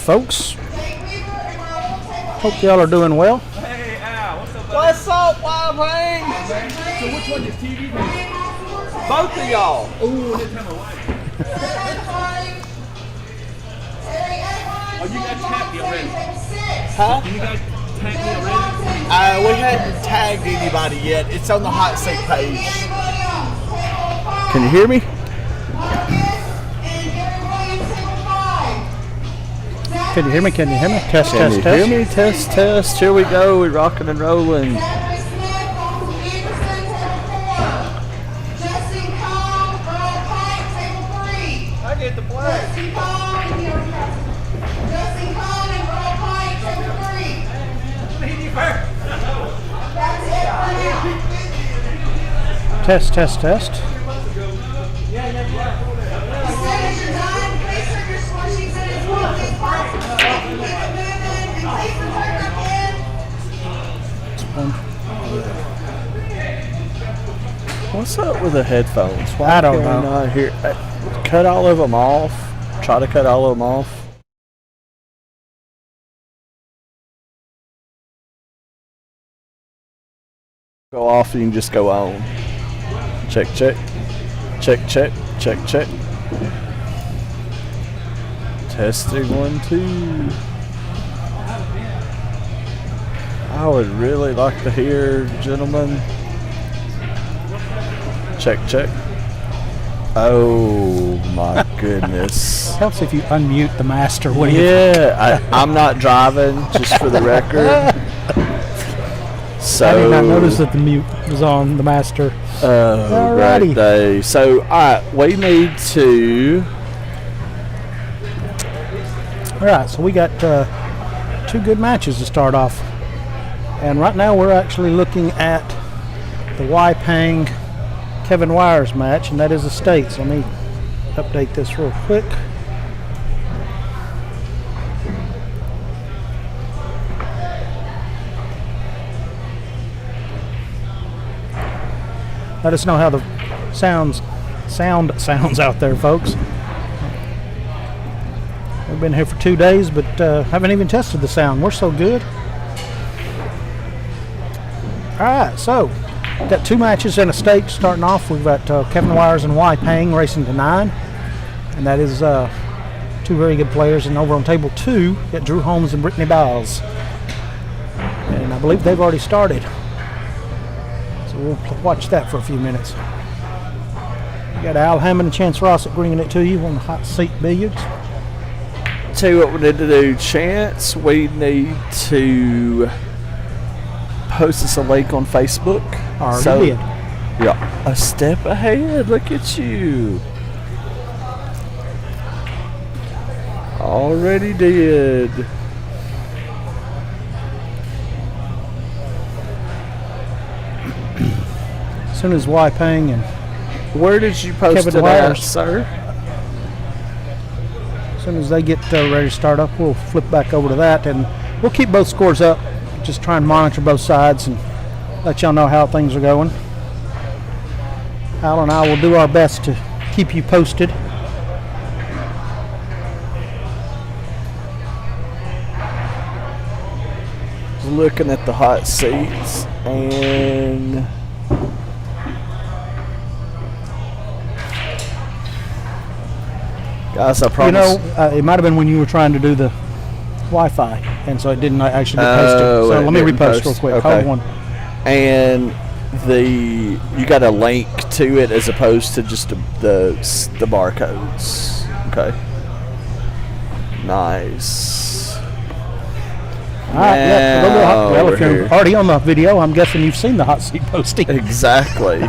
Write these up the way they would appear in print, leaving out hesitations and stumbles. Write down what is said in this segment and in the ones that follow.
folks. Hope y'all are doing well. Hey, Al, what's up, buddy? What's up, Wild Wings? So which one is TV? Both of y'all. Ooh, this time away. Oh, you guys tagged me already. Huh? You guys tagged me already? We hadn't tagged anybody yet. It's on the hot seat page. Can you hear me? Can you hear me? Can you hear me? Test, Can test, you test. hear me? Test, test. Here we go. We're rocking and rolling. I get the flag. Test, test, test. What's up with the headphones? Why I don't can we know. not hear? Cut all of them off. Try to cut all of them off. Go off and you can just go on. Check, check. Check, check. Check, check. Testing 1, 2. I would really like to hear, gentlemen. Check, check. Oh my goodness. Helps if you unmute the master. What do you Yeah, I'm not driving, just for the record. So, I did not notice that the mute was on the master. Alrighty. Great day. So, alright, we need to. All right, so we got 2 good matches to start off. And right now we're actually looking at the Waipang Kevin Wires match, and that is the States. Let me update this real quick. Let us know how the sound sounds out there, folks. We've been here for 2 days, but haven't even tested the sound. We're so good. All right, so got 2 matches in a stake starting off. We've got Kevin Wires and Waipang racing to 9, and that is 2 very good players. And over on table 2, got Drew Holmes and Brittany Biles, and I believe they've already started. So we'll watch that for a few minutes. We got Al Hammond and Chance Rossett bringing it to you on the hot seat billiards. Tell you what we need to do, Chance. We need to post us a link on Facebook. Already did. Yeah, a step ahead. Look at you. Already did. As soon as Waipang and Where did you post Kevin it at, Wires. sir? as soon as they get ready to start up, we'll flip back over to that, and we'll keep both scores up. Just try and monitor both sides and let y'all know how things are going. Al and I will do our best to keep you posted. Looking at the hot seats, and guys, I promise. It might have been when you were trying to do the Wi-Fi, and so it didn't actually get posted. So let me repost real quick. Okay. Hold on. And you got a link to it as opposed to just the barcodes. Okay. Nice. All right, yeah. Well, if we're you're here. already on the video, I'm guessing you've seen the hot seat posting. Exactly.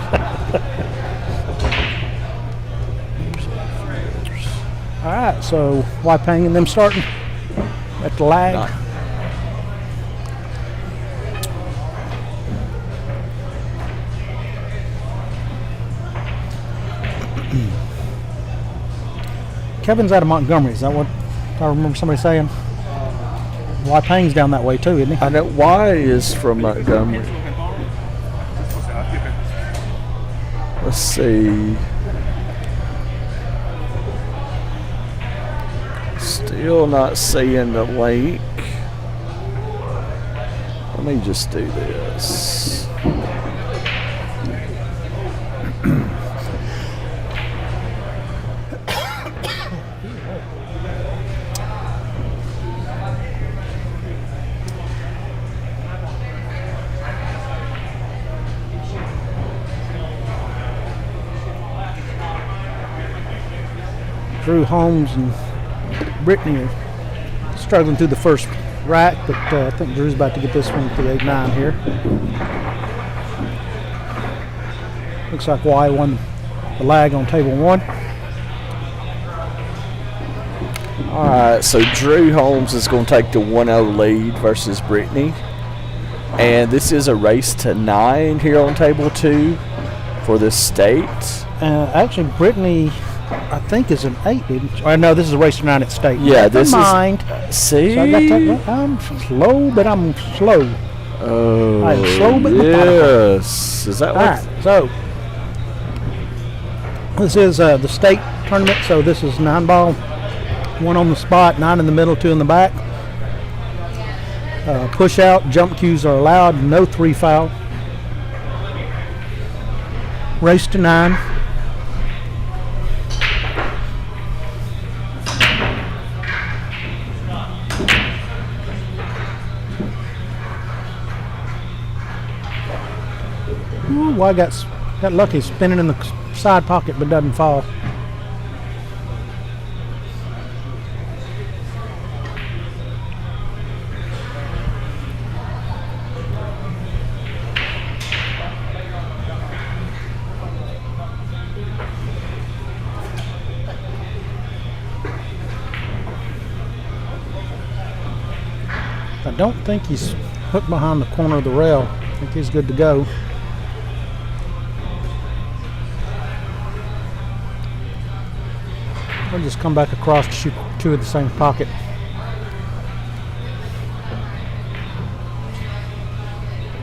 All right, so Waipang and them starting at the lag. Nice. Kevin's out of Montgomery. Is that what I remember somebody saying? Waipang's down that way too, isn't he? I know Y is from Montgomery. Let's see. Steve Still not seeing the link. Let me just do this. Drew Holmes and Brittany are struggling through the first rack, but I think Drew's about to get this one to the 8-9 here. Looks like Y won the lag on table 1. All right, so Drew Holmes is going to take the 1-0 lead versus Brittany. And this is a race to 9 here on table 2 for the state. Actually, Brittany, I think, is an 8. No, this is a race to 9 at state. Yeah, Never this mind. is. See? So I got that, I'm slow, but I'm slow. Oh, I'm slow but methodical. yes. Is that All what? right, so this is the state tournament. So this is 9 ball, 1 on the spot, 9 in the middle, 2 in the back. Push out, jump cues are allowed, no 3 foul. Race to 9. Ooh, I got lucky spinning in the side pocket but doesn't fall. I don't think he's hooked behind the corner of the rail. I think he's good to go. I'll just come back across to shoot 2 of the same pocket.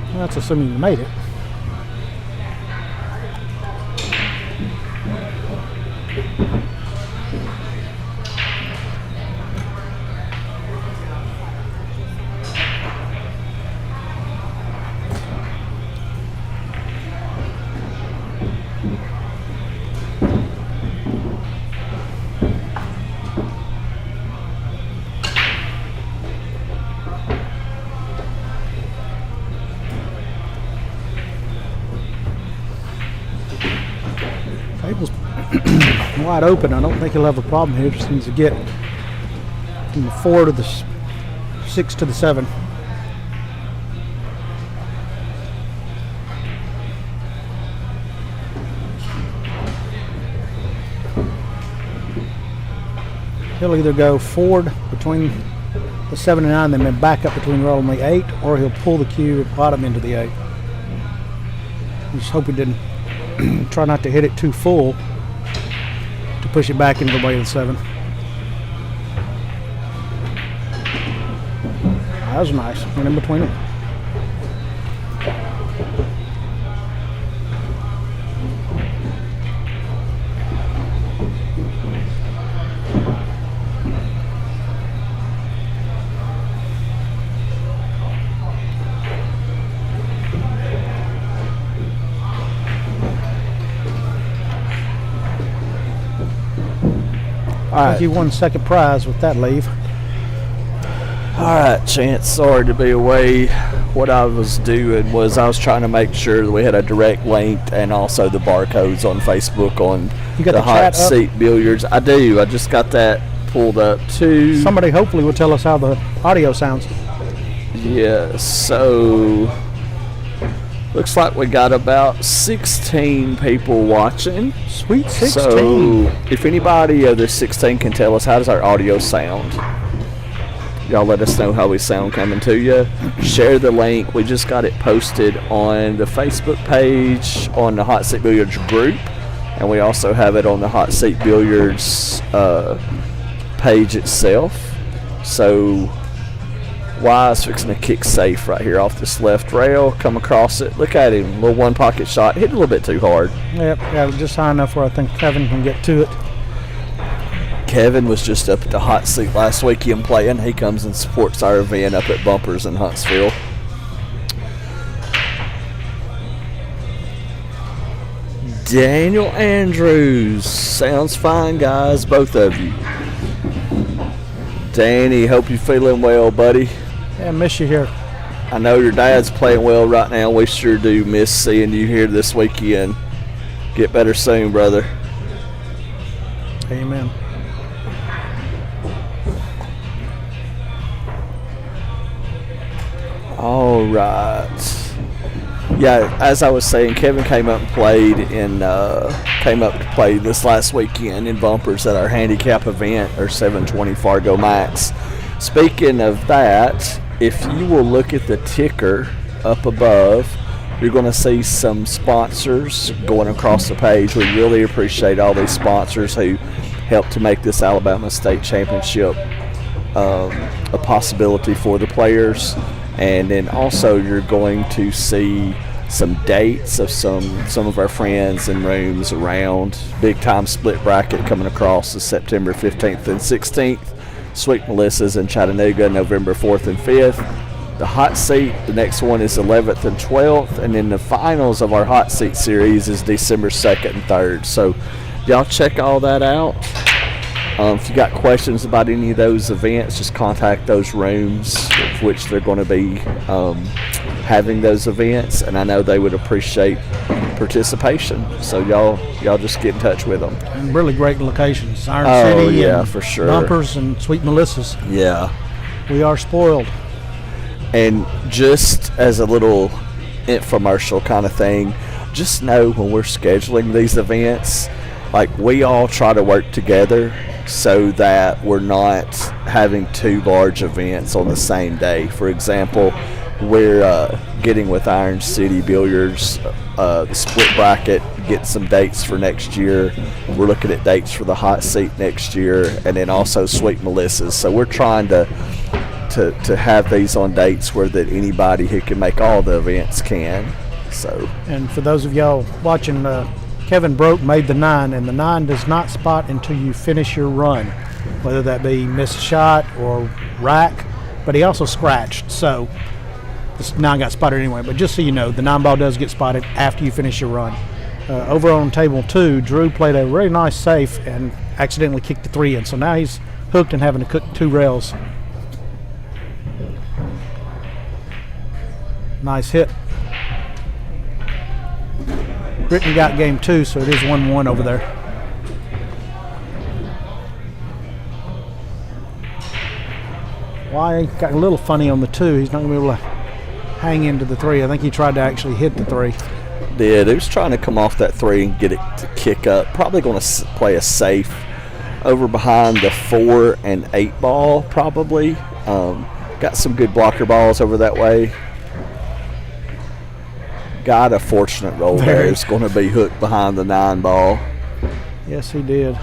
Well, that's assuming you made it. Table's wide open. I don't think he'll have a problem here. Just needs to get from the 4 to the 6 to the 7. He'll either go forward between the 7 and 9, then back up between roll and the 8, or he'll pull the cue bottom into the 8. Just hope he didn't try not to hit it too full to push it back into the way of the 7. That was nice. Went in between them. All I right. think you won second prize with that leave. All right, Chance. Sorry to be away. What I was doing was I was trying to make sure that we had a direct link and also the barcodes on Facebook on You got the the Hot chat up? Seat Billiards. I do. I just got that pulled up too. Somebody hopefully will tell us how the audio sounds. Yeah. So looks like we got about 16 people watching. Sweet 16. So if anybody of the 16 can tell us how does our audio sound, y'all let us know how we sound coming to you. Share the link. We just got it posted on the Facebook page on the Hot Seat Billiards group, and we also have it on the Hot Seat Billiards page itself. So Wise fixing to kick safe right here off this left rail. Come across it. Look at him. Little one pocket shot. Hit a little bit too hard. Yep, yeah, just high enough where I think Kevin can get to it. Kevin was just up at the hot seat last weekend playing. He comes and supports our event up at Bumpers in Huntsville. Daniel Andrews. Sounds fine, guys, both of you. Danny, hope you're feeling well, buddy. Yeah, miss you here. I know your dad's playing well right now. We sure do miss seeing you here this weekend. Get better soon, brother. Amen. All right. Yeah, as I was saying, Kevin came up and played to play this last weekend in Bumpers at our handicap event, our 720 Fargo Max. Speaking of that, if you will look at the ticker up above, you're going to see some sponsors going across the page. We really appreciate all these sponsors who helped to make this Alabama State Championship a possibility for the players. And then also you're going to see some dates of some of our friends and rooms around. Big time split bracket coming across is September 15th and 16th. Sweet Melissa's in Chattanooga, November 4th and 5th. The hot seat, the next one is 11th and 12th. And then the finals of our hot seat series is December 2nd and 3rd. So y'all check all that out. If you got questions about any of those events, just contact those rooms of which they're going to be having those events, and I know they would appreciate participation. So y'all just get in touch with them. And really great locations. Iron City, yeah, and for sure. Bumpers and Sweet Melissa's. Yeah. We are spoiled. And just as a little infomercial kind of thing, just know when we're scheduling these events, like we all try to work together so that we're not having two large events on the same day. For example, we're getting with Iron City Billiards, the split bracket, get some dates for next year. We're looking at dates for the hot seat next year, and then also Sweet Melissa's. So we're trying to have these on dates where that anybody who can make all the events can. So. And for those of y'all watching, Kevin Broke made the 9, and the 9 does not spot until you finish your run, whether that be missed shot or rack, but he also scratched. So this 9 got spotted anyway, but just so you know, the 9 ball does get spotted after you finish your run. Over on table 2, Drew played a very nice safe and accidentally kicked the 3 in, so now he's hooked and having to cook 2 rails. Nice hit. Brittany got game 2, so it is 1-1 over there. Why got a little funny on the 2. He's not going to be able to hang into the 3. I think he tried to actually hit the 3. Did. He was trying to come off that 3 and get it to kick up. Probably going to play a safe over behind the 4 and 8 ball, probably. Got some good blocker balls over that way. Got a fortunate roll there. It's going to be hooked behind the 9 ball. Yes, he did.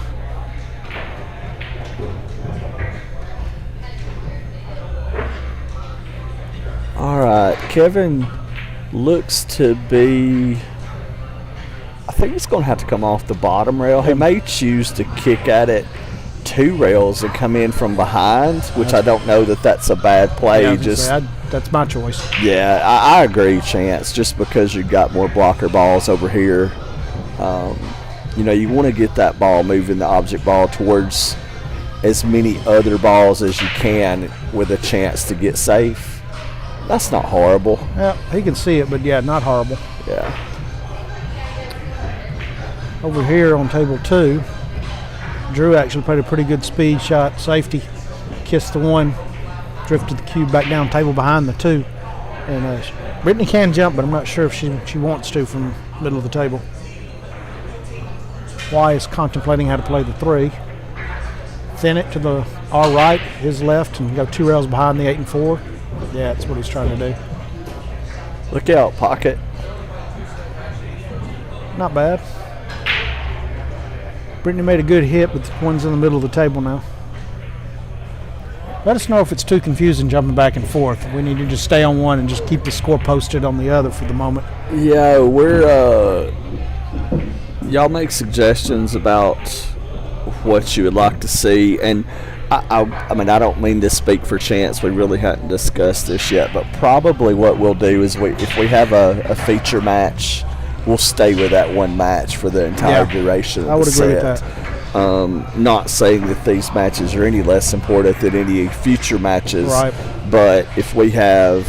All right, Kevin looks to be, I think he's going to have to come off the bottom rail. He may choose to kick at it 2 rails and come in from behind, which I don't know that that's a bad play. Yeah, that's my choice. Yeah, I agree, Chance, just because you've got more blocker balls over here. You want to get that ball moving, the object ball, towards as many other balls as you can with a chance to get safe. That's not horrible. Yeah, he can see it, but yeah, not horrible. Yeah. Over here on table 2, Drew actually played a pretty good speed shot, safety, kissed the 1, drifted the cube back down table behind the 2. And Brittany can jump, but I'm not sure if she wants to from the middle of the table. Y is contemplating how to play the 3. Thin it to the our right, his left, and go 2 rails behind the 8 and 4. Yeah, that's what he's trying to do. Look out, pocket. Not bad. Brittany made a good hit, but the one's in the middle of the table now. Let us know if it's too confusing jumping back and forth. We need to just stay on one and just keep the score posted on the other for the moment. Yeah, we're y'all make suggestions about what you would like to see. And I mean, I don't mean to speak for Chance. We really hadn't discussed this yet, but probably what we'll do is if we have a feature match, we'll stay with that one match for the entire duration of I would the agree with set. that. Not saying that these matches are any less important than any future matches, Right. but if we have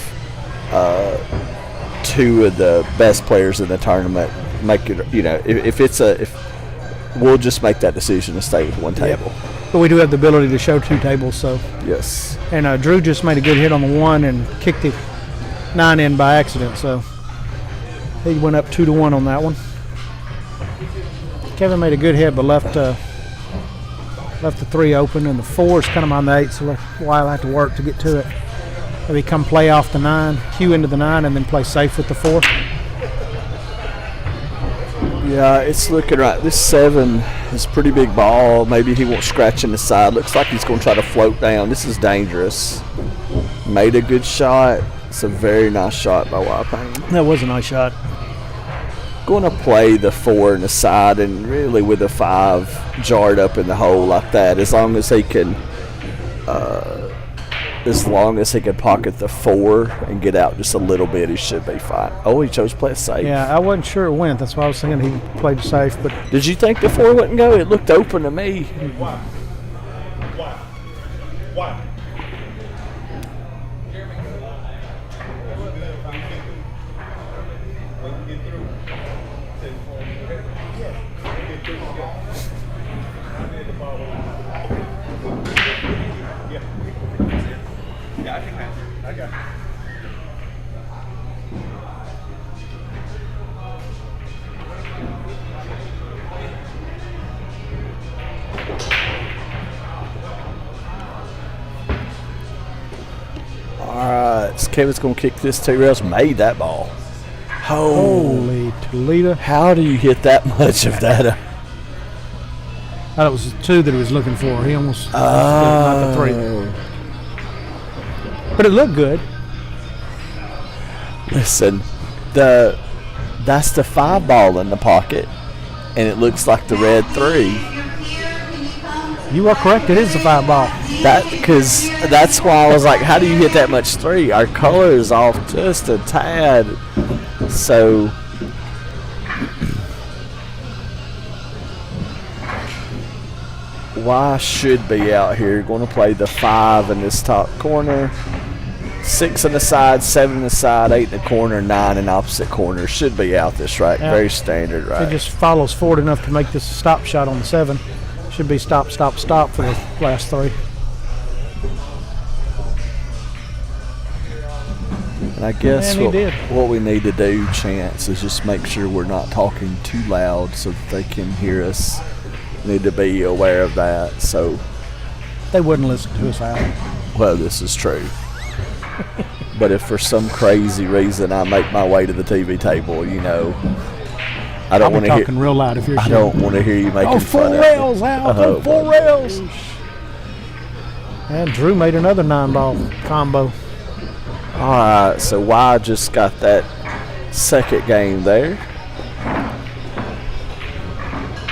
two of the best players in the tournament, make it, if we'll just make that decision to stay with one table. But we do have the ability to show 2 tables, so. Yes. And Drew just made a good hit on the 1 and kicked the 9 in by accident, so he went up 2-1 on that one. Kevin made a good hit, but left the 3 open, and the 4 is kind of on the 8, so a while I have to work to get to it. Maybe come play off the 9, cue into the 9, and then play safe with the 4. Yeah, it's looking right. This 7 is a pretty big ball. Maybe he won't scratch in the side. Looks like he's going to try to float down. This is dangerous. Made a good shot. It's a very nice shot by Wypane. That was a nice shot. Going to play the 4 in the side, and really with the 5 jarred up in the hole like that, as long as he can pocket the 4 and get out just a little bit, he should be fine. Oh, he chose to play it safe. Yeah, I wasn't sure it went. That's why I was thinking he played safe, but Did you think the 4 wouldn't go? It looked open to me. Alright, so Kevin's going to kick this 2 rails. Made that ball. Oh, holy Toledo. how do you hit that much of that? I thought it was the 2 that he was looking for. He almost not the 3. But it looked good. Listen, that's the 5 ball in the pocket, and it looks like the red 3. You are correct. It is a 5 ball. Because that's why I was like, how do you hit that much 3? Our color is off just a tad. So Y should be out here. Going to play the 5 in this top corner. 6 in the side, 7 in the side, 8 in the corner, 9 in opposite corner. Should be out this right. Yeah. Very standard right. If it just follows forward enough to make this a stop shot on the 7. Should be stop, stop, stop for the last 3. And I guess And he did. what we need to do, Chance, is just make sure we're not talking too loud so that they can hear us. Need to be aware of that. So, They wouldn't listen to us out. well, this is true. But if for some crazy reason I make my way to the TV table, I don't I'll want be to hear. talking real loud if you're I sure. don't want to hear you making Oh, 4 fun of rails me. out. Oh, 4 my rails. gosh. And Drew made another 9 ball combo. All right, so Y just got that second game there.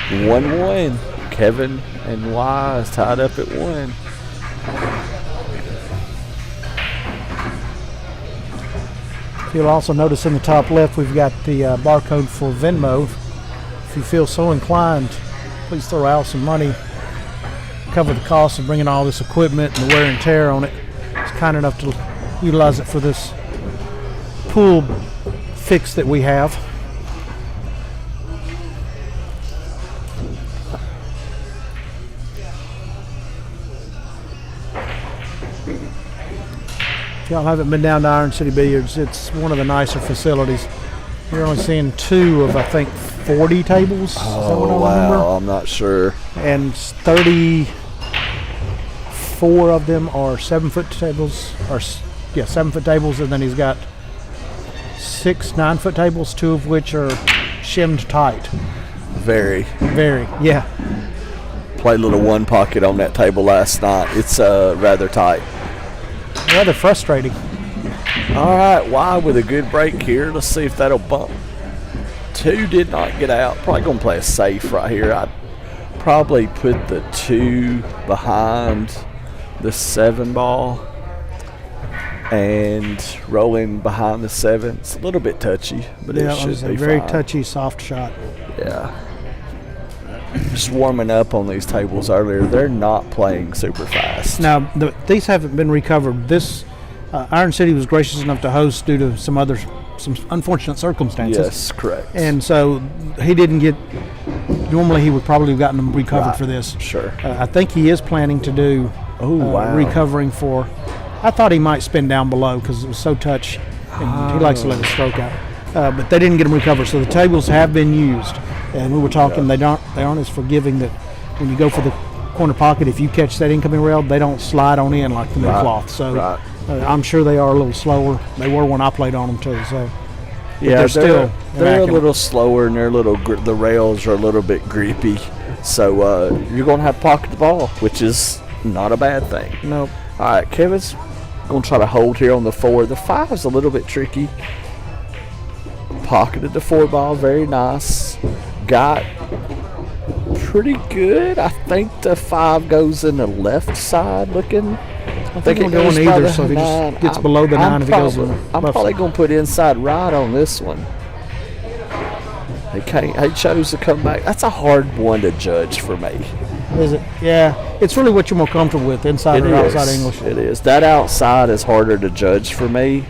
1-1. Kevin and Y is tied up at 1. You'll also notice in the top left we've got the barcode for Venmo. If you feel so inclined, please throw Al some money. Cover the cost of bringing all this equipment and the wear and tear on it. It's kind enough to utilize it for this pool fix that we have. If y'all haven't been down to Iron City Billiards, it's one of the nicer facilities. You're only seeing 2 of, I think, 40 tables. Is that what I remember? Wow, I'm not sure. And 34 of them are 7-foot tables, 7-foot tables, and then he's got 6 9-foot tables, 2 of which are shimmed tight. Very. Yeah. Played a little one pocket on that table last night. It's rather tight. Rather frustrating. All right, Y with a good break here. Let's see if that'll bump. 2 did not get out. Probably going to play a safe right here. I'd probably put the 2 behind the 7 ball and rolling behind the 7. It's a little bit touchy, but Yeah, it it should was a be very fine. touchy, soft shot. Yeah. Just warming up on these tables earlier. They're not playing super fast. Now, these haven't been recovered. This Iron City was gracious enough to host due to some unfortunate circumstances. Yes, correct. And so he didn't get. Normally, he would probably have gotten them recovered Right. for this. Sure. I think he is planning to do Wow. recovering for. I thought he might spin down below because it was so touch, and he likes to let his stroke out. But they didn't get them recovered, so the tables have been used. And we were talking; they aren't as forgiving that when you go for the corner pocket, if you catch that incoming rail, they don't slide on in like the middle Right. cloth. So Right. I'm sure they are a little slower. They were when I played on them too. So Yeah, they're still they're a immaculate. little slower and the rails are a little bit grippy. So you're going to have to pocket the ball, which is not a bad thing. Nope. All right, Kevin's going to try to hold here on the 4. The 5 is a little bit tricky. Pocketed the 4 ball, very nice. Got pretty good. I think the 5 goes in the left side looking. I think it'll go in either, so if he just gets below the 9, if he goes in the I'm left probably side. going to put inside right on this one. He chose to come back. That's a hard one to judge for me. Is it? Yeah. It's really what you're more comfortable with, inside or outside English. It is. That outside is harder to judge for me.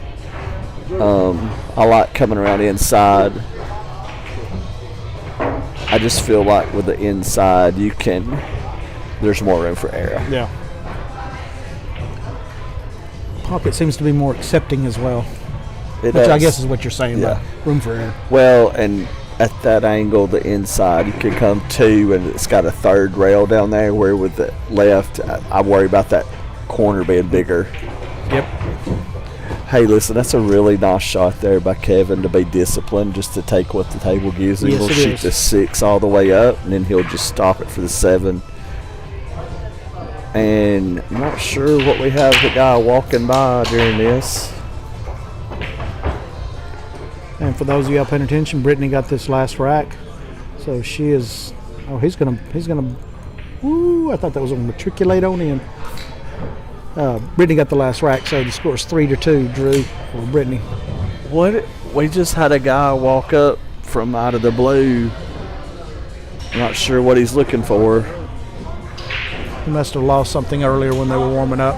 I like coming around inside. I just feel like with the inside, there's more room for error. Yeah. Pocket seems to be more accepting as well, It which I does. guess is what you're saying. Yeah. About room for error. Well, and at that angle, the inside, you can come 2, and it's got a 3rd rail down there, where with the left, I worry about that corner being bigger. Yep. Hey, listen, that's a really nice shot there by Kevin to be disciplined, just to take what the table gives him. Yes, He'll it shoot is. the 6 all the way up, and then he'll just stop it for the 7. And I'm not sure what we have the guy walking by during this. And for those of you out paying attention, Brittany got this last rack, so she is. Oh, he's gonna. Woo! I thought that was gonna matriculate on in. Brittany got the last rack, so the score is 3-2. Drew for Brittany. What? We just had a guy walk up from out of the blue. Not sure what he's looking for. He must have lost something earlier when they were warming up.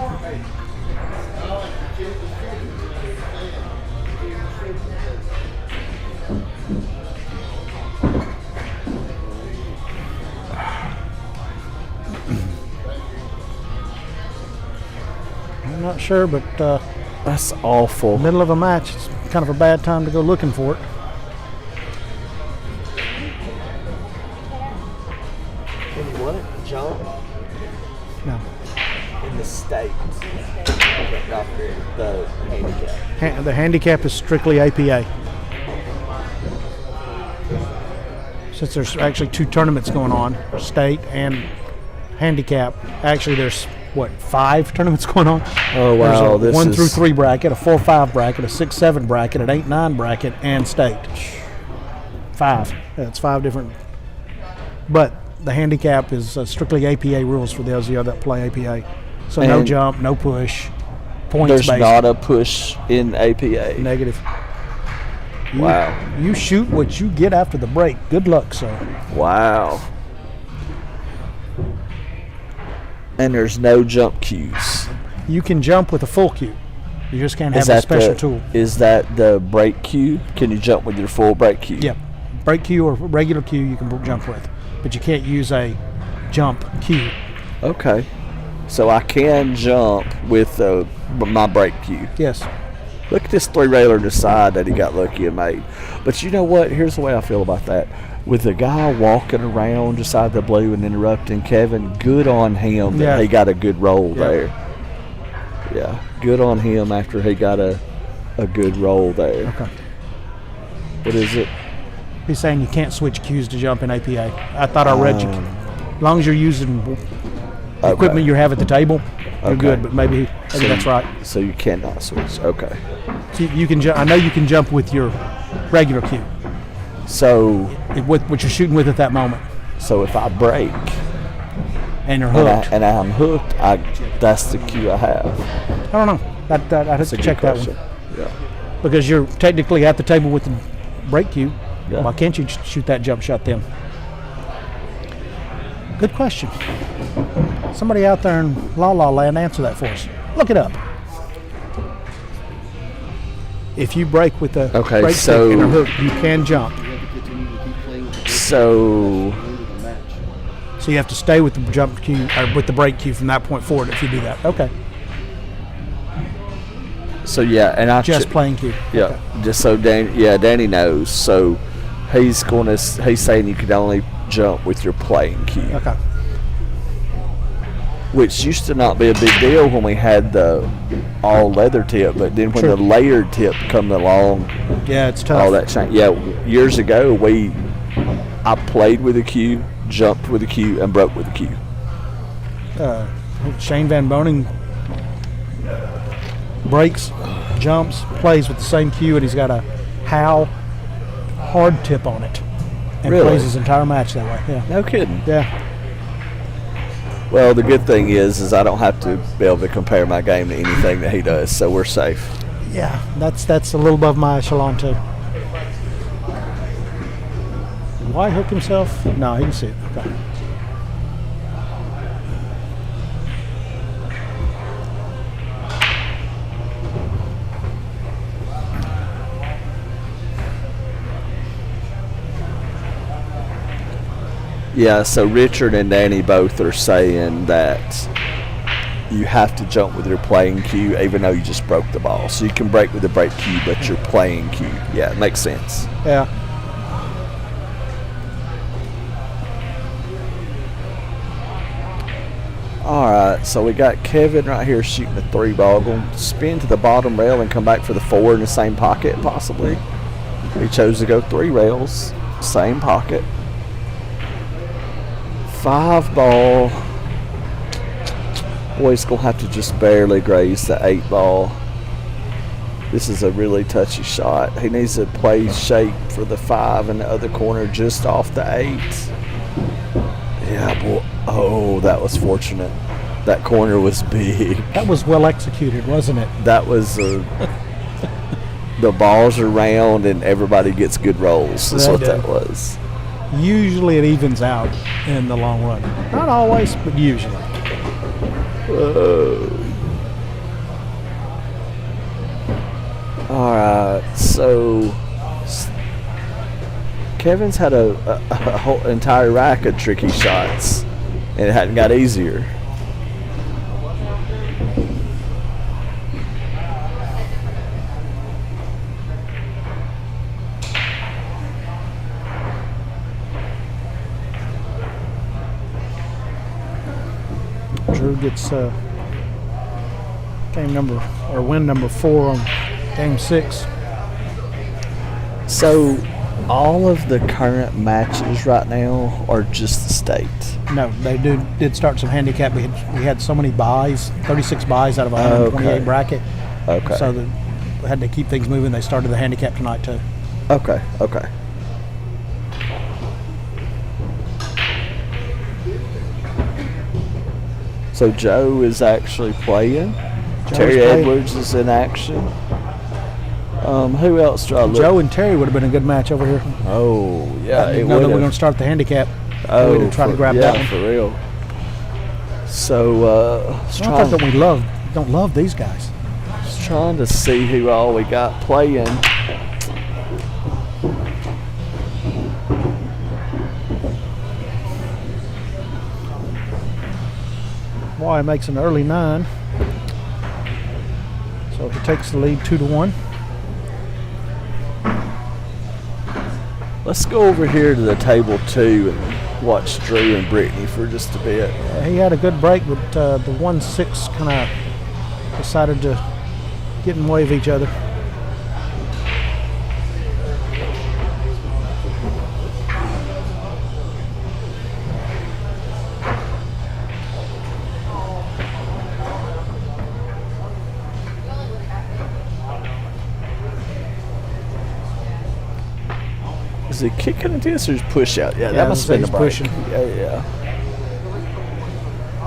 I'm not sure, but That's awful. middle of a match, it's kind of a bad time to go looking for it. Can you want it? Jump No. in the state. Not the handicap. The handicap is strictly APA. Since there's actually 2 tournaments going on, state and handicap. Actually, there's 5 tournaments going on? Oh, wow. There's a This 1 is through 3 bracket, a 4-5 bracket, a 6-7 bracket, an 8-9 bracket, and state. 5. That's 5 different. But the handicap is strictly APA rules for those of you that play APA. So no And jump, no push, points There's based. not a push in APA. Negative. Wow. You shoot what you get after the break. Good luck, sir. Wow. And there's no jump cues. You can jump with a full cue. You just can't Is have a that special the, tool. Is that the brake cue? Can you jump with your full brake cue? Yep. Brake cue or regular cue you can jump with, but you can't use a jump cue. Okay. So I can jump with my brake cue. Yes. Look at this 3-railer to the side that he got lucky and made. But you know what? Here's the way I feel about that. With the guy walking around just out of the blue and interrupting Kevin, good on him that Yeah. he got a good roll Yeah. there. Yeah, good on him after he got a good roll there. Okay. What is it? He's saying you can't switch cues to jump in APA. I thought I read you. As long as you're using the equipment you have at the table, you're Okay. good. But maybe that's right. So you cannot switch. Okay. So you can. I know you can jump with your regular cue, So with what you're shooting with at that moment. if I break, and you're and, hooked. I'm hooked, that's the cue I have. I don't know. I'd have That's to a good check that question. one. Yeah. Because you're technically at the table with the break cue. Yeah. Why can't you shoot that jump shot then? Good question. Somebody out there in La La Land, answer that for us. Look it up. If you break with the Okay, break so- stick and a hook, you can jump. So So you have to stay with the jump cue or with the break cue from that point forward if you do that. Okay. yeah, and I Just playing cue. Yeah, Okay. just so Danny knows. So he's saying you could only jump with your playing cue, Okay. which used to not be a big deal when we had the all leather tip, but then when True. the layered tip come along, Yeah, it's tough. all that changed. Yeah, years ago I played with a cue, jumped with a cue, and broke with a cue. Shane Van Boning breaks, jumps, plays with the same cue, and he's got a Howe hard tip on it, and Really? plays his entire match that way. Yeah, No kidding. yeah. Well, the good thing is I don't have to be able to compare my game to anything that he does, so we're safe. Yeah, that's a little above my echelon too. Why hook himself? No, he can see it. Okay. Yeah, so Richard and Danny both are saying that you have to jump with your playing cue even though you just broke the ball. So you can break with the break cue, but your playing cue. Yeah, it makes sense. Yeah. All right, so we got Kevin right here shooting the 3 ball. Going to spin to the bottom rail and come back for the 4 in the same pocket, possibly. He chose to go 3 rails, same pocket. 5 ball. Boy's going to have to just barely graze the 8 ball. This is a really touchy shot. He needs to play shape for the 5 in the other corner just off the 8. Yeah, boy. Oh, that was fortunate. That corner was big. That was well executed, wasn't it? That was the balls are round and everybody gets good rolls. That's They what do. that was. Usually it evens out in the long run. Not always, but usually. All right, so Kevin's had a whole entire rack of tricky shots, and it hadn't got easier. Drew gets win number 4 on game 6. So, all of the current matches right now are just the state. No, they did start some handicap. We had so many buys, 36 buys out of a 128 Okay. bracket. Okay. So we had to keep things moving. They started the handicap tonight too. Okay. So Joe is actually playing. Terry playing. Edwards is in action. Who else do I look? Joe and Terry would have been a good match over here. Oh yeah, I it didn't know would that we're going have. to start the handicap. Oh, We'd have tried to grab yeah, that one. for real. So It's not that we don't love these guys. just trying to see who all we got playing. Why makes an early 9. So he takes the lead 2-1. Let's go over here to the table 2 and watch Drew and Brittany for just a bit. He had a good break, but the 1-6 kind of decided to get in the way of each other. Is he kicking into this or is push out? Yeah, Yeah, that must have been the he's break. pushing. Yeah.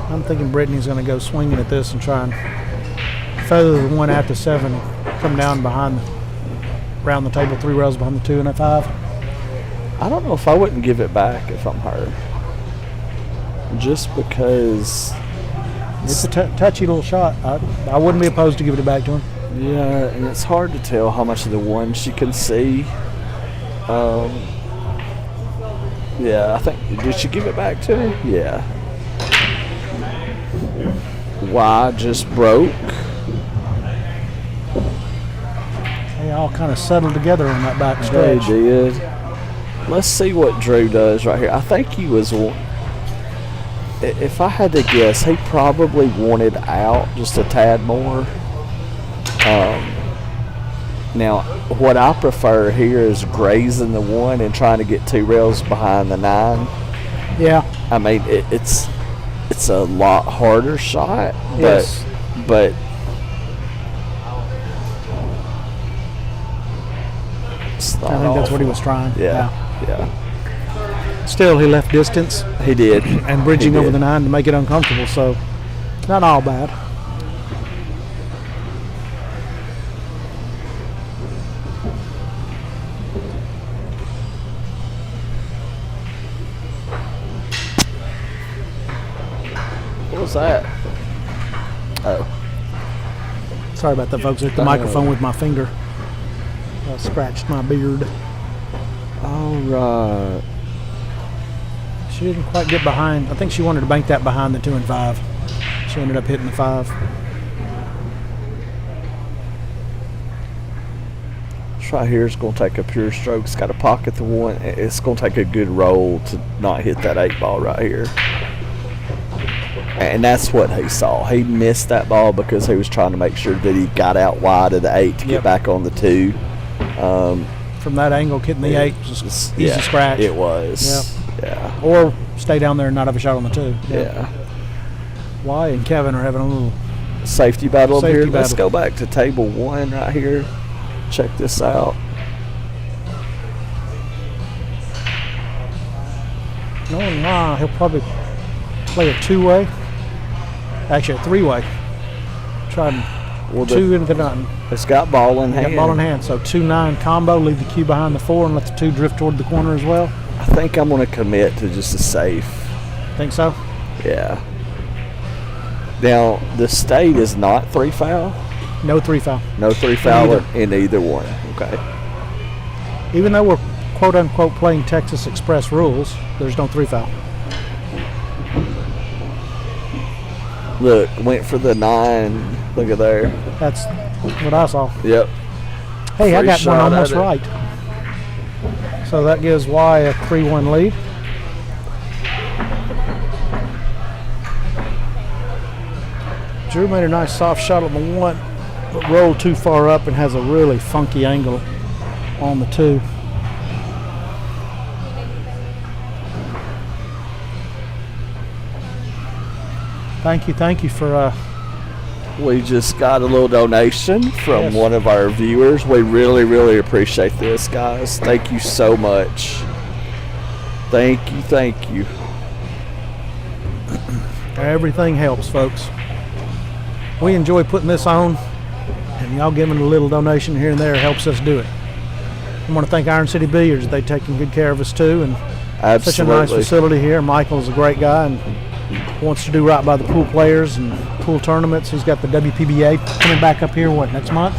I'm thinking Brittany's going to go swinging at this and try and feather the 1 at the 7, come down behind, around the table 3 rails behind the 2 and a 5. I don't know if I wouldn't give it back if I'm her. Just because. It's a touchy little shot. I wouldn't be opposed to giving it back to him. Yeah, and it's hard to tell how much of the 1 she can see. Yeah, I think, did she give it back to her? Yeah. Y just broke. They all kind of settled together on that back They stretch. did. Let's see what Drew does right here. I think he was, if I had to guess, he probably wanted out just a tad more. Now, what I prefer here is grazing the 1 and trying to get 2 rails behind the 9. Yeah. I mean, it's a lot harder shot, Yes. but it's not I think that's what he awful. was trying. Yeah. Still, he left distance He did. and bridging He over did. the 9 to make it uncomfortable, so not all bad. What was that? Oh. Sorry about that, folks. I hit the microphone with my finger. I scratched my beard. All right. She didn't quite get behind. I think she wanted to bank that behind the 2 and 5. She ended up hitting the 5. This right here is going to take a pure stroke. It's got to pocket the 1. It's going to take a good roll to not hit that 8 ball right here. And that's what he saw. He missed that ball because he was trying to make sure that he got out wide of the 8 to get back on the 2. From that angle, hitting the 8 was just easy scratch. It was. Yeah. Or stay down there and not have a shot on the 2. Yeah. Y and Kevin are having a little Safety battle up Safety here. Let's battle. go back to table 1 right here. Check this out. knowing Y, he'll probably play a 2-way. Actually, a 3-way. Try Well, 2 into 9. It's got ball in hand. Got ball in hand, so 2-9 combo. Leave the cue behind the 4 and let the 2 drift toward the corner as well. I think I'm going to commit to just a safe. Think so? Yeah. Now, the state is not 3 foul. No 3 foul. No 3 foul in either one. Okay. Even though we're quote unquote playing Texas Express rules, there's no 3 foul. Look, went for the 9. Look at there. That's what I saw. Yep. Hey, I Free got one shot almost at it. right. So that gives Y a 3-1 lead. Drew made a nice soft shot on the 1, but rolled too far up and has a really funky angle on the 2. Thank you for We just got a little donation from Yes. one of our viewers. We really, really appreciate this, guys. Thank you so much. Thank you. everything helps, folks. We enjoy putting this on, and y'all giving a little donation here and there helps us do it. I want to thank Iron City Billiards. They've taken good care of us too, and Absolutely. such a nice facility here. Michael's a great guy and wants to do right by the pool players and pool tournaments. He's got the WPBA coming back up here, next month?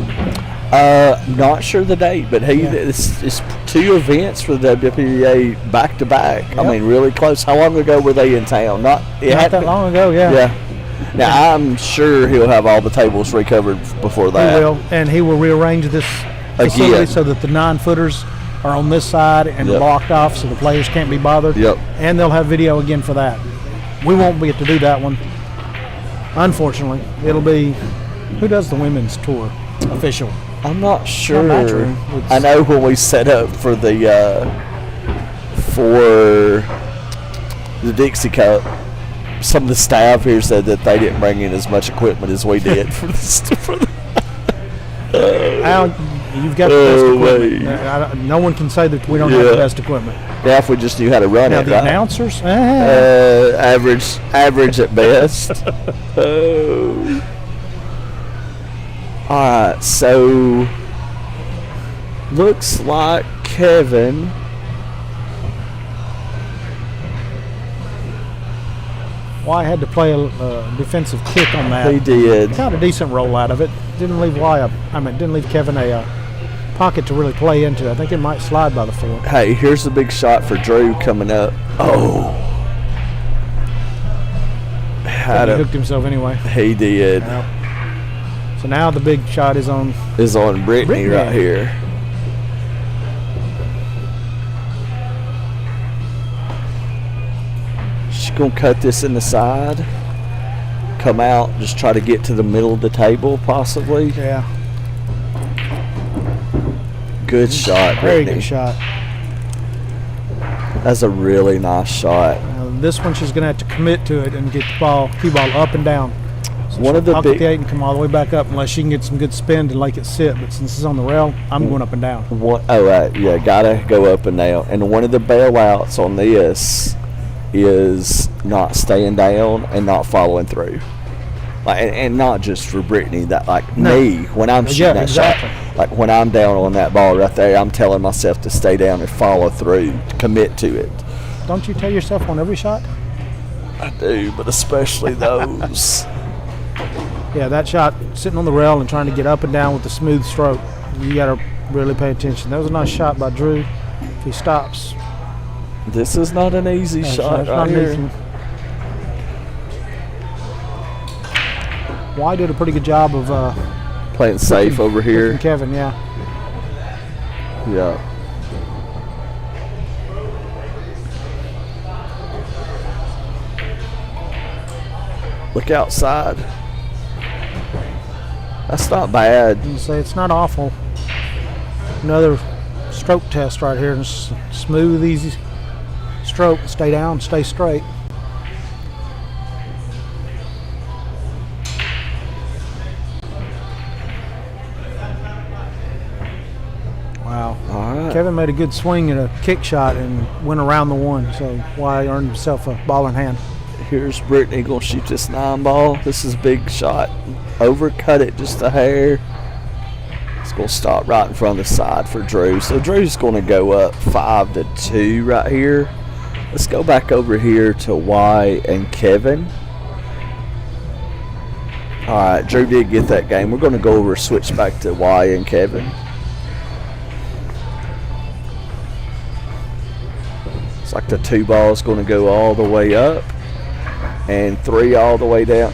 Not sure the date, but it's 2 events for the WPBA back to back. I Yep. mean, really close. How long ago were they in town? Not Not that long ago, yeah. Yeah. Now I'm sure he'll have all the tables recovered before He that. will, and he will rearrange this facility Again. so that the 9-footers are on this side and Yep. blocked off so the players can't be bothered. Yep. And they'll have video again for that. We won't get to do that one. Unfortunately, it'll be, who does the women's tour official? I'm not sure. Matchroom. I know when we set up for the Dixie Cup, some of the staff here said that they didn't bring in as much equipment as we did for this. Al, You've got the best Oh, equipment. wait. No one can say that we don't have Yeah. the best equipment. Yeah, if we just knew how to run Now it, the right? announcers, Average at best. Oh. All right, so looks like Kevin. well, I had to play a defensive kick on that. He did. Got a decent roll out of it. Didn't leave didn't leave Kevin a pocket to really play into. I think it might slide by the 4. Hey, here's the big shot for Drew coming up. Oh. He Had hooked himself anyway. He did. So now the big shot is on. Is on Brittany Brittany. right here. She's gonna cut this in the side. Come out, just try to get to the middle of the table, possibly. Yeah, Good shot, very Brittany. good shot. That's a really nice shot. This one she's going to have to commit to it and get the cue ball up and down. So One of the I'll get big the 8 and come all the way back up unless she can get some good spin to make it sit. But since it's on the rail, I'm going up and down. yeah, gotta go up and down. And one of the bailouts on this is not staying down and not following through. Like, and not just for Brittany, that like me when I'm shooting that exactly. shot. Like when I'm down on that ball right there, I'm telling myself to stay down and follow through, to commit to it. Don't you tell yourself on every shot? I do, but especially those. Yeah, that shot sitting on the rail and trying to get up and down with the smooth stroke. You got to really pay attention. That was a nice shot by Drew. If he stops, This is not an easy shot it's right not an here. easy one. Y did a pretty good job of Playing safe over hooking here. Kevin, yeah. Yeah. Look outside. That's not bad. And say it's not awful. Another stroke test right here. Smooth, easy stroke. Stay down, stay straight. Wow. All right. Kevin made a good swing at a kick shot and went around the 1, so Y earned himself a ball in hand. Here's Brittany gonna shoot this 9 ball. This is a big shot. Overcut it just a hair. It's gonna stop right in front of the side for Drew. So Drew's gonna go up 5-2 right here. Let's go back over here to Y and Kevin. All right, Drew did get that game. We're gonna go over, switch back to Y and Kevin. It's like the 2 ball is gonna go all the way up. And 3 all the way down.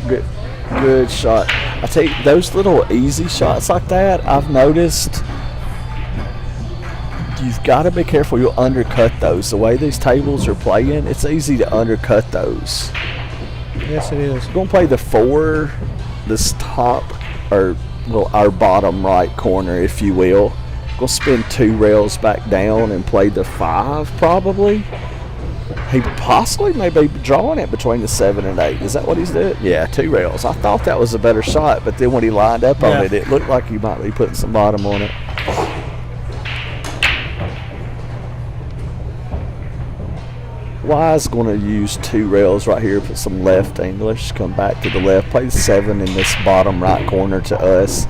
Good shot. I tell you, those little easy shots like that, I've noticed you've got to be careful you'll undercut those. The way these tables are playing, it's easy to undercut those. Yes, it is. We're going to play the 4, this top, or well, our bottom right corner, if you will. We'll spin 2 rails back down and play the 5 probably. He possibly may be drawing it between the 7 and 8. Is that what he's doing? Yeah, 2 rails. I thought that was a better shot, but then when he lined up on it, it looked like he might be putting some bottom on it. Y's going to use 2 rails right here, put some left English, come back to the left, play the 7 in this bottom right corner to us.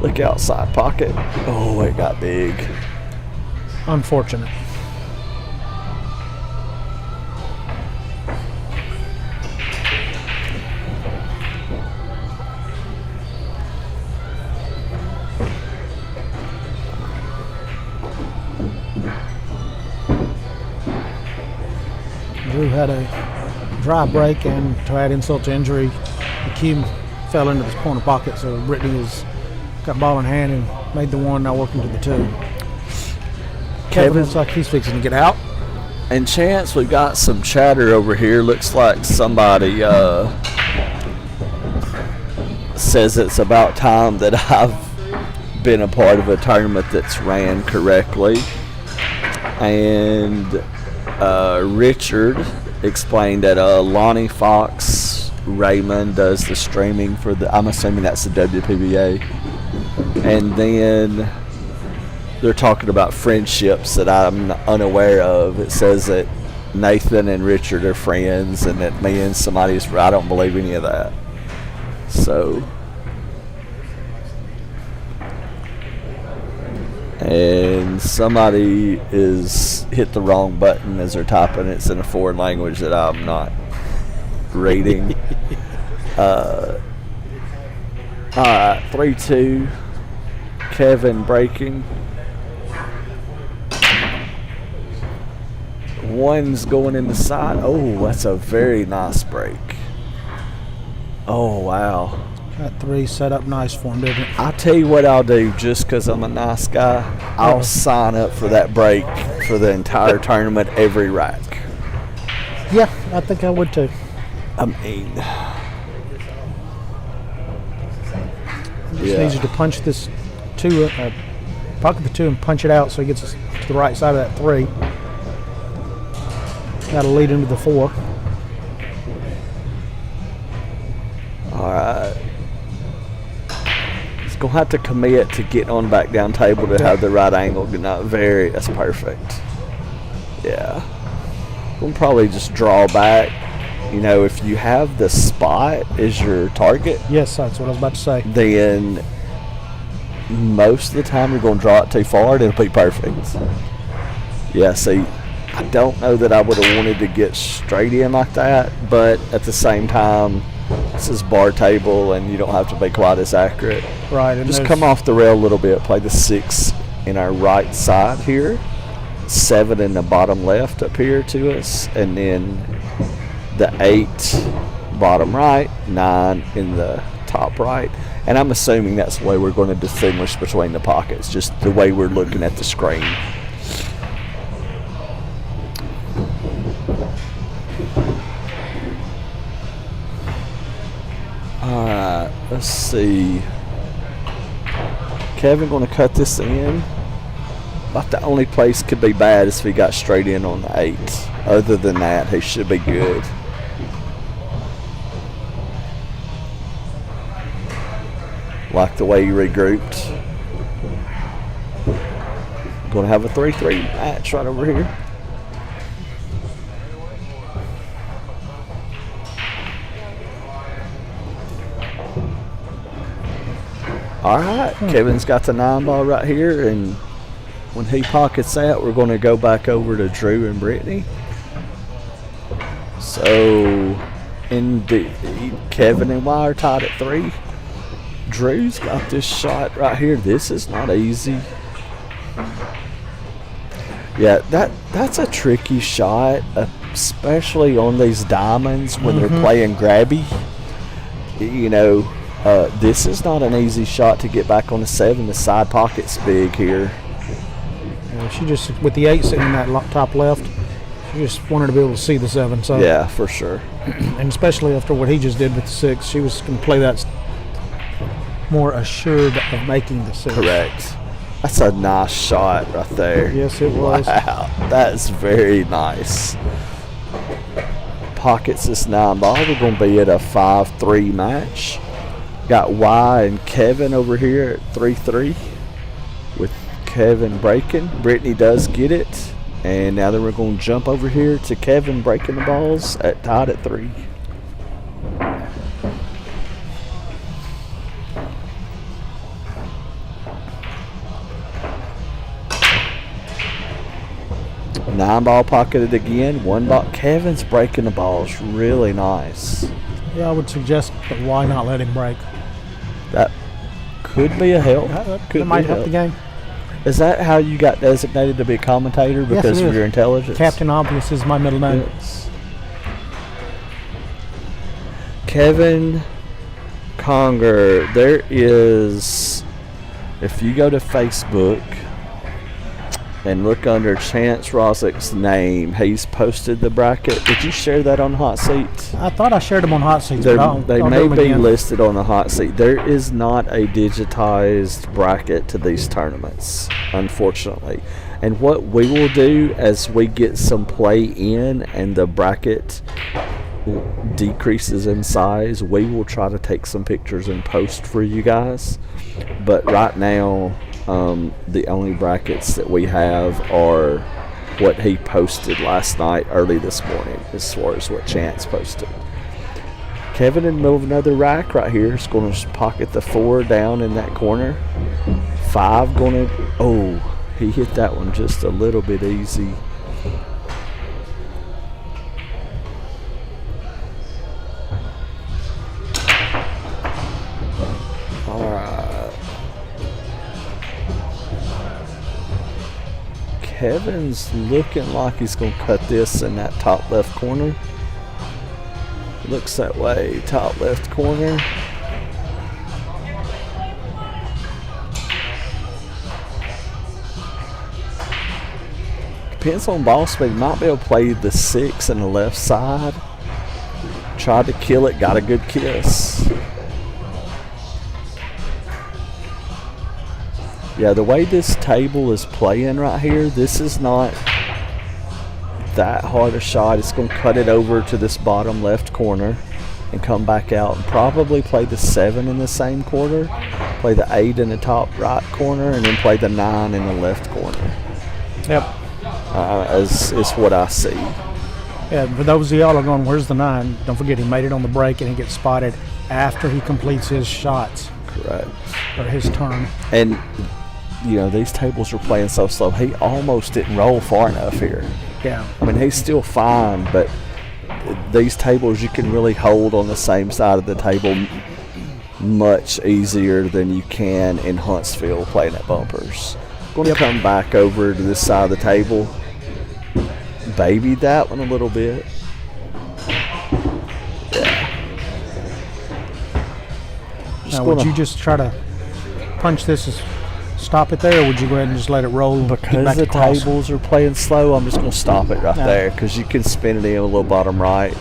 Look outside pocket. Oh, it got big. Unfortunate. Drew had a dry break, and to add insult to injury, Akeem fell into this corner pocket, so Brittany has got ball in hand and made the 1, now working to the 2. Kevin looks like he's fixing to get out. And Chance, we've got some chatter over here. Looks like somebody says it's about time that I've been a part of a tournament that's ran correctly. And Richard explained that Lonnie Fox Raymond does the streaming for the, I'm assuming that's the WPBA. And then they're talking about friendships that I'm unaware of. It says that Nathan and Richard are friends, and that me and somebody's. I don't believe any of that. So, and somebody is hit the wrong button as they're typing. It's in a foreign language that I'm not reading. All right, 3-2. Kevin breaking. One's going in the side. Oh, that's a very nice break. Oh, wow. That 3 set up nice for him, didn't it? I'll tell you what I'll do, just because I'm a nice guy. I'll sign up for that break for the entire tournament, every rack. Yeah, I think I would too. I mean, Just needs you to punch this 2, pocket the 2 and punch it out so he gets us to the right side of that 3. That'll lead into the 4. all right. He's going to have to commit to get on back down table to have the right angle. That's perfect. Yeah. We'll probably just draw back. You know, if you have the spot as your target, Yes, that's what I was about to say. then most of the time you're going to draw it too far and it'll be perfect. Yeah, see, I don't know that I would have wanted to get straight in like that, but at the same time, this is bar table and you don't have to be quite as accurate. Right. And Just there's- come off the rail a little bit, play the 6 in our right side here, 7 in the bottom left up here to us, and then the 8 bottom right, 9 in the top right. And I'm assuming that's the way we're going to distinguish between the pockets, just the way we're looking at the screen. All right, let's see. Kevin going to cut this in. About the only place could be bad is if he got straight in on the 8. Other than that, he should be good. Like the way he regrouped. Going to have a 3-3 match right over here. All right, Kevin's got the 9 ball right here, and when he pockets that, we're going to go back over to Drew and Brittany. So, indeed, Kevin and Y are tied at 3. Drew's got this shot right here. This is not easy. Yeah, that's a tricky shot, especially on these diamonds when they're playing grabby. You know, this is not an easy shot to get back on the 7. The side pocket's big here. Yeah, she just, with the 8 sitting in that top left, she just wanted to be able to see the 7. So, Yeah, for sure. and especially after what he just did with the 6, she was going to play that more assured of making the 6. Correct. That's a nice shot right there. Yes, it was. Wow, that's very nice. Pockets this 9 ball. We're going to be at a 5-3 match. Got Y and Kevin over here at 3-3 with Kevin breaking. Brittany does get it. And now then we're going to jump over here to Kevin breaking the balls at tied at 3. Nine ball pocketed again. 1 ball. Kevin's breaking the balls really nice. Yeah, I would suggest that why not let him break? That could be a help. That Could might be help the game. Is that how you got designated to be a commentator because it of is. your intelligence? Captain Obvious is my middle name. Yes. Kevin Conger, there is, if you go to Facebook and look under Chance Rosick's name, he's posted the bracket. Did you share that on Hot Seat? I thought I shared them on Hot Seats, They but I'll may do them be again. listed on the Hot Seat. There is not a digitized bracket to these tournaments, unfortunately. And what we will do as we get some play in and the bracket decreases in size, we will try to take some pictures and post for you guys. But right now, The only brackets that we have are what he posted last night, early this morning, as far as what Chance posted. Kevin in the middle of another rack right here is going to pocket the 4 down in that corner. 5 going to, oh, he hit that one just a little bit easy. All right. Kevin's looking like he's going to cut this in that top left corner. Looks that way, top left corner. Depends on ball speed. Might be able to play the 6 in the left side. Tried to kill it, got a good kiss. Yeah, the way this table is playing right here, this is not that hard a shot. It's going to cut it over to this bottom left corner and come back out and probably play the 7 in the same quarter, play the 8 in the top right corner, and then play the 9 in the left corner. Yep. Is what I see. Yeah, for those of y'all who are going, where's the 9? Don't forget he made it on the break and he gets spotted after he completes his shots. Correct. Or his turn. And, you know, these tables are playing so slow. He almost didn't roll far enough here. Yeah. I mean, he's still fine, but these tables you can really hold on the same side of the table much easier than you can in Huntsville playing at bumpers. Going to come back over to this side of the table. Babied that one a little bit. Yeah. Now, would you just try to punch this as stop it there, or would you go ahead and just let it roll? Because the tables are playing slow, I'm just going to stop it right there, because you can spin it in a little bottom right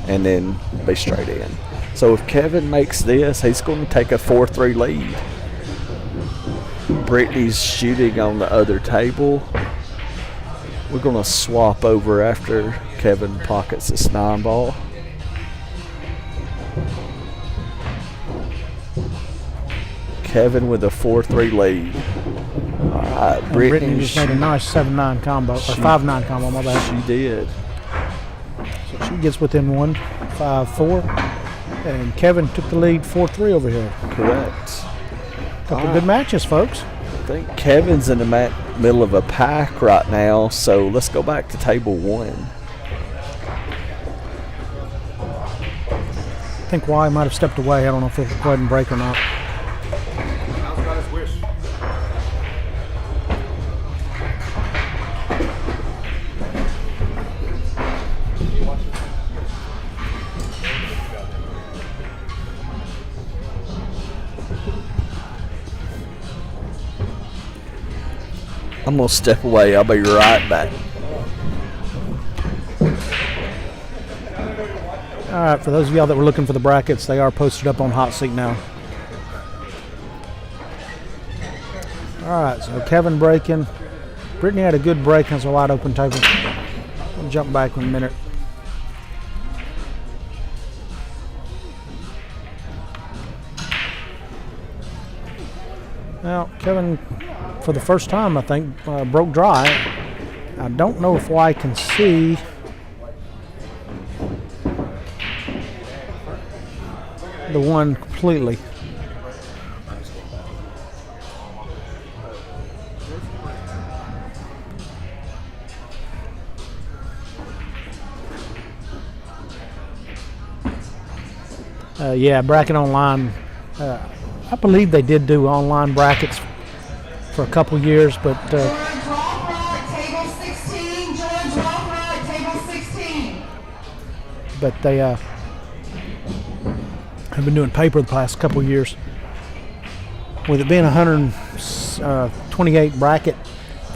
and then be straight in. So if Kevin makes this, he's going to take a 4-3 lead. Brittany's shooting on the other table. We're going to swap over after Kevin pockets this 9 ball. Kevin with a 4-3 lead. All right, Brittany just made a nice 7-9 combo, or 5-9 combo, my bad. She did. So she gets within 1, 5-4. And Kevin took the lead 4-3 over here. Correct. Couple good matches, folks. I think Kevin's in the middle of a pack right now, so let's go back to table 1. I think Y might have stepped away. I don't know if he'll go ahead and break or not. I'm going to step away. I'll be right back. All right, for those of y'all that were looking for the brackets, they are posted up on Hot Seat now. All right, so Kevin breaking. Brittany had a good break on a wide open table. We'll jump back in a minute. Now, Kevin, for the first time, I think, broke dry. I don't know if Y can see. The one completely. Yeah, Bracket Online. I believe they did do online brackets for a couple years, but George Walker, table 16. George Walker, table 16. but they have been doing paper the past couple years. With it being 128 bracket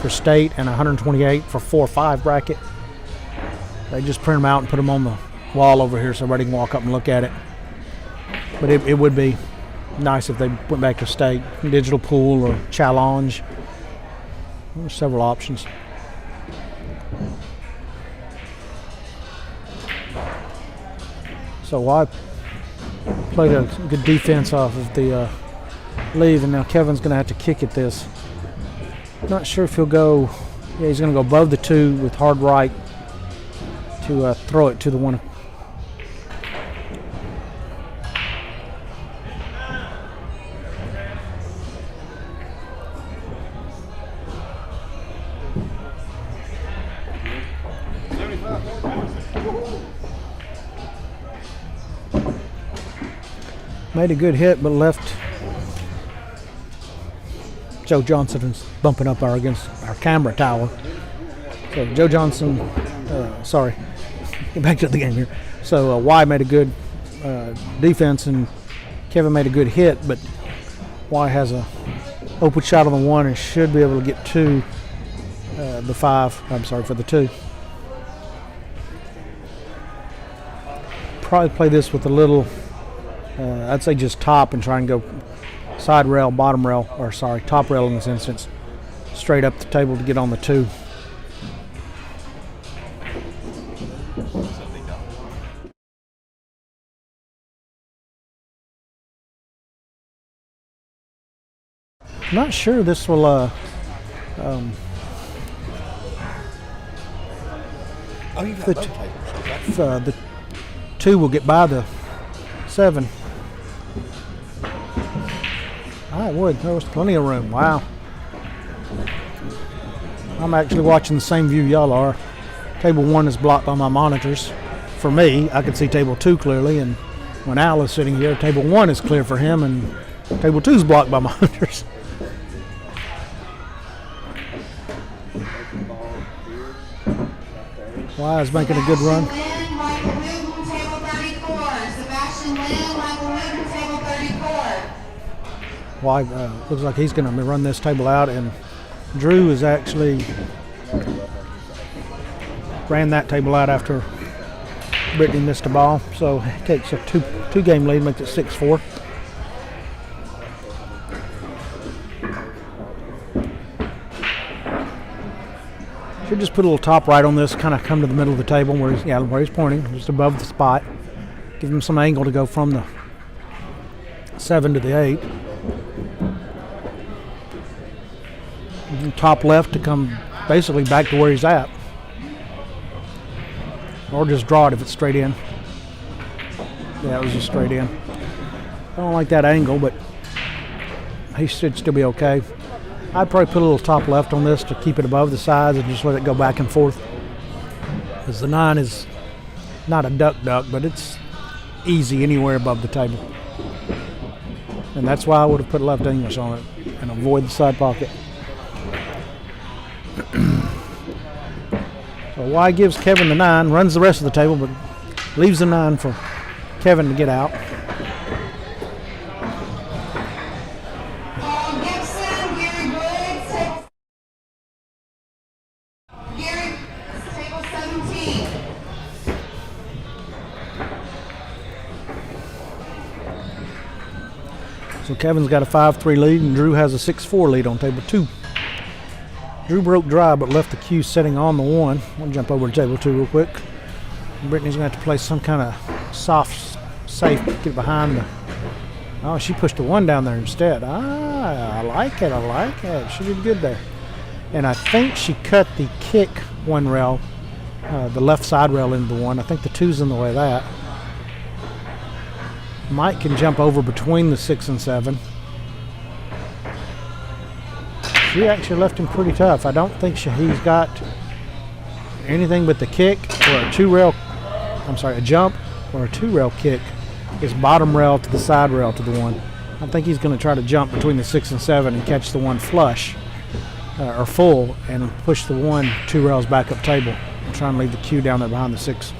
for state and 128 for 4-5 bracket, they just print them out and put them on the wall over here so everybody can walk up and look at it. But it would be nice if they went back to state, digital pool or challenge. There's several options. So I played a good defense off of the leave, and now Kevin's going to have to kick at this. Not sure if he'll go. Yeah, he's going to go above the 2 with hard right to throw it to the 1. Made a good hit, but left Joe Johnson is bumping up against our camera tower. So Joe Johnson, sorry, get back to the game here. So Y made a good defense, and Kevin made a good hit, but Y has a open shot on the 1 and should be able to get to the 5. I'm sorry, for the 2. Probably play this with a little, I'd say just top and try and go side rail, bottom rail, or sorry, top rail in this instance, straight up the table to get on the 2. Not sure this will Oh, you got The both t- tables. if the 2 will get by the 7. I would. There was plenty of room. Wow. I'm actually watching the same view y'all are. Table 1 is blocked by my monitors. For me, I can see table 2 clearly, and when Al is sitting here, table 1 is clear for him, and table 2 is blocked by monitors. Y is making a good run. Lynn, Michael Newton, table 34. Sebastian Lynn, Michael Newton, table 34. Y looks like he's going to run this table out, and Drew is actually ran that table out after Brittany missed a ball, so he takes a two game lead, makes it 6-4. Should just put a little top right on this, kind of come to the middle of the table where he's pointing, just above the spot. Give him some angle to go from the 7 to the 8. And top left to come basically back to where he's at. Or just draw it if it's straight in. Yeah, it was just straight in. I don't like that angle, but he should still be okay. I'd probably put a little top left on this to keep it above the sides and just let it go back and forth. Because the 9 is not a duck, but it's easy anywhere above the table. And that's why I would have put left English on it and avoid the side pocket. So Y gives Kevin the 9, runs the rest of the table, but leaves the 9 for Kevin to get out. Paul Gibson, Gary Briggs, table 17. So Kevin's got a 5-3 lead, and Drew has a 6-4 lead on table 2. Drew broke dry, but left the cue setting on the 1. I'll jump over to table 2 real quick. Brittany's going to have to play some kind of soft, safe, get behind the... Oh, she pushed the 1 down there instead. I like it. She did good there. And I think she cut the kick 1 rail, the left side rail into the 1. I think the 2's in the way of that. Mike can jump over between the 6 and 7. She actually left him pretty tough. I don't think he's got anything but the kick or a a jump or a 2-rail kick. Is bottom rail to the side rail to the 1. I think he's going to try to jump between the 6 and 7 and catch the 1 flush or full and push the 1 2 rails back up table and try and leave the cue down there behind the 6.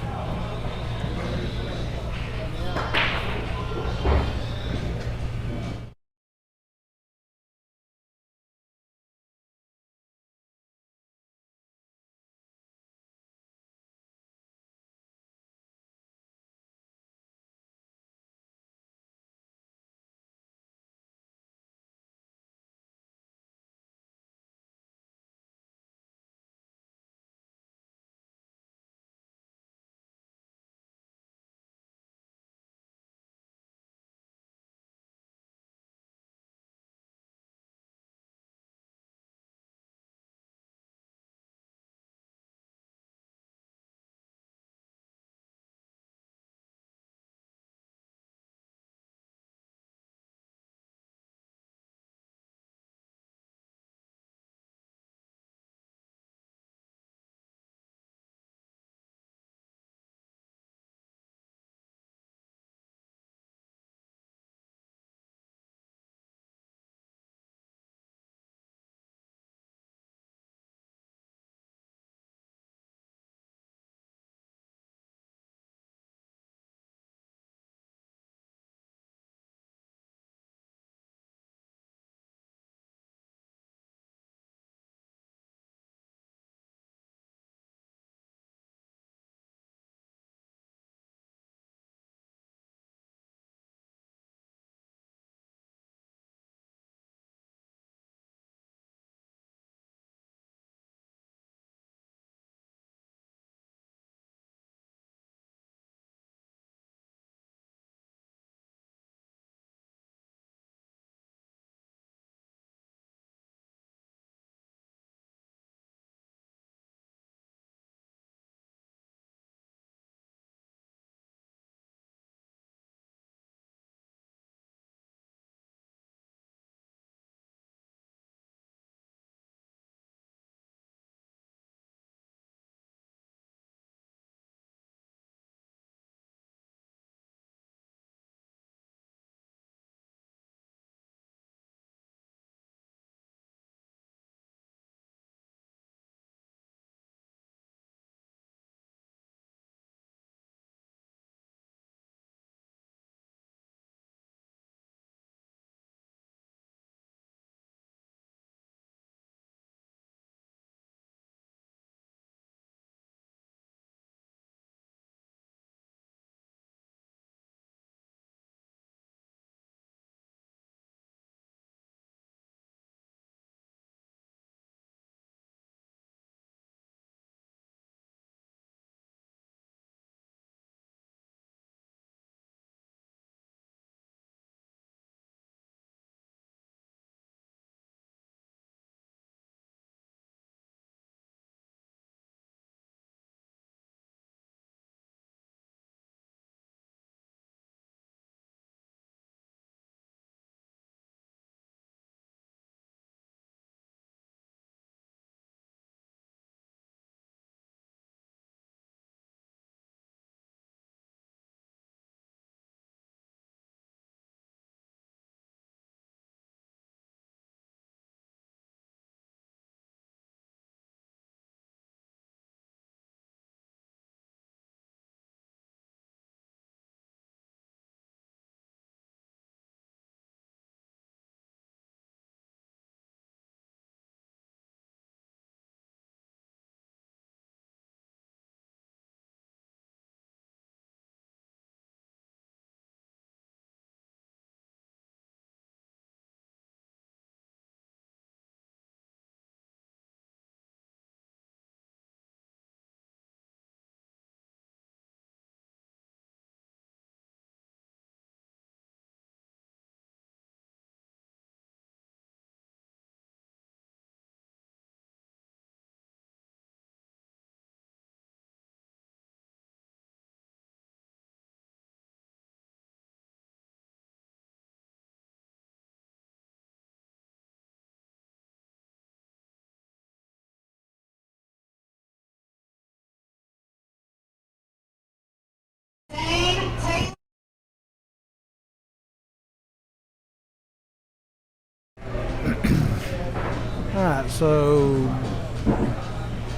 All right, so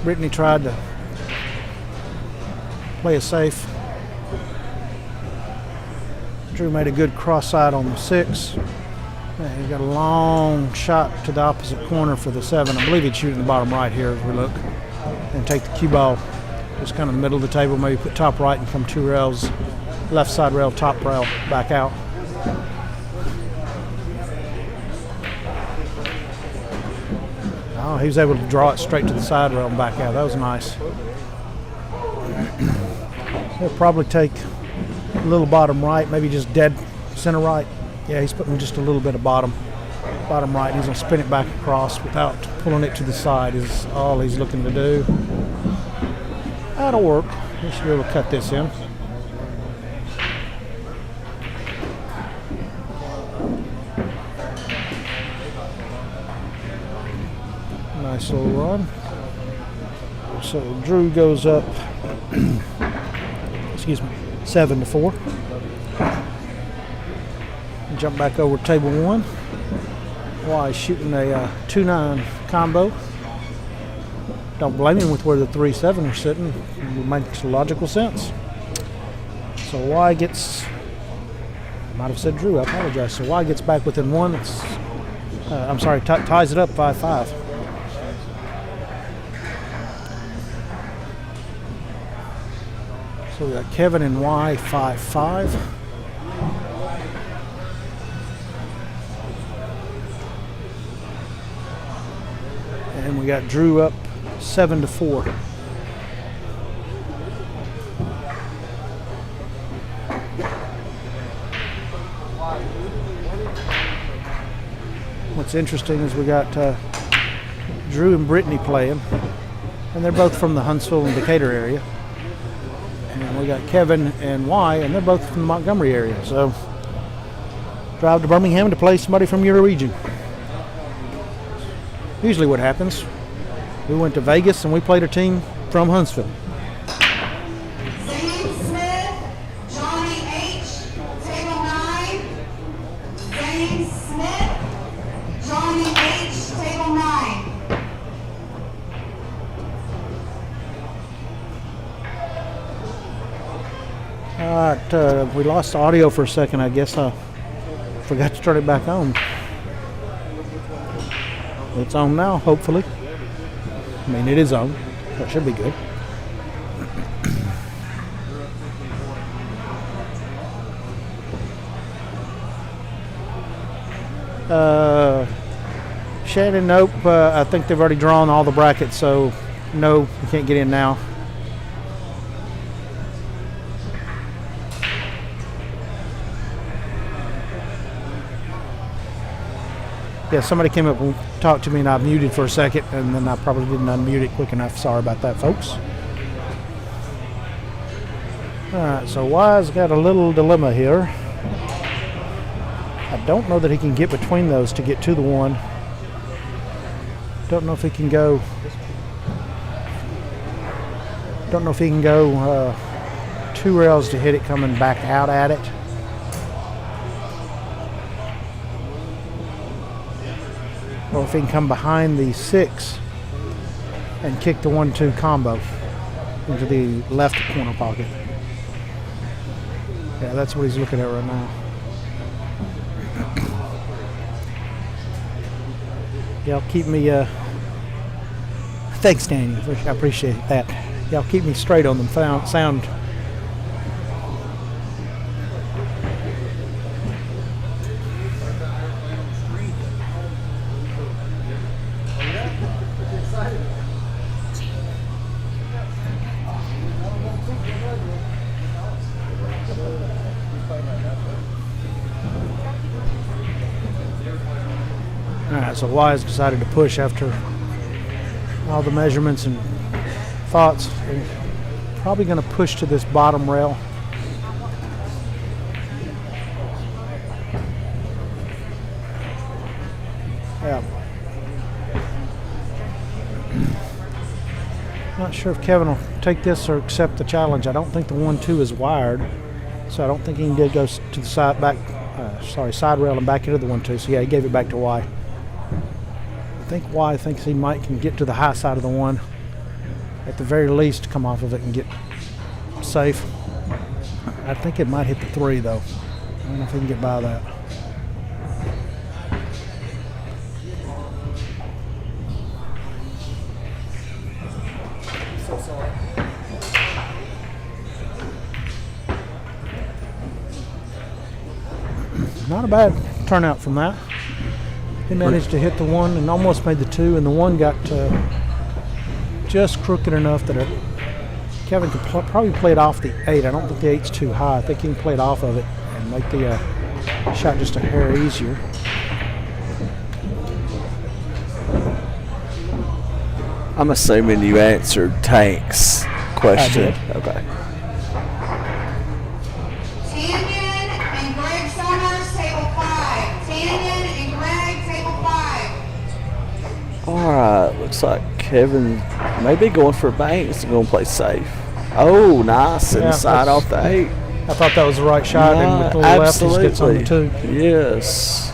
Brittany tried to play it safe. Drew made a good cross side on the 6. He got a long shot to the opposite corner for the 7. I believe he'd shoot in the bottom right here as we look. And take the cue ball just kind of the middle of the table, maybe put top right and come 2 rails, left side rail, top rail, back out. Oh, he was able to draw it straight to the side rail and back out. That was nice. He'll probably take a little bottom right, maybe just dead center right. Yeah, he's putting just a little bit of bottom right. He's going to spin it back across without pulling it to the side is all he's looking to do. That'll work. We should be able to cut this in. Nice little run. So Drew goes up, excuse me, 7-4. Jump back over to table 1. While he's shooting a 2-9 combo. Don't blame him with where the 3-7 are sitting. It makes logical sense. So Y gets, I might have said Drew, I apologize. So Y gets back within 1. It's, I'm sorry, ties it up 5-5. So we got Kevin and Y 5-5. And we got Drew up 7-4. What's interesting is we got Drew and Brittany playing, and they're both from the Huntsville and Decatur area. And we got Kevin and Y, and they're both from the Montgomery area. So drive to Birmingham to play somebody from your region. Usually what happens. We went to Vegas and we played a team from Huntsville. Zane Smith, Johnny H, table 9. Zane Smith, Johnny H, table 9. All right, we lost the audio for a second. I guess I forgot to turn it back on. It's on now, hopefully. I mean, it is on. That should be good. Shannon, nope. I think they've already drawn all the brackets, so no, you can't get in now. Yeah, somebody came up and talked to me and I muted for a second and then I probably didn't unmute it quick enough. Sorry about that, folks. Alright, so Y's got a little dilemma here. I don't know that he can get between those to get to the 1. Don't know if he can go. Don't know if he can go 2 rails to hit it coming back out at it. Or if he can come behind the 6 and kick the 1-2 combo into the left corner pocket. Yeah, that's what he's looking at right now. Y'all keep me, thanks Daniel, I appreciate that. Y'all keep me straight on them sound. Alright, so Y has decided to push after all the measurements and thoughts. They're probably going to push to this bottom rail. Yeah. Not sure if Kevin will take this or accept the challenge. I don't think the 1-2 is wired, so I don't think he can go to the side rail and back into the 1-2. So yeah, he gave it back to Y. I think Y thinks he might can get to the high side of the 1. At the very least, come off of it and get safe. I think it might hit the 3 though. I don't know if he can get by that. Not a bad turnout from that. He managed to hit the 1 and almost made the 2, and the 1 got just crooked enough that Kevin could probably play it off the 8. I don't think the 8's too high. I think he can play it off of it and make the shot just a hair easier. I'm assuming you answered Tank's question. I did. Okay. Tanyan and Greg Summers, table 5. Tanyan and Greg, table 5. All right. Looks like Kevin may be going for Banks and going to play safe. Oh, nice. Yeah, Inside that's- off the 8. I thought that was the right shot, and with the left, he gets on the 2. Yes.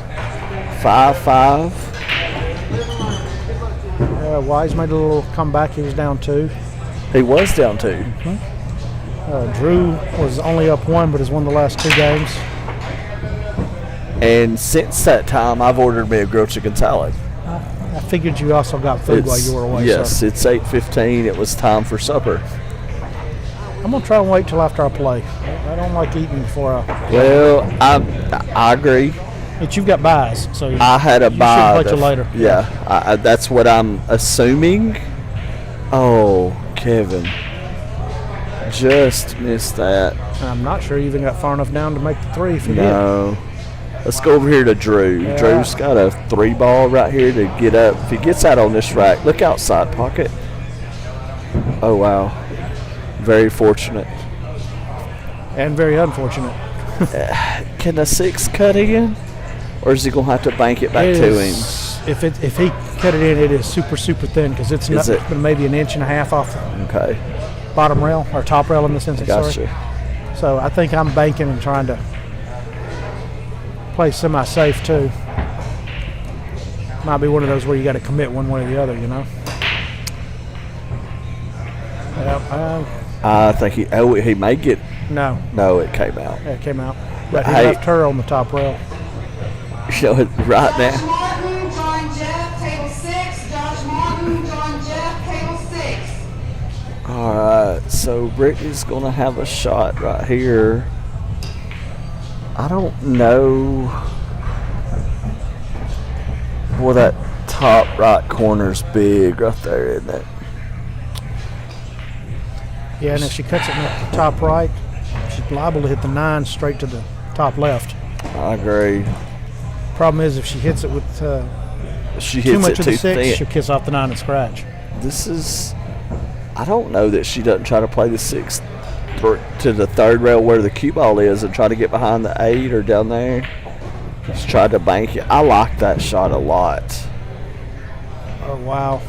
5-5. Wise made a little comeback. He was down 2. He was down 2. Drew was only up 1, but has won the last 2 games. And since that time, I've ordered me a grilled chicken salad. I figured you also got food while you were away. Yes, So it's 8:15. It was time for supper. I'm gonna try and wait till after I play. I don't like eating before I. Well, I agree. But you've got buys, so I had a you buy. shouldn't play till later. Yeah, that's what I'm assuming. Oh, Kevin, just missed that. I'm not sure you even got far enough down to make the 3 if you did. No. Let's go over here to Drew. Yeah. Drew's got a 3 ball right here to get up. If he gets out on this rack, look outside pocket. Oh, wow. Very fortunate. And very unfortunate. Can a 6 cut in? Or is he going to have to bank it back It to him? is- If he cut it in, it is super thin because it's Is it? maybe an inch and a half off the Okay. bottom rail or top rail in this instance. Gotcha. Sorry. So I think I'm banking and trying to play semi-safe too. Might be one of those where you got to commit one way or the other, you know. Yeah, I think he may get. no, No, it came out. it came out, but he Hey. left her on the top rail. Show it right Josh now. Martin, John Jeff, table 6. Josh Martin, John Jeff, table 6. All right, so Brittany's going to have a shot right here. I don't know. Boy, that top right corner's big right there, isn't it? Yeah, and if she cuts it in the top right, she's liable to hit the 9 straight to the top left. I agree. Problem is, if she hits it with She too hits much it of too the 6, thin. she'll kiss off the 9 and scratch. This is. I don't know that she doesn't try to play the 6 to the 3rd rail where the cue ball is and try to get behind the 8 or down there. Just try to bank it. I like that shot a lot. Oh wow!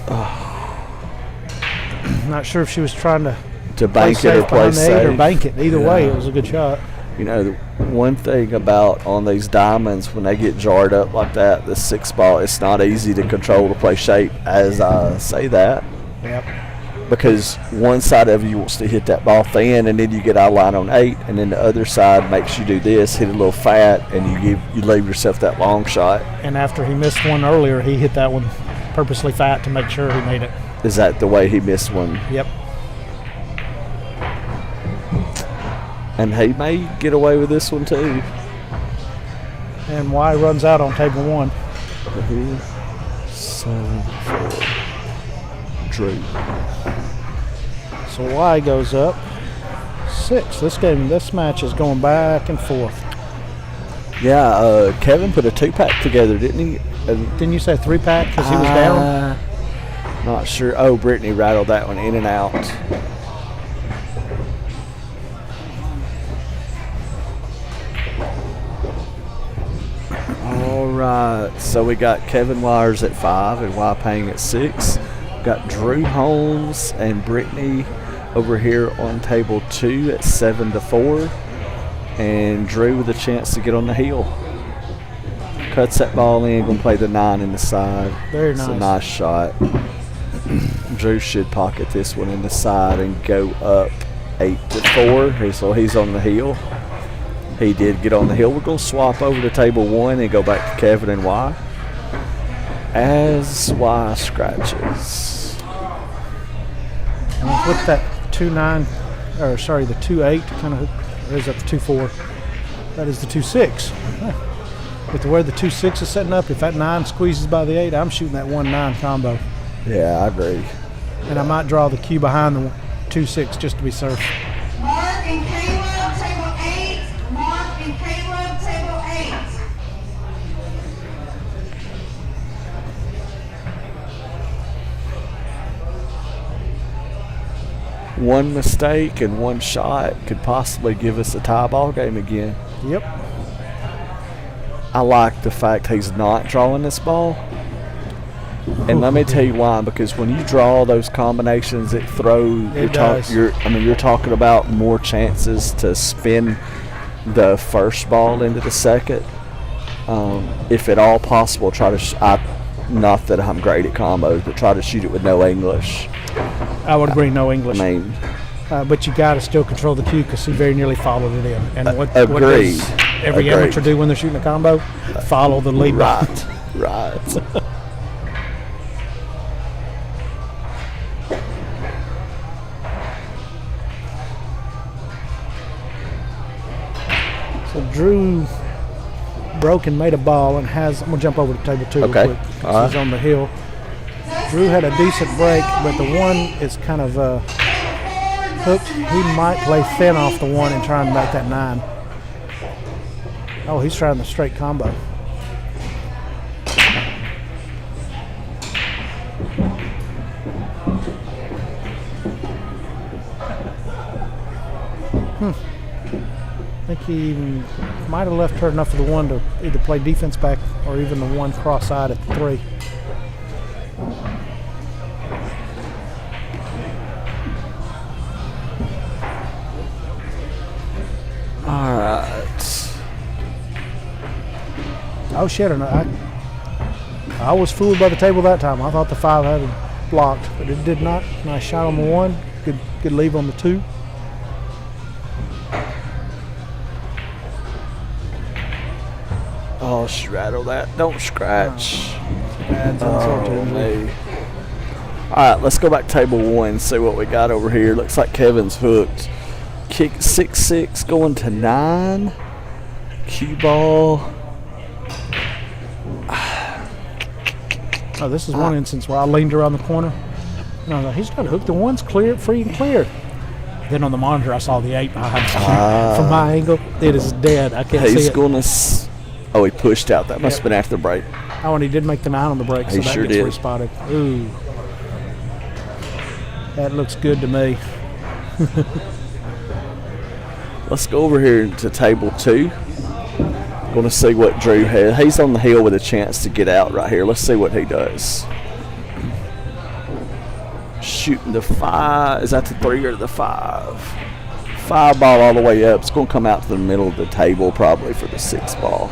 Not sure if she was trying to To play bank it or safe play behind the 8 or safe. bank it. Either way, Yeah. it was a good shot. You know, the one thing about on these diamonds, when they get jarred up like that, the 6 ball, it's not easy to control to play shape, as I say that, Yep. because one side of you wants to hit that ball thin, and then you get out of line on 8, and then the other side makes you do this, hit it a little fat, and you leave yourself that long shot. And after he missed one earlier, he hit that one purposely fat to make sure he made it. Is that the way he missed one? Yep. And he may get away with this one too. And Y runs out on table 1. So, Drew. So Y goes up 6. This match is going back and forth. Yeah, Kevin put a 2-pack together, didn't he? Didn't you say 3-pack because he was down? Not sure. Oh, Brittany rattled that one in and out. All right, so we got Kevin Wires at 5 and Y Payne at 6. Got Drew Holmes and Brittany over here on table 2 at 7-4, and Drew with a chance to get on the heel. Cuts that ball in, gonna play the 9 in the side. Very It's a nice. nice shot. Drew should pocket this one in the side and go up 8-4. So he's on the heel. He did get on the hill. We're gonna swap over to table 1 and go back to Kevin and Y. As Y scratches. And with that 2-9, or sorry, the 2-8 kind of, or is that the 2-4? That is the 2-6. With the way the 2-6 is setting up, if that 9 squeezes by the 8, I'm shooting that 1-9 combo. Yeah, I agree. And I might draw the cue behind the 2-6 just to be safe. Mark and Caleb, table 8. Mark and Caleb, table 8. One mistake and one shot could possibly give us a tie ball game again. Yep. I like the fact he's not drawing this ball. And let me tell you why, because when you draw those combinations, it throws. It does. You're talking about more chances to spin the first ball into the second. If at all possible, try to. Not that I'm great at combos, but try to shoot it with no English. I would agree, no English. I mean, but you got to still control the cue because he very nearly followed it in. And what agreed. does every Agreed. amateur do when they're shooting a combo? Follow the lead. right, right. So Drew broke and made a ball and has. I'm gonna jump over to table 2 Okay. real quick. 'Cause All right. He's on the hill. Drew had a decent break, but the 1 is kind of hooked. He might play thin off the 1 and try and make that 9. Oh, he's trying the straight combo. I think he even might have left her enough of the 1 to either play defense back or even the 1 cross-eyed at the 3. All right. Oh shit! And I was fooled by the table that time. I thought the 5 had it blocked, but it did not. Nice shot on the 1. Good leave on the 2. Oh, straddle that. Don't scratch. Adds insult to Oh, injury. me. All right, let's go back to table 1 and see what we got over here. Looks like Kevin's hooked. Kick 6-6 going to 9. Cue ball. Oh, this is one instance where I leaned around the corner. And I was like, he's got to hook. The 1's clear, free and clear. Then on the monitor, I saw the 8 behind. From my angle, it is dead. I can't see He's it. going to. Oh, he pushed out. That must have been after the break. Oh, and he did make the 9 on the break, so He that sure gets did. respotted. Ooh. That looks good to me. Let's go over here to table 2. Going to see what Drew has. He's on the hill with a chance to get out right here. Let's see what he does. Shooting the 5. Is that the 3 or the 5? 5 ball all the way up. It's going to come out to the middle of the table probably for the 6 ball.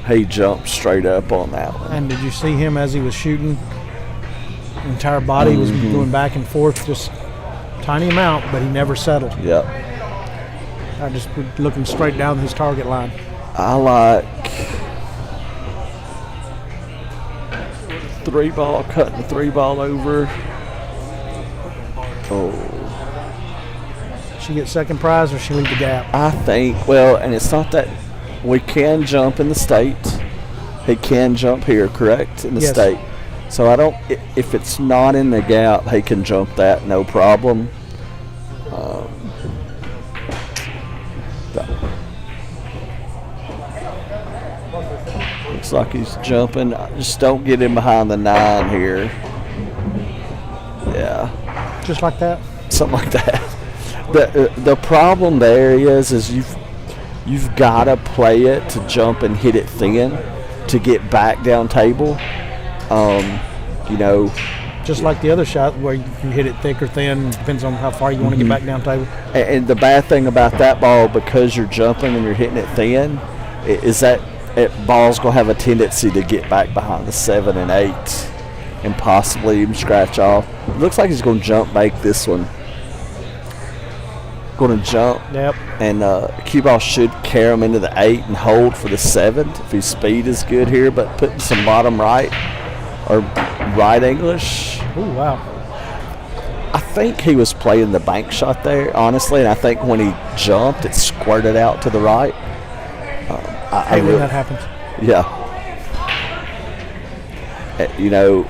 He jumped straight up on that one. And did you see him as he was shooting? The entire body was going back and forth, just tiny amount, but he never settled. Yep. I just looking straight down his target line. I like 3 ball, cutting the 3 ball over. Oh, She gets second prize or she leave the gap. I think, well, and it's not that we can jump in the state. He can jump here, correct? In the Yes. state. So I don't, if it's not in the gap, he can jump that, no problem. Looks like he's jumping. Just don't get him behind the 9 here. Yeah. Just like that. Something like that. The problem there is you've got to play it to jump and hit it thin to get back down table. You know, Just just like the other shot where you can hit it thick or thin, depends on how far you want to get back down table. And the bad thing about that ball, because you're jumping and you're hitting it thin, is that ball's going to have a tendency to get back behind the 7 and 8 and possibly even scratch off. It looks like he's going to jump bake this one. Going to jump. Yep. And cue ball should carry him into the 8 and hold for the 7 if his speed is good here, but putting some bottom right or right English. Oh, wow. I think he was playing the bank shot there, honestly, and I think when he jumped, it squirted out to the right. I hate when that happens. Yeah. You know,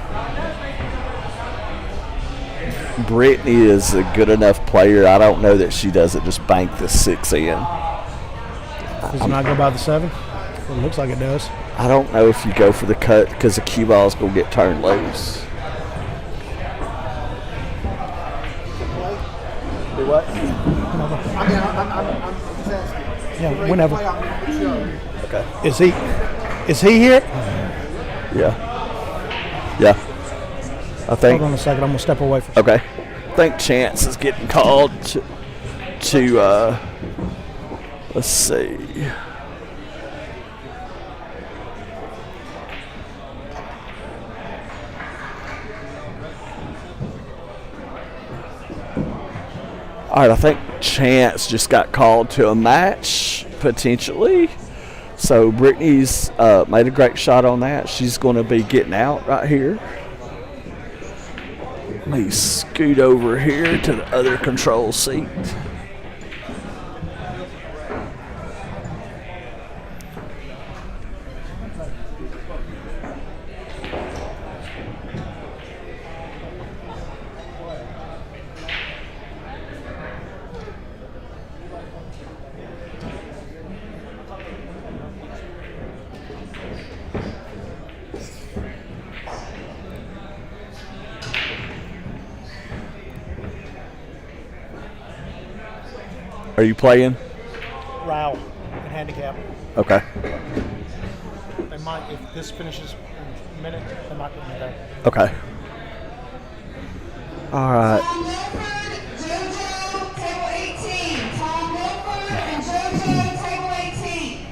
Brittany is a good enough player. I don't know that she doesn't just bank the 6 in. Does it not go by the 7? It looks like it does. I don't know if you go for the cut because the cue ball is going to get turned loose. Do what? Yeah, whenever. Okay. Is he here? Yeah. Yeah. I think. Hold on a second. I'm gonna step away from. Okay. I think Chance is getting called to let's see. All right, I think Chance just got called to a match, potentially. So Brittany's made a great shot on that. She's going to be getting out right here. Let me scoot over here to the other control seat. Are you playing? Rao and handicap. Okay. They might, if this finishes in a minute, they might put me there. Okay. All right. Tom Milford, JoJo, table 18. Tom Milford and JoJo, table 18.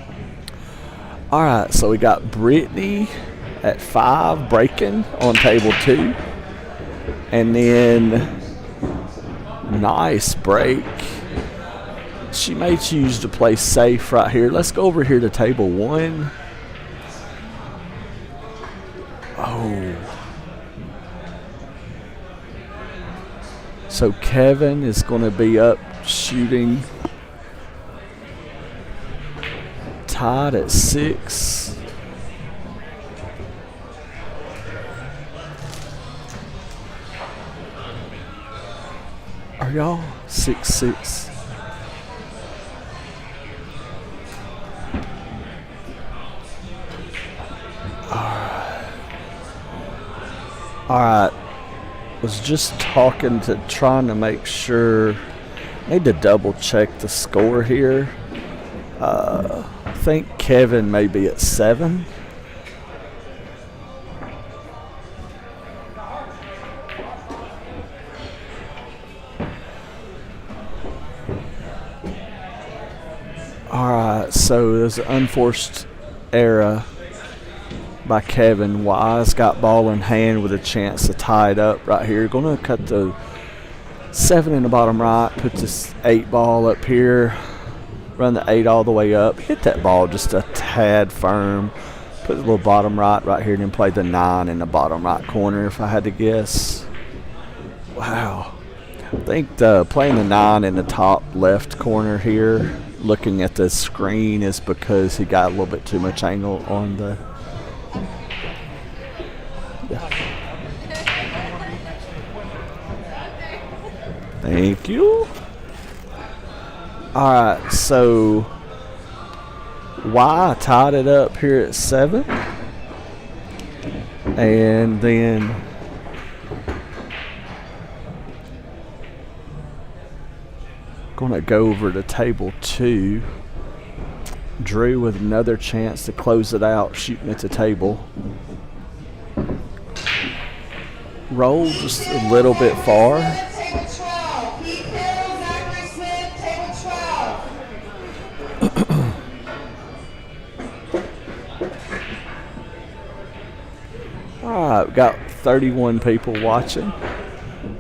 All right. So we got Brittany at 5 breaking on table 2. And then nice break. She may choose to play safe right here. Let's go over here to table 1. Oh. So Kevin is going to be up shooting. Tied at 6. Are y'all 6-6? All right, was just trying to make sure. Need to double check the score here. I think Kevin may be at 7. All right, so there's an unforced error by Kevin. Wise got ball in hand with a chance to tie it up right here. Going to cut the 7 in the bottom right, put this 8 ball up here, run the 8 all the way up, hit that ball just a tad firm, put the little bottom right here, and then play the 9 in the bottom right corner if I had to guess. Wow. I think playing the 9 in the top left corner here, looking at the screen, is because he got a little bit too much angle on the. Thank you. All right, so Y tied it up here at 7, and then gonna go over to table 2. Drew with another chance to close it out, shooting at the table. roll just a little bit far. Table 12. Heath Hill, Zachary Smith, table 12. All right, we got 31 people watching.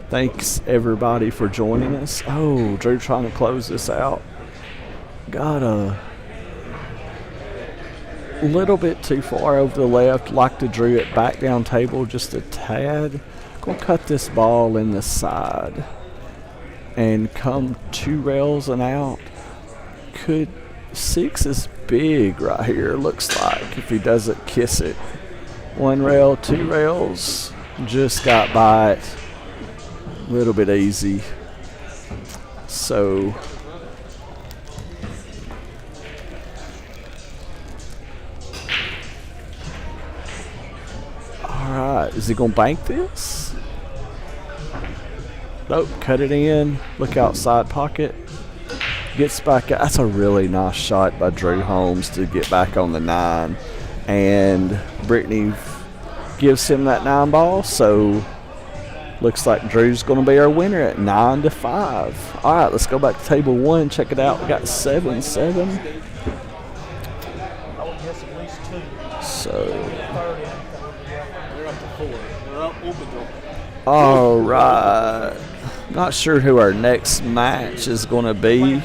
Thanks everybody for joining us. Oh, Drew trying to close this out. Got a little bit too far over the left. Like to drew it back down table just a tad. Gonna cut this ball in the side and come 2 rails and out. Could 6 is big right here, looks like, if he doesn't kiss it. 1 rail, 2 rails, just got by it. A little bit easy. So alright, is he gonna bank this? Nope, cut it in, look outside pocket. Gets back, that's a really nice shot by Drew Holmes to get back on the 9. And Brittany gives him that 9 ball, so looks like Drew's going to be our winner at 9-5. All right, let's go back to table 1. Check it out. We got 7-7. So, all right. Not sure who our next match is going to be.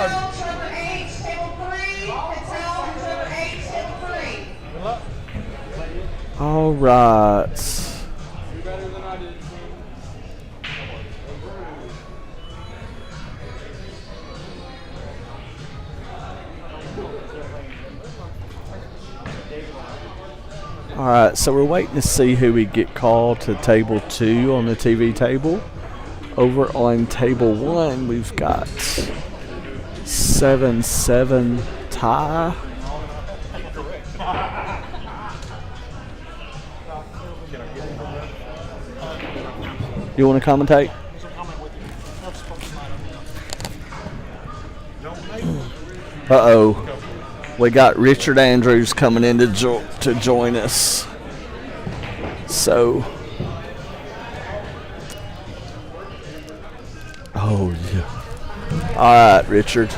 Patel, Trevor H, table 3. Patel and Trevor H, table 3. All right. All right, so we're waiting to see who we get called to table 2 on the TV table. Over on table 1, we've got 7-7 tie. You want to commentate? Uh-oh. We got Richard Andrews coming in to join us. So, oh yeah. All right, Richard.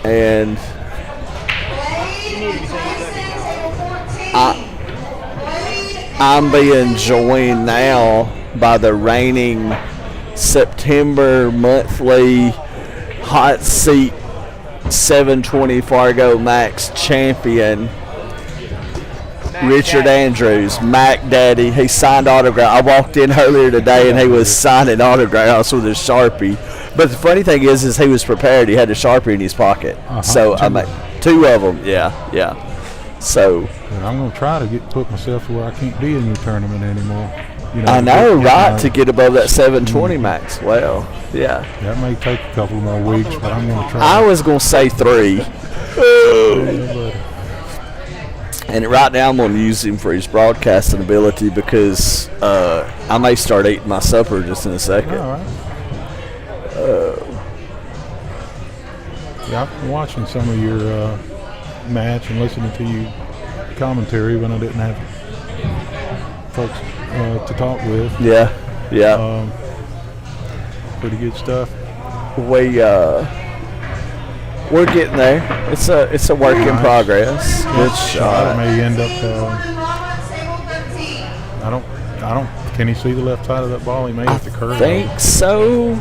And I'm being joined now by the reigning September monthly hot seat 720 Fargo Max champion, Richard Andrews, Mac Daddy. He signed autograph. I walked in earlier today and he was signing autographs with his Sharpie. But the funny thing is he was prepared. He had a Sharpie in his pocket. So I made 2 of them. Yeah. So and I'm gonna try to put myself where I can't be in your tournament anymore. You I know, right? To get above that 720 max. Well, yeah. That may take a couple more weeks, but I'm gonna try. I was gonna say 3. And right now I'm going to use him for his broadcasting ability because I may start eating my supper just in a second. All right. Yeah, I've been watching some of your match and listening to you commentary when I didn't have folks to talk with. Yeah. Pretty good stuff. We're getting there. It's a work in progress. Good shot. It may end up. I don't. Can he see the left side of that ball? He may have to curve. I think so.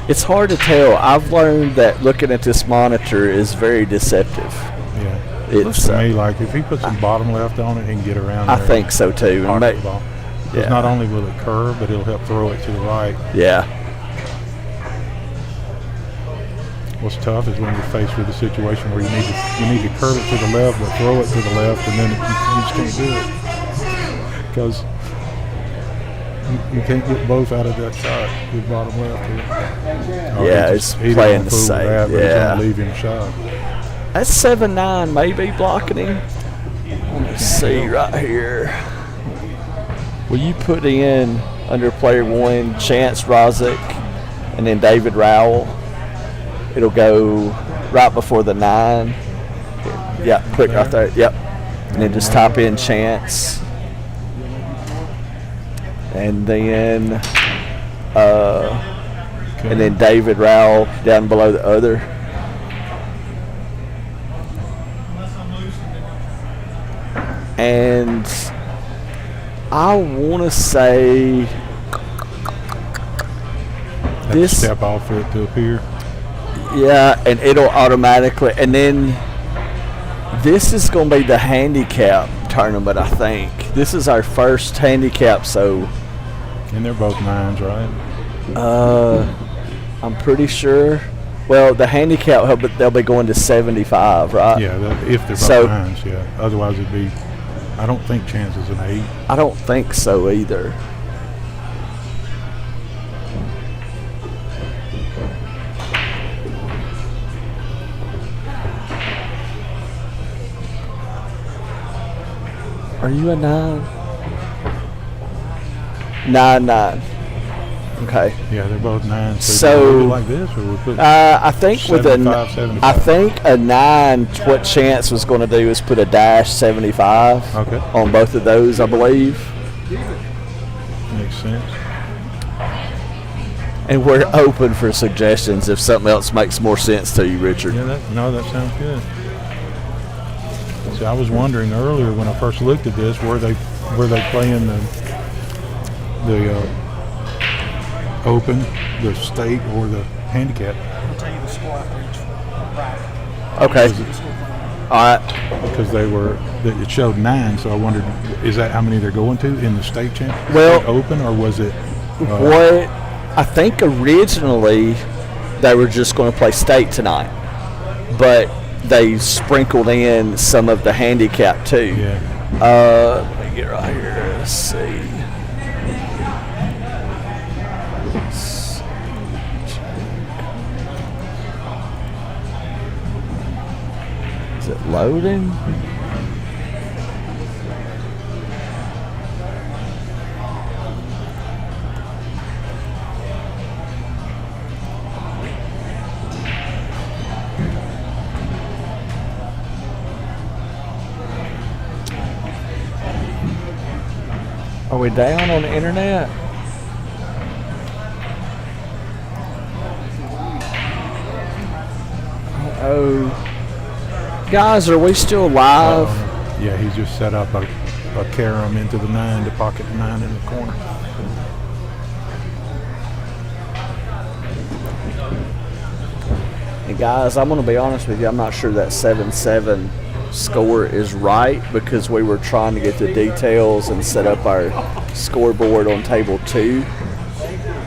It's hard to tell. I've learned that looking at this monitor is very deceptive. Yeah. It looks to me like if he puts some bottom left on it, he can get around. I there think so too. And the ball. Yeah. Not only will it curve, but it'll help throw it to the right. Yeah. What's tough is when you're faced with a situation where you need to curve it to the left, but throw it to the left, and then you just can't do it because you can't get both out of that side with bottom left. Yeah, it's playing the same. That, but it's gonna leave him shot. That's 7-9, maybe blocking him. Let's see right here. Will you put in under player 1, Chance Rozick, and then David Rowell. It'll go right before the 9. Yeah, quick right there. Yep. And then just type in Chance. And then David Rowell down below the other. And I want to say Have to this. step off for it to appear. Yeah, and it'll automatically. And then this is going to be the handicap tournament, I think. This is our first handicap, so And they're both 9s, right? I'm pretty sure. Well, the handicap, but they'll be going to 75, right? Yeah, if they're both So- 9s, yeah. Otherwise, it'd be. I don't think Chance is an 8. I don't think so either. Are you a 9? 9. Okay. Yeah, they're both 9s. So- do we do it like this, or we put I think with a 75, 75. I think a 9. What Chance was going to do is put a dash 75 Okay. on both of those, I believe. Makes sense. And we're open for suggestions if something else makes more sense to you, Richard. Yeah, that sounds good. See, I was wondering earlier when I first looked at this, were they playing the open, the state, or the handicap? I'll tell you the score after each bracket. Okay. All right. Because it showed 9, so I wondered, is that how many they're going to in the state championship? Well- open, or was it? What I think originally they were just going to play state tonight, but they sprinkled in some of the handicap too. Yeah. Let me get right here. Let's see. Is it loading? Are we down on the internet? Oh, guys, are we still live? Yeah, he's just set up a carom into the 9 to pocket the 9 in the corner. And guys, I'm going to be honest with you. I'm not sure that 7-7 score is right because we were trying to get the details and set up our scoreboard on table 2.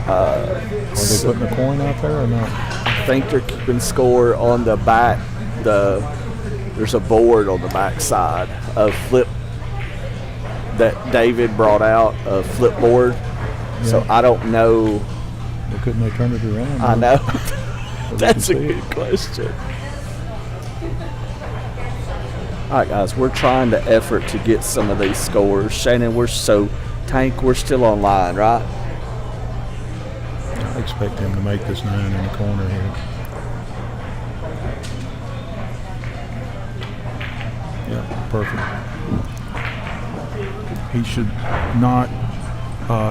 Are they putting a coin out there or not? I think they're keeping score on the back. There's a board on the back side of flip that David brought out, a flip board. So Yeah. I don't know. Well, couldn't they turn it around? I know. we That's a can see good question. All right, guys, we're trying to effort to get some of these scores. Shannon, we're still online, right? I expect him to make this 9 in the corner here. Yeah, perfect. He should not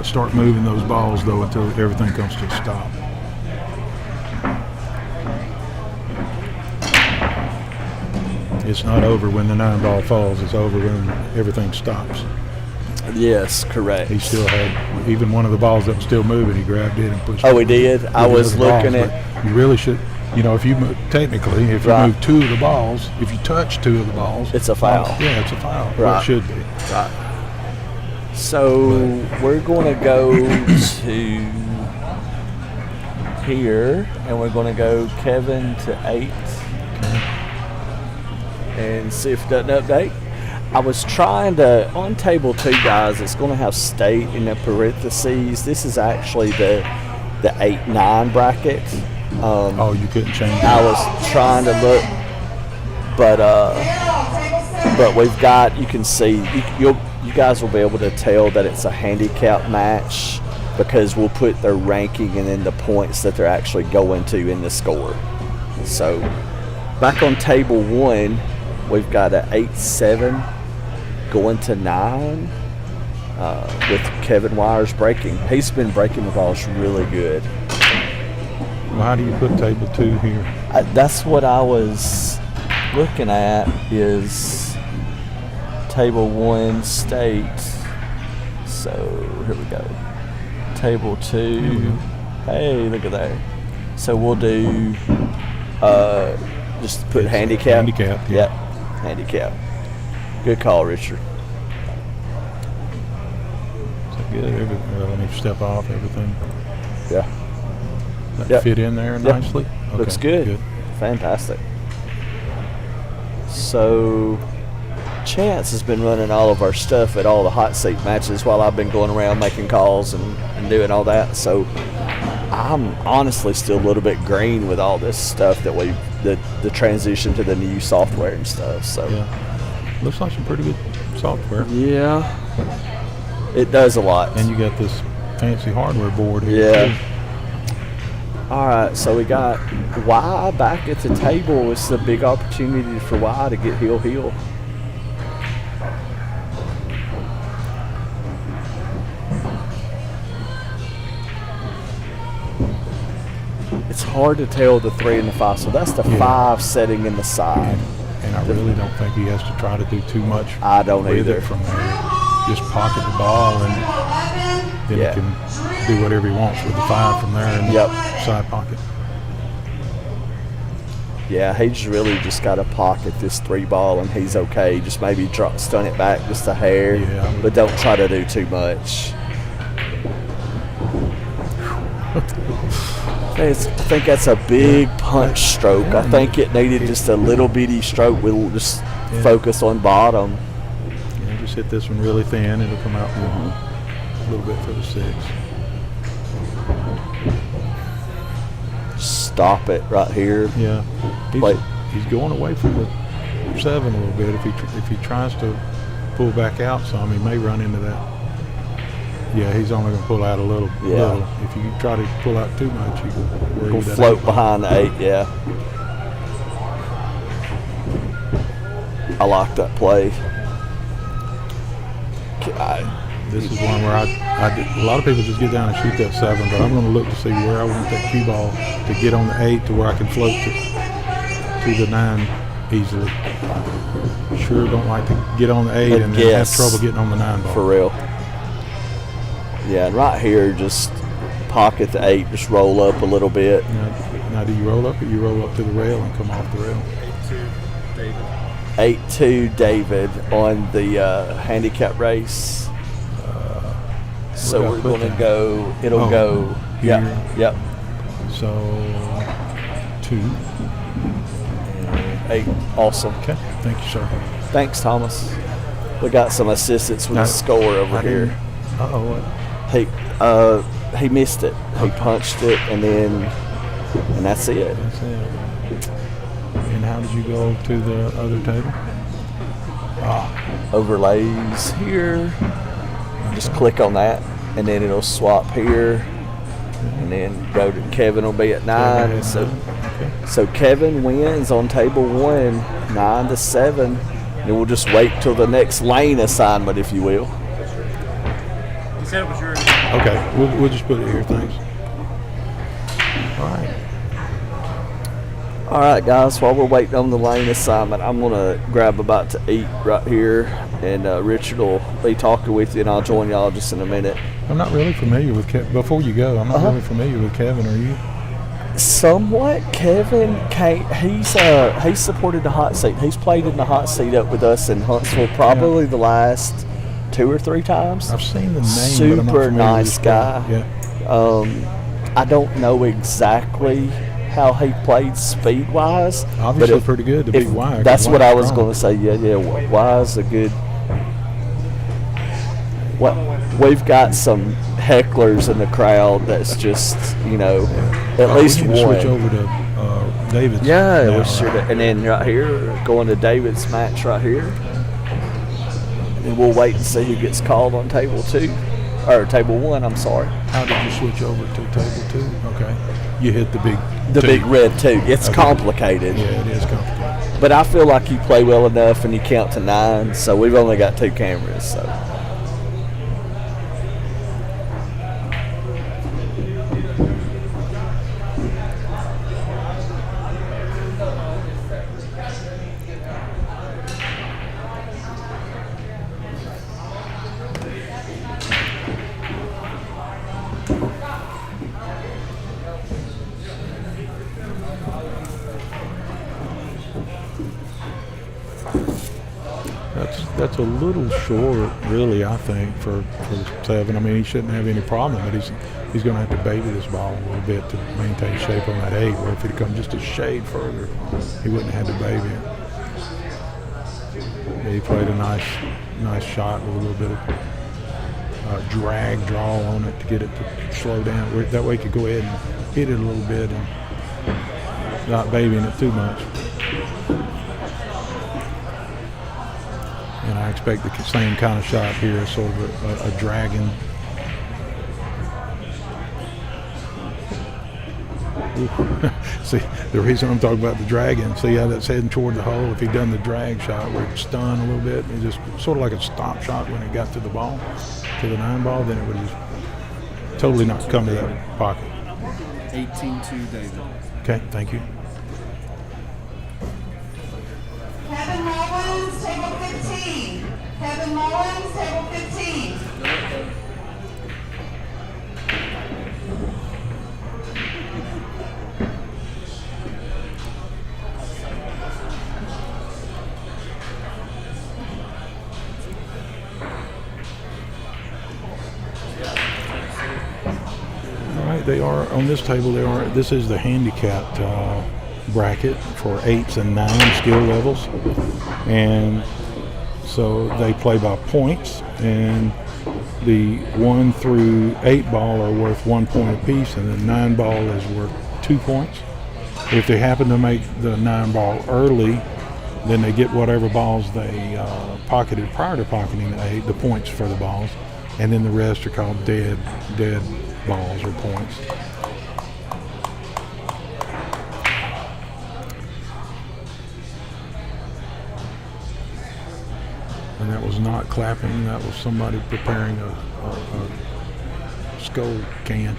start moving those balls, though, until everything comes to a stop. It's not over when the 9 ball falls. It's over when everything stops. Yes, correct. He still had, even one of the balls that was still moving, he grabbed it and pushed it. Oh, he did? I With the was other balls, looking but at. You really should, if you move, technically, if you Right. move 2 of the balls, if you touch 2 of the balls. It's a foul. Yeah, it's a foul. Well, Right. it should be. Right. So we're going to go to here, and we're going to go Kevin to 8 and see if it doesn't update. I was trying to, on table 2, guys, it's going to have state in the parentheses. This is actually the 8-9 bracket. Oh, you couldn't change I it. was trying to look, but we've got, you can see, you guys will be able to tell that it's a handicap match because we'll put their ranking and then the points that they're actually going to in the score. So back on table 1, we've got an 8-7 going to 9 with Kevin Wires breaking. He's been breaking the balls really good. Well, how do you put table 2 here? That's what I was looking at, is table 1 state. So here we go. Table 2. Hey, look at that. So we'll do just put handicap. Handicap, yeah. Yep, handicap. Good call, Richard. Is that good? Let me step off everything. Yeah. That Yep. fit in there Yep. nicely? Looks Okay, good. Fantastic. So Chance has been running all of our stuff at all the hot seat matches while I've been going around making calls and doing all that. So I'm honestly still a little bit green with all this stuff that the transition to the new software and stuff. So Yeah. Looks like some pretty good software. yeah, it does a lot. And you got this fancy hardware board here. Yeah. too. All right, so we got Y back at the table. It's a big opportunity for Y to get heel. It's hard to tell the 3 and the 5, so that's the Yeah. 5 setting in the side. And I really don't think he has to try to do too much I don't with either. it from there. Just pocket the ball and then Yeah. he can do whatever he wants with the 5 from there in Yep. the side pocket. Yeah, he's really just got to pocket this 3 ball and he's okay. Just maybe stun it back just a hair, Yeah. but don't try to do too much. I think that's a big punch stroke. I think it needed just a little bitty stroke. We'll just focus on bottom. Yeah, just hit this one really thin. It'll come out a little bit for the 6. Stop it right here. Yeah. Like- He's going away from the 7 a little bit. If he tries to pull back out some, he may run into that. Yeah, he's only going to pull out a little. Yeah. Little. If you try to pull out too much, you can worry We'll that float 8 behind the 8, yeah. I like that play. This is one where a lot of people just get down and shoot that 7, but I'm going to look to see where I want that cue ball to get on the 8 to where I can float to the 9 easily. Sure don't like to get on the 8 and then have Yes. trouble getting on the 9 ball. For real. Yeah, and right here, just pocket the 8, just roll up a little bit. Now do you roll up or you roll up to the rail and come off the rail? 8-2 David on the handicap race. So Where do I we're put going to that? go, it'll Oh, go, here. yep, So 2. 8, awesome. Okay, thank you, sir. Thanks, Thomas. We got some assistance with the score over I here. didn't- Uh-oh, what? He missed it. He punched it, and that's it. That's it. And how did you go to the other table? Overlays here. Just click on that, and then it'll swap here, and then go to Kevin will be at 9. So Kevin wins on table 1, 9-7. And we'll just wait till the next lane assignment, if you will. He said it was yours. Okay, we'll just put it here, thanks. All right. All right, guys, while we're waiting on the lane assignment, I'm going to grab a bite to eat right here, and Richard will be talking with you, and I'll join y'all just in a minute. I'm not really familiar with Kevin. Before you go, I'm not really familiar with Kevin. Are you? Somewhat. Kevin he's supported the hot seat. He's played in the hot seat up with us in Huntsville probably the last 2 or 3 times. I've seen the name, but I'm not Super familiar nice with guy. Kevin. Yeah. I don't know exactly how he played speed wise. Obviously pretty good to beat Wyatt. That's what I was going to say. Yeah. Wyatt's a good. What we've got some hecklers in the crowd. That's just at least we one. can switch over to David's. Yeah, now, we sure right? do. And then right here, going to David's match right here. And we'll wait and see who gets called on table 2. or table 1. I'm sorry. How did you switch over to table 2? Okay. You hit the big The 2. big red 2. It's Okay. complicated. Yeah, it is complicated. But I feel like you play well enough and you count to 9, so we've only got 2 cameras. So That's a little short, really. I think for 7. I mean, he shouldn't have any problem, but he's going to have to baby this ball a little bit to maintain shape on that 8. Where if he'd come just a shade further, he wouldn't have had to baby it. Yeah, he played a nice shot with a little bit of drag draw on it to get it to slow down. That way he could go ahead and hit it a little bit and not babying it too much. And I expect the same kind of shot here, sort of a dragging. See, the reason I'm talking about the dragging, see how that's heading toward the hole. If he'd done the drag shot where it spun a little bit, it just sort of like a stop shot when it got to the ball, to the 9 ball, then it would just totally not come to that pocket. 18-2, David. Okay, thank you. Kevin Mullins, table 15. Kevin Mullins, table 15. All right, they are on this table. This is the handicapped bracket for 8s and 9 skill levels, and so they play by points. And the 1 through 8 ball are worth 1 point apiece, and the 9 ball is worth 2 points. If they happen to make the 9 ball early, then they get whatever balls they pocketed prior to pocketing the 8, the points for the balls, and then the rest are called dead balls or points. And that was not clapping, that was somebody preparing a skull can.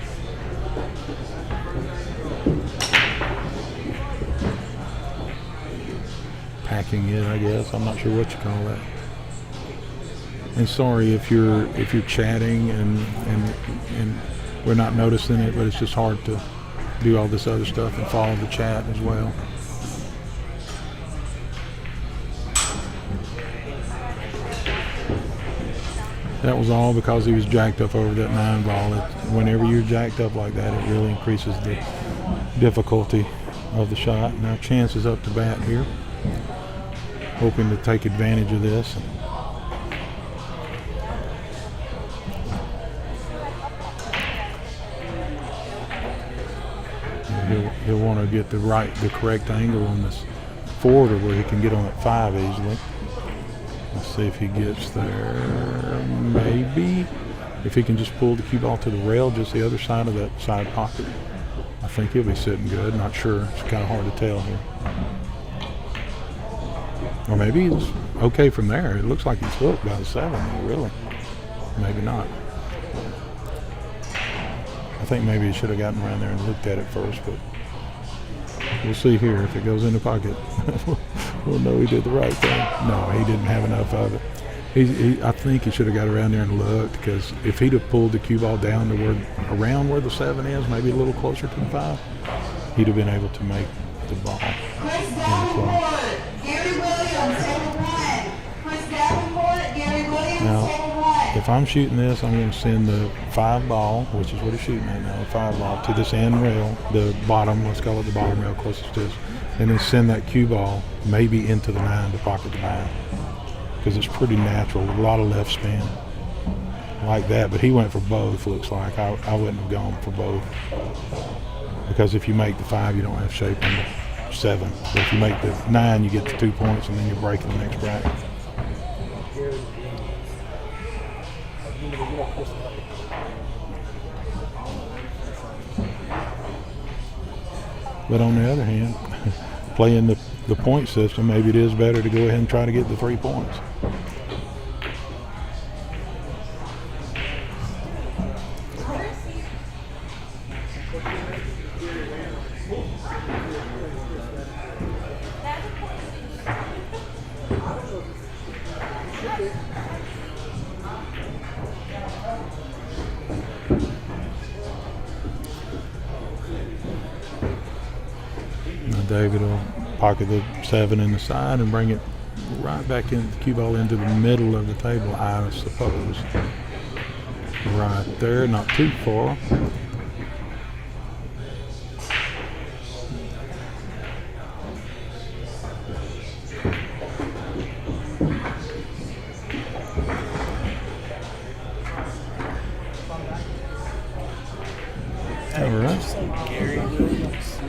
Packing it, I guess. I'm not sure what you call that. And sorry if you're chatting and we're not noticing it, but it's just hard to do all this other stuff and follow the chat as well. That was all because he was jacked up over that 9 ball. Whenever you're jacked up like that, it really increases the difficulty of the shot. Now Chance is up to bat here, hoping to take advantage of this. He'll want to get the correct angle on this forwarder where he can get on that 5 easily. Let's see if he gets there. Maybe. If he can just pull the cue ball to the rail, just the other side of that side pocket, I think he'll be sitting good. Not sure. It's kind of hard to tell here. Or maybe he's okay from there. It looks like he's hooked by the 7, really. Maybe not. I think maybe he should have gotten around there and looked at it first, but we'll see here. If it goes in the pocket, we'll know he did the right thing. No, he didn't have enough of it. I think he should have got around there and looked, because if he'd have pulled the cue ball down to around where the 7 is, maybe a little closer to the 5, he'd have been able to make the ball. Chris Davenport, Gary Williams, table 1. Chris Davenport, Gary Williams, Now, table 1. if I'm shooting this, I'm going to send the 5 ball, which is what he's shooting at now, the 5 ball, to this end rail, the bottom, let's call it the bottom rail closest to us, and then send that cue ball maybe into the 9 to pocket the 9, because it's pretty natural, a lot of left spin like that. But he went for both, looks like. I wouldn't have gone for both, because if you make the 5, you don't have shape on the 7. But if you make the 9, you get the 2 points, and then you're breaking the next bracket. But on the other hand, playing the point system, maybe it is better to go ahead and try to get the 3 points. Now David will pocket the 7 in the side and bring it right back in the cue ball into the middle of the table, I suppose. Right there, not too far. All right. Gary Williams.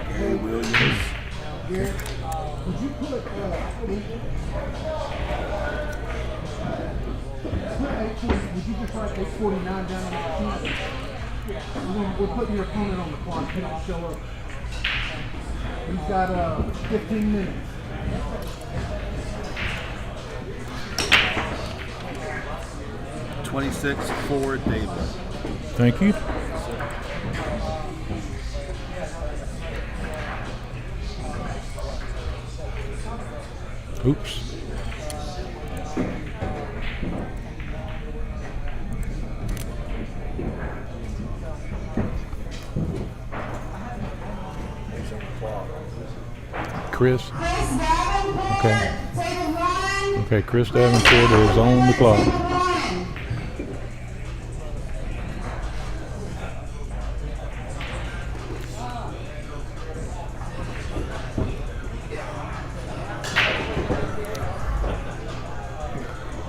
Gary Williams. Would you just write 849 down on the sheet? We're putting your opponent on the clock. He don't show up. He's got 15 minutes. $26 David. Thank you. Oops. Chris. Okay. Okay, Chris Davenport is on the clock.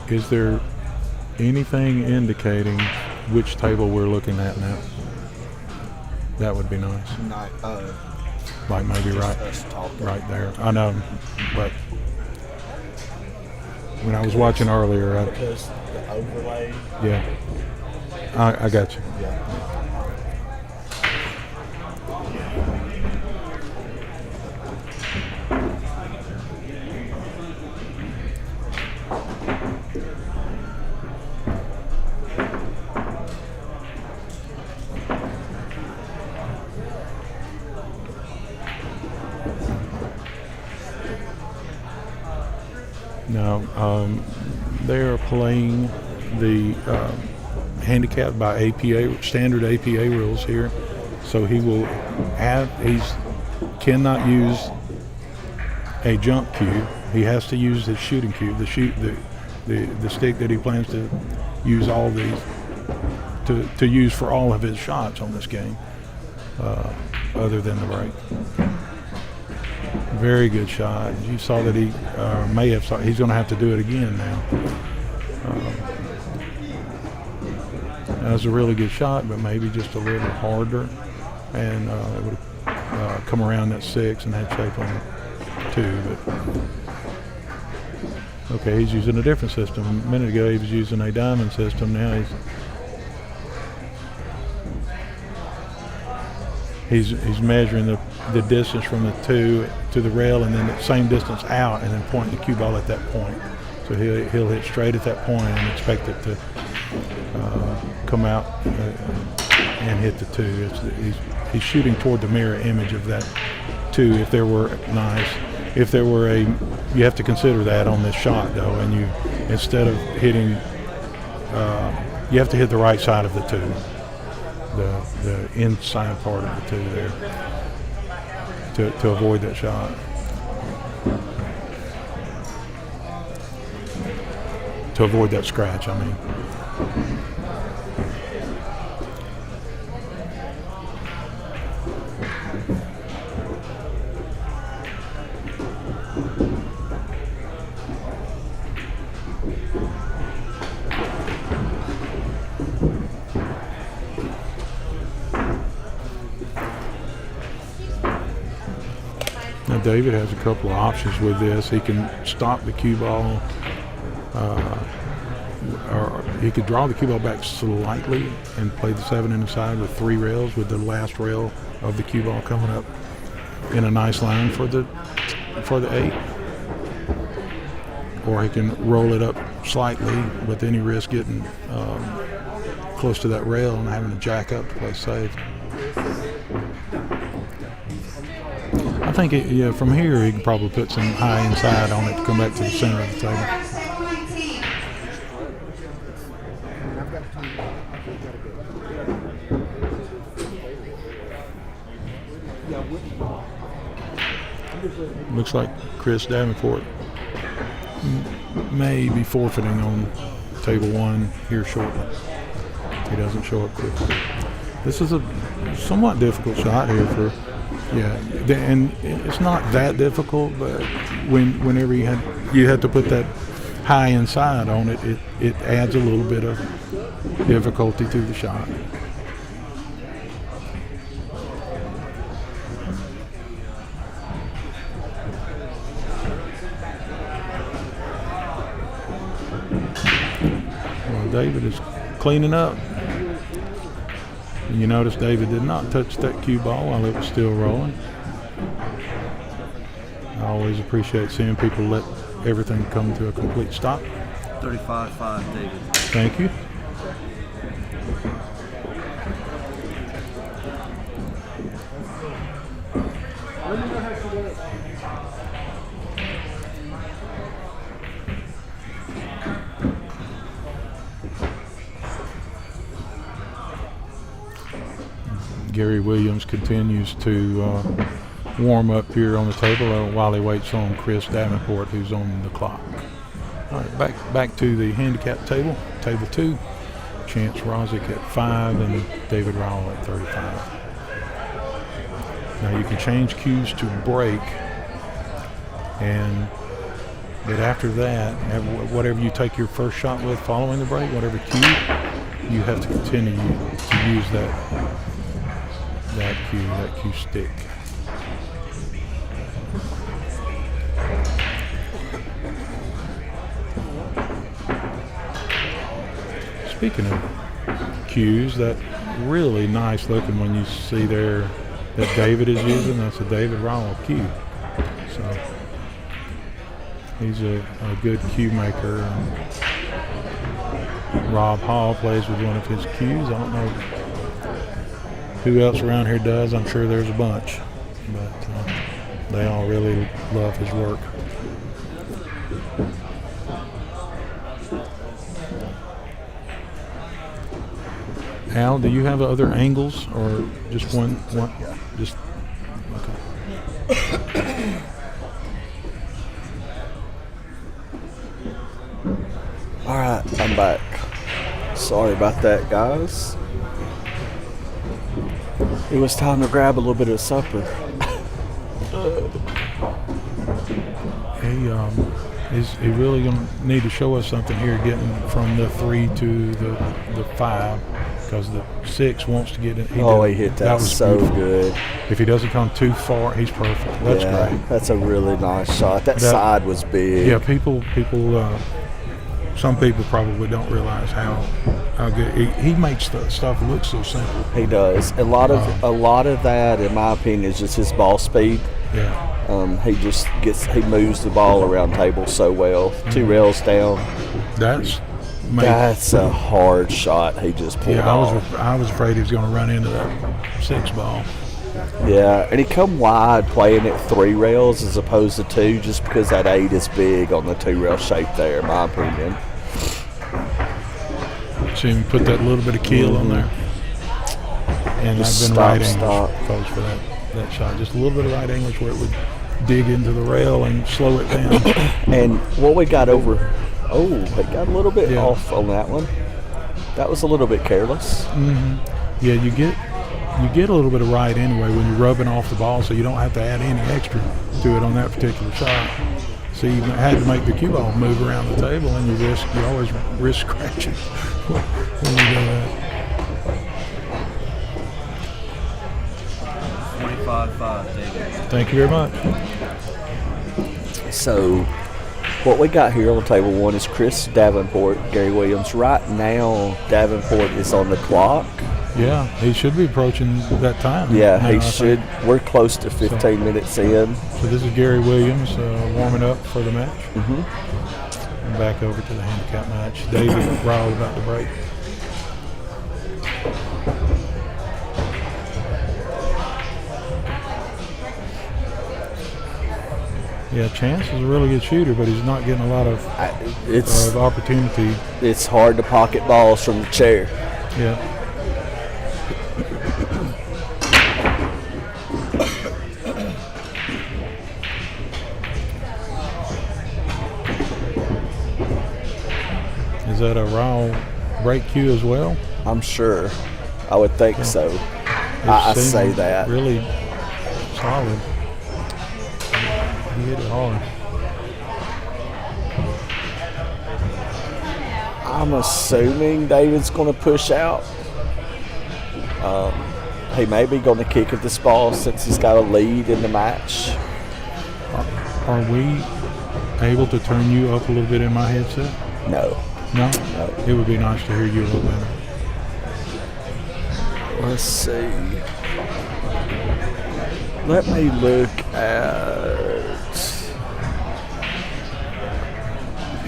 Is there anything indicating which table we're looking at now? That would be nice. Not, Like maybe right there. I know, but when I was watching earlier, because the overlay. yeah, I got you. Yeah. Now, they are playing the handicap by APA, standard APA rules here. So he will cannot use a jump cue. He has to use his shooting cue, the stick that he plans to use all these to use for all of his shots on this game, other than the break. Very good shot. You saw that he may have saw. He's going to have to do it again now. That was a really good shot, but maybe just a little harder, and it would have come around that 6 and had shape on 2. But okay, he's using a different system. A minute ago he was using a diamond system. Now he's measuring the distance from the 2 to the rail, and then the same distance out, and then pointing the cue ball at that point. So he'll hit straight at that point and expect it to come out and hit the 2. He's shooting toward the mirror image of that 2. If there were you have to consider that on this shot though, and you instead of hitting, you have to hit the right side of the 2. The inside part of the 2 there to avoid that shot. To avoid that scratch, I mean. Now David has a couple of options with this. He can stop the cue ball, or he could draw the cue ball back slightly and play the 7 in the side with 3 rails, with the last rail of the cue ball coming up in a nice line for the 8. Or he can roll it up slightly, but then he risks getting close to that rail and having to jack up to play safe. I think from here he can probably put some high inside on it to come back to the center of the table. Table 19. Looks like Chris Davenport may be forfeiting on table 1 here shortly. He doesn't show up quickly. This is a somewhat difficult shot here for, and it's not that difficult, but whenever you had to put that high inside on it, it adds a little bit of difficulty to the shot. Well, David is cleaning up. You notice David did not touch that cue ball while it was still rolling. I always appreciate seeing people let everything come to a complete stop. 35-5, David. Thank you. Gary Williams continues to warm up here on the table while he waits on Chris Davenport, who's on the clock. All right, back to the handicap table, table 2. Chance Rozick at 5 and David Rowell at 35. Now you can change cues to break, but after that, whatever you take your first shot with following the break, whatever cue, you have to continue to use that cue stick. Speaking of cues, that really nice looking one you see there that David is using, that's a David Rowell cue. So he's a good cue maker. And Rob Hall plays with one of his cues. I don't know who else around here does. I'm sure there's a bunch, but they all really love his work. Al, do you have other angles or just one? Just okay. All right, I'm back. Sorry about that, guys. It was time to grab a little bit of supper. Is he really going to need to show us something here, getting from the 3 to the 5, because the 6 wants to get in. He hit that was so beautiful. Good. If he doesn't come too far, he's perfect. That's great. That's a really nice shot. That side was big. Yeah, some people probably don't realize how good he makes the stuff look so simple. He does. A lot of that, in my opinion, is just his ball speed. Yeah. He moves the ball around table so well. 2 rails down. That's a hard shot he just pulled off. I was afraid he was going to run into that 6 ball. Yeah, and he come wide playing at 3 rails as opposed to 2, just because that 8 is big on the 2 rail shape there, in my opinion. See him put that little bit of keel on there. And just I've been right English folks for that shot. Just a little bit of right English where it would dig into the rail and slow it down. And what we got it got a little bit off on that one. That was a little bit careless. Mm-hmm. Yeah, you get a little bit of right anyway when you're rubbing off the ball, so you don't have to add any extra to it on that particular shot. So you had to make the cue ball move around the table, and you always risk scratching when you do that. 45-5, David. Thank you very much. So what we got here on table 1 is Chris Davenport, Gary Williams. Right now, Davenport is on the clock. Yeah, he should be approaching that time. Yeah, now, he I should. think. We're close to 15 minutes in. So this is Gary Williams warming up for the match. Mm-hmm. And back over to the handicap match. David Rowell about to break. Yeah, Chance is a really good shooter, but he's not getting a lot of It's opportunity. it's hard to pocket balls from the chair. Yeah. Is that a Rowell break cue as well? I'm sure. I would think so. I It seemed say that. Really solid. He hit it hard. I'm assuming David's going to push out. He may be going to kick at this ball since he's got a lead in the match. Are we able to turn you up a little bit in my headset? No. No? No. It would be nice to hear you a little better. Let's see. Let me look at.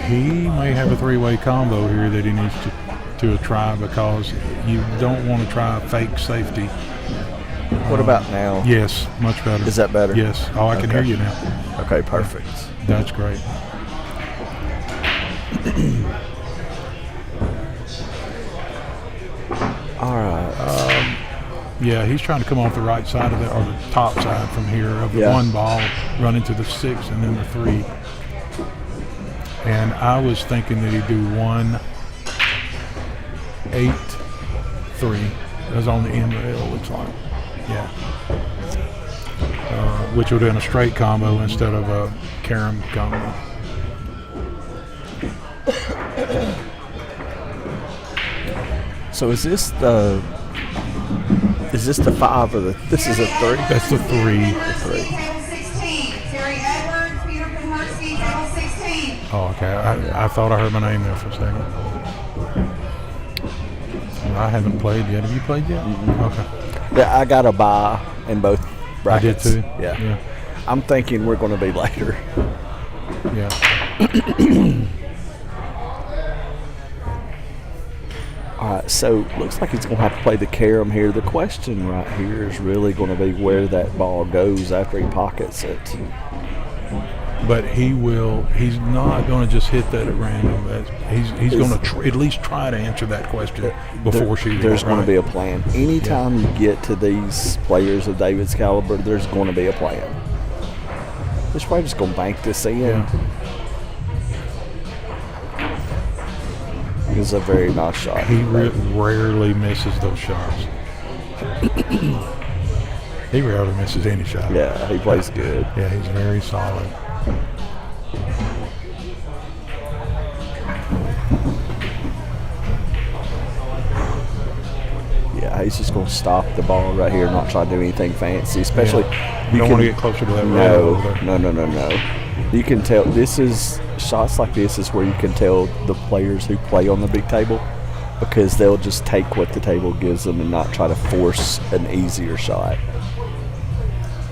He may have a three-way combo here that he needs to try, because you don't want to try a fake safety. What about now? Yes, much better. Is that better? Yes. Oh, I can hear Okay. you now. Okay, perfect. That's great. All right. Yeah, he's trying to come off the right side of it, or the top side from here of the Yeah. one ball, run into the 6 and then the 3. And I was thinking that he'd do 1, 8, 3. That's on the end rail, it looks like. Yeah. Which would have been a straight combo instead of a carom combo. So is this the 5 or the? This is a 3. That's the 3. Table 16. Terry Edwards, Peter Penhurski, table 16. Oh, okay. I thought I heard my name there for a second. I haven't played yet. Have you played yet? Okay. Yeah, I got a bye in both brackets. I did too. Yeah. Yeah. I'm thinking we're going to be later. Yeah. All right, so looks like he's going to have to play the carom here. The question right here is really going to be where that ball goes after he pockets it. But he's not going to just hit that at random. He's going to at least try to answer that question before shooting. There's going right? to be a plan. Anytime you get to these players of David's caliber, there's going to be a plan. He's probably just going to bank this in. Yeah. It's a very nice shot. He rarely misses those shots. He rarely misses any shot. Yeah, he plays good. Yeah, he's very solid. Yeah, he's just going to stop the ball right here, not try to do anything fancy. Especially, You don't want to get closer to that rail no, over there. no. You can tell. Shots like this is where you can tell the players who play on the big table, because they'll just take what the table gives them and not try to force an easier shot.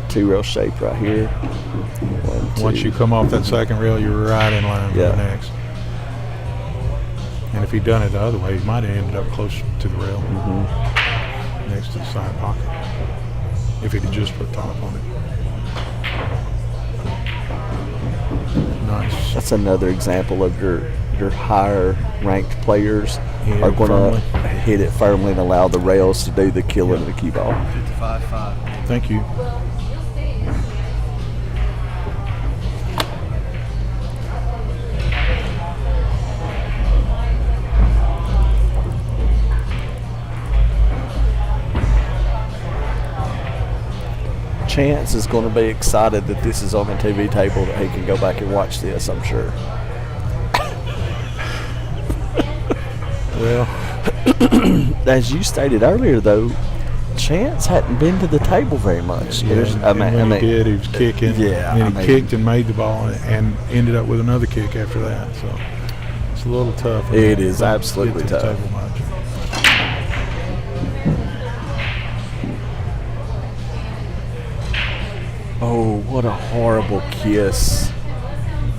2 rail shape right here. 1, 2. Once you come off that second rail, you're right in line for Yeah. the next. And if he'd done it the other way, he might have ended up close to the rail, next to the side pocket, if he'd just put top on it. Nice. That's another example of your higher ranked players Hit are it going to firmly. hit it firmly and allow the rails to do the killing of the cue ball. 55-5. Thank you. Chance is going to be excited that this is on the TV table, that he can go back and watch this, I'm sure. Well, As you stated earlier, though, Chance hadn't been to the table very much. There's- and when he did, he was kicking. Yeah, And I he mean- kicked and made the ball and ended up with another kick after that. So it's a little tough. It is to absolutely get to the tough. table much. What a horrible kiss.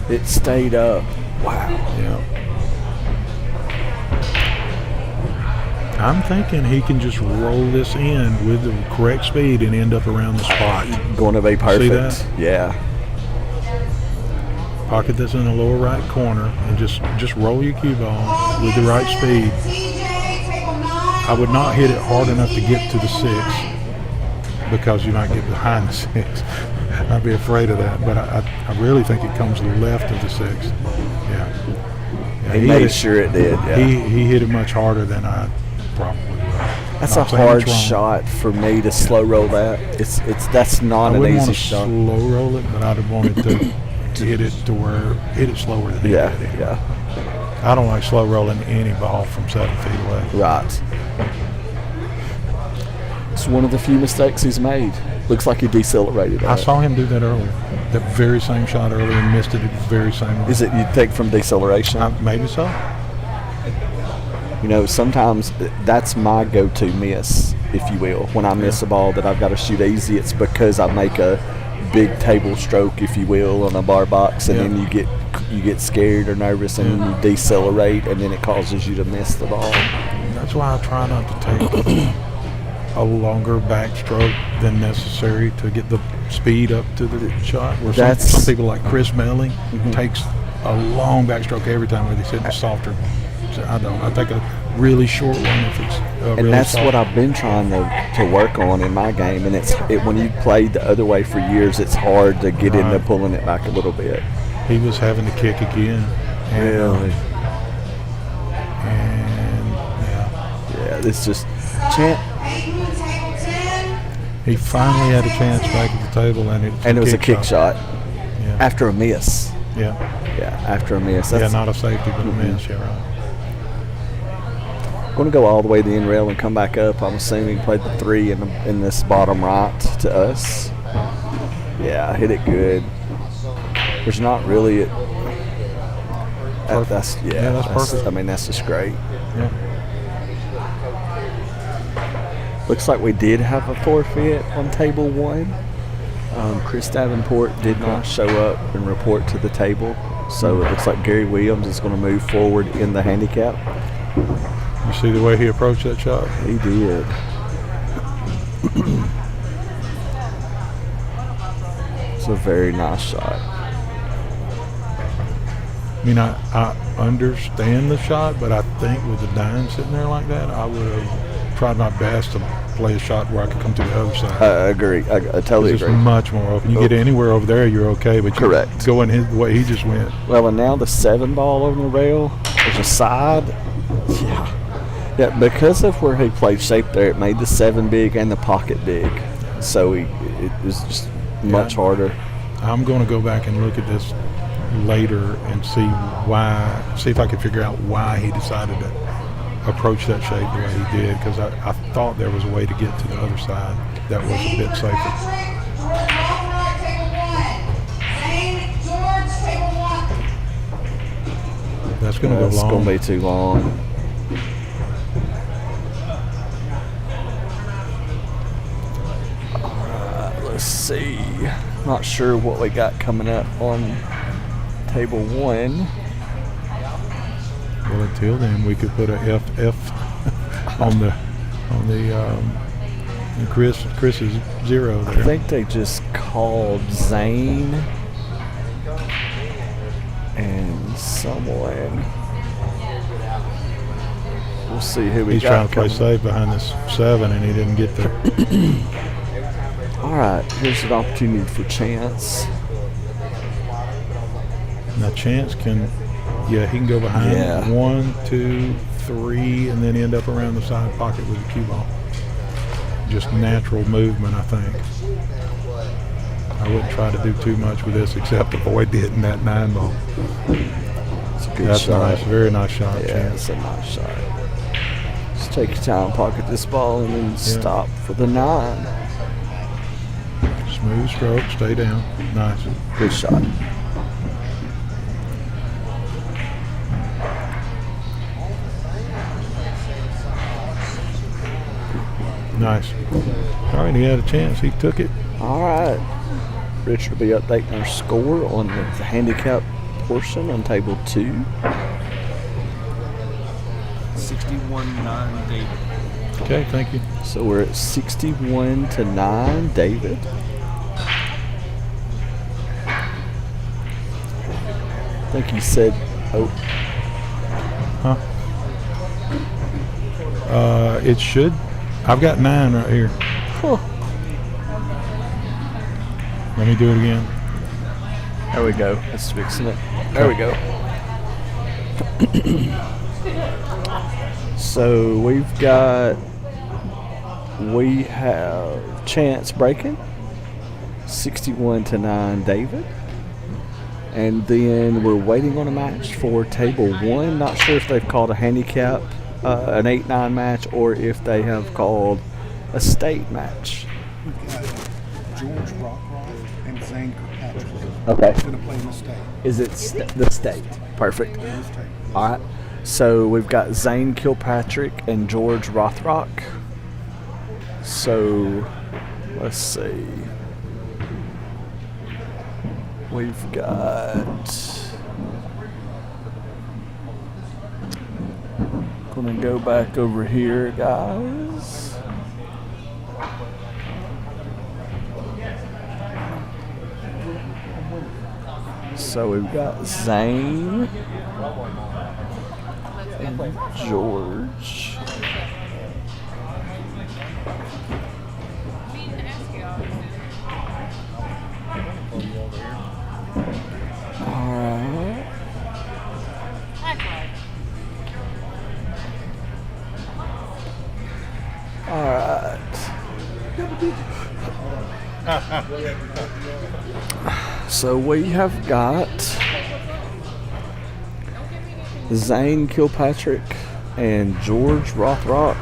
It stayed up. Wow. Yeah. I'm thinking he can just roll this in with the correct speed and end up around the spot. Going to be perfect. See that? Yeah. Pocket this in the lower right corner and just roll your cue ball with the right speed. I would not hit it hard enough to get to the 6 because you might get behind the 6. I'd be afraid of that, but I really think it comes left of the 6. Yeah. He hit made it- sure it did. Yeah. He hit it much harder than I probably would. That's Not a saying hard it's wrong. shot for me to slow roll that. That's I not an wouldn't easy want to shot. slow roll it, but I'd have wanted to hit it to where hit it slower than he Yeah, did. yeah. I don't like slow rolling any ball from 7 feet away. Right. It's one of the few mistakes he's made. Looks like he decelerated. I saw him do that earlier. That very same shot earlier and missed it the very same way. Is it you think from deceleration? Maybe so. You know, sometimes that's my go-to miss, if you will. When I miss a ball that I've got to shoot easy, it's because I make a big table stroke, if you will, on a bar box, and Yeah. then you get scared or nervous, and then you decelerate, and then it causes you to miss the ball. That's why I try not to take a longer backstroke than necessary to get the speed up to the shot. Where That's- some people like Chris Melling takes a long backstroke every time where he's hitting softer. So I don't. I take a really short one if it's And really that's soft. what I've been trying to work on in my game. And when you played the other way for years, it's hard to get into Right. pulling it back a little bit. He was having to kick again. And, Really? And yeah, Yeah, it's just Chant. Hayden, table 10. he finally had a chance back at the table, and And it was a kick shot Yeah, after a miss. yeah, Yeah, after a miss. yeah. That's Not a safety, but a miss. Yeah, right. going to go all the way to the end rail and come back up. I'm assuming played the 3 in this bottom right to us. Yeah, hit it good. There's not really that's Yeah, that's perfect. I mean, that's just great. Yeah. Looks like we did have a forfeit on table 1. Chris Davenport did not show up and report to the table, so it looks like Gary Williams is going to move forward in the handicap. You see the way he approached that shot? He did. It's a very nice shot. I mean, I understand the shot, but I think with the dime sitting there like that, I would have tried my best to play a shot where I could come to the other side. I agree. I totally It's agree. much more open. You get anywhere over there, you're okay, but you Correct. go in the way he just went. Well, and now the 7 ball on the rail. There's a side. Yeah. Yeah, because of where he played shape there, it made the 7 big and the pocket big. So it was just much harder. I'm going to go back and look at this later and see if I can figure out why he decided to approach that shape the way he did, because I thought there was a way to get to the other side that was a bit safer. Patrick, George Walker, table 1. Zane, George, table 1. That's going to go It's long. going to be too long. Let's see. Not sure what we got coming up on table 1. Well, until then, we could put a FF on the Chris's 0 I there. think they just called Zane and someone. We'll see who we He's got trying to play coming. safe behind this 7, and he didn't get there. All right, here's an opportunity for Chance. Now Chance can, he can go behind Yeah. 1, 2, 3, and then end up around the side pocket with a cue ball. Just natural movement, I think. I wouldn't try to do too much with this except avoid hitting that 9 ball. It's a good That's shot. nice, very nice shot, Yeah, Chance. it's a nice shot. Just take your time, pocket this ball, and then stop for the 9. Smooth stroke, stay down. Nice. Good shot. Nice. All right, he had a chance. He took it. All right. Richard will be updating our score on the handicap portion on table 2. 61-9 David. Okay, thank you. So we're at 61-9 David. I think he said, oh, Huh? It should. I've got 9 right here. huh. Let me do it again. There we go. That's fixing it. There we go. So we have Chance breaking 61-9 David. And then we're waiting on a match for table 1. Not sure if they've called a handicap, an 8-9 match, or if they have called a state match. George Rockroff and Zane Kirkpatrick. Okay. Going to play in the state. Is it the state? Perfect. All right. So we've got Zane Kilpatrick and George Rothrock. So let's see. We've got. Gonna go back over here, guys. So we've got Zane and George. Alright. Alright. So we have got Zane Kilpatrick and George Rothrock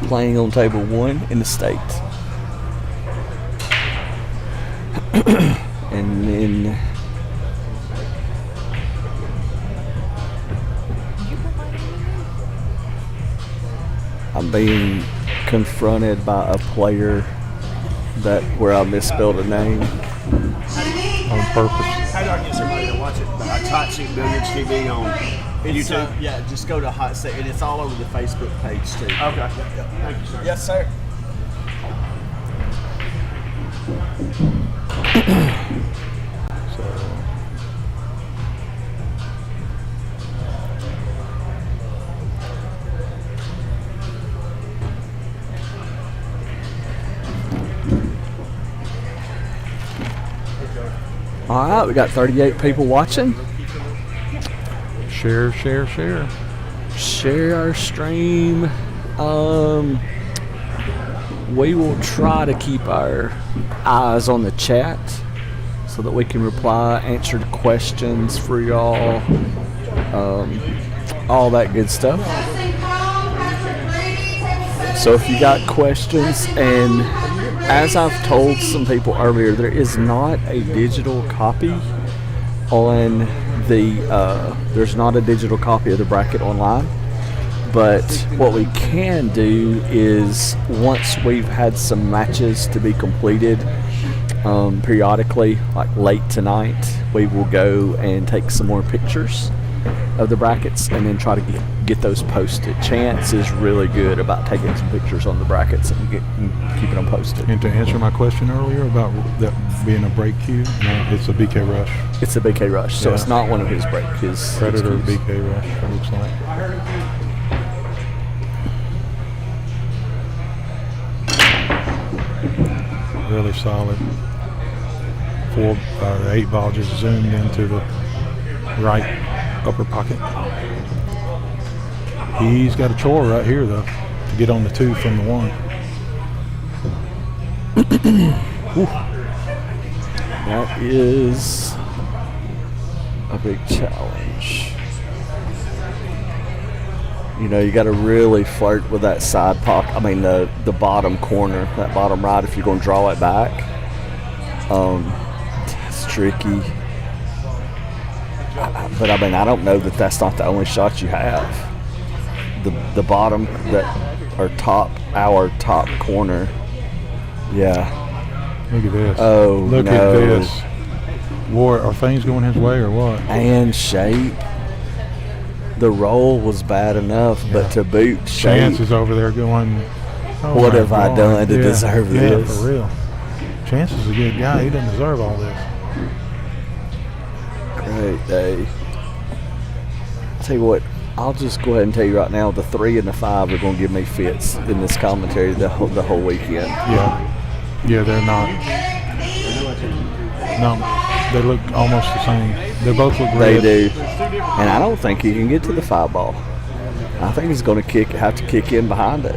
playing on table 1 in the state. And then I'm being confronted by a player where I misspelled a name. On purpose. How do I get somebody to watch it? Hot Seat Billiards TV on YouTube? Yeah, just go to Hot Seat, and it's all over the Facebook page, too. Okay. Thank you, sir. Yes, sir. All right, we got 38 people watching. Share, share, share. Share our stream. We will try to keep our eyes on the chat so that we can reply, answer the questions for y'all, all that good stuff. So if you got questions, and as I've told some people earlier, there is not a digital copy on there's not a digital copy of the bracket online. But what we can do is, once we've had some matches to be completed periodically, like late tonight, we will go and take some more pictures of the brackets and then try to get those posted. Chance is really good about taking some pictures on the brackets and keeping them posted. And to answer my question earlier about that being a break cue, no, it's a BK Rush. It's a BK Rush, so Yeah. it's not one of his his Predator excuses. BK Rush, it looks like. Really solid. 8 ball just zoomed into the right upper pocket. He's got a chore right here though, to get on the 2 from the 1. That is a big challenge. You know, you got to really flirt with that side pocket. I mean, the bottom corner, that bottom right, if you're going to draw it back. It's tricky. But I mean, I don't know that that's not the only shot you have. The bottom, our top corner. Yeah. Look at this. Oh, Look no. at this. War, are things going his way or what? And shape. The roll was bad enough, but to boot, shape. Chance is over there going, oh What my have I God. done to deserve this? Yeah, for real. Chance is a good guy. He doesn't deserve all this. Great day. I'll tell you what, I'll just go ahead and tell you right now, the 3 and the 5 are going to give me fits in this commentary the whole weekend. Yeah, they're not. No, they look almost the same. They both look They red. do. And I don't think he can get to the 5 ball. I think he's going to have to kick in behind it.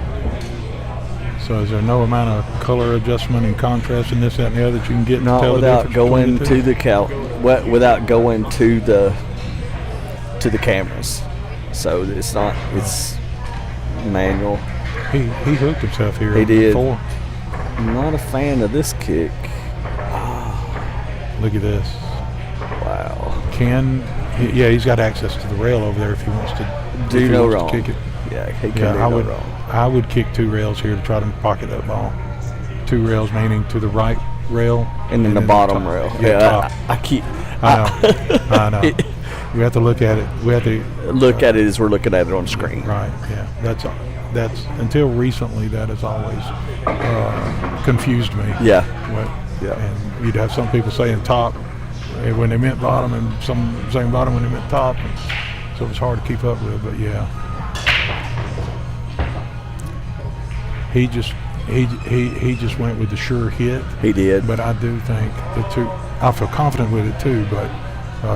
So is there no amount of color adjustment and contrast in this, that, and the other that you can get to Not tell without the difference going between the to without going to the cameras. So it's manual. two? He hooked himself here. He did. Before. I'm not a fan of this kick. Look at this. Wow. He's got access to the rail over there if he wants to. Do if he no wants to wrong. Kick it. Yeah, he can Yeah, do I no would. wrong. I would kick 2 rails here to try to pocket that ball. 2 rails meaning to the right rail And then the bottom top. rail. Yeah, top. I keep. I know. You have to look at it. We have to Look at it as we're looking at it on screen. Right. Yeah. That's until recently that has always confused me. Yeah. Yeah. And you'd have some people saying top when they meant bottom, and some saying bottom when they meant top. And so it's hard to keep up with. But yeah, he just went with the sure hit. He did. But I do think the 2. I feel confident with it too. But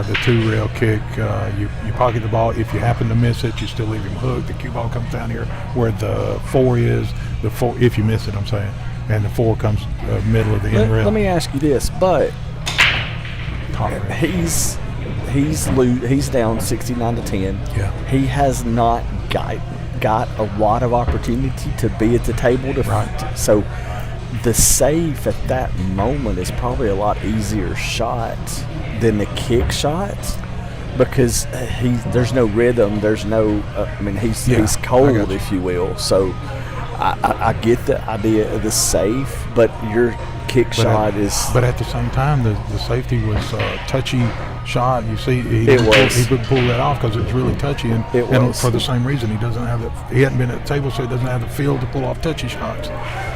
the 2 rail kick, you pocket the ball. If you happen to miss it, you still leave him hooked. The cue ball comes down here where the 4 is. The 4, if you miss it, I'm saying, and the 4 comes middle of the end rail. Let me ask you this, but Top rail. he's down 69-10. Yeah. He has not got a lot of opportunity to be at the table to Right. So the save at that moment is probably a lot easier shot than the kick shot because there's no rhythm. There's no. He's Yeah, I cold, got you. if you will. So I get the idea of the save, but your kick shot is. But at the same time, the safety was a touchy shot. You see, he It was. He would pull that off because it's really touchy, and It was. for the same reason, he doesn't have he hadn't been at the table, so he doesn't have the feel to pull off touchy shots.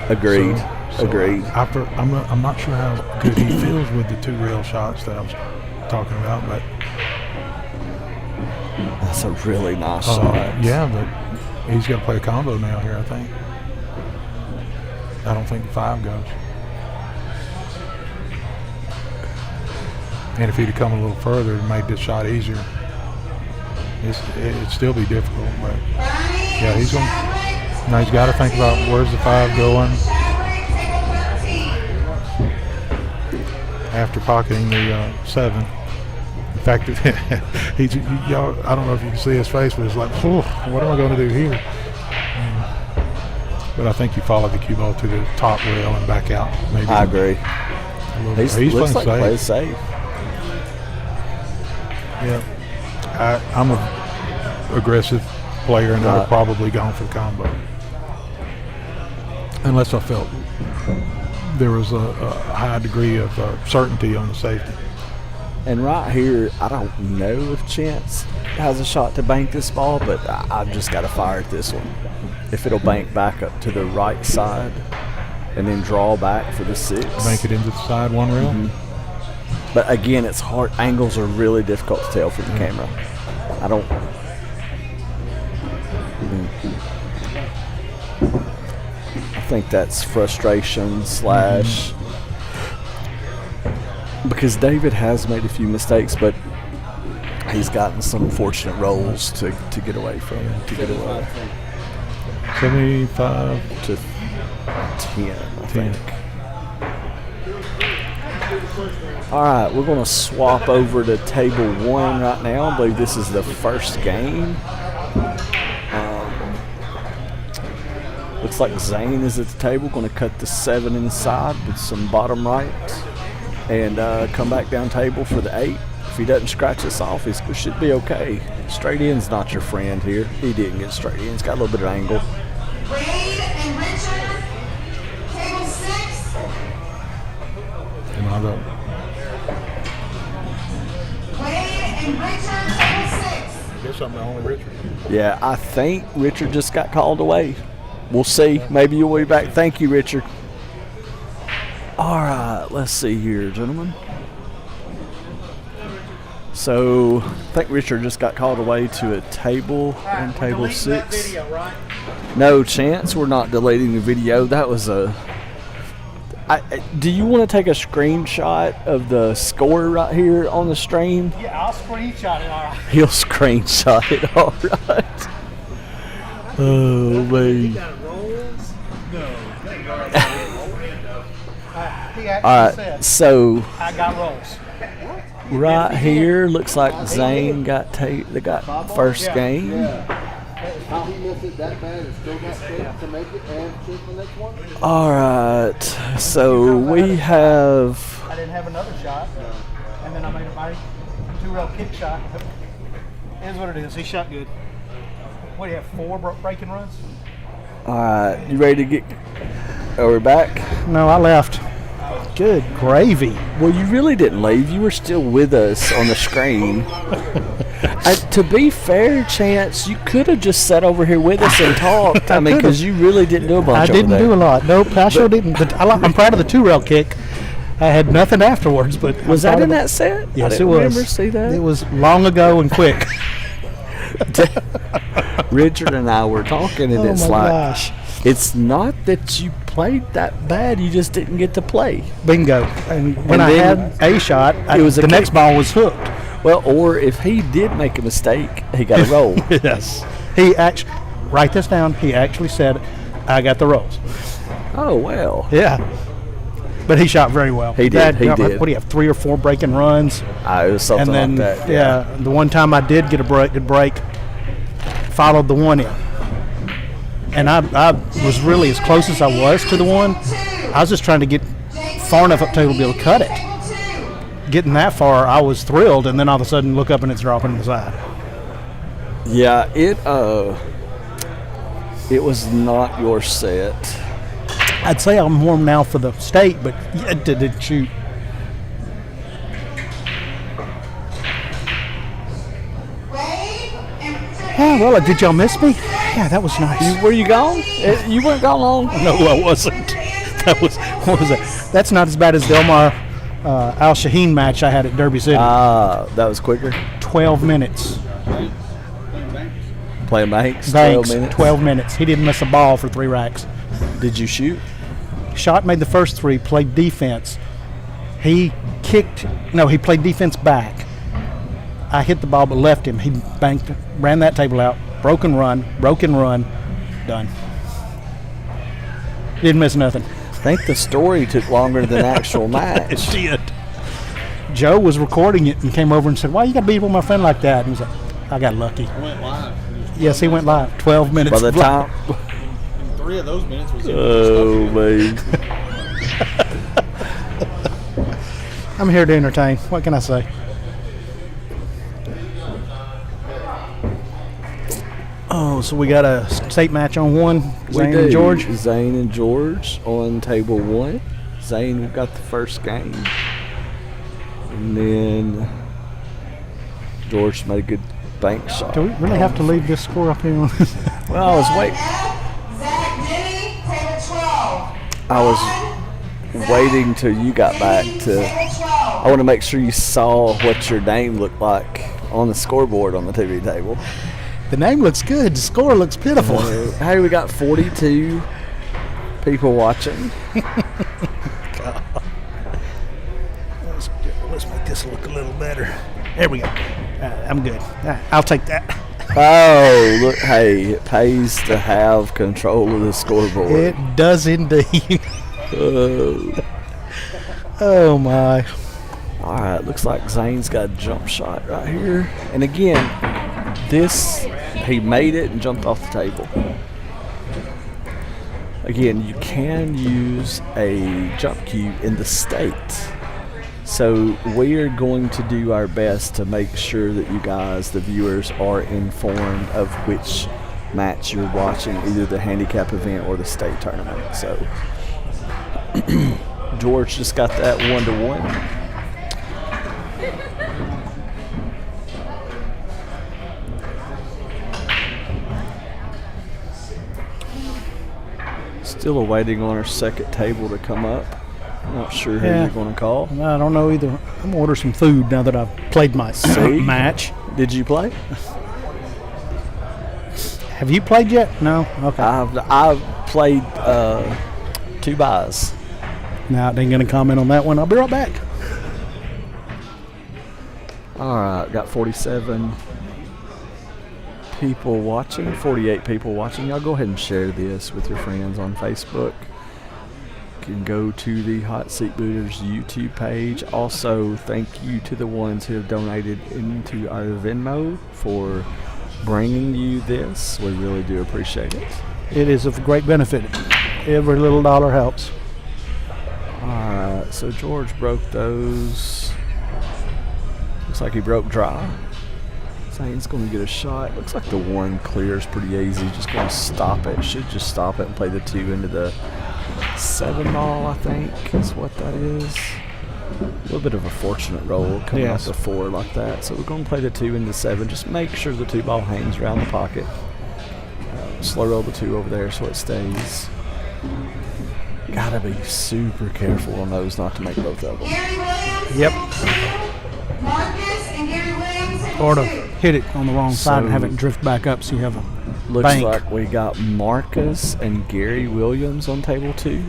Agreed. So Agreed. I'm not sure how good he feels with the 2 rail shots that I was talking about, but That's a really nice shot. yeah, but he's got to play a combo now here, I think. I don't think the 5 goes. And if he'd have come a little further and made this shot easier, it'd still be difficult. But yeah, he's going. Now he's got to think about where's the 5 going after pocketing the 7. In fact, y'all, I don't know if you can see his face, but it's like, what am I going to do here? But I think you follow the cue ball to the top rail and back out. Maybe I agree. a little bit. He's looks like playing plays safe. safe. Yeah, I'm a aggressive player, and I'd have Right. probably gone for the combo, unless I felt there was a high degree of certainty on the safety. And right here, I don't know if Chance has a shot to bank this ball, but I've just got to fire at this one. If it'll bank back up to the right side and then draw back for the 6. Bank it into the side 1 rail. But again, it's hard. Angles are really difficult to tell for the camera. I don't. I think that's frustration slash. Because David has made a few mistakes, but he's gotten some fortunate rolls to get away from. To get away 75. to 10, I 10. think. All right, we're going to swap over to table 1 right now. I believe this is the first game. Looks like Zane is at the table, going to cut the 7 inside with some bottom right and come back down table for the 8. If he doesn't scratch us off, we should be okay. Straight in's not your friend here. He didn't get straight in. He's got a little bit of angle. Wade and Richard, table 6. something wrong with Richard. Yeah, I think Richard just got called away. We'll see. Maybe you'll be back. Thank you, Richard. All right, let's see here, gentlemen. So I think Richard just got called away to a table on table 6. No chance we're not deleting the video. That was a... do you want to take a screenshot of the score right here on the stream? Yeah, I'll screenshot it. All right. He'll screenshot it, all right. Oh, man. He All actually right, said, so I got rolls. right here looks like Zane got first game. How he missed it that bad and still got fit to make it and shoot the next one? All right, so we have... I didn't have another shot, and then I made a 2-rail kick shot. Here's what it is. He shot good. What do you have? 4 breaking runs? All right, you ready to get... Are we back? No, I left. Good gravy. Well, you really didn't leave. You were still with us on the screen. To be fair, Chance, you could have just sat over here with us and talked. I mean, because you really didn't do a bunch I didn't over do a there. lot. Nope, I sure didn't. But I'm proud of the 2-rail kick. I had nothing afterwards, but Was I'm that proud in of that set? Yes, I it didn't was. remember see that. It was long ago and quick. Richard and I were talking, and Oh it's my like, gosh. it's not that you played that bad, you just didn't get to play. Bingo. And when And I then had a shot, it was a the next kick. ball was hooked. Well, or if he did make a mistake, he got a roll. Yes. He actually, write this down, he actually said, I got the rolls. Oh, well. Yeah. But he shot very well. He did, he did. What do you have, 3 or 4 breaking runs? It was something And then, like that. yeah, the one time I did get a good break, followed the one in. And I was really as close as I was to the one. I was just trying to get far enough up table to be able to cut it. Getting that far, I was thrilled, and then all of a sudden look up and it's dropping to the side. Yeah, it was not your set. I'd say I'm warm now for the state, but it didn't shoot. Yeah, well, did y'all miss me? Yeah, that was nice. Were you gone? You weren't gone long? No, I wasn't. That was, what was that? That's not as bad as Delmar Al Shaheen match I had at Derby City. That was quicker. 12 minutes. Playing Banks, 12 Banks, minutes. 12 minutes. He didn't miss a ball for 3 racks. Did you shoot? Shot made the first 3, played defense. He played defense back. I hit the ball but left him. He banked, ran that table out, broken run, done. Didn't miss nothing. I think the story took longer than the actual match. It did. Joe was recording it and came over and said, "Why you got to beat up on my friend like that?" And he was like, "I got lucky." Went live. Yes, he went live. 12 minutes. By the of time... And 3 of those minutes was Oh, man. I'm here to entertain. What can I say? Oh, so we got a state match on one. Zane and George. Zane and George on table 1. Zane got the first game. And then George made a good bank shot. Do we really have to leave this score up here? Well, I was waiting. Zach Denny, table 12. I was waiting till you got back to. Table 12. I want to make sure you saw what your name looked like on the scoreboard on the TV table. The name looks good. The score looks pitiful. Hey, we got 42 people watching. Let's make this look a little better. There we go. I'm good. I'll take that. Oh, look, hey, it pays to have control of the scoreboard. It does indeed. Oh my. All right, looks like Zane's got a jump shot right here. And again, he made it and jumped off the table. Again, you can use a jump cue in the state. So we are going to do our best to make sure that you guys, the viewers, are informed of which match you're watching, either the handicap event or the state tournament. So George just got that 1-1. Still waiting on our second table to come up. Not sure who Yeah. you're going to call. I don't know either. I'm gonna order some food now that I've played my See? match. Did you play? Have you played yet? No. Okay. I've played 2 buys. Now I ain't gonna comment on that one. I'll be right back. All right, got 47 people watching, 48 people watching. Y'all go ahead and share this with your friends on Facebook. You can go to the Hot Seat Booters YouTube page. Also, thank you to the ones who have donated into our Venmo for bringing you this. We really do appreciate it. It is of great benefit. Every little dollar helps. All right, so George broke those. Looks like he broke dry. Zane's going to get a shot. Looks like the 1 clears pretty easy. Just going to stop it. Should just stop it and play the 2 into the 7 ball, I think, is what that is. A little bit of a fortunate roll coming Yes. off the 4 like that. So we're going to play the 2 into 7. Just make sure the 2 ball hangs around the pocket. Slow roll the 2 over there so it stays. Gotta be super careful on those not to make both of them. Gary Williams. Yep. Marcus and Gary Williams. Or to hit it on the wrong side and have it So- drift back up so you have a Looks bank. like we got Marcus and Gary Williams on table 2.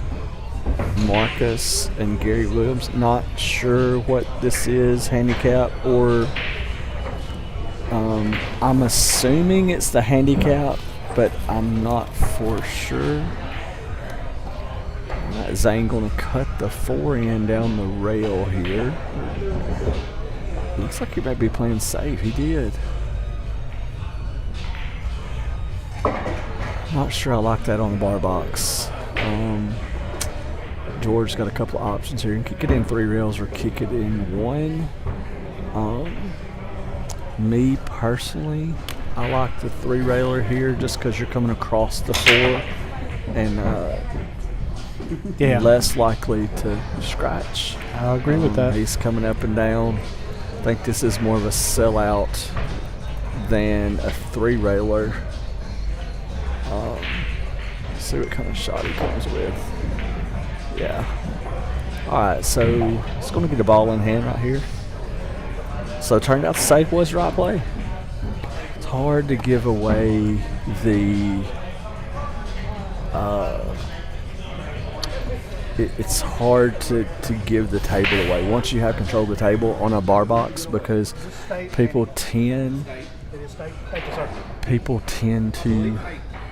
Marcus and Gary Williams. Not sure what this is, handicap or I'm assuming it's the handicap, but I'm not for sure. Alright, Zane gonna cut the 4 in down the rail here. Looks like he might be playing safe. He did. Not sure I like that on the bar box. George's got a couple of options here. You can kick it in 3 rails or kick it in 1. Me personally, I like the 3 railer here just because you're coming across the 4 and Yeah. less likely to scratch. I agree with that. He's coming up and down. I think this is more of a sellout than a 3 railer. See what kind of shot he comes with. Yeah. Alright, so it's going to get a ball in hand right here. So it turned out the safe was the right play. It's hard to give away the it's hard to give the table away once you have control of the table on a bar box because people tend to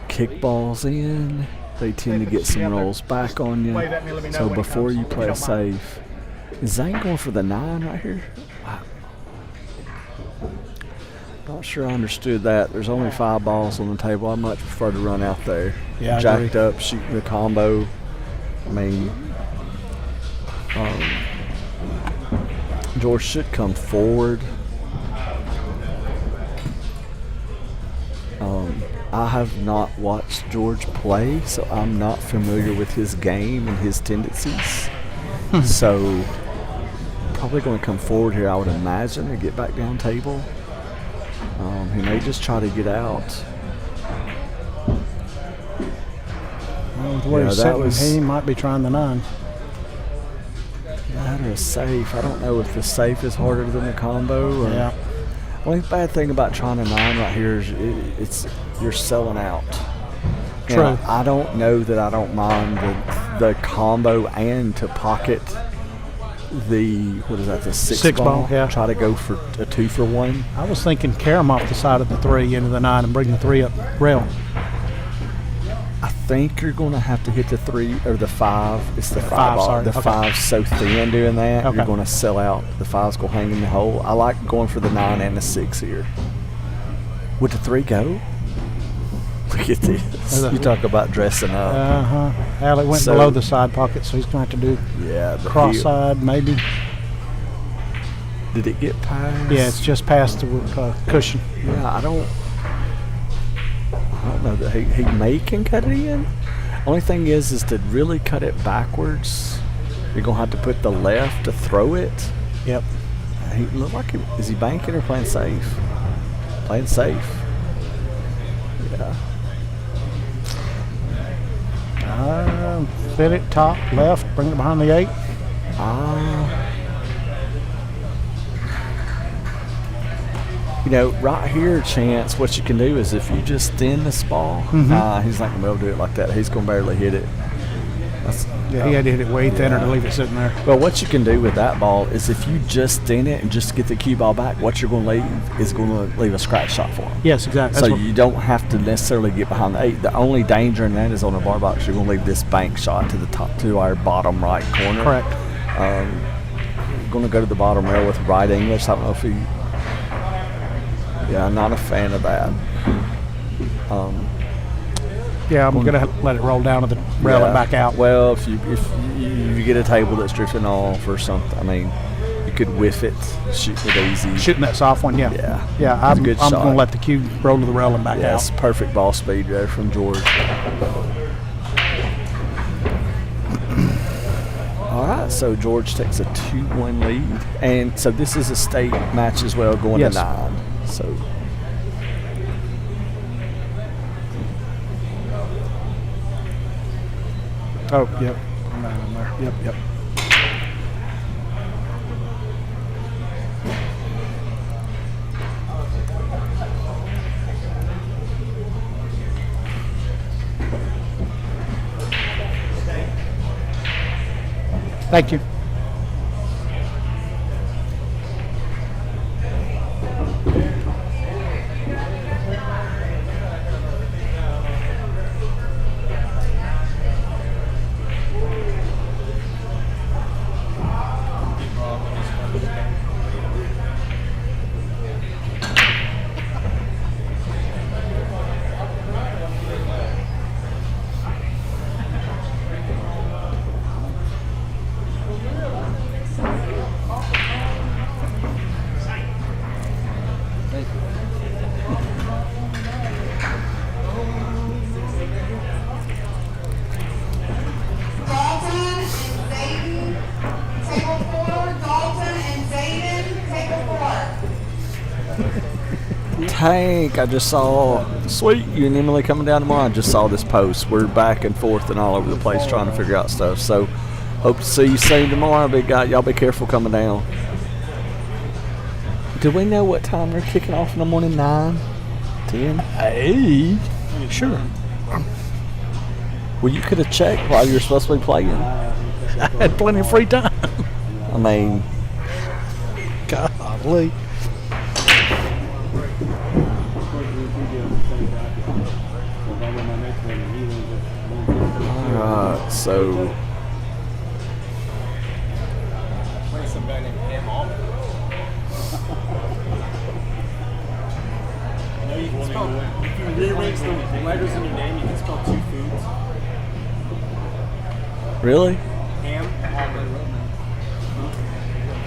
kick balls in. They tend to get some rolls back on you. So before you play safe, is Zane going for the 9 right here? Wow. Not sure I understood that. There's only 5 balls on the table. I much prefer to run out there. Yeah, I jacked agree. up, shooting the combo. I mean, George should come forward. I have not watched George play, so I'm not familiar with his game and his tendencies. So probably going to come forward here, I would imagine, and get back down table. He may just try to get out. Well, with the way Yeah, he's that sitting, was- he might be trying the 9. That or a safe. I don't know if the safe is harder than the combo. Or Yeah. Only bad thing about trying a 9 right here is it's you're selling out. True. And I don't know that I don't mind the combo and to pocket the what is that, the 6 ball? ball, yeah. Try to go for a 2 for 1. I was thinking carry him off the side of the 3 into the 9 and bring the 3 up rail. I think you're going to have to hit the 3 or the 5. It's the 5 5, ball. sorry. The Okay. 5's so thin doing that. Okay. You're going to sell out. The 5's going to hang in the hole. I like going for the 9 and the 6 here. Would the 3 go? Look at this. You talk about dressing up. Alec went So- below the side pocket, so he's going to have to do Yeah. The cross heel- side, maybe. Did it get past? Yeah, it's just past the cushion. Yeah, I don't know that he may can cut it in. Only thing is to really cut it backwards. You're gonna have to put the left to throw it. Yep. He looked like is he banking or playing safe? Playing safe. Yeah. Fit it, top, left, bring it behind the 8. You know, right here, Chance, what you can do is if you just thin this ball, nah, he's not going to be able to do it like that. He's going to barely hit it. Yeah, he had to hit it way thinner to leave it sitting there. Well, what you can do with that ball is if you just thin it and just get the cue ball back, what you're going to leave is going to leave a scratch shot for him. Yes, exactly. So you don't have to necessarily get behind the 8. The only danger in that is on the bar box, you're going to leave this bank shot to the top, to our bottom right corner. Correct. Going to go to the bottom rail with right English. I don't know if he. Yeah, I'm not a fan of that. Yeah, I'm going to let it roll down to the rail and back out. Well, if you get a table that's drifting off or something, I mean, you could whiff it, shoot it easy. Shooting that soft one, yeah. Yeah. Yeah, It's a good I'm shot. going to let the cue roll to the rail and back Yes, out. perfect ball speed there from George. All right, so George takes a 2-1 lead. And so this is a state match as well, going Yes. to 9. So. Oh, yep. I'm down in there. Yep. Thank you. Dalton and Zayden, table 4. Dalton and Zayden, table 4. Tank, I just saw. Sweet, you and Emily coming down tomorrow. I just saw this post. We're back and forth and all over the place trying to figure out stuff. So, hope to see you soon tomorrow, big guy. Y'all be careful coming down. Do we know what time they're kicking off in the morning? 9? 10? Hey. Sure. Well, you could have checked while you were supposed to be playing. I had plenty of free time. I mean, Golly. alright, so. If you rearrange the letters in your name, you can spell 2 foods. Really? Ham,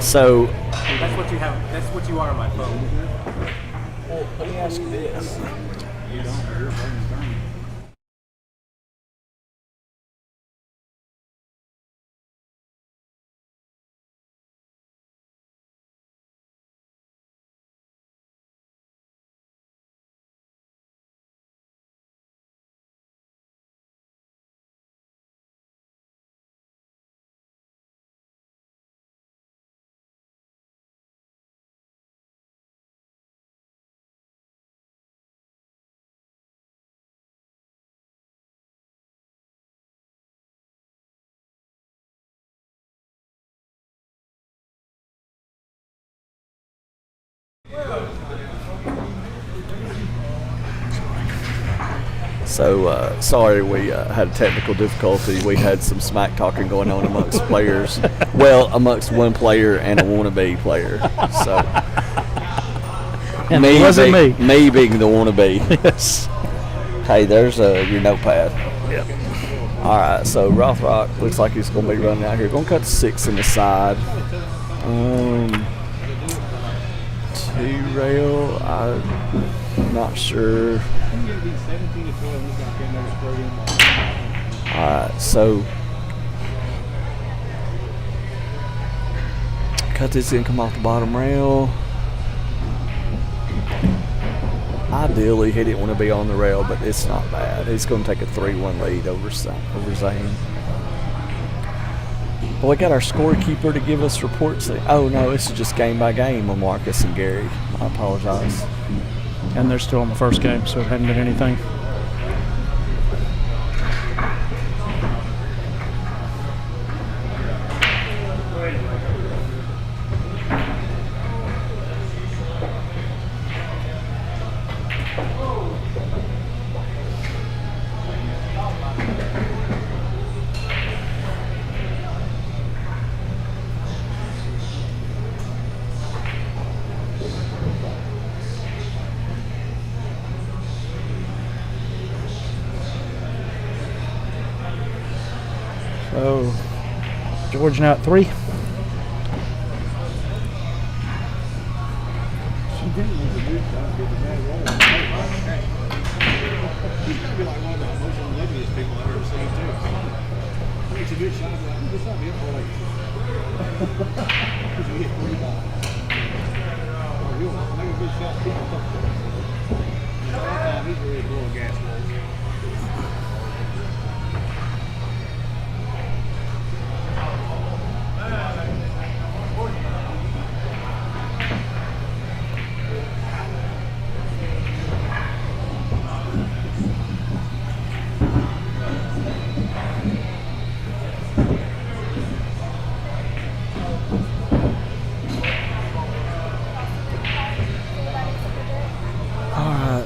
So, that's what you have. That's what you are on my phone. well, let me ask you this. So, sorry we had a technical difficulty. We had some smack talking going on amongst players. Well, amongst one player and a wannabe player. So, And it wasn't me. Me being the wannabe. Yes. Hey, there's your notepad. Yep. All right, so Rothrock looks like he's going to be running out here. Going to cut 6 in the side. 2 rail, I'm not sure. All right, so cut this in, come off the bottom rail. Ideally, he didn't want to be on the rail, but it's not bad. He's going to take a 3-1 lead over Zane. Well, we got our scorekeeper to give us reports. Oh, no, this is just game by game on Marcus and Gary. I apologize. And they're still in the first game, so it hadn't been anything. So, George now at 3.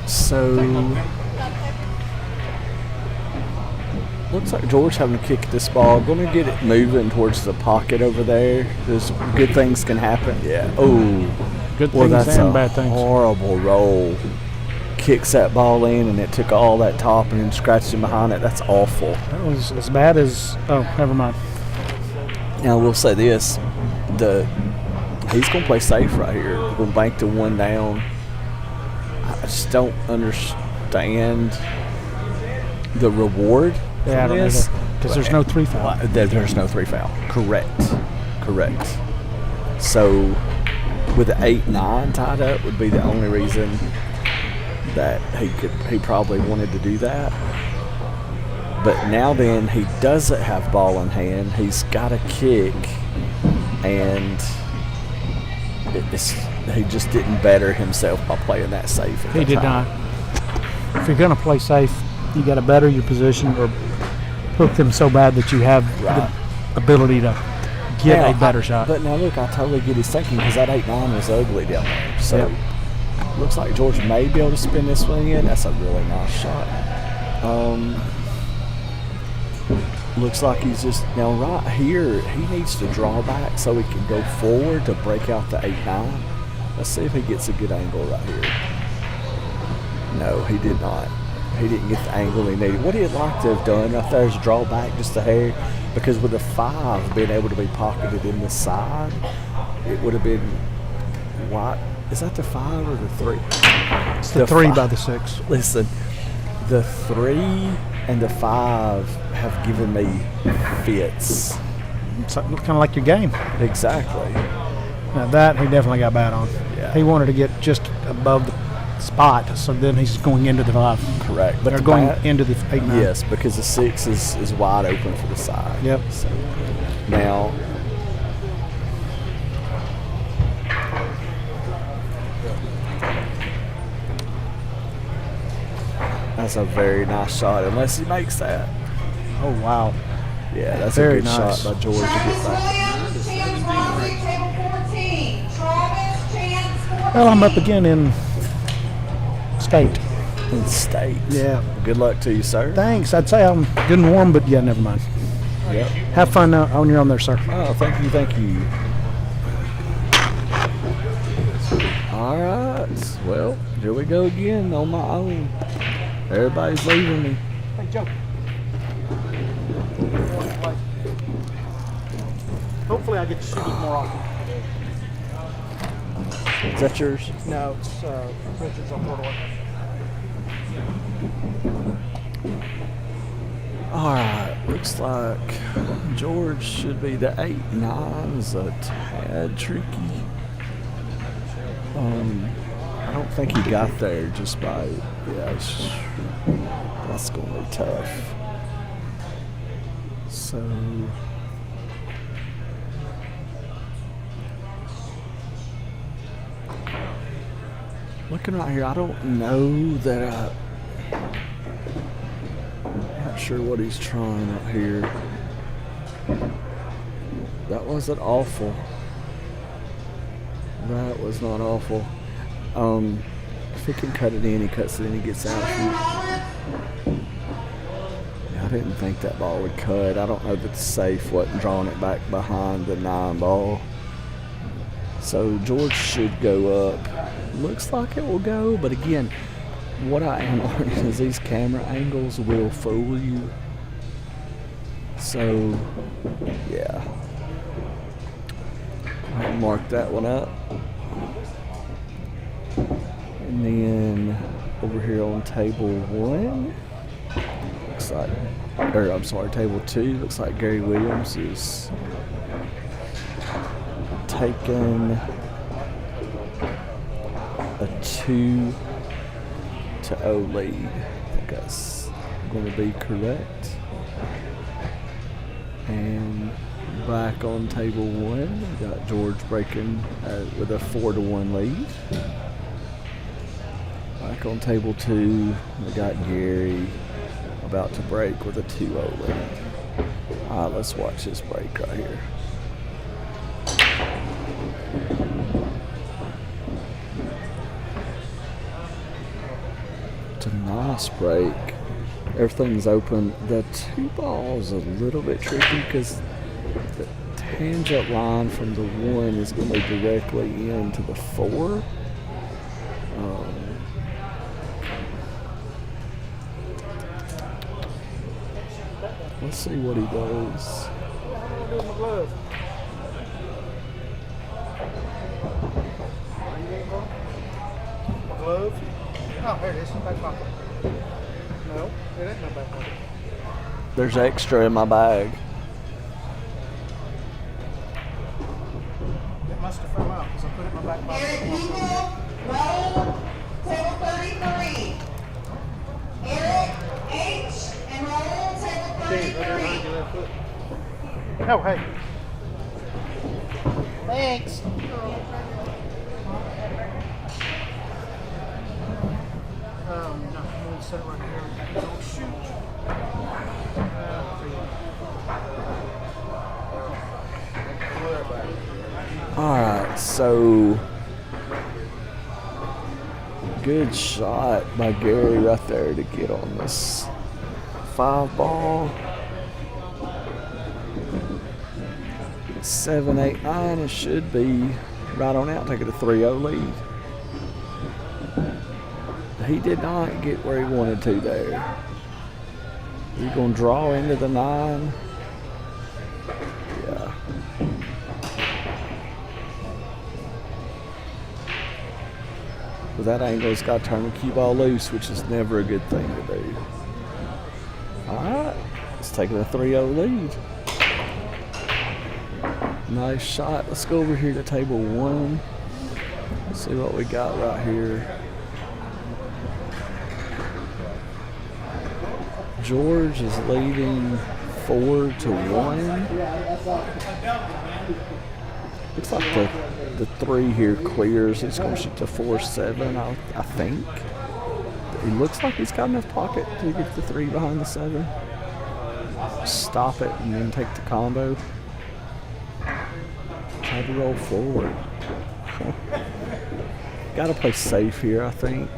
So, looks like George having to kick this ball. Going to get it moving towards the pocket over there. There's good things can happen. Yeah. Oh, Good well, things that's and a bad things. horrible roll. Kicks that ball in, and it took all that top and then scratched him behind it. That's awful. That was as bad as. Oh, never mind. Now, we'll say this. He's going to play safe right here. We're going to bank to 1 down. I just don't understand the reward Yeah, I for don't this. because there's no 3 foul. There's no 3 foul. Correct. So with the 8-9 tied up would be the only reason that he probably wanted to do that. But now then he doesn't have ball in hand. He's got a kick, and he just didn't better himself by playing that safe. He did not. If you're going to play safe, you got to better your position or hook them so bad that you have Right. the ability to get Now, a better shot. But now look, I totally get his thinking because that 8-9 was ugly down there. So Yep. looks like George may be able to spin this one in. That's a really nice shot. Looks like he's just now right here. He needs to draw back so he can go forward to break out the 8-9. Let's see if he gets a good angle right here. No, he did not. He didn't get the angle he needed. What he'd like to have done right there is draw back just a hair, because with the 5 being able to be pocketed in the side, it would have been what? Is that the 5 or the 3? It's the 3 5. by the 6. Listen, the 3 and the 5 have given me fits. It's kind of like your game. Exactly. Now that he definitely got bad on. Yeah. He wanted to get just above the spot, so then he's going into the 5. Correct. But They're the going bat- into the 8-9. Yes, because the 6 is wide open for the side. Yep. So now, that's a very nice shot, unless he makes that. Oh, wow. Yeah, that's Very a good nice. shot by George to get Travis back. Williams, Chance Rossi, table 14. Travis, Chance 14. Well, I'm up again in state. In state. Yeah. Good luck to you, sir. Thanks. I'd say I'm good and warm, but yeah, never mind. Yep. Have fun when you're on there, sir. Oh, thank you. All right. Well, here we go again on my own. Everybody's leaving me. Hey, Joe. Hopefully I get to shoot it more often. Is that yours? No, it's Richard's on Portland. All right. Looks like George should be the 8-9 is a tad tricky. don't think he got there just by, that's going to be tough. So, looking right here, I don't know that I'm not sure what he's trying out here. That wasn't awful. That was not awful. If he can cut it in, he cuts it in, he gets out. I didn't think that ball would cut. I don't know that the safe wasn't drawing it back behind the 9 ball. So George should go up. Looks like it will go, but again, what I am learning is these camera angles will fool you. So, yeah. I'll mark that one up. And then over here on table 1, looks like, or I'm sorry, table 2, looks like Gary Williams is taking a 2-0 lead. I think that's going to be correct. And back on table 1, we got George breaking with a 4-1 lead. Back on table 2, we got Gary about to break with a 2-0 lead. All right, let's watch this break right here. It's a nice break. Everything's open. The 2 ball is a little bit tricky because the tangent line from the 1 is going to be directly into the 4. Let's see what he does. Glove? Oh, here it is. Back pocket. No, it ain't no back pocket. There's extra in my bag. It must have fell out because I put it in my back pocket. Eric Hinkle, roll, table 33. Eric H. and roll, table 33. Oh, hey. Thanks. No, I'm going to set it right here. Don't shoot. Alright, so good shot by Gary right there to get on this 5 ball. 7, 8, 9, it should be right on out, taking a 3-0 lead. He did not get where he wanted to there. He's going to draw into the 9. Yeah. With that angle, it's got to turn the cue ball loose, which is never a good thing to do. All right, it's taking a 3-0 lead. Nice shot. Let's go over here to table 1. See what we got right here. George is leading 4-1. Looks like the 3 here clears. He's going to shoot to 4-7, I think. It looks like he's got enough pocket to get the 3 behind the 7. Stop it and then take the combo. Try to roll forward. Got to play safe here, I think.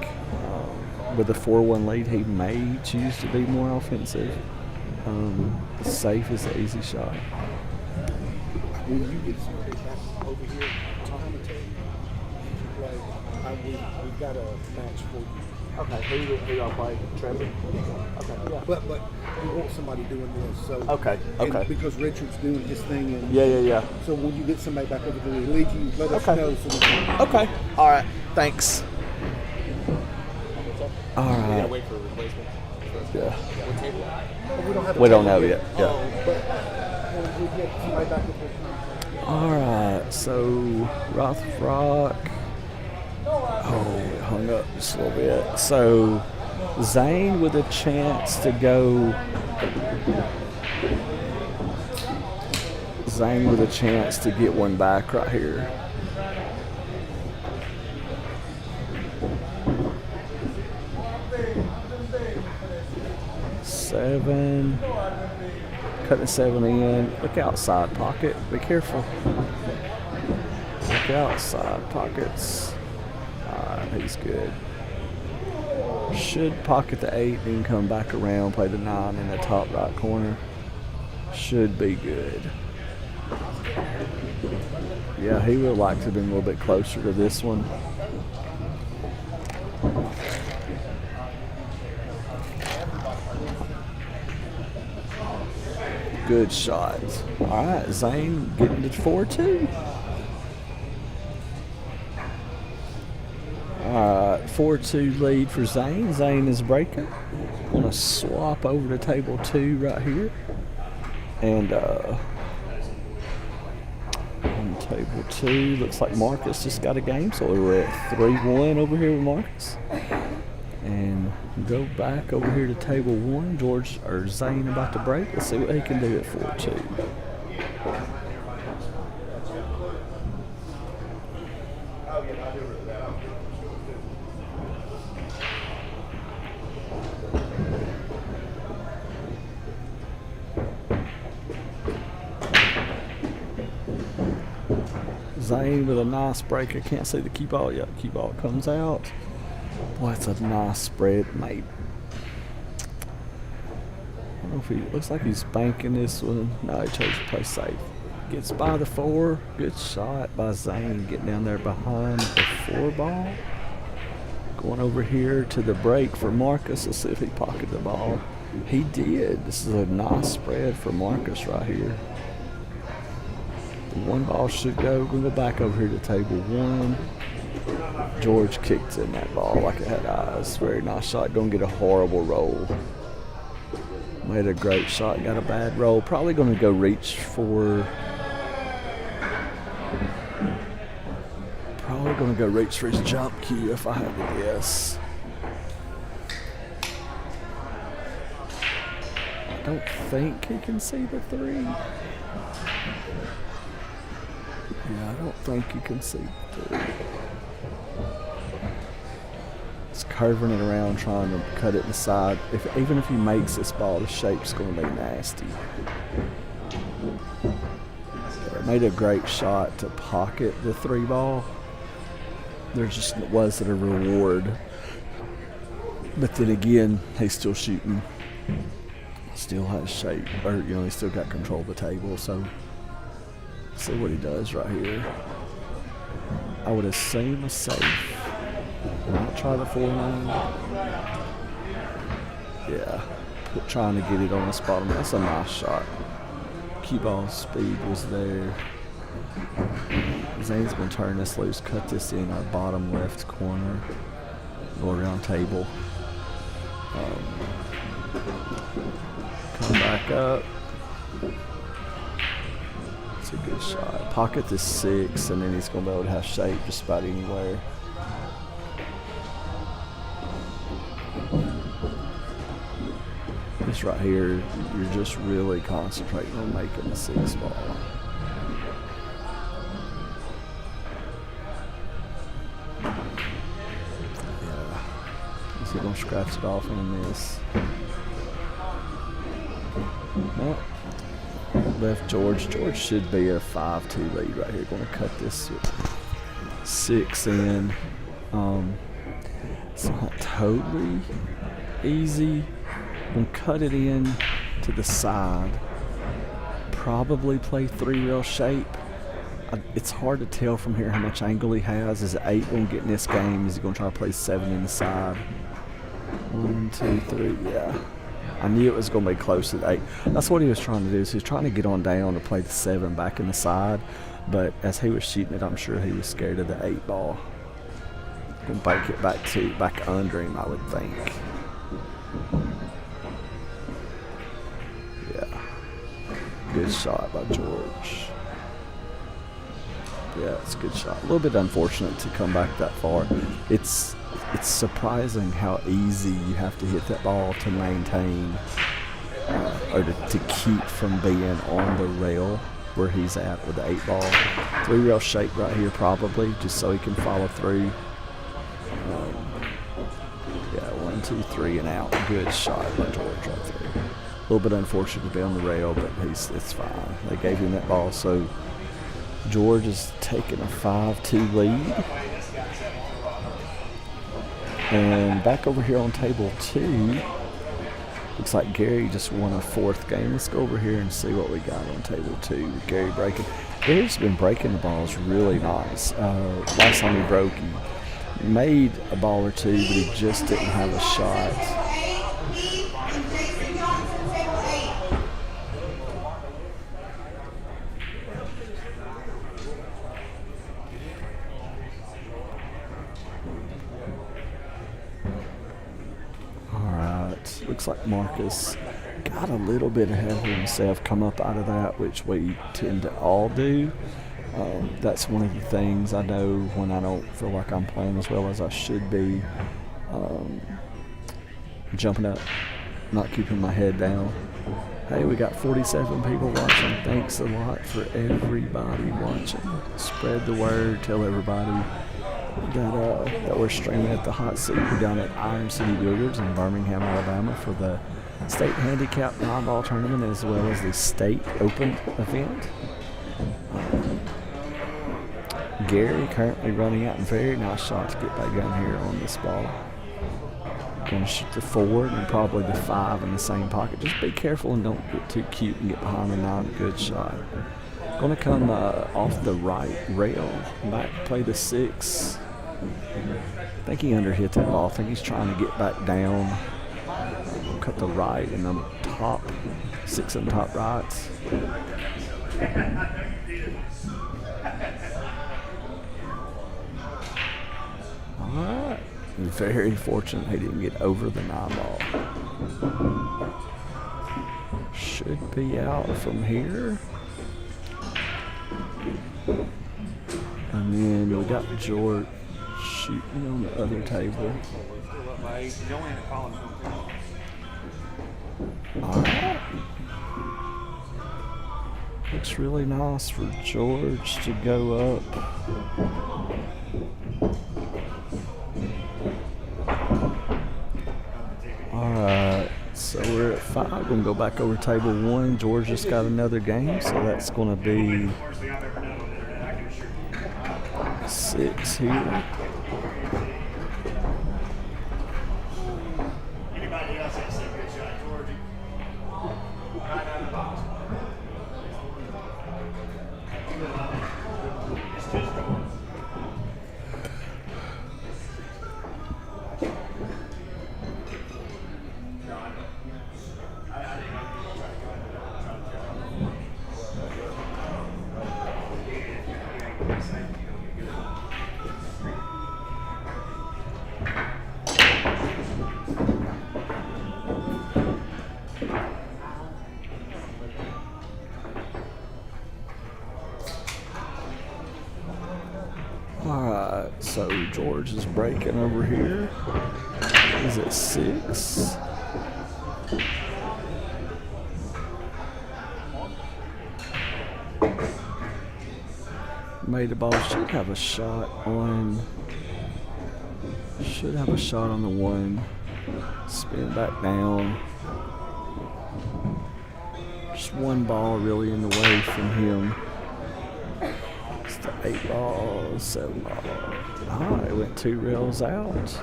With a 4-1 lead, he may choose to be more offensive. Safe is an easy shot. When you get somebody back over here, time to take, we've got a match for you. Okay, who y'all play? Trevor? Okay, yeah. But we want somebody doing this. So Okay. and because Richard's doing his thing. And Yeah. So when you get somebody back over there, lead you, let us Okay. know. So we can, Okay. All right. Thanks. All right. Wait for a replacement. Yeah. we don't have. We don't know yet. Yeah. But when we get somebody back over there. All right. So Rothrock. Oh, hung up just a little bit. So Zane with a chance to go. Zane with a chance to get one back right here. Seven. Cutting 7 in. Look outside pocket. Be careful. Look outside pockets. Alright, he's good. Should pocket the 8, then come back around, play the 9 in the top right corner. Should be good. Yeah, he would like to have been a little bit closer to this one. Good shot. All right, Zane getting to 4-2. All right, 4-2 lead for Zane. Zane is breaking. Gonna swap over to table 2 right here. And on table 2, looks like Marcus just got a game, so we're at 3-1 over here with Marcus. And go back over here to table 1. George or Zane about to break. Let's see what he can do at 4-2. Zane with a nice break. I can't see the key ball yet. Key ball comes out. Boy, it's a nice spread, mate. I don't know if he looks like he's banking this one. No, he chose to play safe. Gets by the 4. Good shot by Zane. Getting down there behind the 4 ball. Going over here to the break for Marcus. Let's see if he pocketed the ball. He did. This is a nice spread for Marcus right here. The 1 ball should go. We're going to go back over here to table 1. George kicked in that ball like it had eyes. Very nice shot. Don't get a horrible roll. Made a great shot. Got a bad roll. Probably going to go reach for. Probably going to go reach for his jump cue if I had to guess. I don't think he can see the 3. Yeah, I don't think you can see the 3. It's curving it around, trying to cut it inside. Even if he makes this ball, the shape's going to be nasty. Made a great shot to pocket the 3 ball. There just wasn't a reward. But then again, he's still shooting. Still has shape, or he still got control of the table. So see what he does right here. I would assume a safe. Not try the 4-9. Yeah, trying to get it on the spot. That's a nice shot. Key ball speed was there. Zane's going to turn this loose, cut this in our bottom left corner. Go around table. Come back up. It's a good shot. Pocket the 6, and then he's going to be able to have shape just about anywhere. This right here, you're just really concentrating on making the 6 ball. Yeah. Is he going to scratch it off on this? No. Left George. George should be a 5-2 lead right here. Going to cut this 6 in. It's not totally easy. Going to cut it in to the side. Probably play 3 real shape. It's hard to tell from here how much angle he has. Is it 8 going to get in this game? Is he going to try to play 7 in the side? 1, 2, 3. Yeah. I knew it was going to be close to the 8. That's what he was trying to do. So he was trying to get on down to play the 7 back in the side. But as he was shooting it, I'm sure he was scared of the 8 ball. Going to bake it back under him, I would think. Yeah. Good shot by George. Yeah, it's a good shot. A little bit unfortunate to come back that far. It's it's surprising how easy you have to hit that ball to maintain or to keep from being on the rail where he's at with the 8 ball. 3 rail shape right here probably, just so he can follow through. Yeah, 1, 2, 3 and out. Good shot by George right there. A little bit unfortunate to be on the rail, but it's fine. They gave him that ball, so George is taking a 5-2 lead. And back over here on table 2, looks like Gary just won a 4th game. Let's go over here and see what we got on table 2 with Gary breaking. Gary's been breaking the balls really nice. Last time he broke, he made a ball or 2, but he just didn't have a shot. Looks like Marcus got a little bit ahead of himself, come up out of that, which we tend to all do. That's one of the things I know when I don't feel like I'm playing as well as I should be. Jumping up, not keeping my head down. Hey, we got 47 people watching. Thanks a lot for everybody watching. Spread the word, tell everybody that we're streaming at the Hot Seat. We're down at Iron City Billiards in Birmingham, Alabama for the State Handicap 9-ball tournament as well as the State Open event. Gary currently running out, and very nice shot to get back down here on this ball. Going to shoot the 4 and probably the 5 in the same pocket. Just be careful and don't get too cute and get behind the 9. Good shot. Going to come off the right rail, back play the 6. I think he underhit that ball. I think he's trying to get back down. Cut the right and the top 6 and top rights. All right. Very fortunate he didn't get over the 9 ball. Should be out from here. And then we got George shooting on the other table. Alright. Looks really nice for George to go up. Alright, so we're at 5. We're going to go back over table 1. George just got another game, so that's going to be 6 here. Alright, so George is breaking over here. He's at 6. Made the ball, should have a shot on the 1. Spin back down. Just one ball really in the way from him. It's the 8 ball, 7 ball. Alright, went 2 rails out.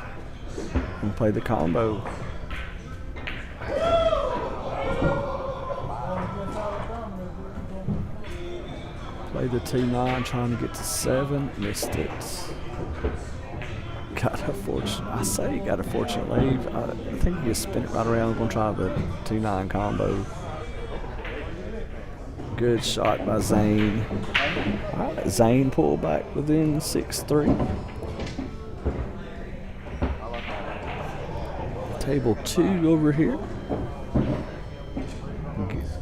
And play the combo. Play the 2-9, trying to get to 7. Missed it. Got a fortunate lead. I think he just spin it right around. Gonna try the 2-9 combo. Good shot by Zane. All right, Zane pulled back within 6-3. Table 2 over here.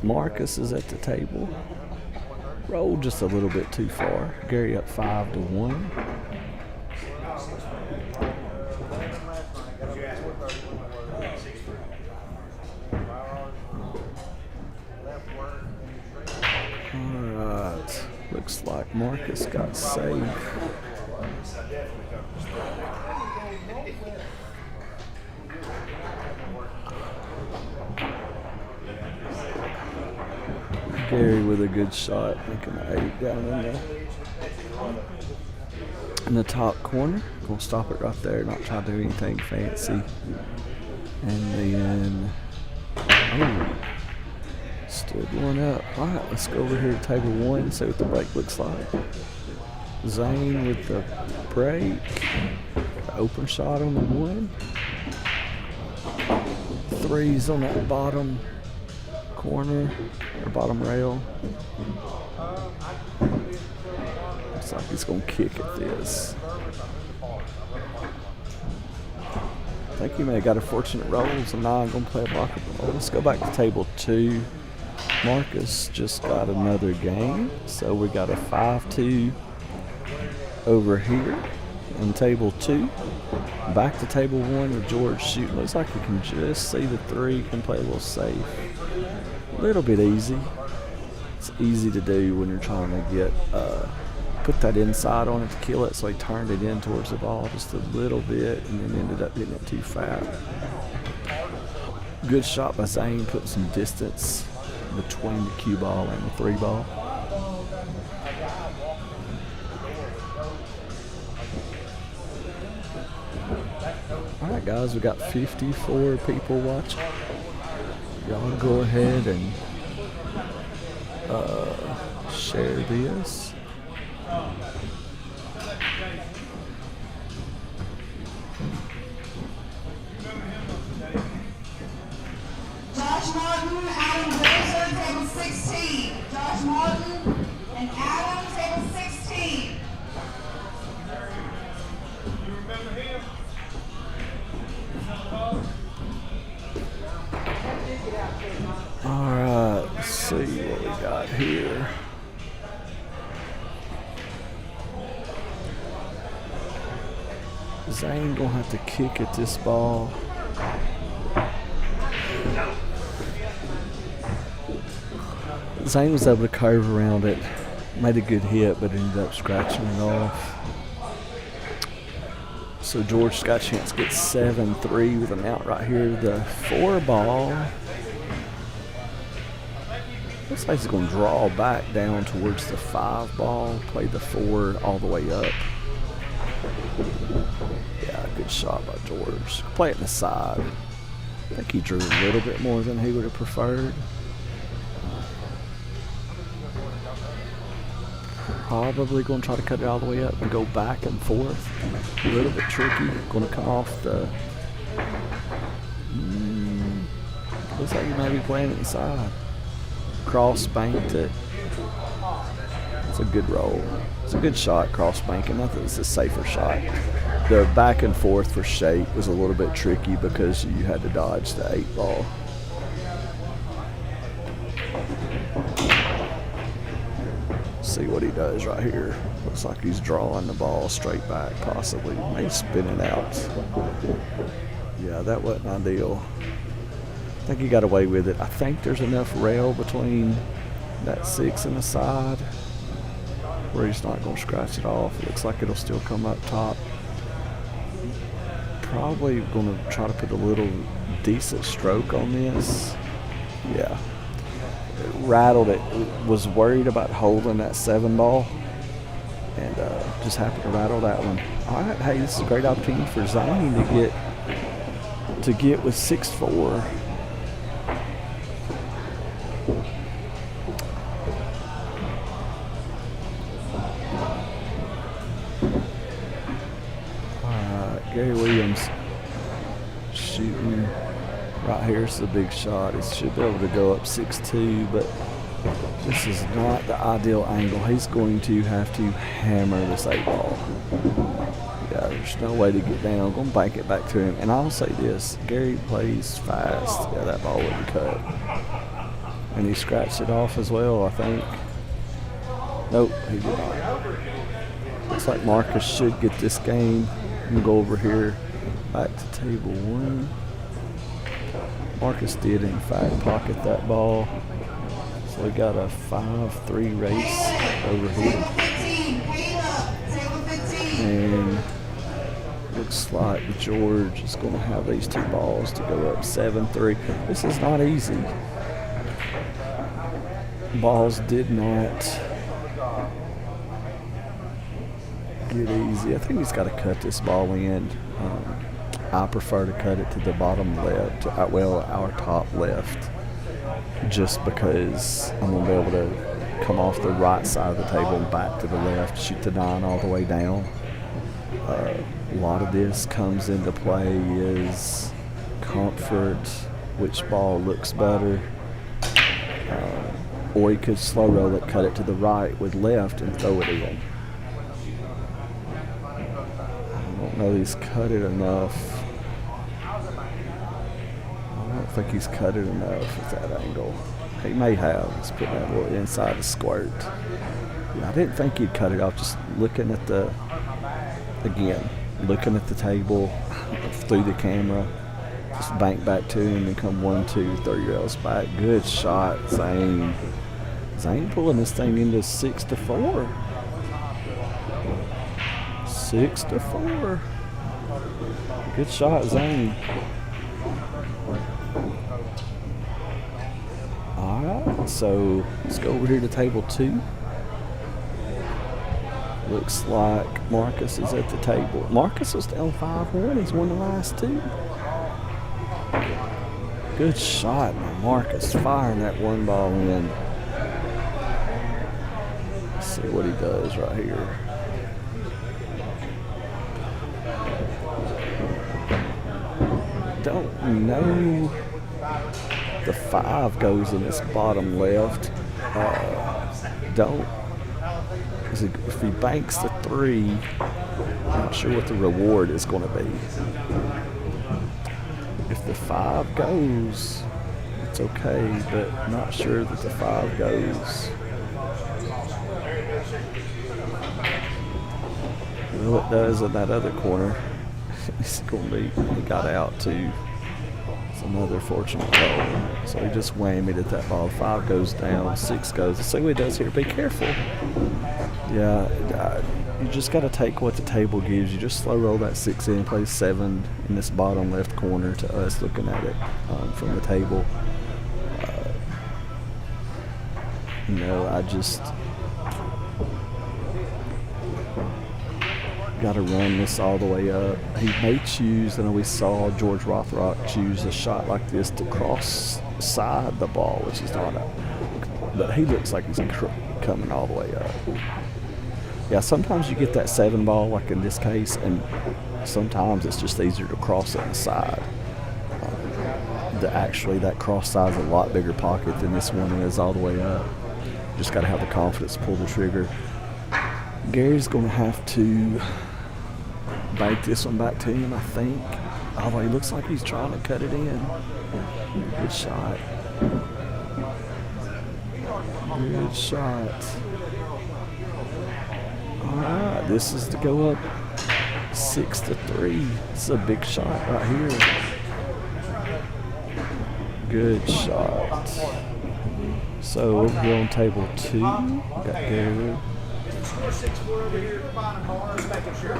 Marcus is at the table. Rolled just a little bit too far. Gary up 5-1. Alright. Looks like Marcus got saved. Gary with a good shot, making an 8 down in the top corner. Gonna stop it right there, not try to do anything fancy. And then, stood one up. All right, let's go over here to table 1, see what the break looks like. Zane with the break. Open shot on the 1. Threes on that bottom corner, or bottom rail. Looks like he's gonna kick at this. I think he may have got a fortunate roll, so now I'm gonna play a blocker roll. Let's go back to table 2. Marcus just got another game, so we got a 5-2 over here in table 2. Back to table 1 with George shooting. Looks like we can just see the 3, can play a little safe. A little bit easy. It's easy to do when you're trying to get put that inside on it to kill it, so he turned it in towards the ball just a little bit and then ended up getting it too fat. Good shot by Zane, putting some distance between the cue ball and the 3 ball. Alright guys, we got 54 people watching. Y'all go ahead and share this. Josh Martin, Adam Glazer, table 16. Josh Martin and Adam, table 16. Alright, let's see what we got here. Zane gonna have to kick at this ball. Zane was able to curve around it, made a good hit, but ended up scratching it off. So George's got a chance to get 7-3 with an out right here. The 4 ball. Looks like he's going to draw back down towards the 5 ball, play the 4 all the way up. Yeah, good shot by George. Play it in the side. I think he drew a little bit more than he would have preferred. Probably going to try to cut it all the way up and go back and forth. A little bit tricky. Going to come off the... looks like he might be playing it inside. Cross banked it. It's a good roll. It's a good shot, cross banking. I think it's a safer shot. The back and forth for shape was a little bit tricky because you had to dodge the 8 ball. See what he does right here. Looks like he's drawing the ball straight back, possibly. May spin it out. Yeah, that wasn't ideal. I think he got away with it. I think there's enough rail between that 6 and the side where he's not going to scratch it off. It looks like it'll still come up top. Probably going to try to put a little decent stroke on this. Yeah. It rattled it. Was worried about holding that 7 ball and just happened to rattle that one. All right, hey, this is a great opportunity for Zane to get with 6-4. Gary Williams shooting right here. It's a big shot. He should be able to go up 6-2, but this is not the ideal angle. He's going to have to hammer this 8 ball. Yeah, there's no way to get down. I'm going to bank it back to him. And I'll say this, Gary plays fast. Yeah, that ball wouldn't cut. And he scratched it off as well, I think. Nope, he did not. Looks like Marcus should get this game. We'll go over here back to table 1. Marcus did in fact pocket that ball, so So we got a 5-3 race over here. Table 15, Caleb. Table 15. And looks like George is going to have these two balls to go up 7-3. This is not easy. Balls did not get easy. I think he's got to cut this ball in. I prefer to cut it to the bottom left, well, our top left, just because I'm going to be able to come off the right side of the table and back to the left, shoot the 9 all the way down. A lot of this comes into play is comfort, which ball looks better. Or you could slow roll it, cut it to the right with left and throw it in. I don't know he's cut it enough. I don't think he's cut it enough at that angle. He may have. He's putting that little inside the squirt. Yeah, I didn't think he'd cut it off. Just looking at the table through the camera. Just bank back to him and come 1, 2, 3 rails back. Good shot, Zane. Zane pulling this thing into 6-4. 6-4. Good shot, Zane. All right, so let's go over here to table 2. Looks like Marcus is at the table. Marcus was down 5-1. He's won the last 2. Good shot, man. Marcus firing that one ball in. Let's see what he does right here. Don't know. The 5 goes in this bottom left. If he banks the 3, I'm not sure what the reward is going to be. If the 5 goes, it's okay, but not sure that the 5 goes. Well, it does in that other corner. It's going to be, he got out too. It's another fortunate ball. So he just whammied at that ball. 5 goes down, 6 goes. Let's see what he does here. Be careful. Yeah, you just got to take what the table gives you. Just slow roll that 6 in, play 7 in this bottom left corner to us looking at it from the table. I just got to run this all the way up. He may choose, I know we saw George Rothrock choose a shot like this to cross side the ball, which is not but he looks like he's coming all the way up. Yeah, sometimes you get that 7 ball, like in this case, and sometimes it's just easier to cross it inside. Actually, that cross side is a lot bigger pocket than this one is all the way up. Just got to have the confidence to pull the trigger. Gary's going to have to bank this one back to him, I think. Although he looks like he's trying to cut it in. Good shot. Good shot. All right, this is to go up 6-3. This is a big shot right here. Good shot. So over here on table 2, we got Gary.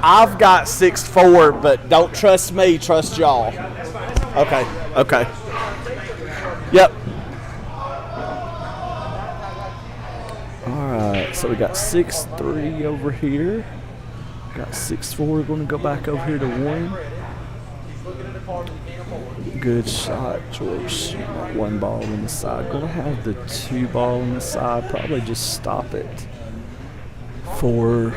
I've got 6-4, but don't trust me, trust y'all. Okay. Yep. Alright, so we got 6-3 over here. Got 6-4, going to go back over here to 1. Good shot, George. Shooting that 1 ball in the side. Going to have the 2 ball in the side. Probably just stop it for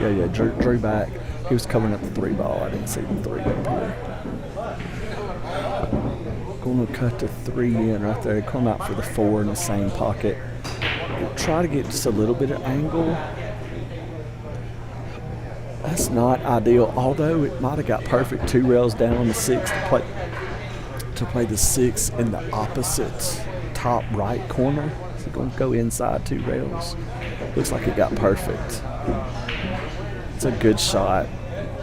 yeah. Drew back. He was coming up the 3 ball. I didn't see the 3 up here. Going to cut the 3 in right there. Come out for the 4 in the same pocket. Try to get just a little bit of angle. That's not ideal, although it might have got perfect 2 rails down on the 6 to play the 6 in the opposite top right corner. So going to go inside 2 rails. Looks like it got perfect. It's a good shot.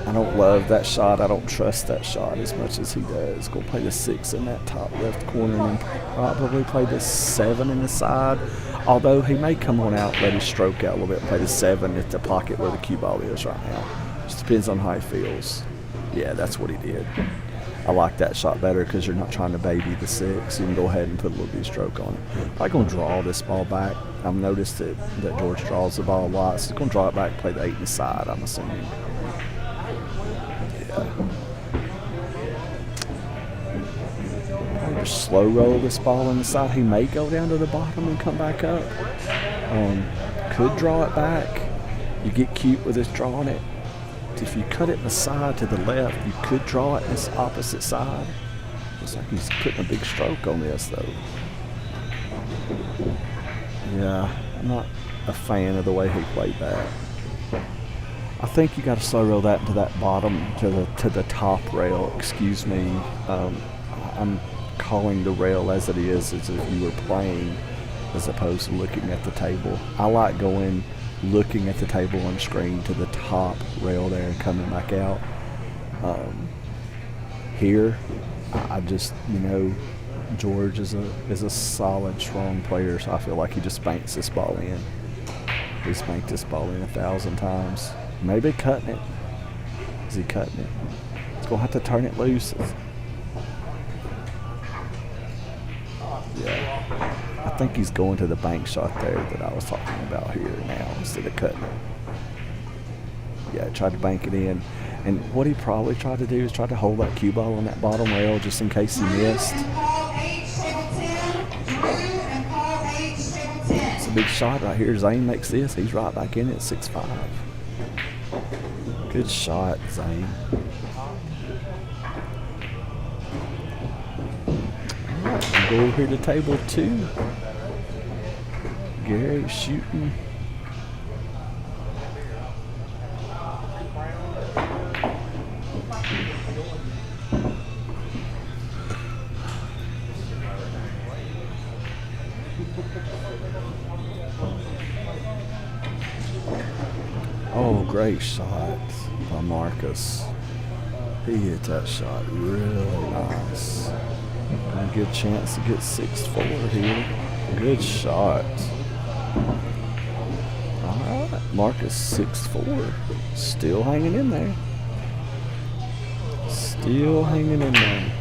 I don't love that shot. I don't trust that shot as much as he does. Going to play the 6 in that top left corner and probably play the 7 in the side. Although he may come on out, let his stroke out a little bit, and play the 7 at the pocket where the cue ball is right now. Just depends on how he feels. Yeah, that's what he did. I like that shot better because you're not trying to baby the 6. You can go ahead and put a little bit of stroke on it. I'm going to draw this ball back. I've noticed that George draws the ball a lot, so he's going to draw it back and play the 8 in the side, I'm assuming. Yeah. I'll just slow roll this ball in the side. He may go down to the bottom and come back up. Could draw it back. You get cute with this drawing it. If you cut it in the side to the left, you could draw it this opposite side. Looks like he's putting a big stroke on this, though. Yeah, I'm not a fan of the way he played that. I think you got to slow roll that into that bottom to the top rail. Excuse me. I'm calling the rail as it is, as if you were playing, as opposed to looking at the table. I like going, looking at the table on screen to the top rail there and coming back out. Here, I just, George is a solid, strong player, so I feel like he just banks this ball in. He's banked this ball in 1,000 times. Maybe cutting it. Is he cutting it? He's going to have to turn it loose. Yeah. I think he's going to the bank shot there that I was talking about here now instead of cutting it. Yeah, tried to bank it in. And what he probably tried to do is try to hold that cue ball on that bottom rail just in case he missed. It's a big shot right here. Zane makes this. He's right back in at 6'5". Good shot, Zane. All right, we'll go over here to table 2. Gary shooting. Oh, great shot by Marcus. He hit that shot really nice. A good chance to get 6-4 here. Good shot. All right, Marcus 6'4", still hanging in there. Still hanging in there.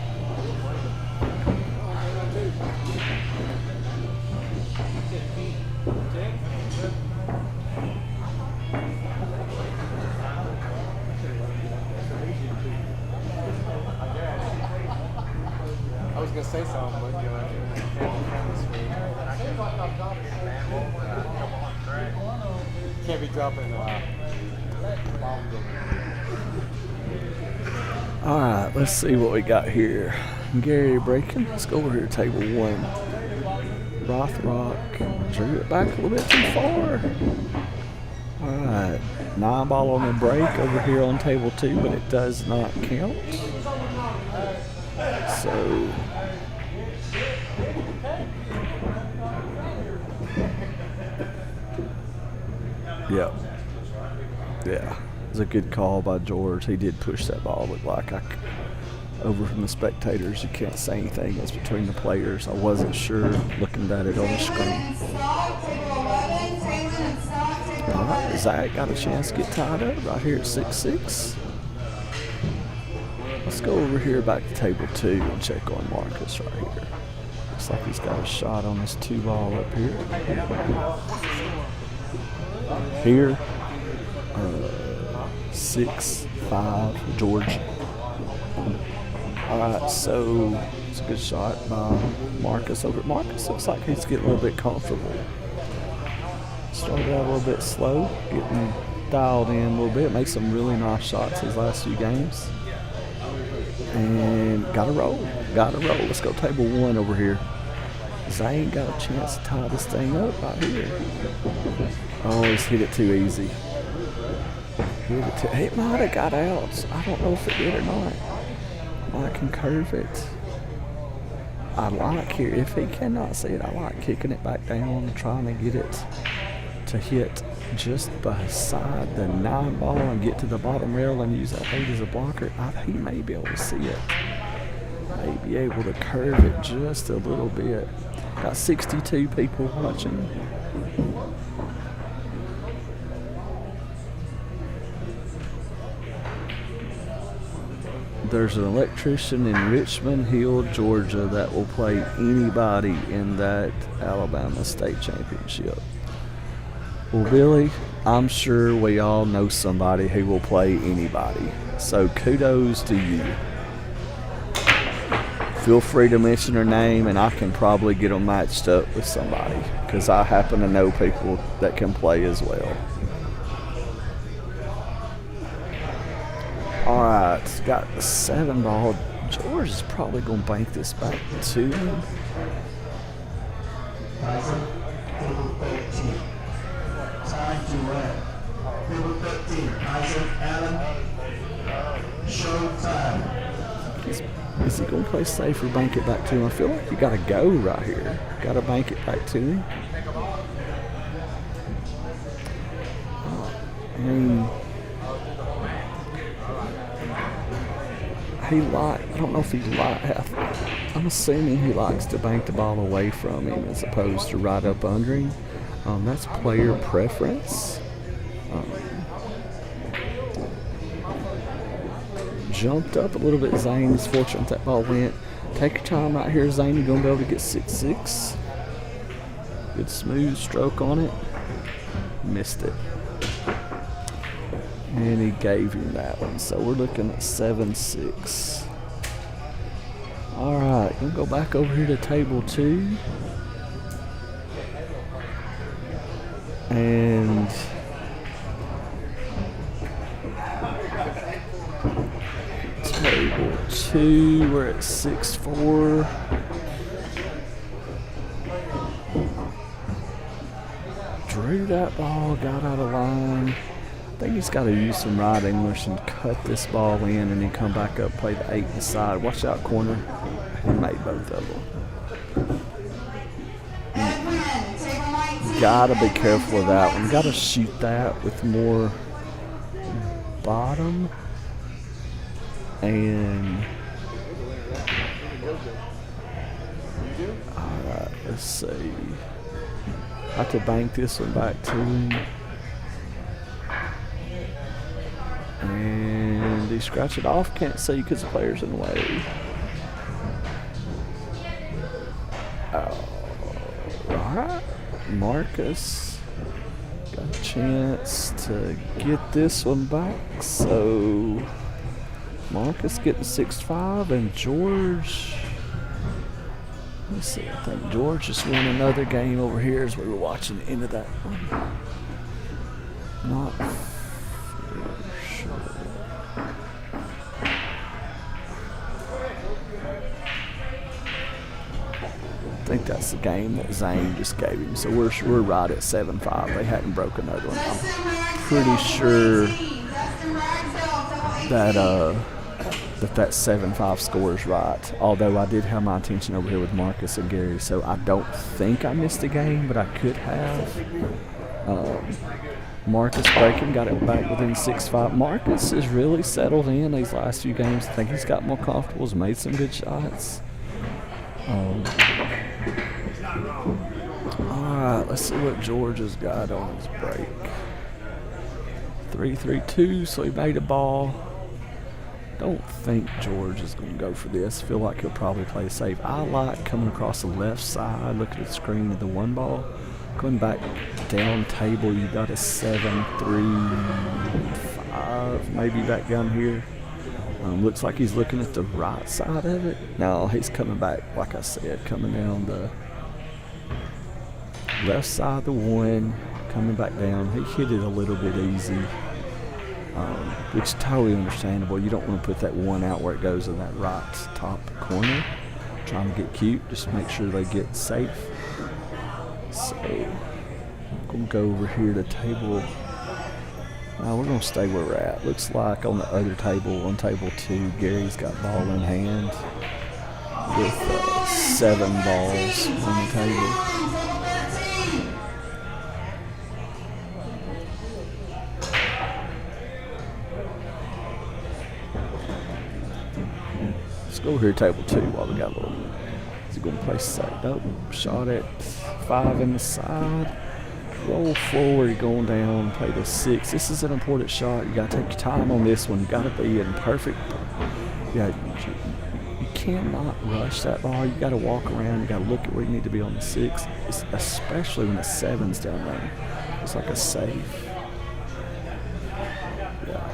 I was gonna say something, but can't be dropping All right, let's see what we got here. Gary breaking. Let's go over here to table 1. Rothrock drew it back a little bit too far. All right, 9 ball on the break over here on table 2, but it does not count. So, yeah, it was a good call by George. He did push that ball. Looked like over from the spectators, you can't say anything. It's between the players. I wasn't sure looking at it on the screen. All right, Zach got a chance to get tied up right here at 6-6. Let's go over here back to table 2 and check on Marcus right here. Looks like he's got a shot on this 2 ball up here. Here, 6'5", George. All right, so it's a good shot by Marcus over. Marcus looks like he's getting a little bit comfortable. Started out a little bit slow, getting dialed in a little bit. Made some really nice shots his last few games. And got to roll. Let's go table 1 over here. Zane got a chance to tie this thing up right here. Oh, he's hit it too easy. It might have got out. I don't know if it did or not. I can curve it. I like here. If he cannot see it, I like kicking it back down and trying to get it to hit just beside the 9 ball and get to the bottom rail and use that 8 as a blocker, he may be able to see it. May be able to curve it just a little bit. Got 62 people watching. There's an electrician in Richmond Hill, Georgia that will play anybody in that Alabama state championship. Well, Billy, I'm sure we all know somebody who will play anybody. So kudos to you. Feel free to mention her name and I can probably get them matched up with somebody because I happen to know people that can play as well. All right, got the 7 ball. George is probably going to bank this back to him. Time to run. Number 13, Isaac Allen. Showtime. Is he going to play safe or bank it back to him? I feel like you got to go right here. Got to bank it back to him. I mean, I don't know if I'm assuming he likes to bank the ball away from him as opposed to right up under him. That's player preference. Jumped up a little bit, Zane. He's fortunate that ball went. Take your time right here, Zane. You're going to be able to get 6-6. Good smooth stroke on it. Missed it. And he gave him that one. So we're looking at 7-6. All right, we'll go back over here to table 2. And table 2, we're at 6-4. Drew that ball, got out of line. I think he's got to use some right English and cut this ball in and then come back up, play the 8 inside. Watch out, corner. He made both of them. Gotta be careful of that one. Gotta shoot that with more bottom. And alright, let's see. Have to bank this one back to him. And he scratch it off. Can't see because the player's in the way. Alright. Marcus got a chance to get this one back. So Marcus getting 6-5 and George. Let's see, I think George just won another game over here as we were watching the end of that one. Not sure. I think that's the game that Zane just gave him. So we're right at 7-5. They hadn't broken another one. I'm pretty sure that that 7-5 score is right. Although I did have my attention over here with Marcus and Gary, so I don't think I missed a game, but I could have. Marcus breaking, got it back within 6-5. Marcus is really settled in these last few games. I think he's got more comfortable, has made some good shots. Alright, let's see what George has got on his break. 3-3-2, so he made a ball. Don't think George is going to go for this. Feel like he'll probably play safe. I like coming across the left side, looking at the screen of the 1 ball. Going back down table, you got a 7-3-5, maybe back down here. Looks like he's looking at the right side of it. No, he's coming back, like I said, coming down the left side of the 1, coming back down. He hit it a little bit easy, which is totally understandable. You don't want to put that 1 out where it goes in that right top corner. Trying to get cute, just make sure they get safe. So, I'm going to go over here to table. We're going to stay where we're at. Looks like on the other table, on table 2, Gary's got ball in hand with 7 balls on the table. go over here to table 2 while we got a little. Is he going to play safe? Nope. Shot at 5 in the side. Roll forward, going down, play the 6. This is an important shot. You got to take your time on this one. You got to be in perfect. Yeah, you cannot rush that ball. You got to walk around. You got to look at where you need to be on the 6, especially when the 7's down there. It's like a safe. Yeah.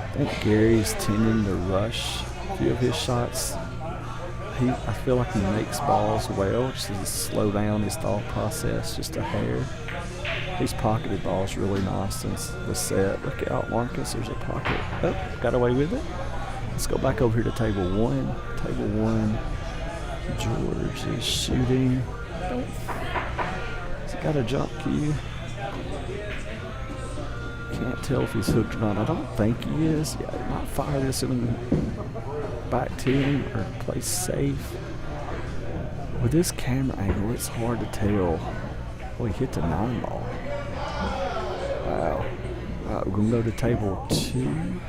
I think Gary's tending to rush a few of his shots. I feel like he makes balls well, just to slow down his thought process just a hair. He's pocketed balls really nice since the set. Look out, Marcus, there's a pocket. Oh, got away with it. Let's go back over here to table 1. Table 1, George is shooting. Has he got a jump cue? Can't tell if he's hooked or not. I don't think he is. Yeah, he might fire this in back to him or play safe. With this camera angle, it's hard to tell. Oh, he hit the 9 ball. Wow. All right, we're going to go to table 2.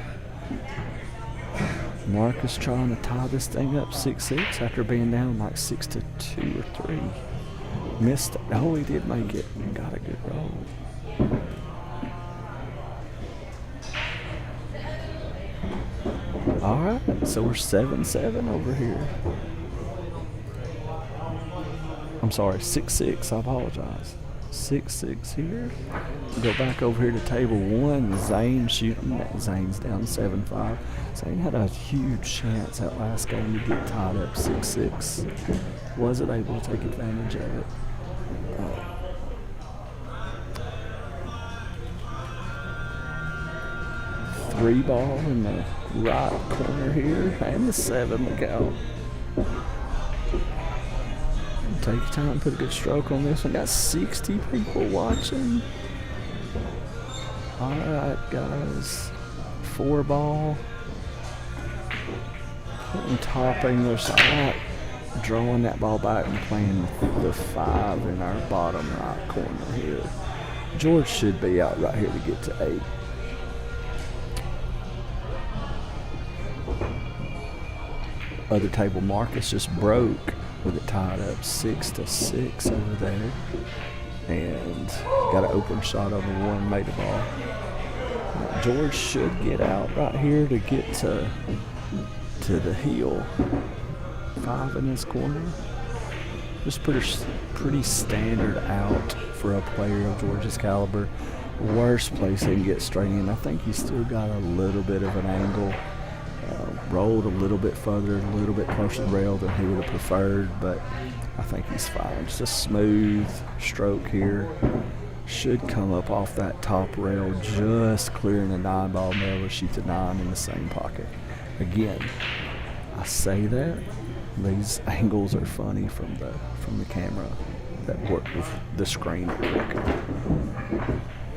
Marcus trying to tie this thing up 6-6 after being down like 6-2 or 3. Missed. Oh, he did make it. Got a good roll. All right, so we're 7-7 over here. I'm sorry, 6-6. I apologize. 6-6 here. Go back over here to table 1. Zane shooting. Zane's down 7-5. Zane had a huge chance that last game to get tied up 6-6. Wasn't able to take advantage of it. 3 ball in the right corner here, and the 7, look out. Take your time, put a good stroke on this one. Got 60 people watching. All right, guys. 4 ball. Putting top English. I like drawing that ball back and playing the 5 in our bottom right corner here. George should be out right here to get to 8. Other table, Marcus just broke with it tied up 6-6 over there, and got an open shot on the 1, made the ball. George should get out right here to get to the heel. 5 in his corner. Just pretty standard out for a player of George's caliber. Worst place he can get straight in. I think he's still got a little bit of an angle. Rolled a little bit further, a little bit closer to the rail than he would have preferred, but I think he's fine. Just a smooth stroke here. Should come up off that top rail, just clearing the 9 ball. Miller shoot the 9 in the same pocket. Again, I say that these angles are funny from the camera that work with the screen that we're looking at.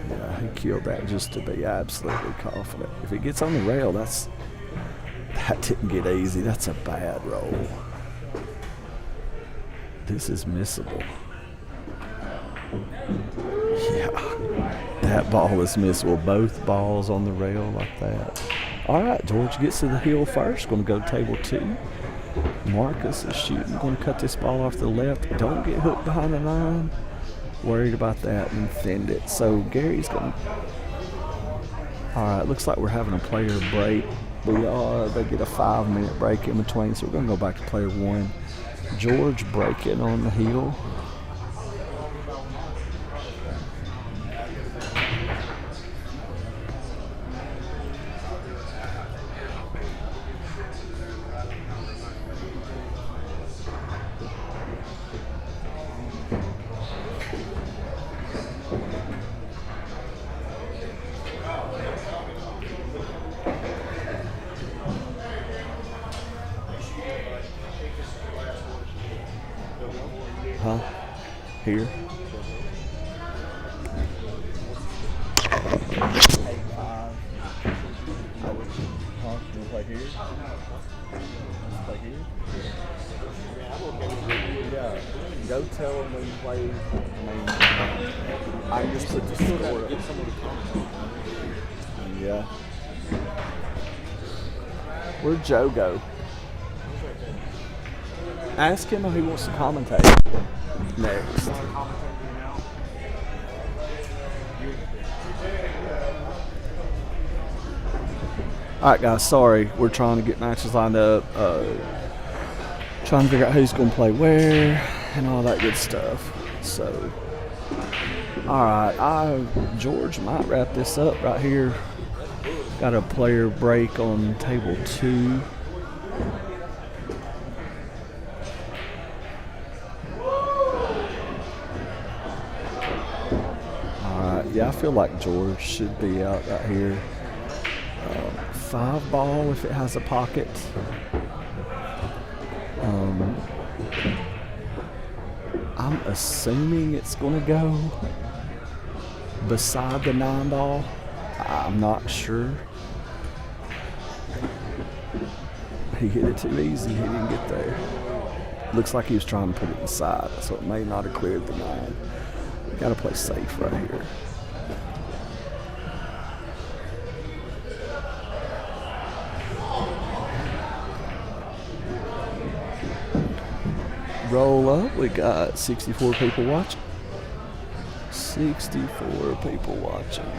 Yeah, he killed that just to be absolutely confident. If it gets on the rail, that didn't get easy. That's a bad roll. This is missable. Yeah, that ball is missable. Both balls on the rail like that. All right, George gets to the heel first. Going to go to table 2. Marcus is shooting. Going to cut this ball off to the left. Don't get hooked behind the 9. Worried about that and thinned it. So Gary's going to... All right, looks like we're having a player break. We are. They get a 5-minute break in between, so we're going to go back to player 1. George breaking on the heel. Huh? Here? 8-5. I would play here. Let's play here. Yeah. Go tell them when you play. I just put the score up. Yeah. Where'd Joe go? Ask him if he wants to commentate next. All right, guys. Sorry, we're trying to get matches lined up. Trying to figure out who's going to play where and all that good stuff. So, all right, George might wrap this up right here. Got a player break on table 2. Yeah, I feel like George should be out right here. 5 ball if it has a pocket. I'm assuming it's going to go beside the 9 ball. I'm not sure. He hit it too easy. He didn't get there. Looks like he was trying to put it inside, so it may not have cleared the 9. Got to play safe right here. Roll up. We got 64 people watching. 64 people watching.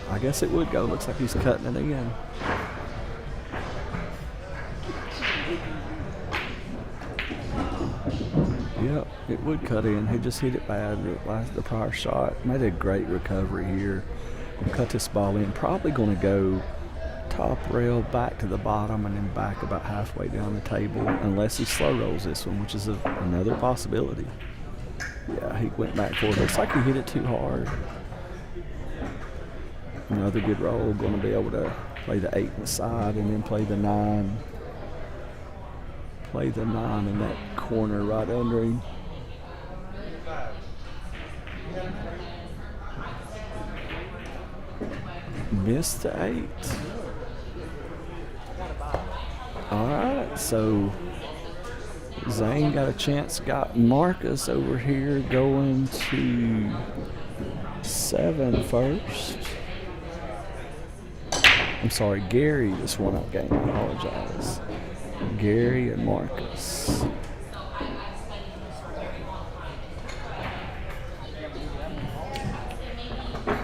I guess it would go. Looks like he's cutting it again. Yep, it would cut in. He just hit it bad the prior shot. Made a great recovery here. Cut this ball in. Probably going to go top rail back to the bottom and then back about halfway down the table, unless he slow rolls this one, which is another possibility. Yeah, he went back for it. Looks like he hit it too hard. Another good roll. Going to be able to play the 8 inside and then play the 9. Play the 9 in that corner right under him. Missed the 8. All right, so Zane got a chance. Got Marcus over here going to 7 first. I'm sorry, Gary just won out game. I apologize. Gary and Marcus.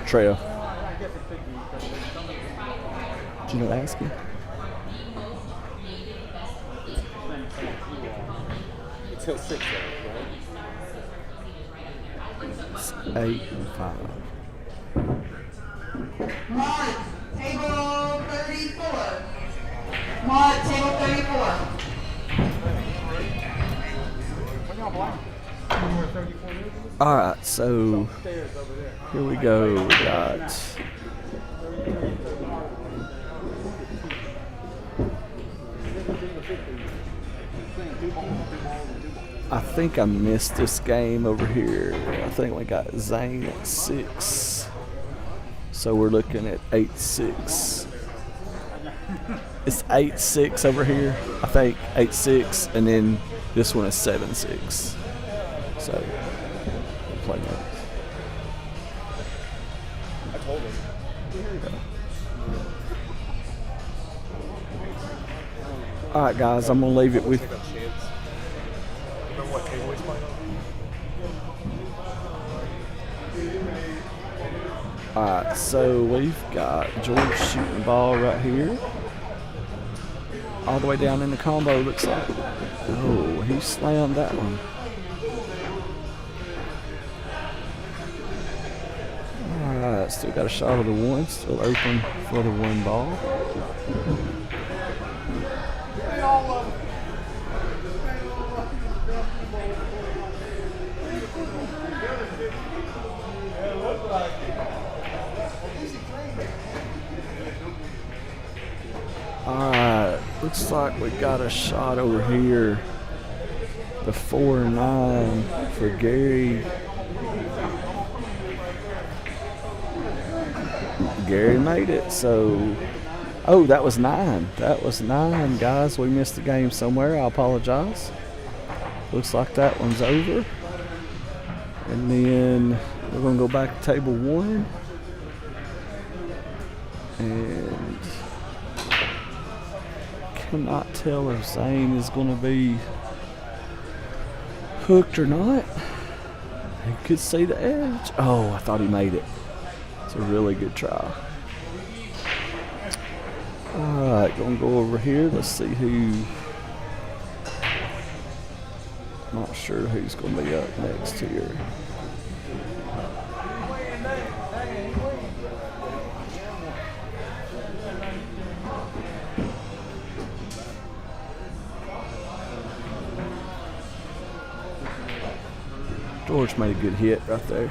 Treya. Did you not ask him? Until 6, right? 8 and 5. Mark, table 34. Mark, table 34. All right, so here we go. We got I think I missed this game over here. I think we got Zane at 6. So we're looking at 8-6. It's 8-6 over here. I think 8-6, and then this one is 7-6. So we'll play that. I told him. All right, guys, I'm gonna leave it with. What table he's playing on? Alright, so we've got George shooting the ball right here. All the way down in the combo, looks like. Oh, he slammed that one. Alright, still got a shot of the 1. Still open for the 1 ball. Alright, looks like we got a shot over here. The 4-9 for Gary. Gary made it, so. Oh, that was 9. That was 9, guys. We missed the game somewhere. I apologize. Looks like that one's over. And then we're going to go back to table 1. And Cannot tell if Zane is going to be hooked or not. He could see the edge. Oh, I thought he made it. It's a really good try. Alright, gonna go over here. Let's see who. Not sure who's gonna be up next here. George made a good hit right there.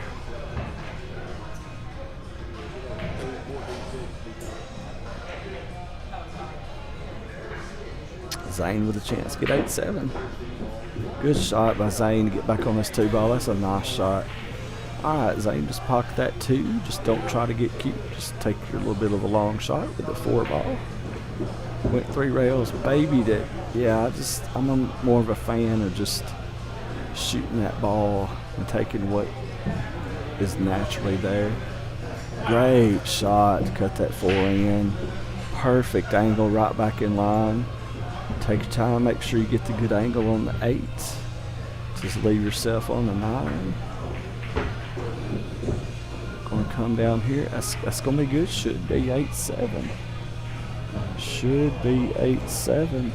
Zane with a chance to get 8-7. Good shot by Zane to get back on this 2-ball. That's a nice shot. All right, Zane, just pocket that 2. Just don't try to get cute. Just take your little bit of a long shot with the 4-ball. Went 3 rails, babied it. Yeah, I'm more of a fan of just shooting that ball and taking what is naturally there. Great shot to cut that 4 in. Perfect angle right back in line. Take your time, make sure you get the good angle on the 8. Just leave yourself on the 9. Gonna come down here. That's gonna be good. Should be 8-7. Should be 8-7.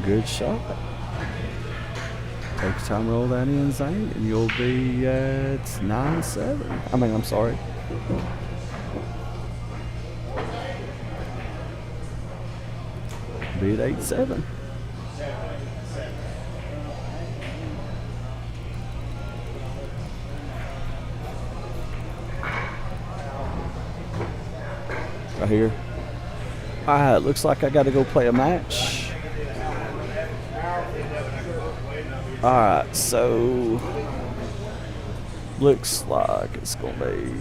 Good shot. Take your time, roll that in, Zane, and you'll be at 9-7. I'm sorry. Be at 8-7. Right here. Alright, looks like I gotta go play a match. Alright, so looks like it's gonna be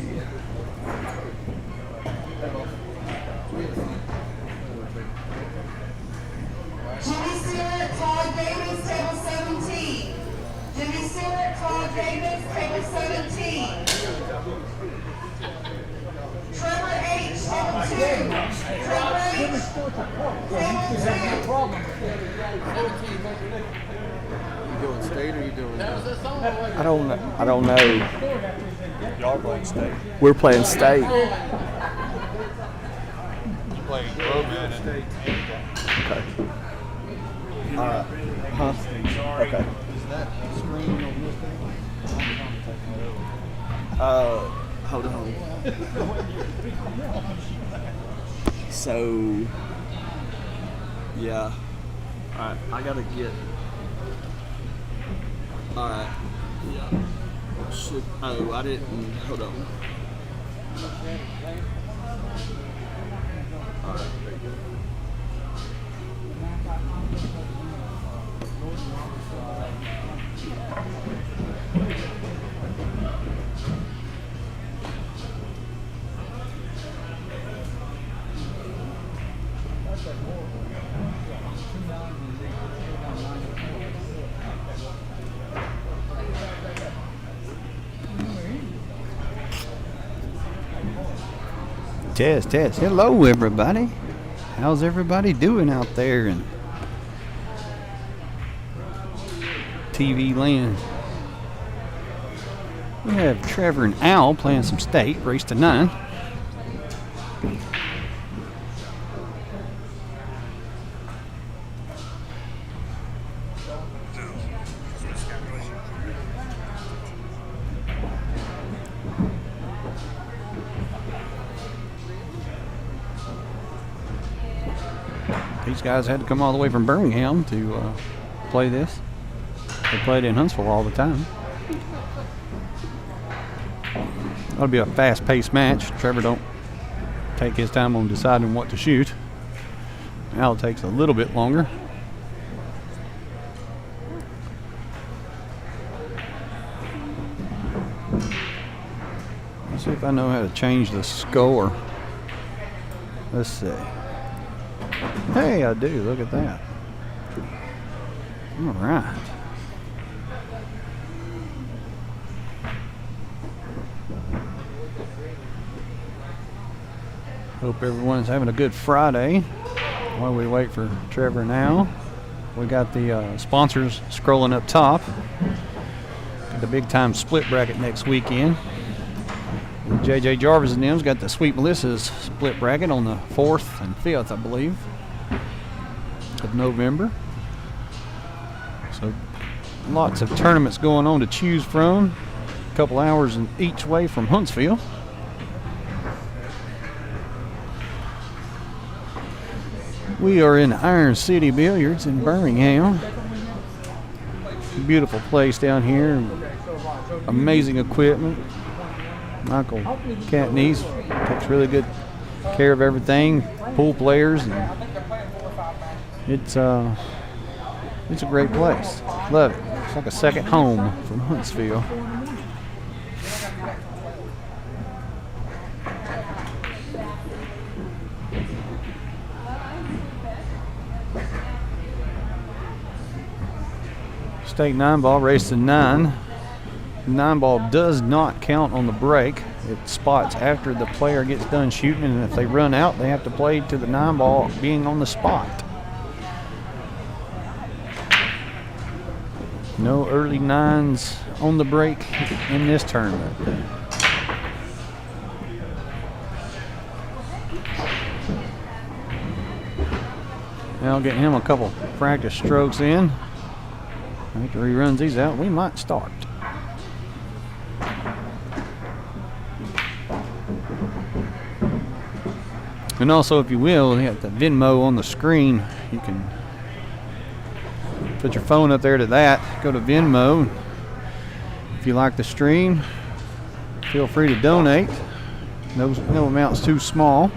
Jimmy Stewart, Todd Davis, table 17. Jimmy Stewart, Todd Davis, table 17. Trevor H, table 2. Trevor H, table 2. You doing state or you doing? I don't know. Y'all playing state. We're playing state. Playing Roman and Okay. Okay. Is that screen on this thing? Hold on. So, yeah. Alright, I gotta get. Alright. Yeah. I didn't. Hold on. Alright. Test, test. Hello, everybody. How's everybody doing out there in TV land? We have Trevor and Al playing some state, race to 9. These guys had to come all the way from Birmingham to play this. They played in Huntsville all the time. That'll be a fast-paced match. Trevor don't take his time on deciding what to shoot. Al takes a little bit longer. Let's see if I know how to change the score. Let's see. Hey, I do. Look at that. All right. Hope everyone's having a good Friday. While we wait for Trevor now, we got the sponsors scrolling up top. Got the big time split bracket next weekend. JJ Jarvis and them's got the Sweet Melissa's split bracket on the 4th and 5th, I believe, of November. So lots of tournaments going on to choose from. A couple hours in each way from Huntsville. We are in Iron City Billiards in Birmingham. Beautiful place down here. Amazing equipment. Michael Catnese takes really good care of everything. Pool players. And it's a great place. Love it. It's like a second home from Huntsville. State 9-ball race to 9. 9-ball does not count on the break. It spots after the player gets done shooting, and if they run out, they have to play to the 9-ball being on the spot. No early 9s on the break in this tournament. Now getting him a couple practice strokes in. After he runs these out, we might start. And also, if you will, you have the Venmo on the screen. You can put your phone up there to that. Go to Venmo. If you like the stream, feel free to donate. No amount's too small.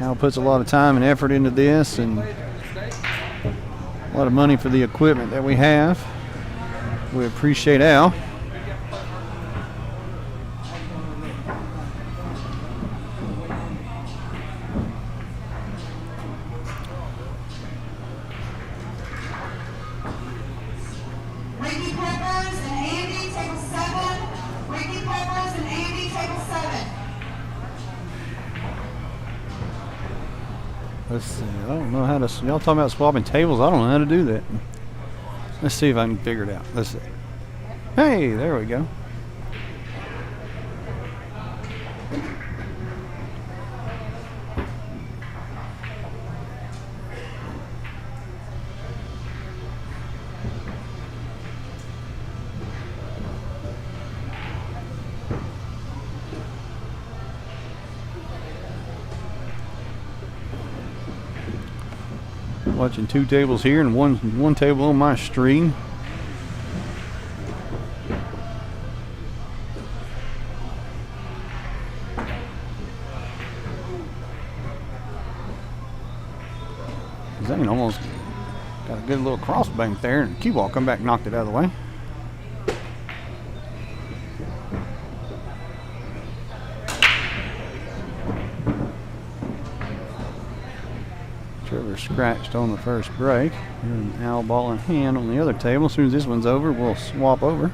Al puts a lot of time and effort into this, and a lot of money for the equipment that we have. We appreciate Al. Ricky Peppers and Andy, table 7. Ricky Peppers and Andy, table 7. Let's see. I don't know how to. Y'all talking about swapping tables? I don't know how to do that. Let's see if I can figure it out. Let's see. Hey, there we go. Watching 2 tables here and one table on my stream. Zane almost got a good little cross bank there, and cue ball come back and knocked it out of the way. Trevor scratched on the first break. And Al ball in hand on the other table. As soon as this one's over, we'll swap over.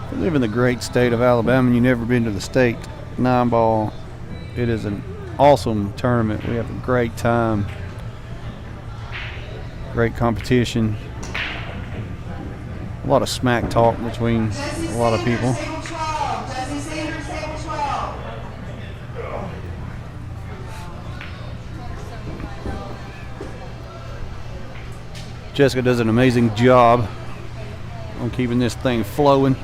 If you live in the great state of Alabama and you've never been to the state 9-ball, it is an awesome tournament. We have a great time. Great competition. A lot of smack talk between a lot of people. Jessica does an amazing job on keeping this thing flowing.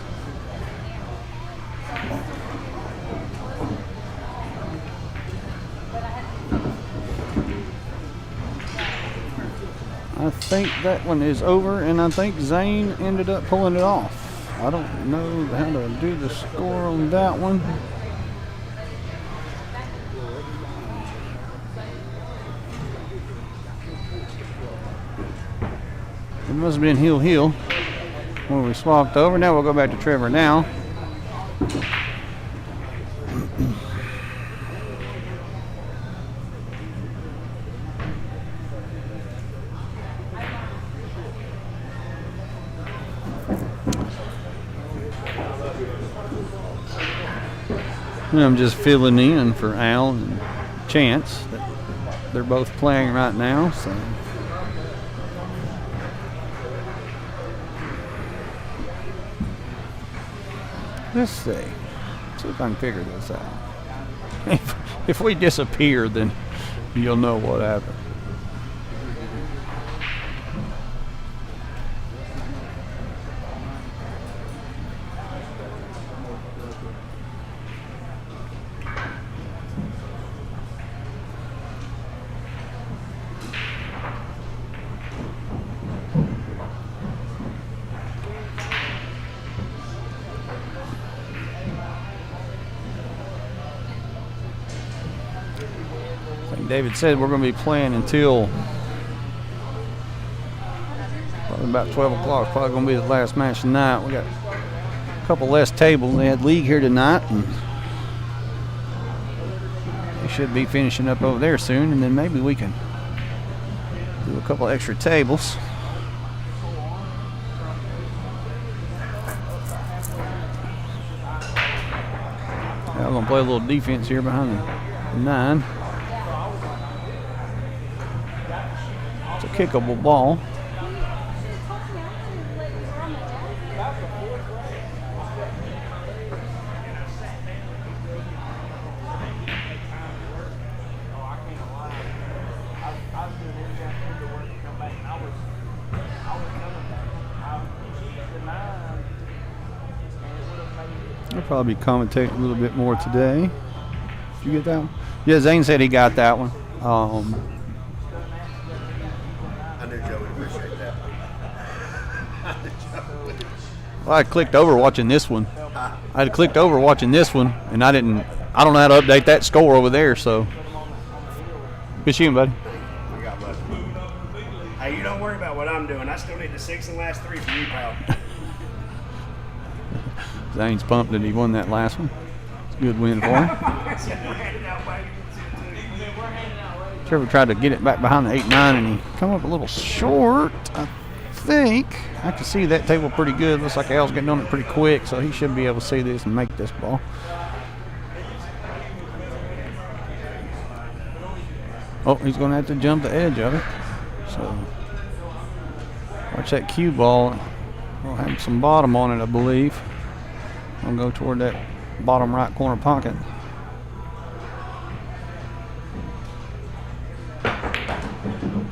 I think that one is over, and I think Zane ended up pulling it off. I don't know how to do the score on that one. It must have been heel when we swapped over. Now we'll go back to Trevor now. And I'm just filling in for Al and Chance. They're both playing right now, so. Let's see. See if I can figure this out. If we disappear, then you'll know what happened. David said we're going to be playing until probably about 12 o'clock. Probably going to be the last match tonight. We got a couple less tables. They had league here tonight, and they should be finishing up over there soon. And then maybe we can do a couple extra tables. I'm going to play a little defense here behind the 9. Kickable ball. I'll probably commentate a little bit more today. Did you get that one? Yeah, Zane said he got that one. Well, I clicked over watching this one. I had clicked over watching this one, and I don't know how to update that score over there, so. Good shooting, buddy. I got left. Hey, you don't worry about what I'm doing. I still need the 6 and last 3 for you, pal. Zane's pumped that he won that last one. It's a good win for him. Trevor tried to get it back behind the 8-9, and he come up a little short, I think. I can see that table pretty good. Looks like Al's getting on it pretty quick, so he should be able to see this and make this ball. Oh, he's going to have to jump the edge of it. So watch that cue ball. We'll have some bottom on it, I believe. I'll go toward that bottom right corner pocket.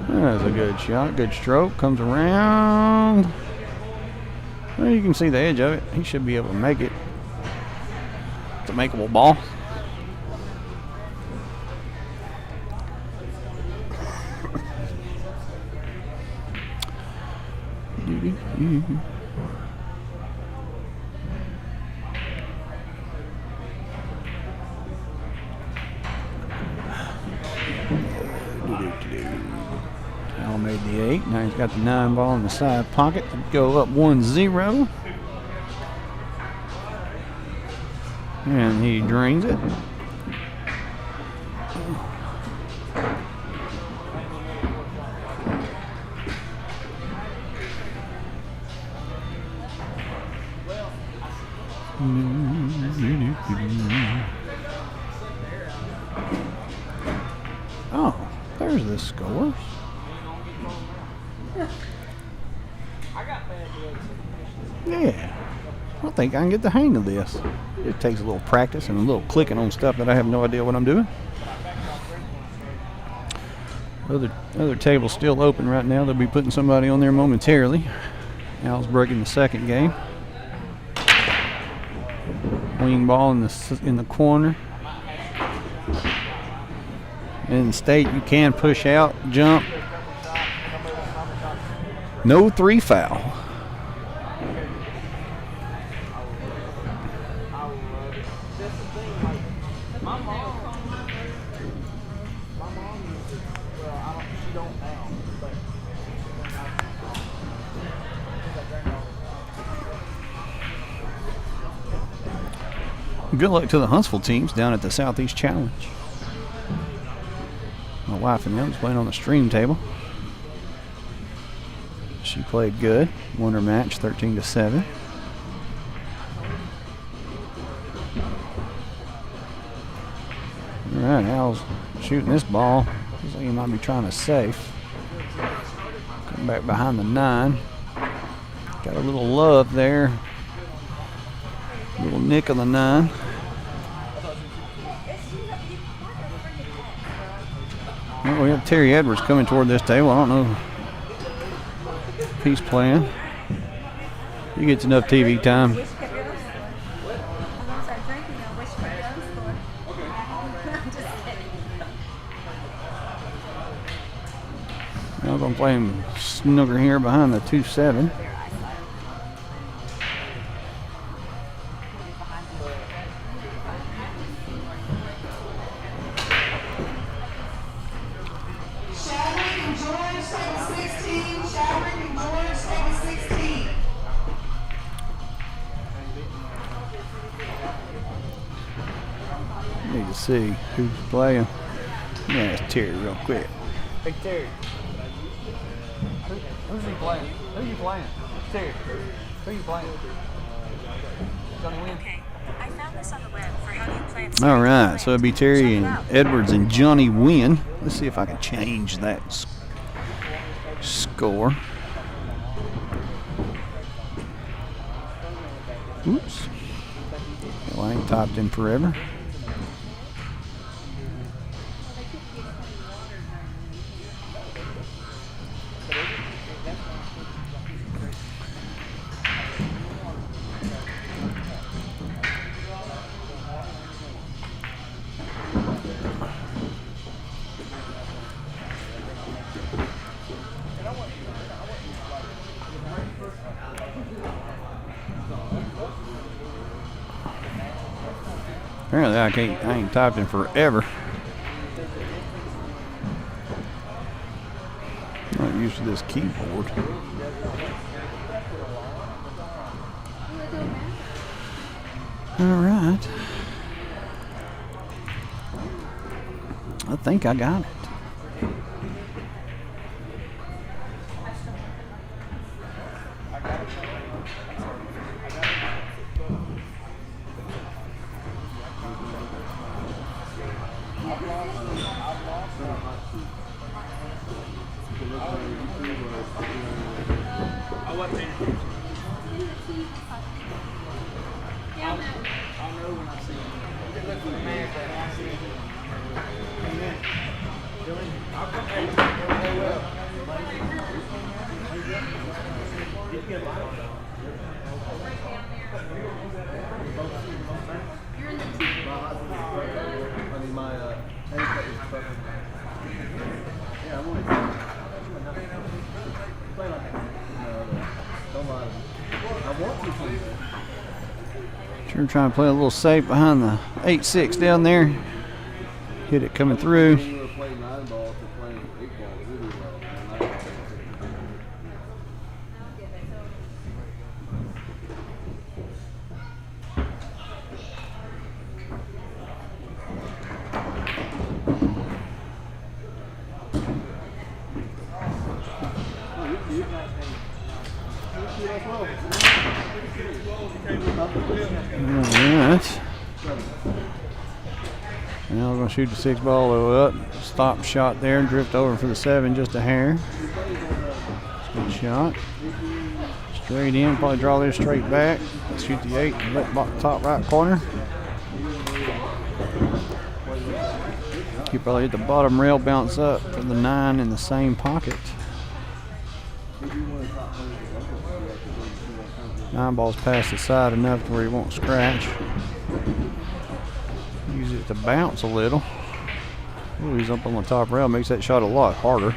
That's a good shot, good stroke, comes around. Well, you can see the edge of it. He should be able to make it. It's a makeable ball. Al made the 8. Now he's got the 9 ball in the side pocket to go up 1-0. And he drains it. Oh, there's the score. Yeah, I think I can get the hang of this. It takes a little practice and a little clicking on stuff that I have no idea what I'm doing. Other table's still open right now. They'll be putting somebody on there momentarily. Al's breaking the second game. Wing ball in the corner. In state, you can push out, jump. No 3 foul. Good luck to the Huntsville teams down at the Southeast Challenge. My wife and them playing on the stream table. She played good, won her match 13-7. right, Al's shooting this ball. Looks like he might be trying to safe. Come back behind the 9. Got a little love there. Little nick on the 9. Well, we have Terry Edwards coming toward this table. I don't know if he's playing. He gets enough TV time. I'm going to play him snooker here behind the 2-7. Shadwick and George, table 16. Shadwick and George, table 16. Need to see who's playing. Yeah, it's Terry real quick. Hey Terry. Who's he playing? Who you playing? Terry. Who you playing? Johnny Wynn. Okay. I found this on the web for how you plan. All right, so it'd be Terry and Edwards and Johnny Wynn. Let's see if I can change that score. Oops. Well, I ain't typed in forever. Apparently I ain't typed in forever. Not used to this keyboard. All right. I think I got it. Sure trying to play a little safe behind the 8-6 down there. Hit it coming through. Alright. Now we're going to shoot the 6 ball all the way up. Stop shot there and drift over for the 7 just a hair. Good shot. Straight in, probably draw this straight back. Shoot the 8 in the top right corner. You probably hit the bottom rail, bounce up for the 9 in the same pocket. 9 ball's past the side enough to where he won't scratch. Use it to bounce a little. Ooh, he's up on the top rail, makes that shot a lot harder.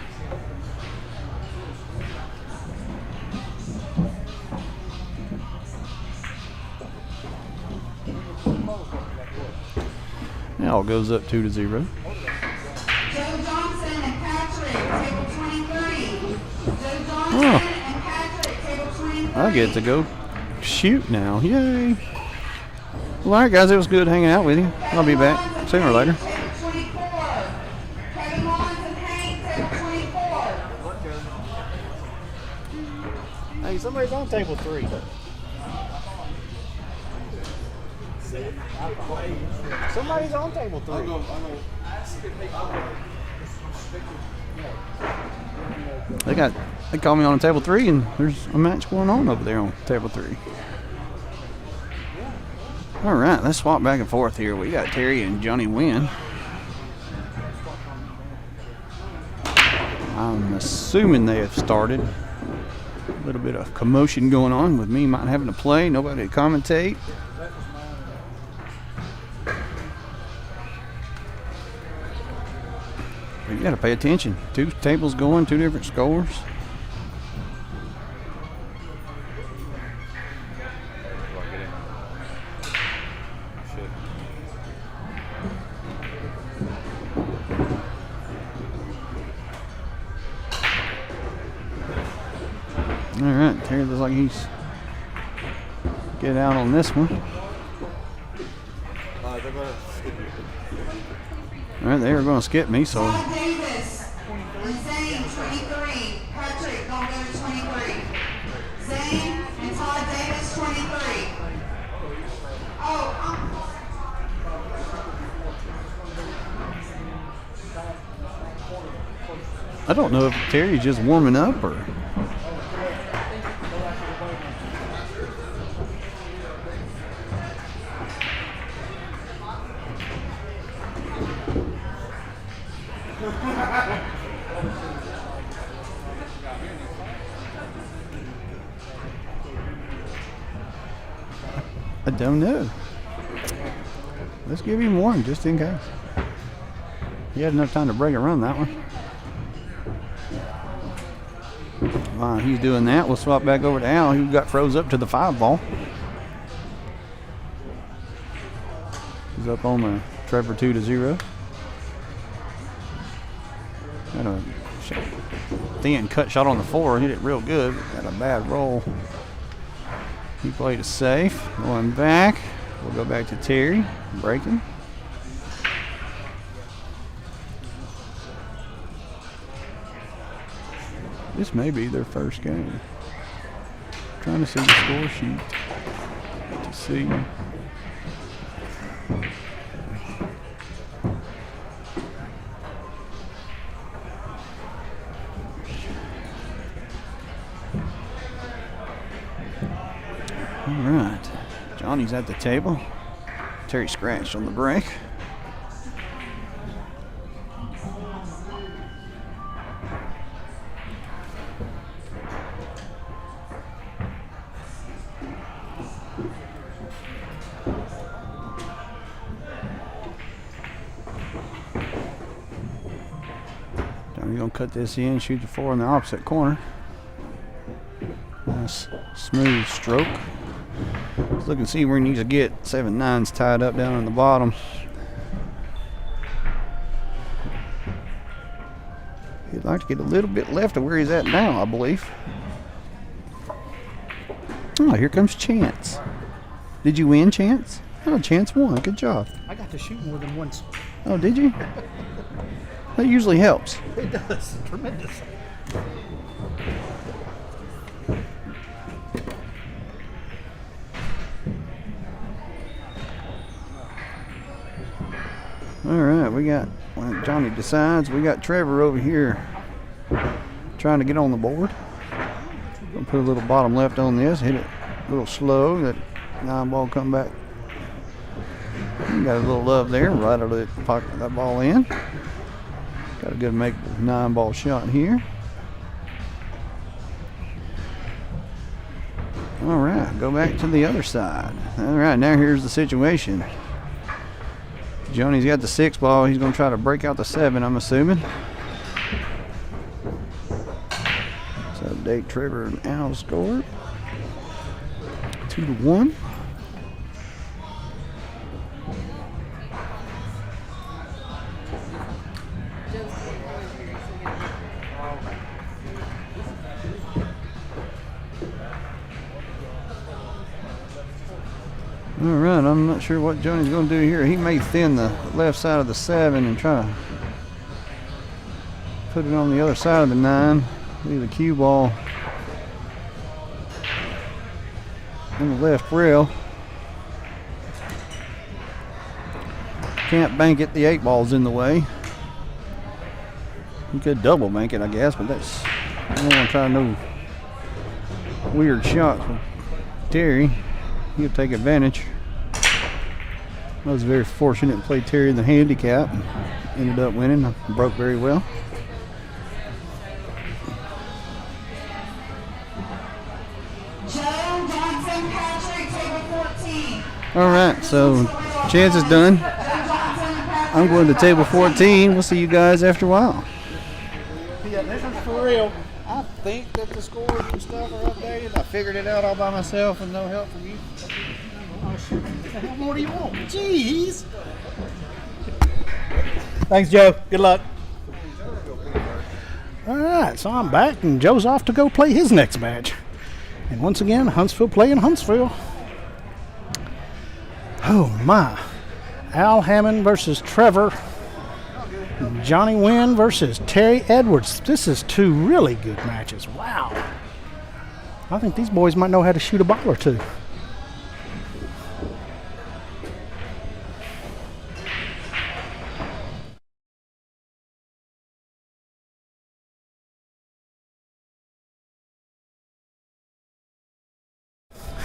Now it goes up 2-0. Joe Johnson and Patrick, table 23. Joe Johnson and Patrick, table 23. I get to go shoot now. Yay. Well, all right, guys, it was good hanging out with you. I'll be back sooner or later. Hey, somebody's on table 3. Somebody's on table 3. They called me on table 3, and there's a match going on over there on table 3. All right, let's swap back and forth here. We got Terry and Johnny Wynn. I'm assuming they have started. A little bit of commotion going on with me not having to play, nobody to commentate. You got to pay attention. 2 tables going, 2 different scores. All right, Terry looks like he's get out on this one. All right, they are going to skip me, so. Todd Davis, Zane, 23. Patrick, don't go to 23. Zane and Todd Davis, 23. Oh, I don't know if Terry's just warming up or. I don't know. Let's give him one just in case. He had enough time to break it run that one. While he's doing that, we'll swap back over to Al, who got froze up to the 5 ball. He's up on the Trevor 2-0. Got a thin cut shot on the 4, hit it real good. Got a bad roll. He played it safe. Going back. We'll go back to Terry. Breaking. This may be their first game. Trying to see the score sheet to see. All right, Johnny's at the table. Terry scratched on the break. Johnny's gonna cut this in, shoot the 4 in the opposite corner. Nice smooth stroke. Let's look and see where he needs to get 7-9's tied up down in the bottom. He'd like to get a little bit left of where he's at now, I believe. Oh, here comes Chance. Did you win, Chance? Oh, Chance won. Good job. I got to shoot more than once. Oh, did you? That usually helps. It does. Tremendous. All right, we got, when Johnny decides, we got Trevor over here trying to get on the board. Gonna put a little bottom left on this, hit it a little slow, that 9 ball come back. Got a little love there, right out of the pocket that ball in. Got a good make 9 ball shot here. All right, go back to the other side. All right, now here's the situation. Johnny's got the 6 ball. He's going to try to break out the 7, I'm assuming. So update Trevor and Al scored. 2-1. All right, I'm not sure what Johnny's going to do here. He may thin the left side of the 7 and try to put it on the other side of the 9. Leave the cue ball in the left rail. Can't bank it. The 8 ball's in the way. You could double bank it, I guess, but that's, I don't want to try no weird shots with Terry. He'll take advantage. I was very fortunate to play Terry in the handicap. Ended up winning. Broke very well. Joe Johnson Patrick, table 14. All right, so Chance is done. I'm going to table 14. We'll see you guys after a while. Yeah, this is for real. I think that the scores and stuff are updated. I figured it out all by myself and no help from you. Oh, shoot. What the hell more do you want? Jeez. Thanks, Joe. Good luck. All right, so I'm back, and Joe's off to go play his next match. And once again, Huntsville playing Huntsville. Oh, my. Al Hammond versus Trevor. Johnny Wynn versus Terry Edwards. This is two really good matches. Wow. I think these boys might know how to shoot a ball or two.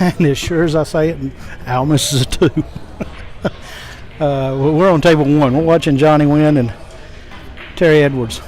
And as sure as I say it, Al misses a two. We're on table one. We're watching Johnny Wynn and Terry Edwards.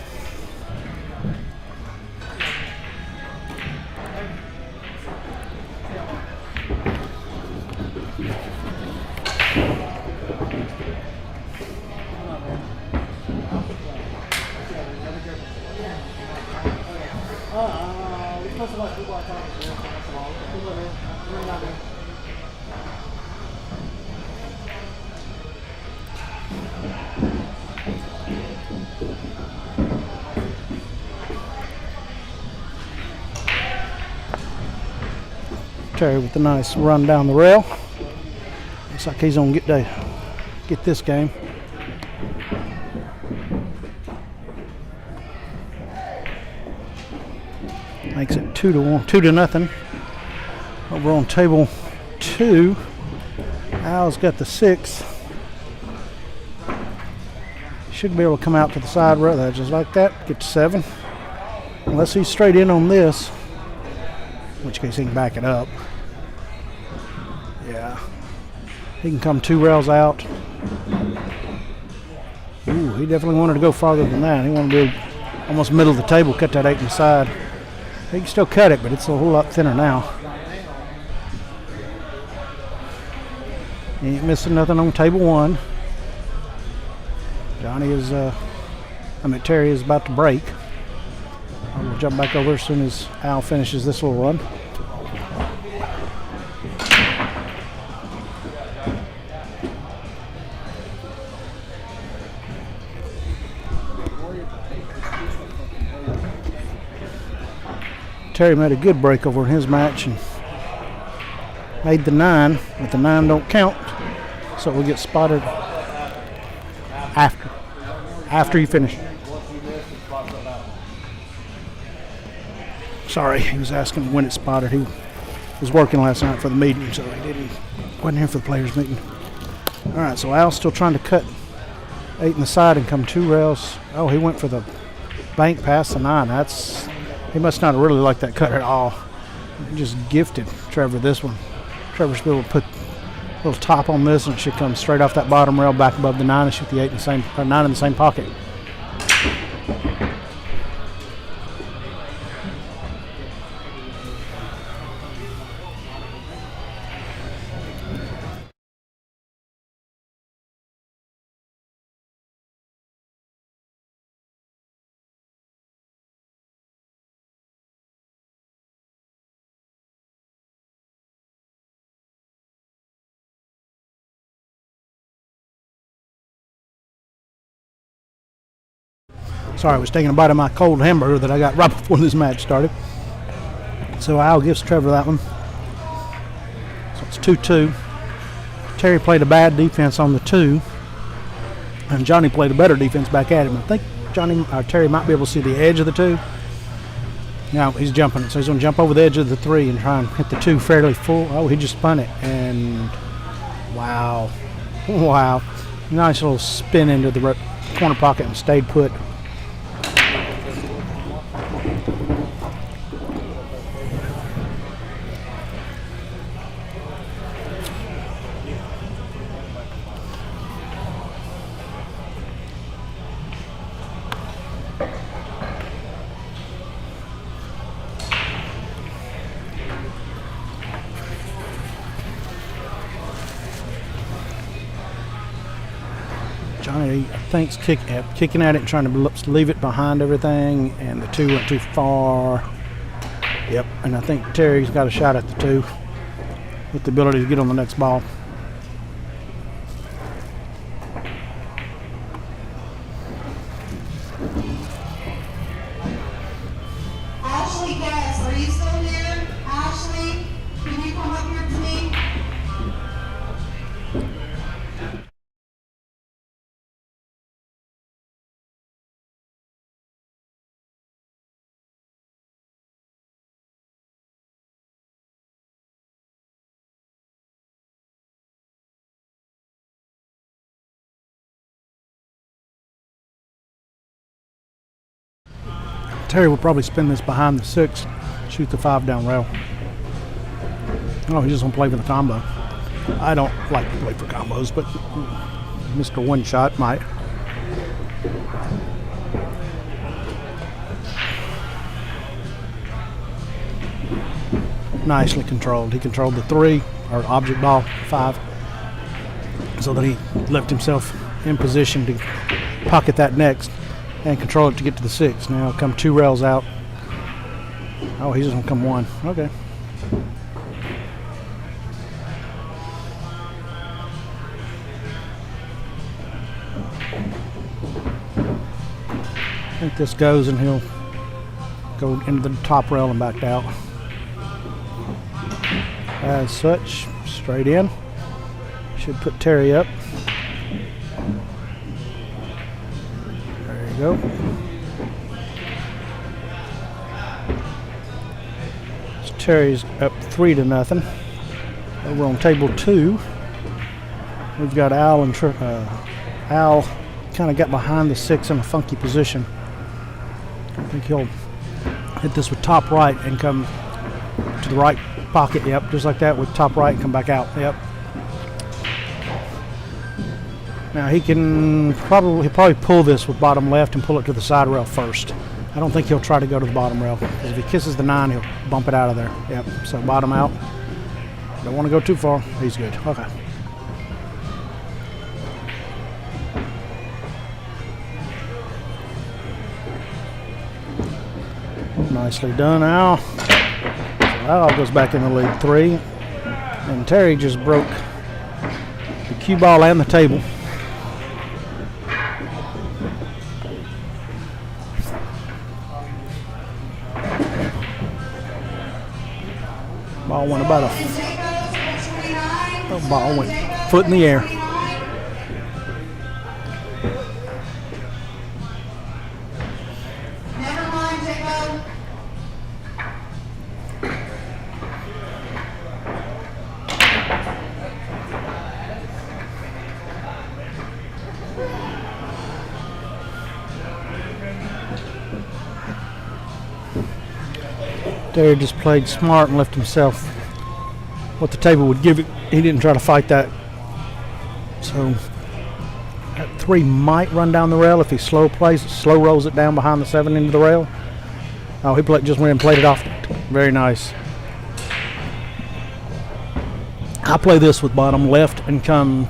Terry with a nice run down the rail. Looks like he's gonna get this game. Makes it 2-1, 2-0. Over on table 2, Al's got the 6. Should be able to come out to the side rail there just like that. Get to 7. Unless he's straight in on this, in which case he can back it up. Yeah, he can come 2 rails out. Ooh, he definitely wanted to go farther than that. He wanted to go almost middle of the table, cut that 8 in the side. He can still cut it, but it's a whole lot thinner now. He ain't missing nothing on table 1. Johnny is, Terry is about to break. We'll jump back over as soon as Al finishes this little run. Terry made a good break over in his match and made the 9, but the 9 don't count, so we'll get spotted after you finish. Sorry, he was asking when it spotted. He was working last night for the meeting, so he wasn't here for the players meeting. All right, so Al's still trying to cut 8 in the side and come 2 rails. Oh, he went for the bank past the 9. He must not have really liked that cut at all. He just gifted Trevor this one. Trevor's able to put a little top on this, and it should come straight off that bottom rail back above the 9 and shoot the 8 in the same, or 9 in the same pocket. Sorry, I was taking a bite of my cold hamburger that I got right before this match started. So Al gives Trevor that one. So it's 2-2. Terry played a bad defense on the 2, and Johnny played a better defense back at him. I think Terry might be able to see the edge of the 2. Now he's jumping it, so he's going to jump over the edge of the 3 and try and hit the 2 fairly full. Oh, he just spun it, and wow. Nice little spin into the corner pocket and stayed put. Johnny, I think, kicking at it and trying to leave it behind everything, and the 2 went too far. Yep, and I think Terry's got a shot at the 2 with the ability to get on the next ball. Ashley Guest, are you still there? Ashley, can you come up here to me? Terry will probably spin this behind the 6, shoot the 5 down rail. Oh, he's just gonna play with a combo. I don't like to play for combos, but Mr. One Shot might. Nicely controlled. He controlled the 3, or object ball, 5, so that he left himself in position to pocket that next and control it to get to the 6. Now come 2 rails out. Oh, he's just gonna come 1. Okay. I think this goes and he'll go into the top rail and back out. As such, straight in. Should put Terry up. There you go. So Terry's up 3-0. Over on table 2, we've got Al and Al kind of got behind the 6 in a funky position. I think he'll hit this with top right and come to the right pocket. Yep, just like that with top right and come back out. Yep. Now he'll probably pull this with bottom left and pull it to the side rail first. I don't think he'll try to go to the bottom rail, because if he kisses the 9, he'll bump it out of there. Yep, so bottom out. Don't want to go too far. He's good. Okay. Nicely done, Al. So Al goes back in the lead 3. And Terry just broke the cue ball and the table. Ball went about ball went foot in the air. Never mind, Jacob. Terry just played smart and left himself what the table would give it. He didn't try to fight that. So that 3 might run down the rail if he slow rolls it down behind the 7 into the rail. Oh, he just went and played it off. Very nice. I play this with bottom left and come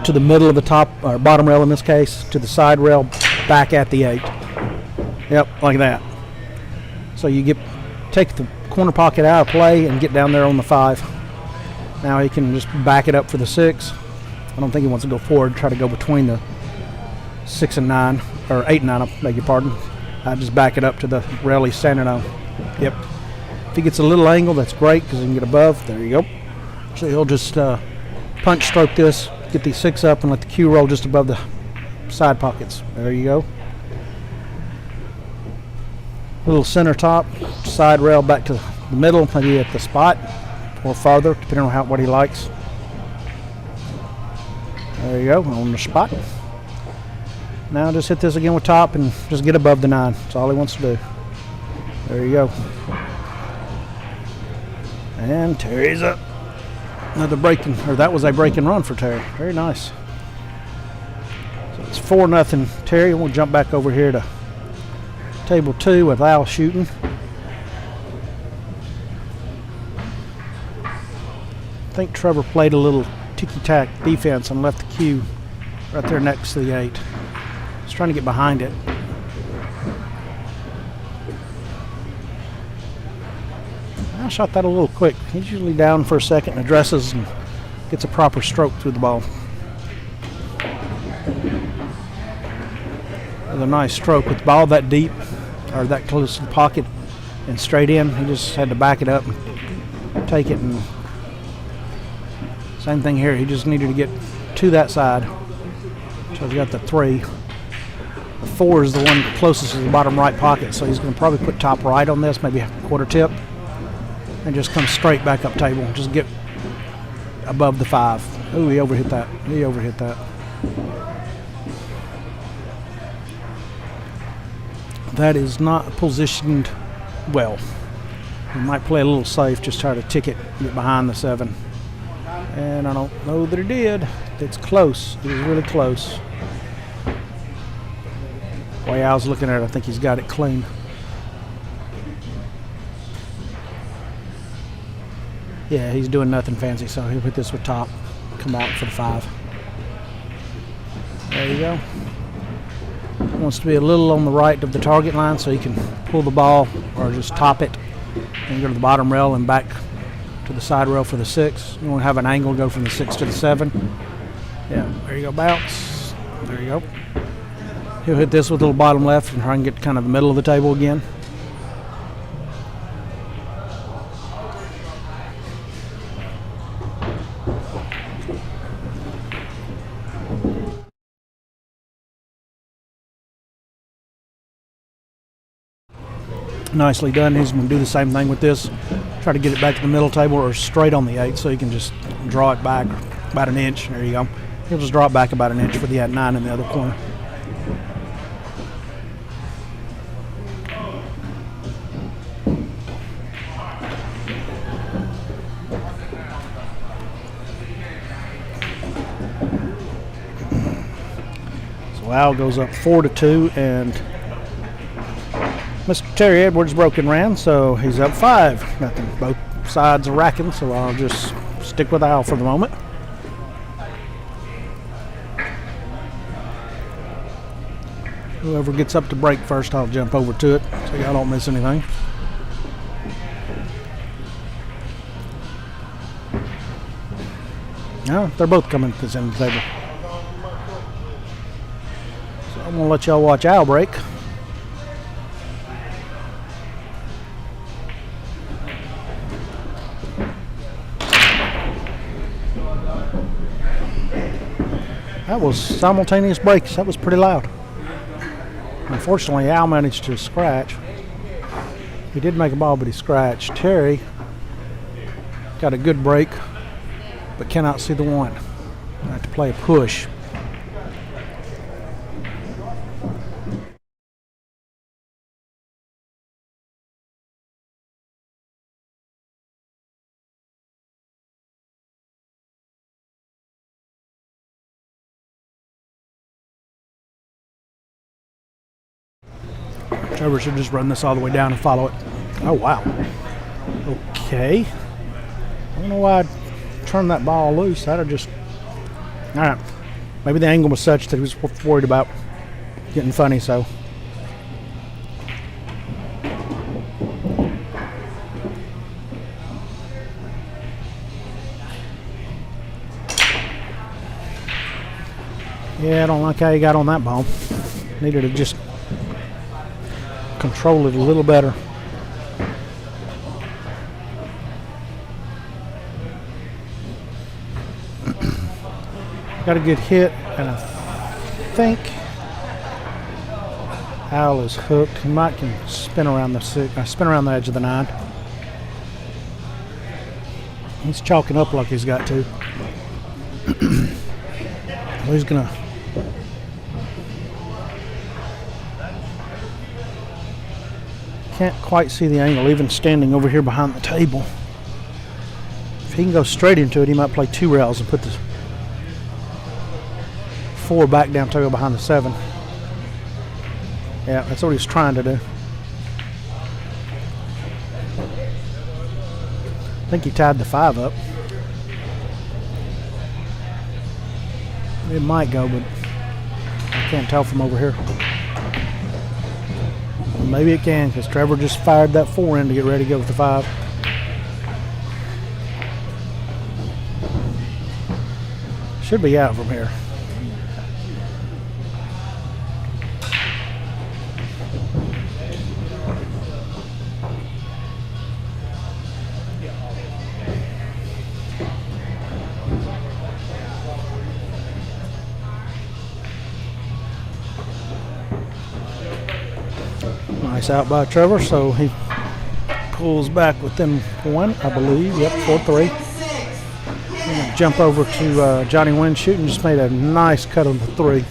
to the middle of the top, or bottom rail in this case, to the side rail, back at the 8. Yep, like that. So you take the corner pocket out of play and get down there on the 5. Now he can just back it up for the 6. I don't think he wants to go forward, try to go between the 6 and 9, or 8 and 9, I beg your pardon. I just back it up to the rail he's standing on. Yep. If he gets a little angle, that's great, because he can get above. There you go. So he'll just punch stroke this, get the 6 up, and let the cue roll just above the side pockets. There you go. Little center top, side rail back to the middle, maybe at the spot, or farther, depending on what he likes. There you go, on the spot. Now just hit this again with top and just get above the 9. That's all he wants to do. There you go. And Terry's up. Another breaking, or that was a break and run for Terry. Very nice. So it's 4-0 Terry. We'll jump back over here to table 2 with Al shooting. I think Trevor played a little ticky-tack defense and left the cue right there next to the 8. He's trying to get behind it. I shot that a little quick. He's usually down for a second and addresses and gets a proper stroke through the ball. With a nice stroke with the ball that deep or that close to the pocket and straight in. He just had to back it up and take it. And same thing here. He just needed to get to that side. So he's got the 3. The 4 is the one closest to the bottom right pocket. So he's going to probably put top right on this, maybe a quarter tip, and just come straight back up table. Just get above the 5. Ooh, he overhit that. He overhit that. That is not positioned well. He might play a little safe, just try to tick it, get behind the 7. And I don't know that he did. It's close. It was really close. The way I was looking at it, I think he's got it clean. Yeah, he's doing nothing fancy, so he'll hit this with top, come out for the 5. There you go. Wants to be a little on the right of the target line so he can pull the ball or just top it and go to the bottom rail and back to the side rail for the 6. You want to have an angle, go from the 6 to the 7. Yeah, there you go, bounce. There you go. He'll hit this with a little bottom left and try and get kind of the middle of the table again. Nicely done. He's going to do the same thing with this. Try to get it back to the middle table or straight on the 8 so you can just draw it back about an inch. There you go. He'll just draw it back about an inch for the 9 in the other corner. So Al goes up 4-2 and Mr. Terry Edwards broke and ran, so he's up 5. Nothing. Both sides are racking, so I'll just stick with Al for the moment. Whoever gets up to break first, I'll jump over to it so y'all don't miss anything. No, they're both coming to this end of the table. So I'm going to let y'all watch Al break. That was simultaneous breaks. That was pretty loud. Unfortunately, Al managed to scratch. He did make a ball, but he scratched. Terry got a good break, but cannot see the 1. I have to play a push. Trevor should just run this all the way down and follow it. Oh, wow. Okay. I don't know why I turned that ball loose. I'd have just... All right. Maybe the angle was such that he was worried about getting funny, so... Yeah, I don't like how he got on that ball. Needed to just control it a little better. Got a good hit, and I think Al is hooked. He might can spin around the spin around the edge of the 9. He's chalking up like he's got to. He's gonna. Can't quite see the angle, even standing over here behind the table. If he can go straight into it, he might play 2 rails and put the 4 back down to go behind the 7. Yeah, that's what he's trying to do. I think he tied the 5 up. It might go, but Can't tell from over here. Maybe it can, because Trevor just fired that 4 in to get ready to go with the 5. Should be out from here. Nice out by Trevor, so he pulls back within 1, I believe. Yep, 4-3. Jump over to Johnny Wynn shooting. Just made a nice cut on the 3.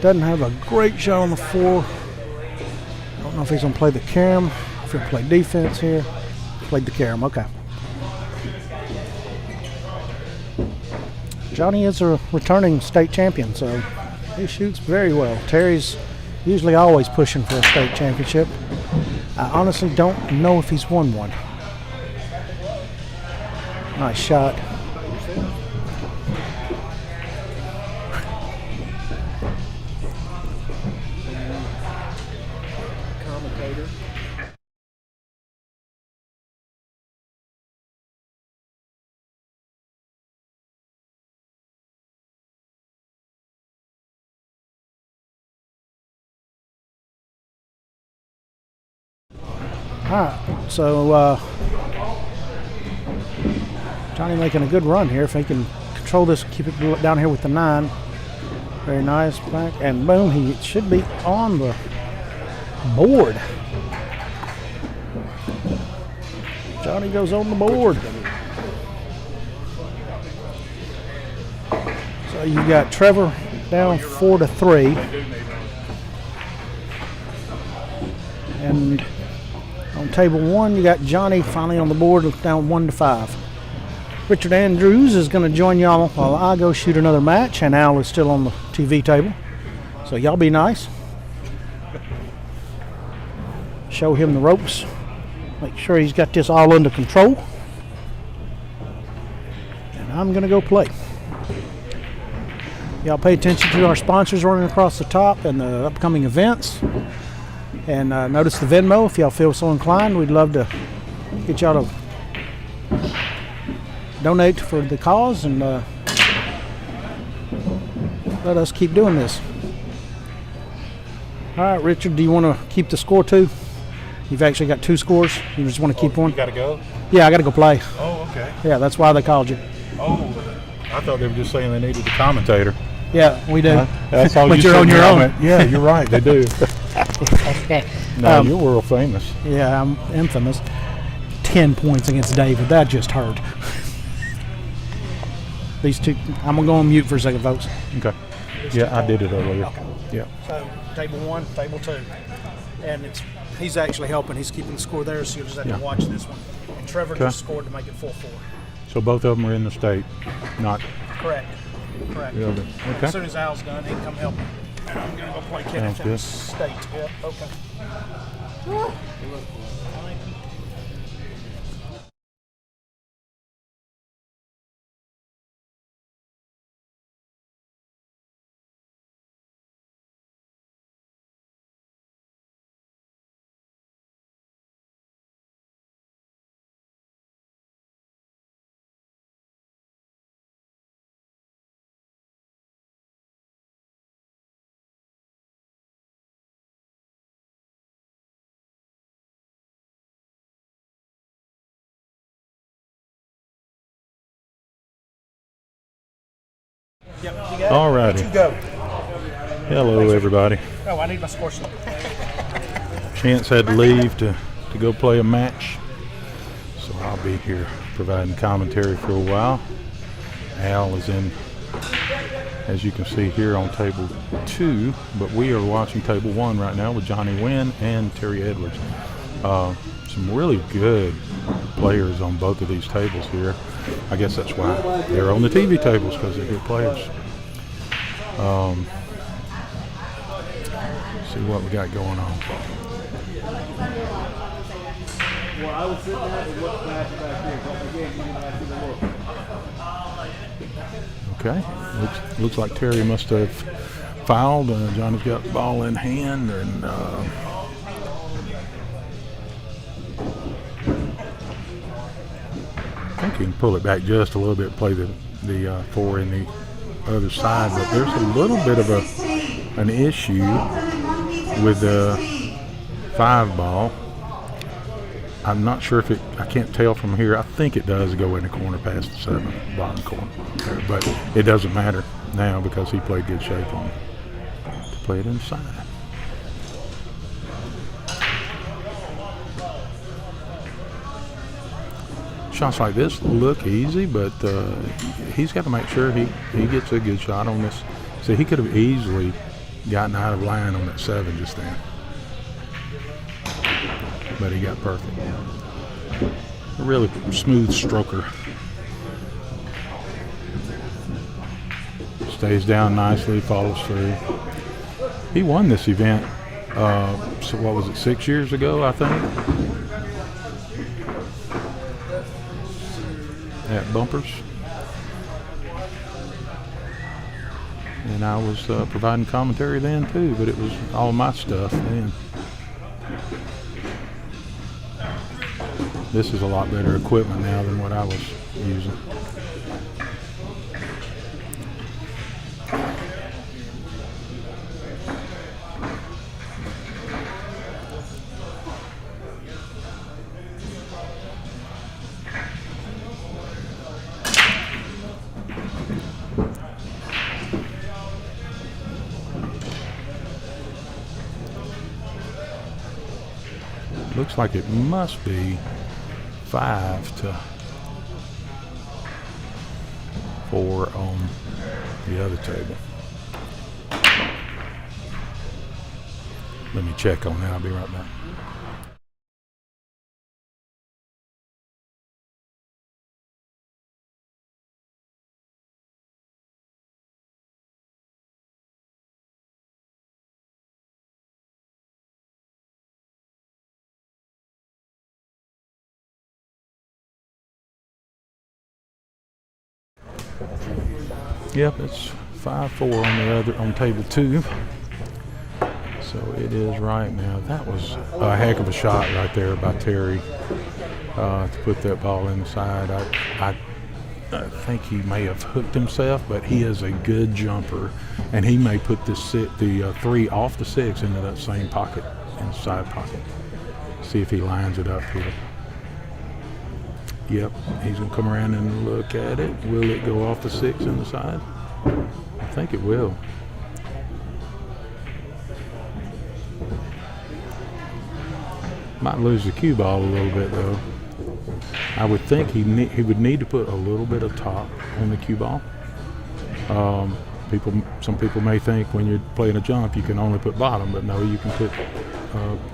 Doesn't have a great shot on the 4. I don't know if he's going to play the carom, if he'll play defense here. Played the carom, okay. Johnny is a returning state champion, so he shoots very well. Terry's usually always pushing for a state championship. I honestly don't know if he's won one. Nice shot. Commentator. All right, so Johnny making a good run here. If he can control this, keep it down here with the 9. Very nice back, and boom, he should be on the board. Johnny goes on the board. So you got Trevor down 4-3, and on table 1, you got Johnny finally on the board down 1-5. Richard Andrews is going to join y'all while I go shoot another match, and Al is still on the TV table. So y'all be nice. Show him the ropes. Make sure he's got this all under control. And I'm going to go play. Y'all pay attention to our sponsors running across the top and the upcoming events. And notice the Venmo if y'all feel so inclined. We'd love to get y'all to donate for the cause and let us keep doing this. All right, Richard, do you want to keep the score too? You've actually got 2 scores. You just want to keep one? You got to go? Yeah, I got to go play. Oh, okay. Yeah, that's why they called you. Oh, I thought they were just saying they needed a commentator. Yeah, we do. That's all But you you're on your own. Yeah, you're right. They do. No, you're world famous. Yeah, I'm infamous. 10 points against David. That just hurt. These 2. I'm going to go on mute for a second, folks. Okay. Yeah, I did it earlier. Okay. Yeah. So, table 1, table 2. And he's actually helping. He's keeping the score there, so you'll just have to watch this one. And Trevor just scored to make it 4-4. So both of them are in the state, not... Correct. Okay. As soon as Al's done, he can come help me. And I'm going to go play Kennington State. Yep, okay. Yep, all righty. Go. Hello, everybody. Oh, I need my score sheet. Chance had to leave to go play a match, so I'll be here providing commentary for a while. Al is in, as you can see here, on table 2, but we are watching table 1 right now with Johnny Wynn and Terry Edwards. Some really good players on both of these tables here. I guess that's why they're on the TV tables, because they're good players. See what we got going on. Well, I was sitting there and looked back here. Again, you didn't have to look. Okay. Looks like Terry must have fouled. Johnny's got the ball in hand, and I think he can pull it back just a little bit, play the 4 in the other side. But there's a little bit of an issue with the 5 ball. I'm not sure if I can't tell from here. I think it does go in the corner past the 7, bottom corner there, but it doesn't matter now because he played good shape on it to play it inside. Shots like this look easy, but he's got to make sure he gets a good shot on this. So he could have easily gotten out of line on that 7 just then. But he got perfect. A really smooth stroker. Stays down nicely, follows through. He won this event, so what was it, 6 years ago, I think? At Bumpers. And I was providing commentary then too, but it was all my stuff then. This is a lot better equipment now than what I was using. Looks like it must be 5-4 on the other table. Let me check on that. I'll be right back. Yep, it's 5-4 on table 2. So it is right now. That was a heck of a shot right there by Terry to put that ball inside. I think he may have hooked himself, but he is a good jumper, and he may put the 3 off the 6 into that same pocket, inside pocket. See if he lines it up here. Yep, he's going to come around and look at it. Will it go off the 6 in the side? I think it will. Might lose the cue ball a little bit though. I would think he would need to put a little bit of top on the cue ball. Some people may think when you're playing a jump you can only put bottom, but no, you can put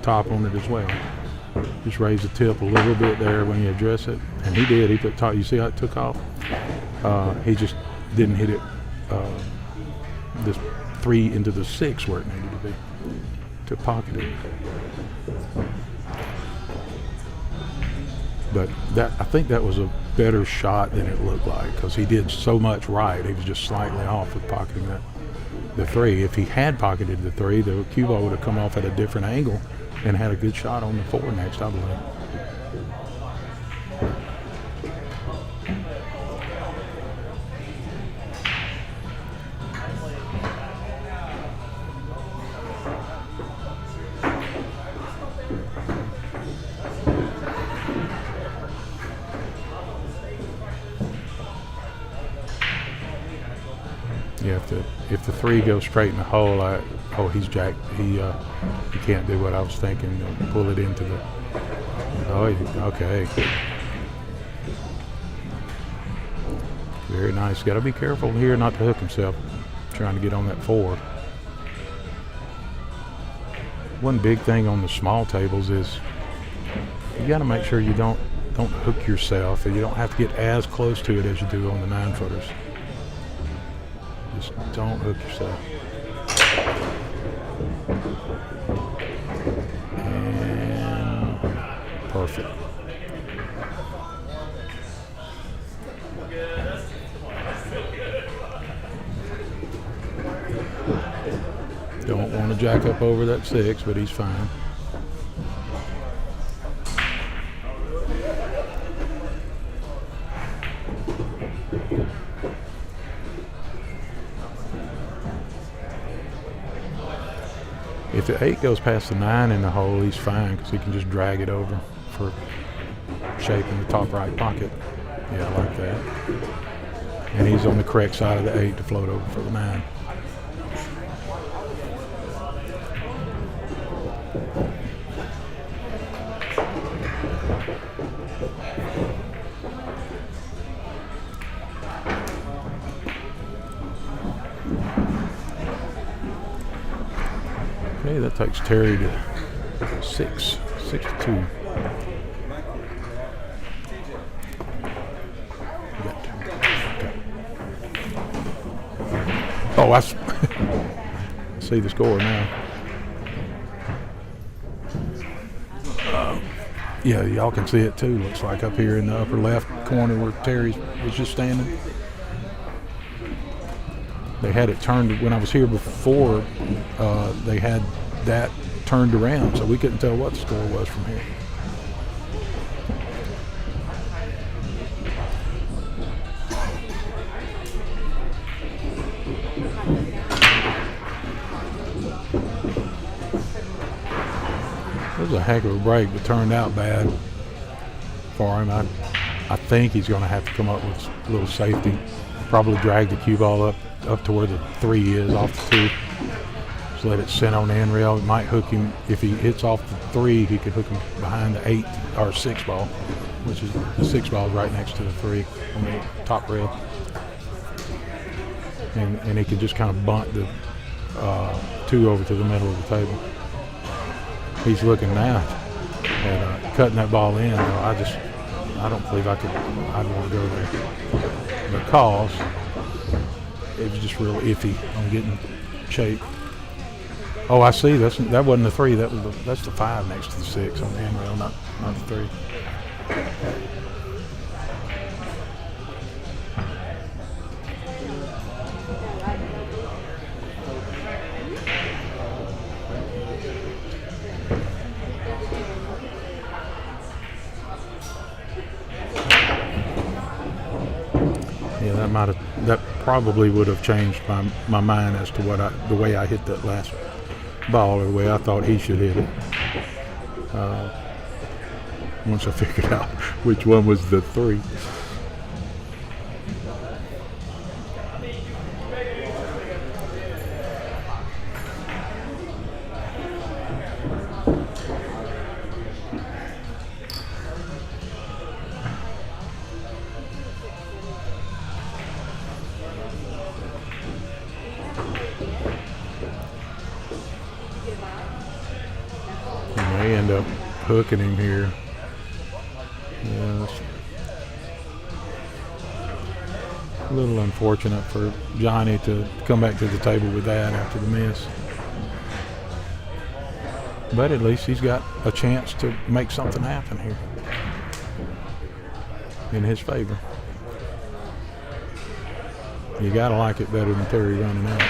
top on it as well. Just raise the tip a little bit there when you address it, and he did. He put top. You see how it took off? He just didn't hit it this 3 into the 6 where it needed to be to pocket it. But I think that was a better shot than it looked like, because he did so much right. He was just slightly off with pocketing the 3. If he had pocketed the 3, the cue ball would have come off at a different angle and had a good shot on the 4 next, I believe. Yeah, if the 3 goes straight in the hole, he's jacked. He can't do what I was thinking. Pull it into the. Okay. Very nice. Got to be careful here not to hook himself trying to get on that 4. One big thing on the small tables is you got to make sure you don't hook yourself, and you don't have to get as close to it as you do on the 9-footers. Just don't hook yourself. And perfect. jack up over that 6, but he's fine. If the 8 goes past the 9 in the hole, he's fine because he can just drag it over for shape in the top right pocket. Yeah, like that. And he's on the correct side of the 8 to float over for the 9. Okay, that takes Terry to 6 to 2. Oh, I see the score now. Yeah, y'all can see it too. Looks like up here in the upper left corner where Terry was just standing. They had it turned when I was here before. They had that turned around, so we couldn't tell what the score was from here. It was a heck of a break, but turned out bad for him. I think he's going to have to come up with a little safety. Probably drag the cue ball up to where the 3 is off the 2. Just let it sit on the end rail. It might hook him. If he hits off the 3, he could hook him behind the 8 or 6 ball, which is the 6 ball right next to the 3 on the top rail. And he could just kind of bunt the 2 over to the middle of the table. He's looking now at cutting that ball in. I don't believe I'd want to go there because it was just real iffy on getting shape. Oh, I see. That wasn't the 3. That's the 5 next to the 6 on the end rail, not the 3. That probably would have changed my mind as to the way I hit that last ball or the way I thought he should hit it. Once I figured out which one was the 3. They end up hooking him here. Yeah, it's a little unfortunate for Johnny to come back to the table with that after the miss. But at least he's got a chance to make something happen here in his favor. You gotta like it better than Terry running out.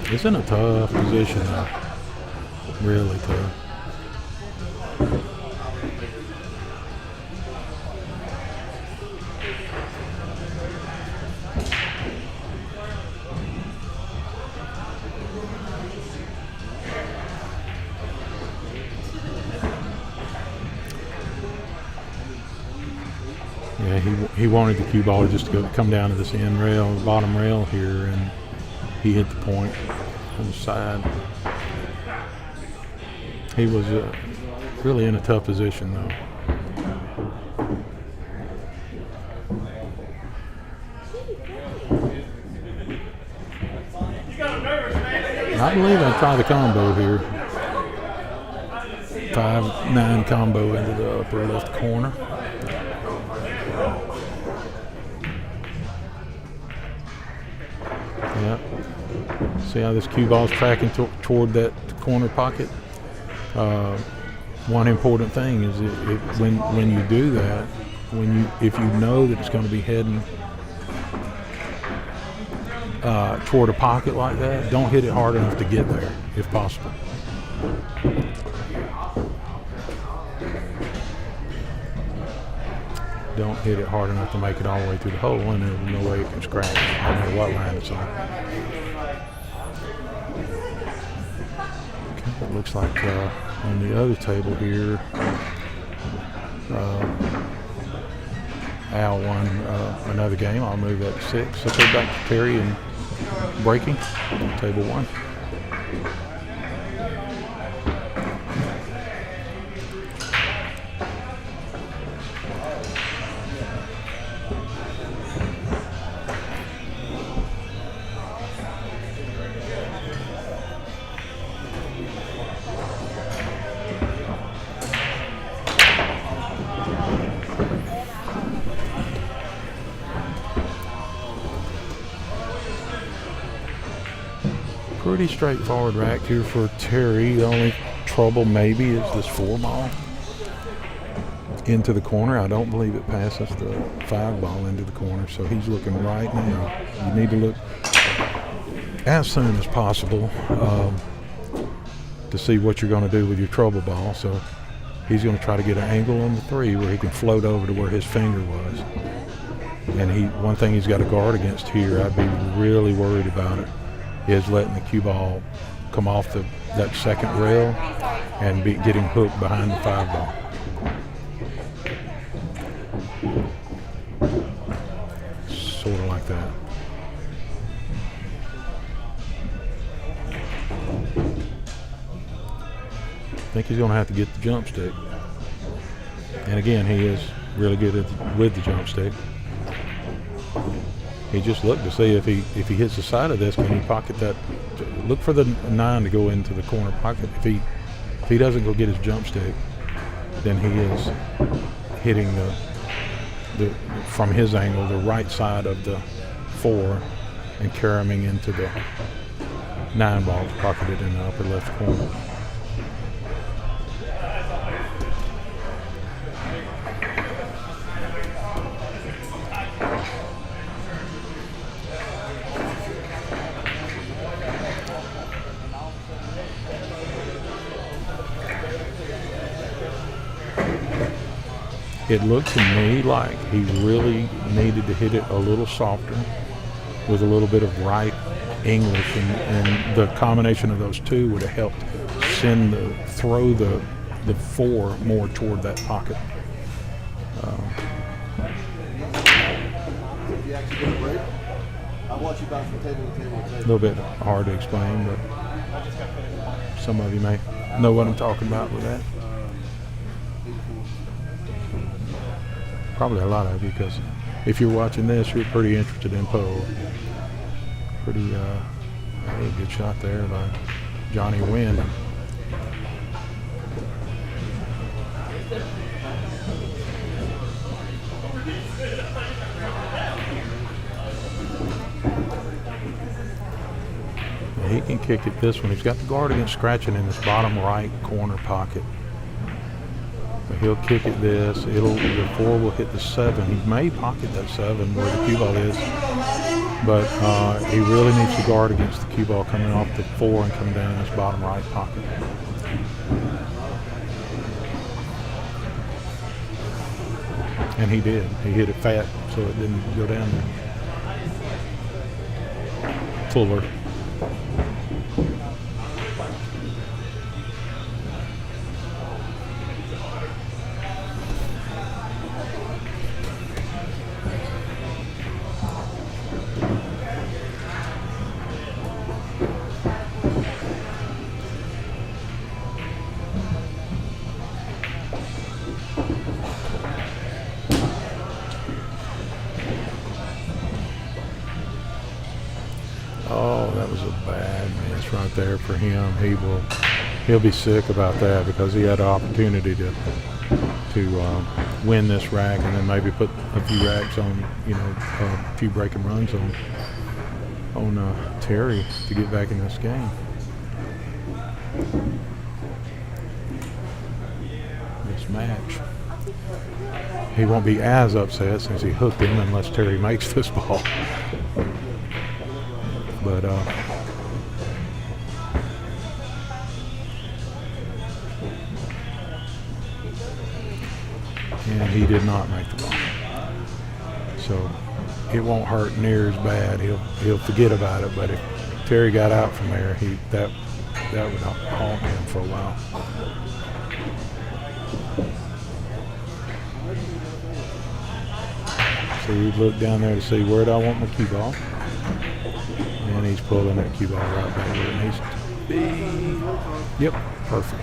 It's in a tough position though. Really tough. Yeah, he wanted the cue ball just to come down to this end rail, bottom rail here, and he hit the point on the side. He was really in a tough position though. I believe I'd try the combo here. 5-9 combo into the upper left corner. Yep. See how this cue ball's tracking toward that corner pocket? One important thing is when you do that, if you know that it's going to be heading toward a pocket like that, don't hit it hard enough to get there, if possible. Don't hit it hard enough to make it all the way through the hole, and there's no way it can scratch, no matter what line it's on. Okay, it looks like on the other table here, Al won another game. I'll move that to 6. So go back to Terry and breaking on table 1. Pretty straightforward rack here for Terry. The only trouble maybe is this 4 ball into the corner. I don't believe it passes the 5 ball into the corner, so he's looking right now. You need to look as soon as possible to see what you're going to do with your trouble ball. So he's going to try to get an angle on the 3 where he can float over to where his finger was. And one thing he's got to guard against here, I'd be really worried about it, is letting the cue ball come off that second rail and getting hooked behind the 5 ball. Sort of like that. I think he's going to have to get the jump stick. And again, he is really good with the jump stick. He just looked to see if he hits the side of this, can he pocket that? Look for the 9 to go into the corner pocket. If he doesn't go get his jump stick, then he is hitting the from his angle the right side of the 4 and carrying into the 9 ball to pocket it in the upper left corner. It looked to me like he really needed to hit it a little softer with a little bit of right English, and the combination of those two would have helped throw the 4 more toward that pocket. A little bit hard to explain, but some of you may know what I'm talking about with that. Probably a lot of you, because if you're watching this, you're pretty interested in pole. Pretty good shot there by Johnny Wynn. He can kick it this one. He's got the guard against scratching in this bottom right corner pocket. So he'll kick it this. The 4 will hit the 7. He may pocket that 7 where the cue ball is, but he really needs to guard against the cue ball coming off the 4 and coming down in this bottom right pocket. And he did. He hit it fat, so it didn't go down there. Fuller. Oh, that was a bad miss right there for him. He will he'll be sick about that because he had an opportunity to win this rack and then maybe put a few racks on, a few breaking runs on Terry to get back in this game. This match. He won't be as upset since he hooked him unless Terry makes this ball. But and he did not make the ball. So it won't hurt near as bad. He'll forget about it, but if Terry got out from there, that would haunt him for a while. So you look down there to see where do I want my cue ball, and he's pulling that cue ball right back where it needs to be. Yep, perfect.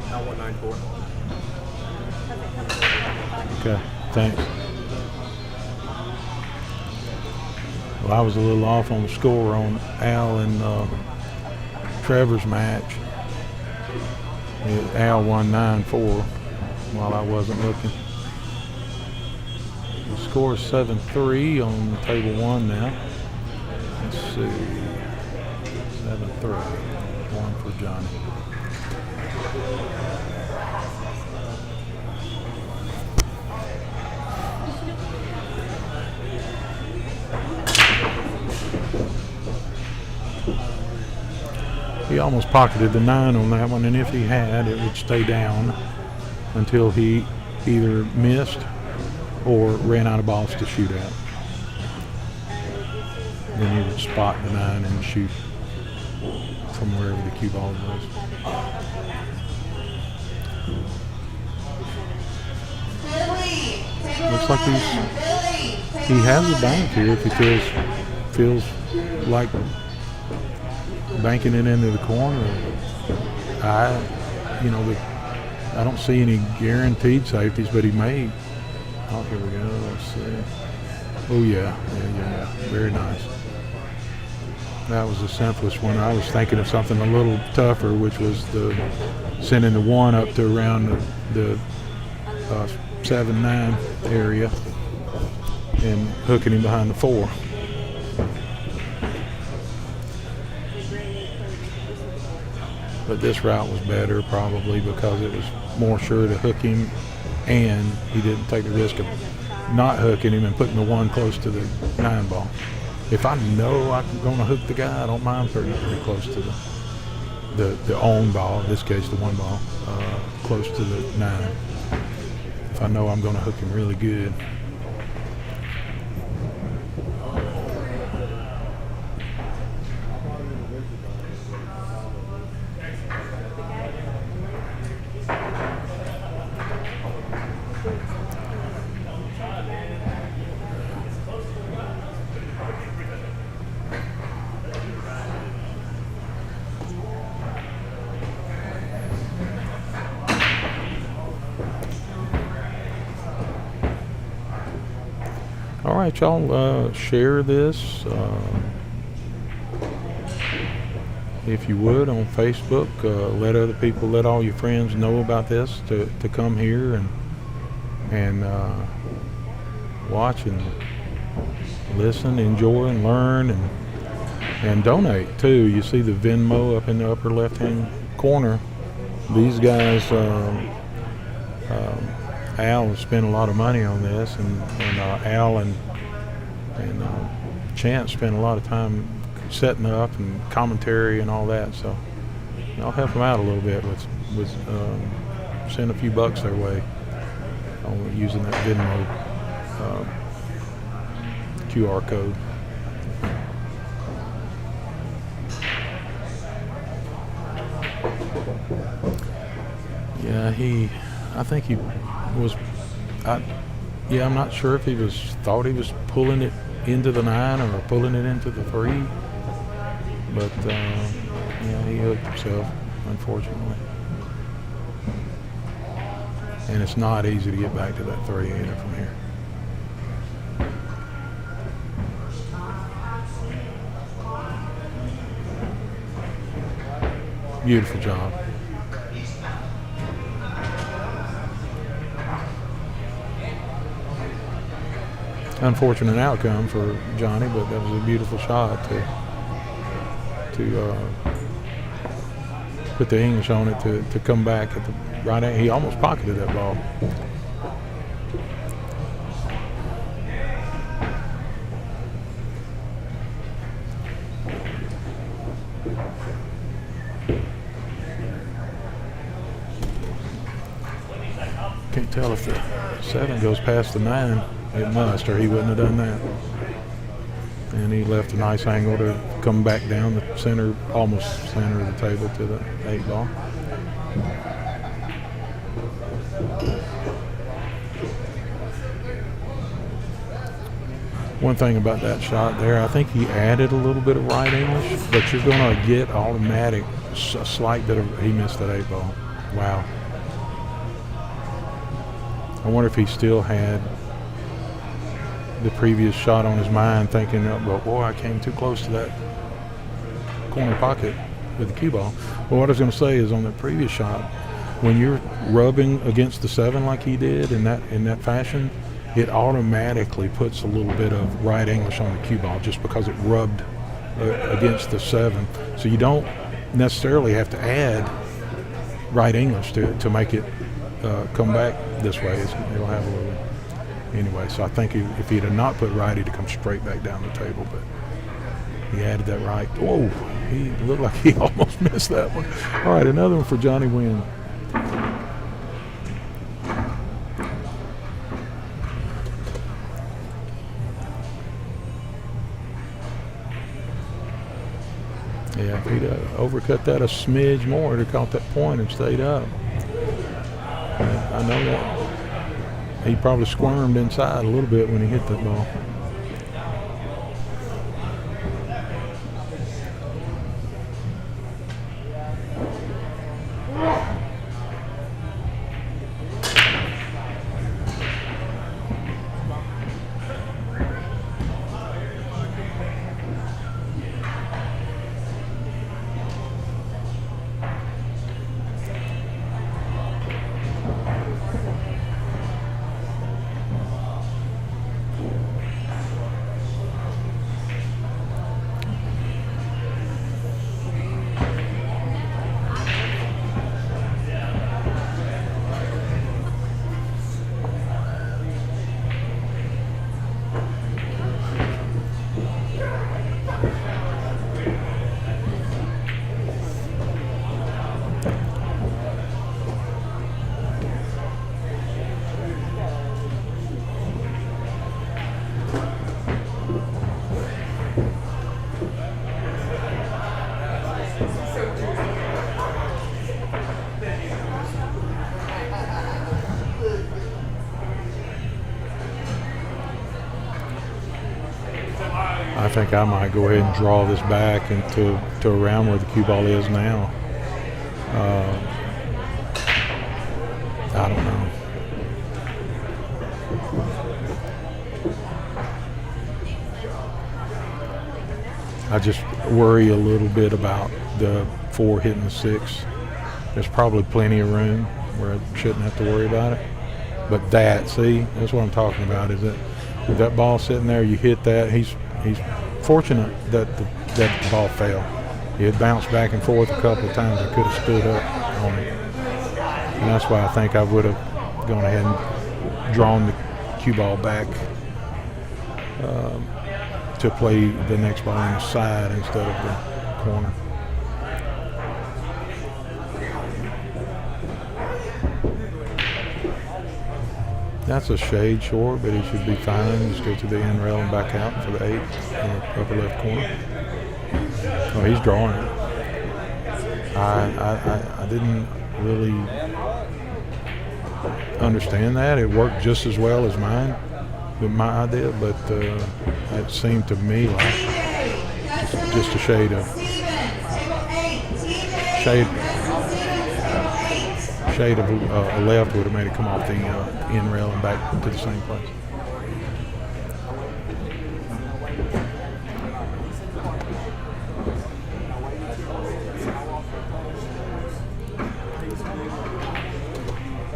Now 194. Okay, thanks. Well, I was a little off on the score on Al and Trevor's match. Al won 9-4 while I wasn't looking. The score is 7-3 on table 1 now. Let's see. 7-3. 1 for Johnny. He almost pocketed the 9 on that one, and if he had, it would stay down until he either missed or ran out of balls to shoot at. Then he would spot the 9 and shoot from wherever the cue ball was. Looks like he has a bank here if he feels like banking it into the corner. I don't see any guaranteed safeties, but he may. Oh, here we go. Let's see. Oh yeah, very nice. That was the simplest one. I was thinking of something a little tougher, which was sending the 1 up to around the 7-9 area and hooking him behind the 4. But this route was better probably because it was more sure to hook him, and he didn't take the risk of not hooking him and putting the 1 close to the 9 ball. If I know I'm going to hook the guy, I don't mind putting it pretty close to the on ball, in this case the 1 ball, close to the 9. If I know I'm going to hook him really good. All right, y'all, share this if you would on Facebook. Let other people, let all your friends know about this to come here and watch and listen, enjoy, and learn, and donate too. You see the Venmo up in the upper left-hand corner. These guys. Al has spent a lot of money on this, and Al and Chance spent a lot of time setting up and commentary and all that. So I'll help them out a little bit with send a few bucks their way on using that Venmo QR code. Yeah, I think he was. I'm not sure if he thought he was pulling it into the 9 or pulling it into the 3, but Yeah, he hooked himself, unfortunately. And it's not easy to get back to that 3-hander from here. Beautiful job. Unfortunate outcome for Johnny, but that was a beautiful shot to put the English on it to come back at the right end. He almost pocketed that ball. Can't tell if the 7 goes past the 9. It must, or he wouldn't have done that. And he left a nice angle to come back down the center, almost center of the table to the 8 ball. One thing about that shot there, I think he added a little bit of right English, but you're going to get automatic, a slight bit of, he missed that 8 ball. Wow. I wonder if he still had the previous shot on his mind, thinking, well, boy, I came too close to that corner pocket with the cue ball. Well, what I was going to say is on the previous shot, when you're rubbing against the 7 like he did in that fashion, it automatically puts a little bit of right English on the cue ball just because it rubbed against the 7. So you don't necessarily have to add right English to make it come back this way. It'll have a little. Anyway, so I think if he'd have not put right, he'd have come straight back down the table, but he added that right. Whoa, he looked like he almost missed that one. All right, another one for Johnny Wynn. Yeah, if he'd overcut that a smidge more, he'd have caught that point and stayed up. I know that. He probably squirmed inside a little bit when he hit that ball. I think I might go ahead and draw this back into around where the cue ball is now. I don't know. I just worry a little bit about the 4 hitting the 6. There's probably plenty of room where I shouldn't have to worry about it. But that's what I'm talking about, is that with that ball sitting there, you hit that. He's fortunate that the ball fell. He had bounced back and forth a couple of times. I could have stood up on it. And that's why I think I would have gone ahead and drawn the cue ball back to play the next ball on the side instead of the corner. That's a shade short, but he should be fine. Just go to the end rail and back out for the 8 in the upper left corner. Oh, he's drawing it. I didn't really understand that. It worked just as well as mine, with my idea, but it seemed to me like just a shade of. shade of a left would have made it come off the end rail and back to the same place.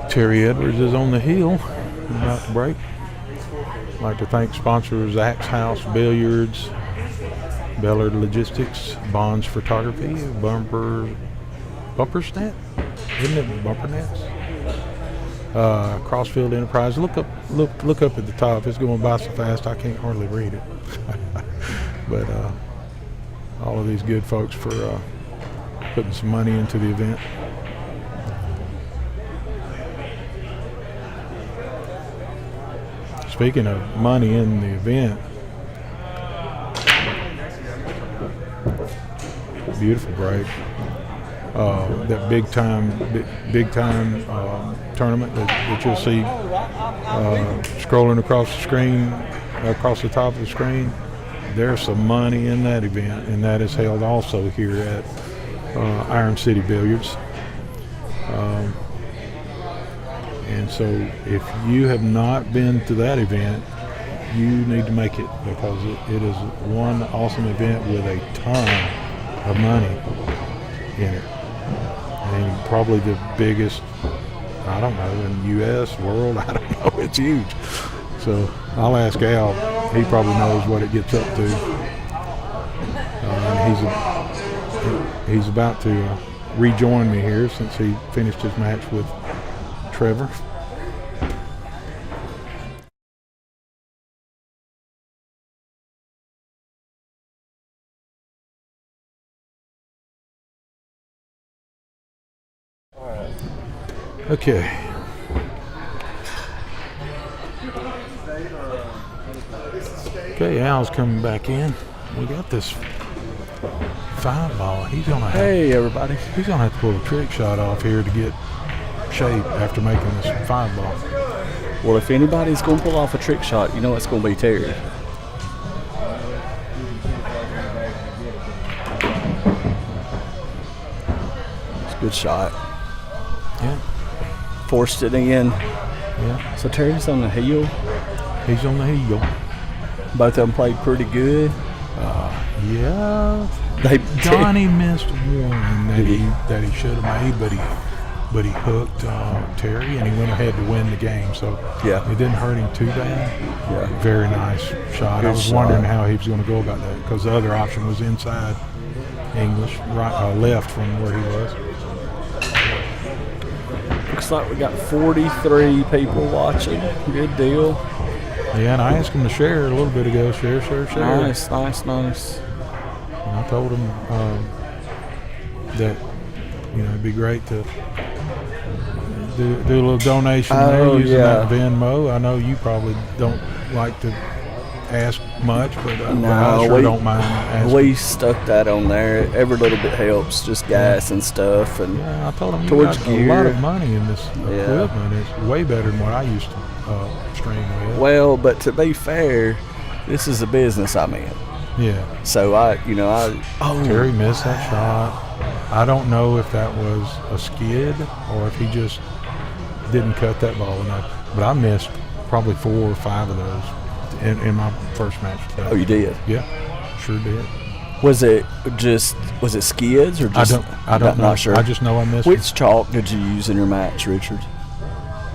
Terry Edwards is on the hill, about to break. I'd like to thank sponsors Axe House Billiards, Bellard Logistics, Bonds Photography, Bumpersnet, isn't it Bumper Nets? Crossfield Enterprise. Look up at the top. It's going by so fast I can't hardly read it. But all of these good folks for putting some money into the event. Speaking of money in the event, beautiful break. That big time tournament that you'll see scrolling across the screen, across the top of the screen. There's some money in that event, and that is held also here at Iron City Billiards. And so if you have not been to that event, you need to make it, because it is one awesome event with a ton of money in it. And probably the biggest, I don't know, in the U.S., world, I don't know, it's huge. So I'll ask Al, he probably knows what it gets up to. And he's about to rejoin me here since he finished his match with Trevor. Okay. Okay, Al's coming back in. We got this 5-ball. He's gonna have. Hey, everybody. He's gonna have to pull a trick shot off here to get shape after making this 5-ball. Well, if anybody's gonna pull off a trick shot, you know it's gonna be Terry. It's a good shot. Yeah. Forced it in. Yeah. So Terry's on the heel. He's on the heel. Both of them played pretty good. Yeah. Johnny missed one that he should have made, but he hooked Terry, and he went ahead to win the game. So yeah, it didn't hurt him too bad. Yeah. Very nice shot. Good I was shot. wondering how he was going to go about that, because the other option was inside English, right, left from where he was. Looks like we got 43 people watching. Good deal. Yeah, and I asked him to share a little bit ago. Share. Nice. And I told him that, it'd be great to do a little donation there using that Venmo. I know you probably don't like to ask much, but I sure don't mind asking. We stuck that on there. Every little bit helps, just gas and stuff. And I told him towards got gear. A lot of money in this equipment. It's way better than what I used to string with. Well, but to be fair, this is a business I'm in. Yeah. So Terry missed that shot. I don't know if that was a skid or if he just didn't cut that ball enough. But I missed probably 4 or 5 of those in my first match today. Oh, you did? Yeah, sure did. Was it skids or just? I don't know. Not sure. I just know I missed. Which chalk did you use in your match, Richard?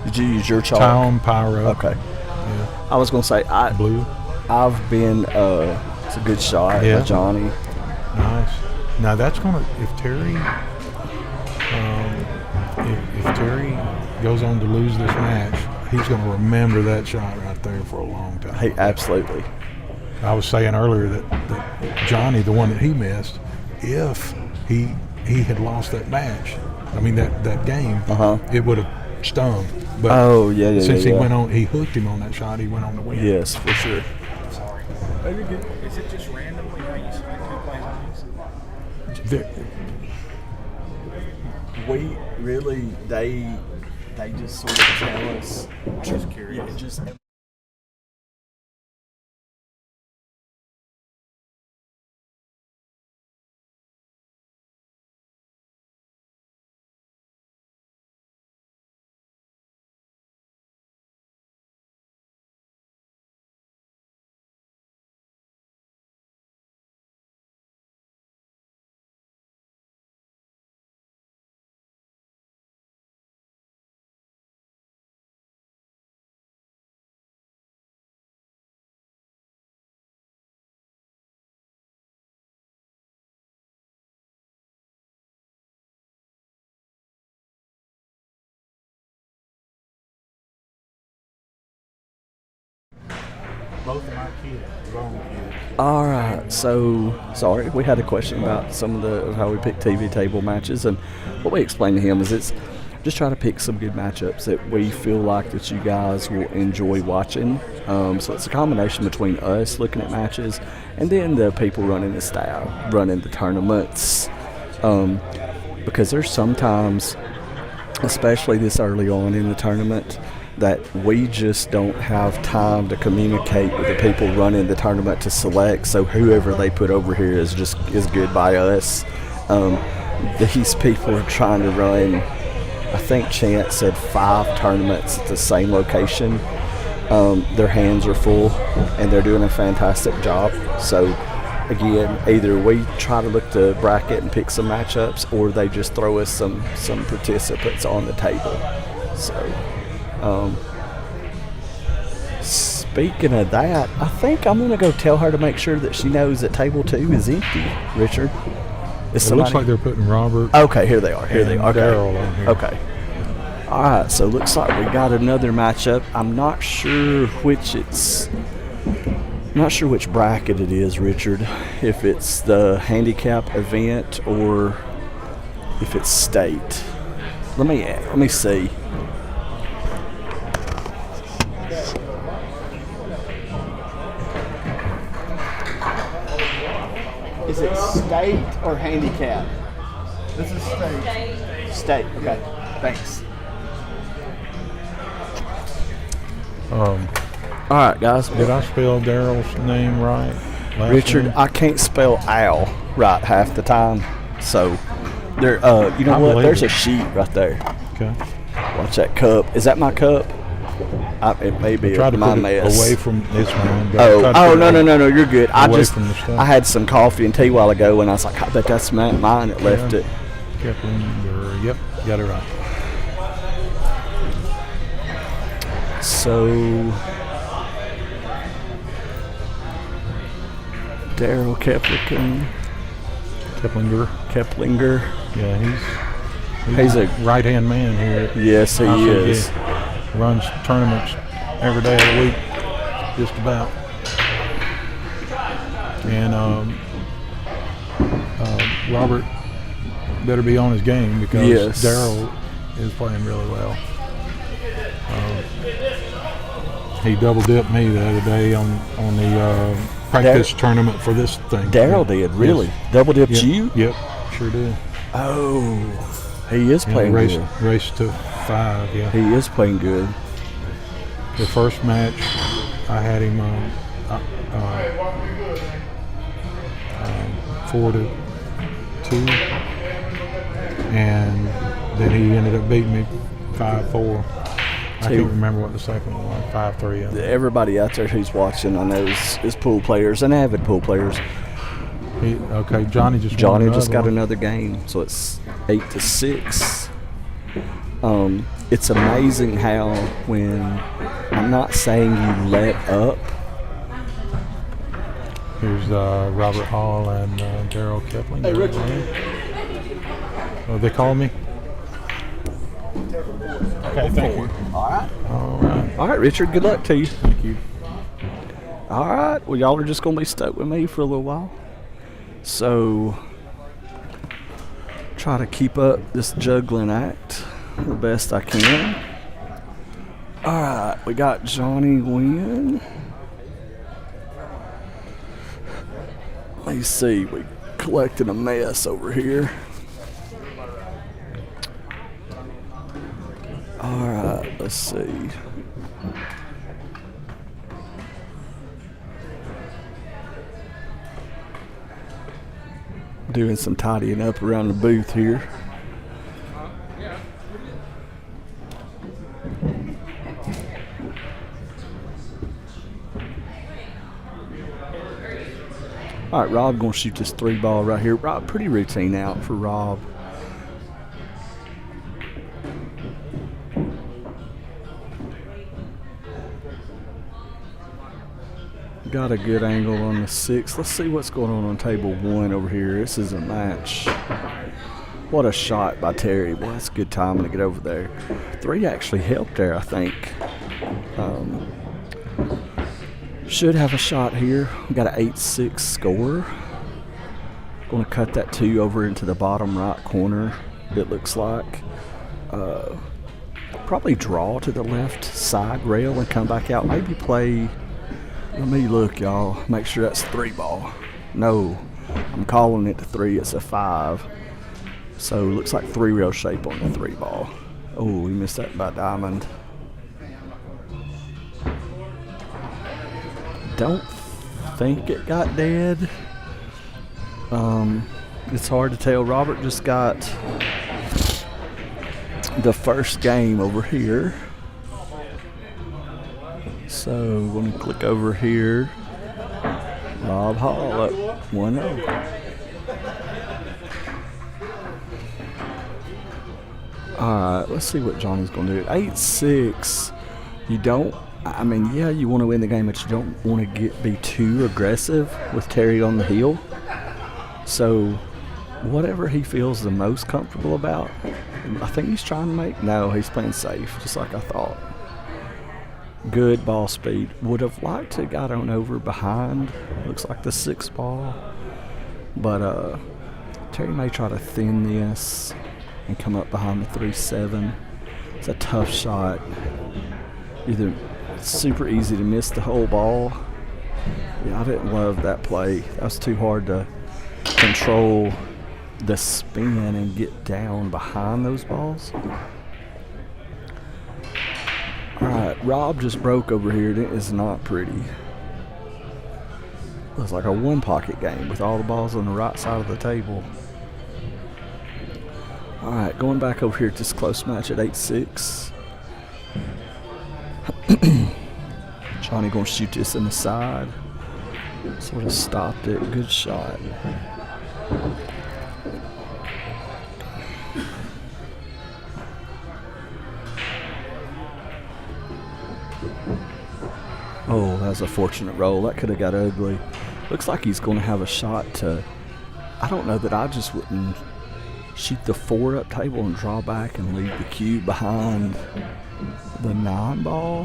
Did you use your chalk? Town Pyro. Okay. Yeah. I was gonna say blue. I've been. It's a good shot by Johnny. Nice. Now that's gonna if Terry goes on to lose this match, he's gonna remember that shot right there for a long time. Hey, absolutely. I was saying earlier that Johnny, the one that he missed, if he had lost that match, that game, it would have stung. But since he went on, he hooked him on that shot. He went on to win. Yes, for sure. Sorry. Is it just randomly how you select who plays on these? We really they just sort of tell us. Just curious. Yeah, just. Both of my kids, grown kids. All right, so sorry, we had a question about some of the how we pick TV table matches, and what we explained to him is it's just try to pick some good matchups that we feel like that you guys will enjoy watching. So it's a combination between us looking at matches and then the people running the staff, running the tournaments, because there's sometimes, especially this early on in the tournament, that we just don't have time to communicate with the people running the tournament to select. So whoever they put over here is good by us. These people are trying to run, I think Chance said 5 tournaments at the same location. Their hands are full and they're doing a fantastic job. So again, either we try to look the bracket and pick some matchups, or they just throw us some participants on the table. So speaking of that, I think I'm going to go tell her to make sure that she knows that table 2 is empty, Richard. It looks like they're putting Robert. Okay, here they are. Okay. Daryl on here. Okay. All right, so looks like we got another matchup. I'm not sure which bracket it is, Richard. If it's the handicap event or if it's state. Let me see. Is it state or handicap? This is state. State. Okay. Thanks. All right, guys. Did I spell Daryl's name right? Richard, name? I can't spell Al right half the time. So there, you know what? There's a sheet right there. Okay. Watch that cup. Is that my cup? It may be Try to my put it mess. away from this one. No, you're good. From the stuff. I had some coffee and tea a while ago, and I was like, I bet that's mine that left it. Keplinger, yep, got it right. So Daryl Keplinger. Yeah, he's a right-hand man here. Yes, he is. Runs tournaments every day of the week, just about. And Robert better be on his game because Daryl is playing really well. He double dipped me the other day on the practice tournament for this thing. Daryl did, really? Yes. Double dipped you? Yep, sure did. Oh, he is playing good. Race to 5, yeah. He is playing good. The first match, I had him 4-2, and then he ended up beating me 5-4. I can't remember what the second one was, 5-3. Everybody out there who's watching, I know, is pool players and avid pool players. Johnny just got another game, so it's 8-6. It's amazing how when I'm not saying you let up. Here's Robert Hall and Daryl Kepling. Hey, Richard. Oh, they call me? Okay, thank you. All right, Richard, good luck to you. Thank you. All right, well, y'all are just going to be stuck with me for a little while. So, try to keep up this juggling act the best I can. All right, we got Johnny Wynn. Let me see, we collected a mess over here. All right, let's see. Doing some tidying up around the booth here. All right, Rob gonna shoot this 3-ball right here. Rob, pretty routine out for Rob. Got a good angle on the 6. Let's see what's going on table 1 over here. This is a match. What a shot by Terry. Boy, that's a good timing to get over there. 3 actually helped there, I think. Should have a shot here. We got an 8-6 score. Going to cut that 2 over into the bottom right corner, it looks like. Probably draw to the left side rail and come back out. Maybe play, let me look, y'all. Make sure that's 3 ball. No, I'm calling it the 3. It's a 5. So it looks like 3 rail shape on the 3 ball. Oh, we missed that by diamond. Don't think it got dead. It's hard to tell. Robert just got the first game over here. So we're going to click over here. Rob Hall at 1-0. Alright, let's see what Johnny's going to do. 8-6. You don't, I mean, yeah, you want to win the game, but you don't want to be too aggressive with Terry on the heel. So whatever he feels the most comfortable about, I think he's trying to make. No, he's playing safe, just like I thought. Good ball speed. Would have liked to got on over behind. Looks like the 6 ball. But Terry may try to thin this and come up behind the 3-7. It's a tough shot. Either it's super easy to miss the whole ball. Yeah, I didn't love that play. That was too hard to control the spin and get down behind those balls. Alright, Rob just broke over here. It is not pretty. It's like a 1-pocket game with all the balls on the right side of the table. Alright, going back over here to this close match at 8-6. Johnny gonna shoot this in the side. Sort of stopped it. Good shot. Oh, that was a fortunate roll. That could have got ugly. Looks like he's going to have a shot to... I don't know that I just wouldn't shoot the 4 up table and draw back and leave the cube behind the 9 ball.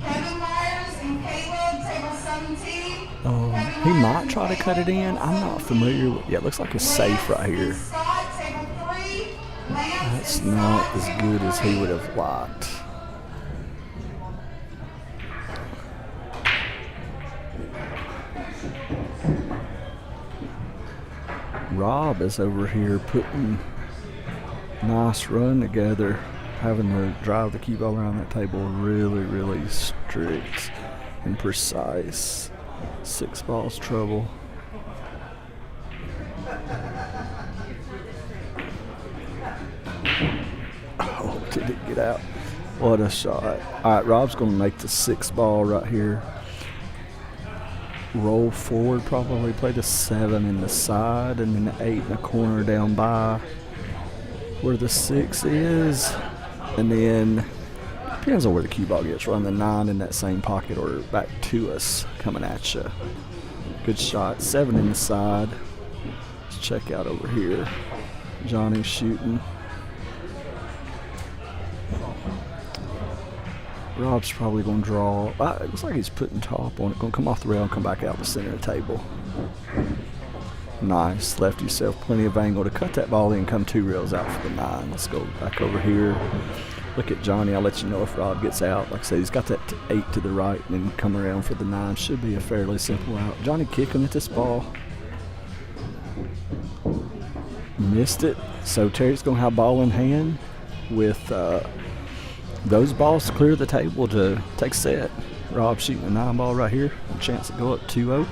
Kevin Myers and Caleb, table 17. He might try to cut it in. I'm not familiar with... Yeah, it looks like it's safe right here. Scott, table 3. That's not as good as he would have liked. Rob is over here putting nice run together, having to drive the cue ball around that table really, really strict and precise. 6 balls trouble. Oh, did it get out? What a shot. All right, Rob's going to make the 6 ball right here. Roll forward, probably play the 7 in the side, and then the 8 in the corner down by where the 6 is. And then, depends on where the cue ball gets, run the 9 in that same pocket or back to us coming at you. Good shot. 7 in the side. Let's check out over here. Johnny's shooting. Rob's probably going to draw. It looks like he's putting top on it. Going to come off the rail and come back out the center of the table. Nice. Left yourself plenty of angle to cut that ball in and come 2 rails out for the 9. Let's go back over here. Look at Johnny. I'll let you know if Rob gets out. Like I said, he's got that 8 to the right and then come around for the 9. Should be a fairly simple out. Johnny kicking at this ball. Missed it. So Terry's going to have ball in hand with... those balls to clear the table to take set. Rob shooting a 9 ball right here. A chance to go up 2-0.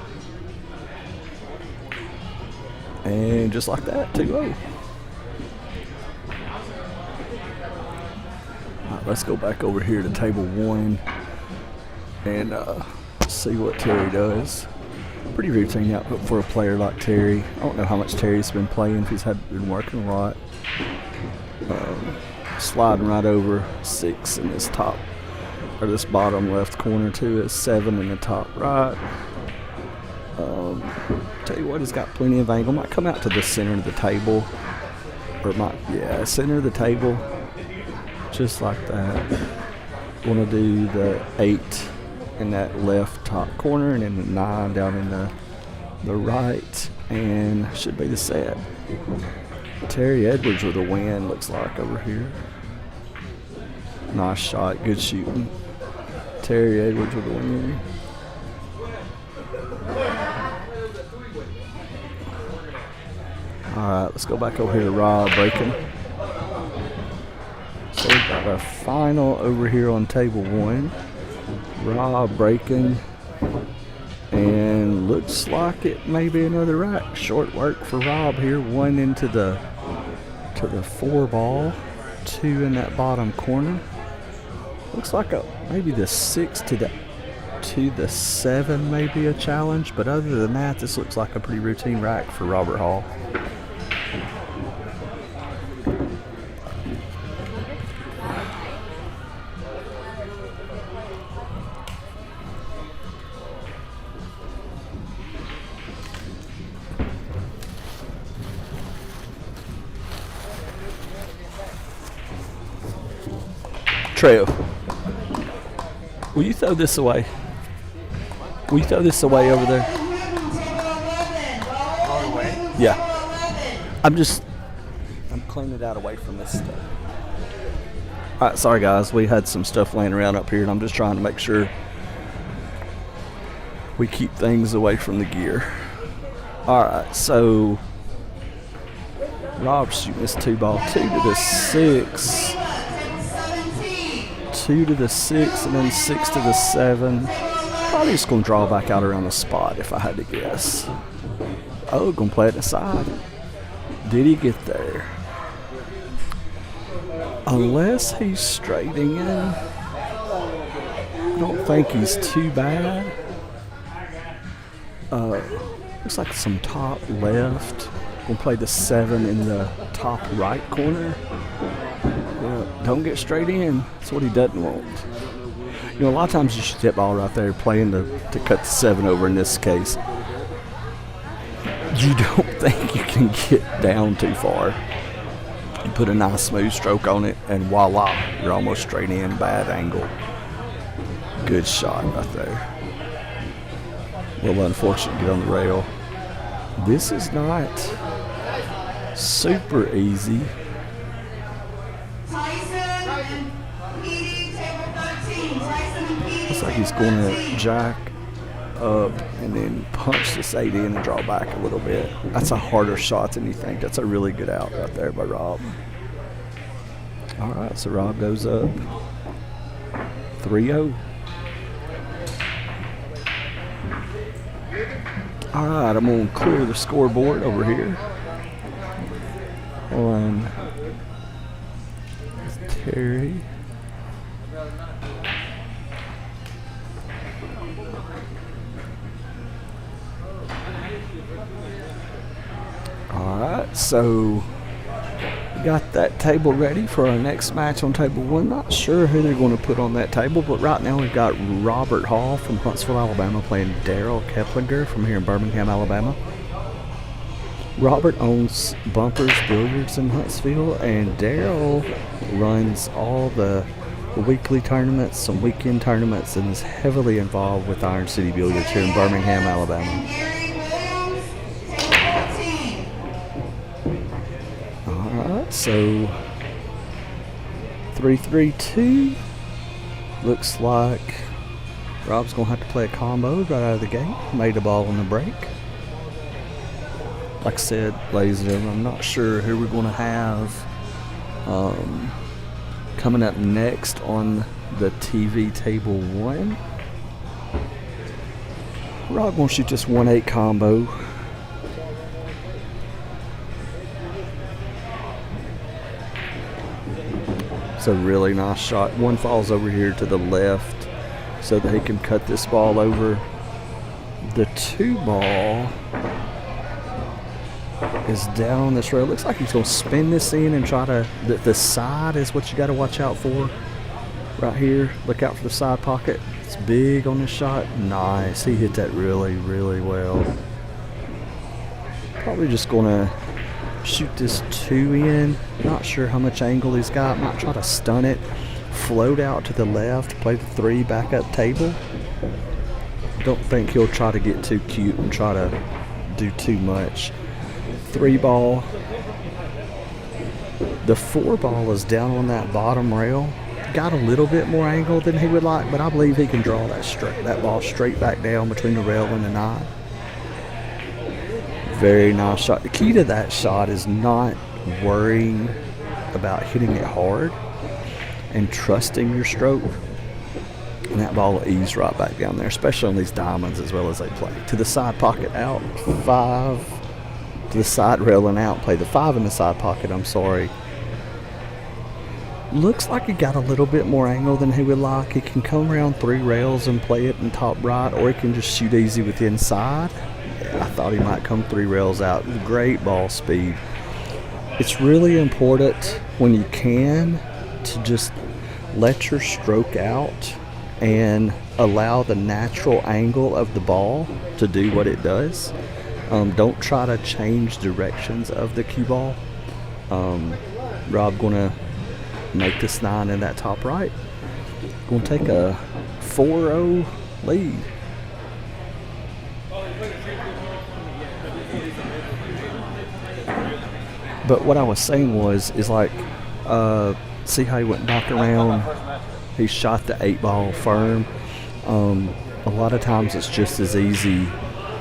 And just like that, 2-0. All right, let's go back over here to table 1 and see what Terry does. Pretty routine output for a player like Terry. I don't know how much Terry's been playing, if he's been working a lot. Sliding right over 6 in this top, or this bottom left corner to it. 7 in the top right. Tell you what, he's got plenty of angle. Might come out to the center of the table, or center of the table, just like that. Want to do the 8 in that left top corner, and then the 9 down in the right, and should be the set. Terry Edwards with a win, looks like, over here. Nice shot, good shooting. Terry Edwards with a win. All right, let's go back over here to Rob breaking. So we've got our final over here on table 1. Rob breaking. And looks like it may be another rack. Short work for Rob here. 1 into the 4 ball. 2 in that bottom corner. Looks like maybe the 6 to the 7 may be a challenge, but other than that, this looks like a pretty routine rack for Robert Hall. Trev, will you throw this away? Will you throw this away over there? Yeah. I'm cleaning it out away from this stuff. All right, sorry guys, we had some stuff laying around up here, and I'm just trying to make sure we keep things away from the gear. All right, so Rob's shooting this 2 ball, 2 to the 6. 2 to the 6 and then 6 to the 7. Probably just going to draw back out around the spot if I had to guess. Oh, going to play it aside. Did he get there? Unless he's straightening in. I don't think he's too bad. Looks like some top left. Going to play the 7 in the top right corner. Don't get straight in. That's what he doesn't want. You know, a lot of times you shoot that ball right there, playing to cut the 7 over in this case. You don't think you can get down too far. You put a nice smooth stroke on it, and voila, you're almost straight in, bad angle. Good shot right there. A little unfortunate to get on the rail. This is not super easy. Looks like he's going to jack up and then punch this 8 in and draw back a little bit. That's a harder shot than you think. That's a really good out right there by Rob. All right, so Rob goes up 3-0. All right, I'm going to clear the scoreboard over here on Terry. Alright, so we got that table ready for our next match on table 1. Not sure who they're going to put on that table, but right now we've got Robert Hall from Huntsville, Alabama playing Daryl Keplinger from here in Birmingham, Alabama. Robert owns Bumpers Billiards in Huntsville, and Daryl runs all the weekly tournaments, some weekend tournaments, and is heavily involved with Iron City Billiards here in Birmingham, Alabama. Alright, so 3-3-2. Looks like Rob's going to have to play a combo right out of the gate. Made a ball on the break. Like I said, ladies and gentlemen, I'm not sure who we're going to have coming up next on the TV table 1. Rob going to shoot this 1-8 combo. It's a really nice shot. One falls over here to the left so that he can cut this ball over. The 2 ball is down on this rail. Looks like he's going to spin this in and try to... The side is what you got to watch out for. Right here. Look out for the side pocket. It's big on this shot. Nice. He hit that really, really well. Probably just going to shoot this 2 in. Not sure how much angle he's got. Might try to stun it float out to the left, play the 3 back up table. Don't think he'll try to get too cute and try to do too much. 3 ball. The 4 ball is down on that bottom rail. Got a little bit more angle than he would like, but I believe he can draw that ball straight back down between the rail and the 9. Very nice shot. The key to that shot is not worrying about hitting it hard and trusting your stroke. And that ball will ease right back down there, especially on these diamonds as well as they play. To the side pocket out, 5. To the side rail and out, play the 5 in the side pocket, I'm sorry. Looks like he got a little bit more angle than he would like. He can come around 3 rails and play it in top right, or he can just shoot easy with the inside. Yeah, I thought he might come 3 rails out. Great ball speed. It's really important when you can to just let your stroke out and allow the natural angle of the ball to do what it does. Don't try to change directions of the cue ball. Rob gonna make this 9 in that top right. Gonna take a 4-0 lead. But what I was saying is like, see how he went back around. He shot the 8 ball firm. A lot of times it's just as easy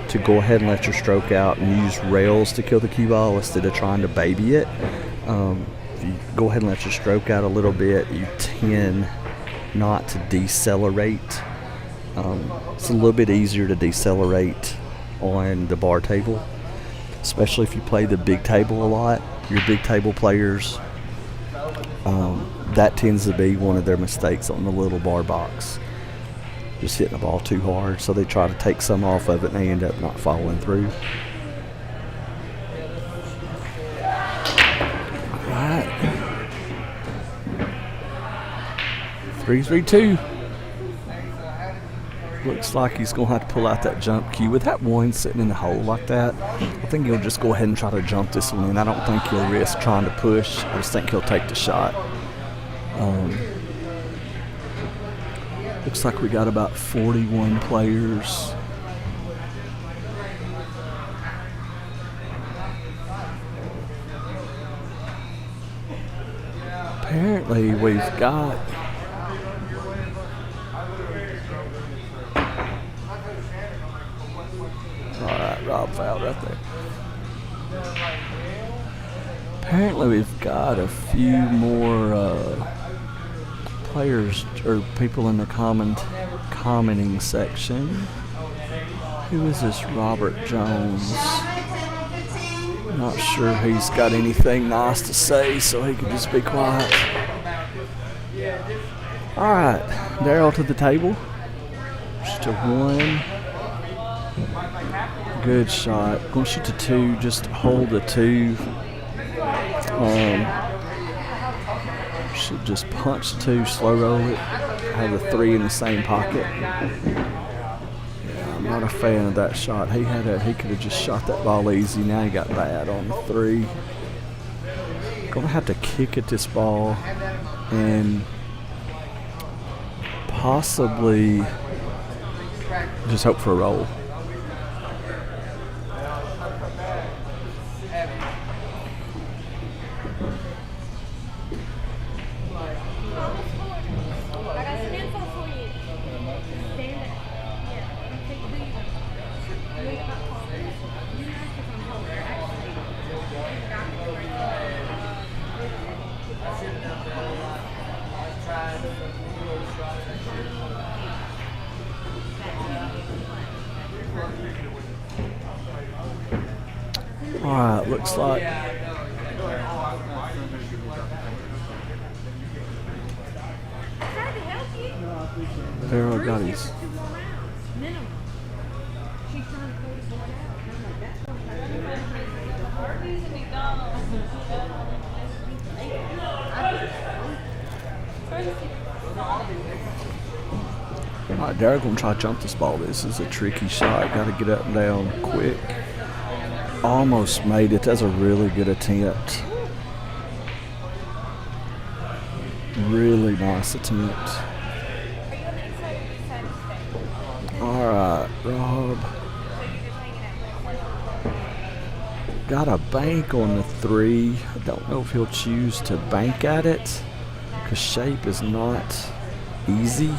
to go ahead and let your stroke out and use rails to kill the cue ball instead of trying to baby it. If you go ahead and let your stroke out a little bit, you tend not to decelerate. It's a little bit easier to decelerate on the bar table, especially if you play the big table a lot. Your big table players, that tends to be one of their mistakes on the little bar box. Just hitting the ball too hard, so they try to take some off of it and they end up not following through. All right. 3-3-2. Looks like he's going to have to pull out that jump cue. With that 1 sitting in the hole like that, I think he'll just go ahead and try to jump this one in. I don't think he'll risk trying to push. I just think he'll take the shot. Looks like we got about 41 players. Apparently we've got Rob fouled right there. Apparently we've got a few more players or people in the commenting section. Who is this Robert Jones? Not sure he's got anything nice to say, so he can just be quiet. All right, Daryl to the table. Just a 1. Good shot. Gonna shoot the 2. Just hold the 2. Should just punch the 2, slow roll it, have the 3 in the same pocket. Yeah, I'm not a fan of that shot. He could have just shot that ball easy. Now he got bad on the 3. Gonna have to kick at this ball and possibly just hope for a roll. Alright, looks like Farrell got his. Alright, Derek gonna try to jump this ball. This is a tricky shot. Gotta get up and down quick. Almost made it. That's a really good attempt. Really really nice attempt. All right, Rob. Got a bank on the 3. I don't know if he'll choose to bank at it because shape is not easy.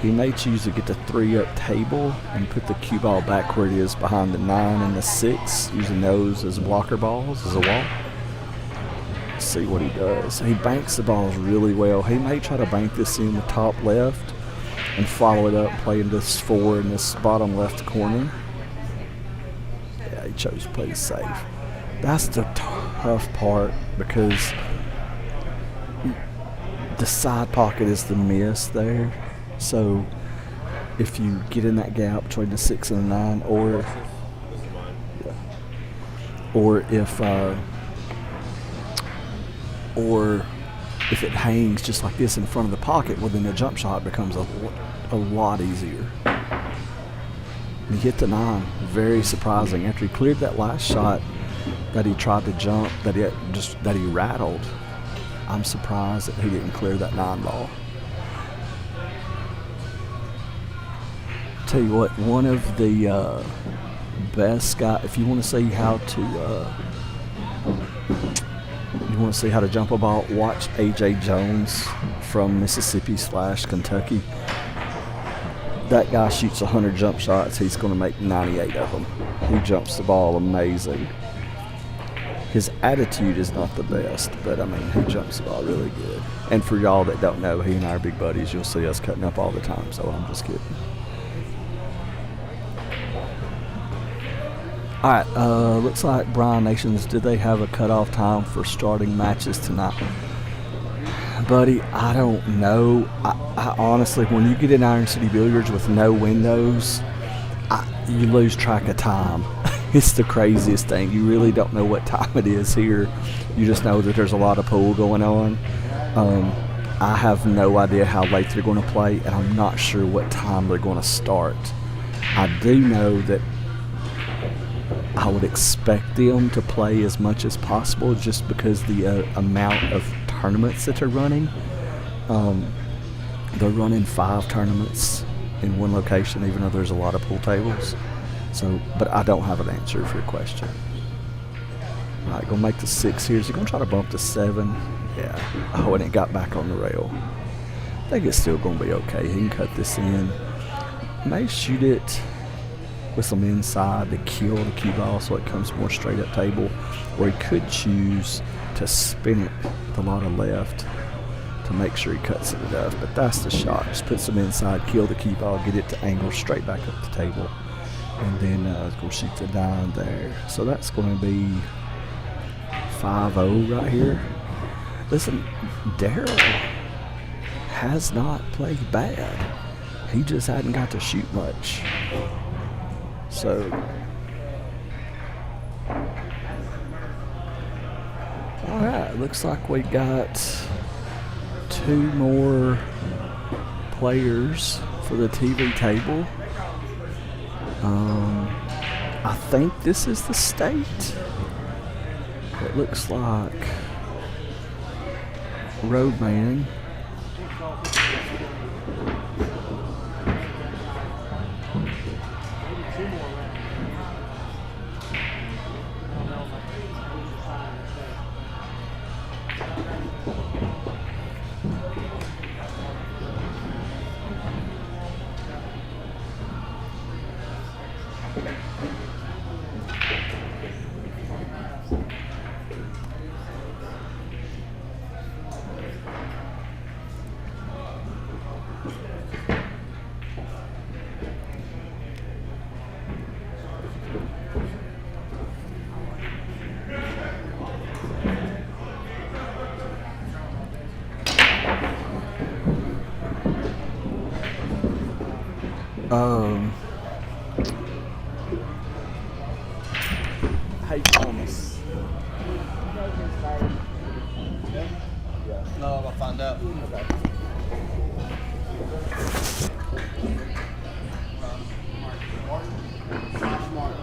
He may choose to get the 3 up table and put the cue ball back where it is behind the 9 and the 6, using those as blocker balls, as a wall. Let's see what he does. He banks the balls really well. He may try to bank this in the top left and follow it up, playing this 4 in this bottom left corner. Yeah, he chose to play it safe. That's the tough part because the side pocket is the miss there. So if you get in that gap between the 6 and the 9, or if it hangs just like this in front of the pocket, well then the jump shot becomes a lot easier. He hit the 9, very surprising. After he cleared that last shot that he tried to jump, that he rattled, I'm surprised that he didn't clear that 9 ball. Tell you what, one of the best guy, if you want to see how to jump a ball, watch AJ Jones from Mississippi / Kentucky. That guy shoots 100 jump shots. He's going to make 98 of them. He jumps the ball amazing. His attitude is not the best, but I mean, he jumps the ball really good. And for y'all that don't know, he and I are big buddies. You'll see us cutting up all the time, so I'm just kidding. All right, looks like Brian Nations, did they have a cutoff time for starting matches tonight? Buddy, I don't know. I honestly, when you get in Iron City Billiards with no windows, you lose track of time. It's the craziest thing. You really don't know what time it is here. You just know that there's a lot of pool going on. I have no idea how late they're going to play, and I'm not sure what time they're going to start. I do know that I would expect them to play as much as possible just because the amount of tournaments that they're running. They're running 5 tournaments in one location, even though there's a lot of pool tables. So, but I don't have an answer for your question. All right, gonna make the 6 here. Is he gonna try to bump to 7? Yeah. Oh, and it got back on the rail. I think it's still gonna be okay. He can cut this in. May shoot it with some inside to kill the cue ball so it comes more straight up table, or he could choose to spin it with a lot of left to make sure he cuts it enough. But that's the shot. Just put some inside, kill the cue ball, get it to angle straight back up the table, and then go shoot the 9 there. So that's going to be 5-0 right here. Listen, Daryl has not played bad. He just hadn't got to shoot much. So, all right, looks like we got 2 more players for the TV table. I think this is the state. It looks like Roadman. Hey, Thomas. No, I'll find out.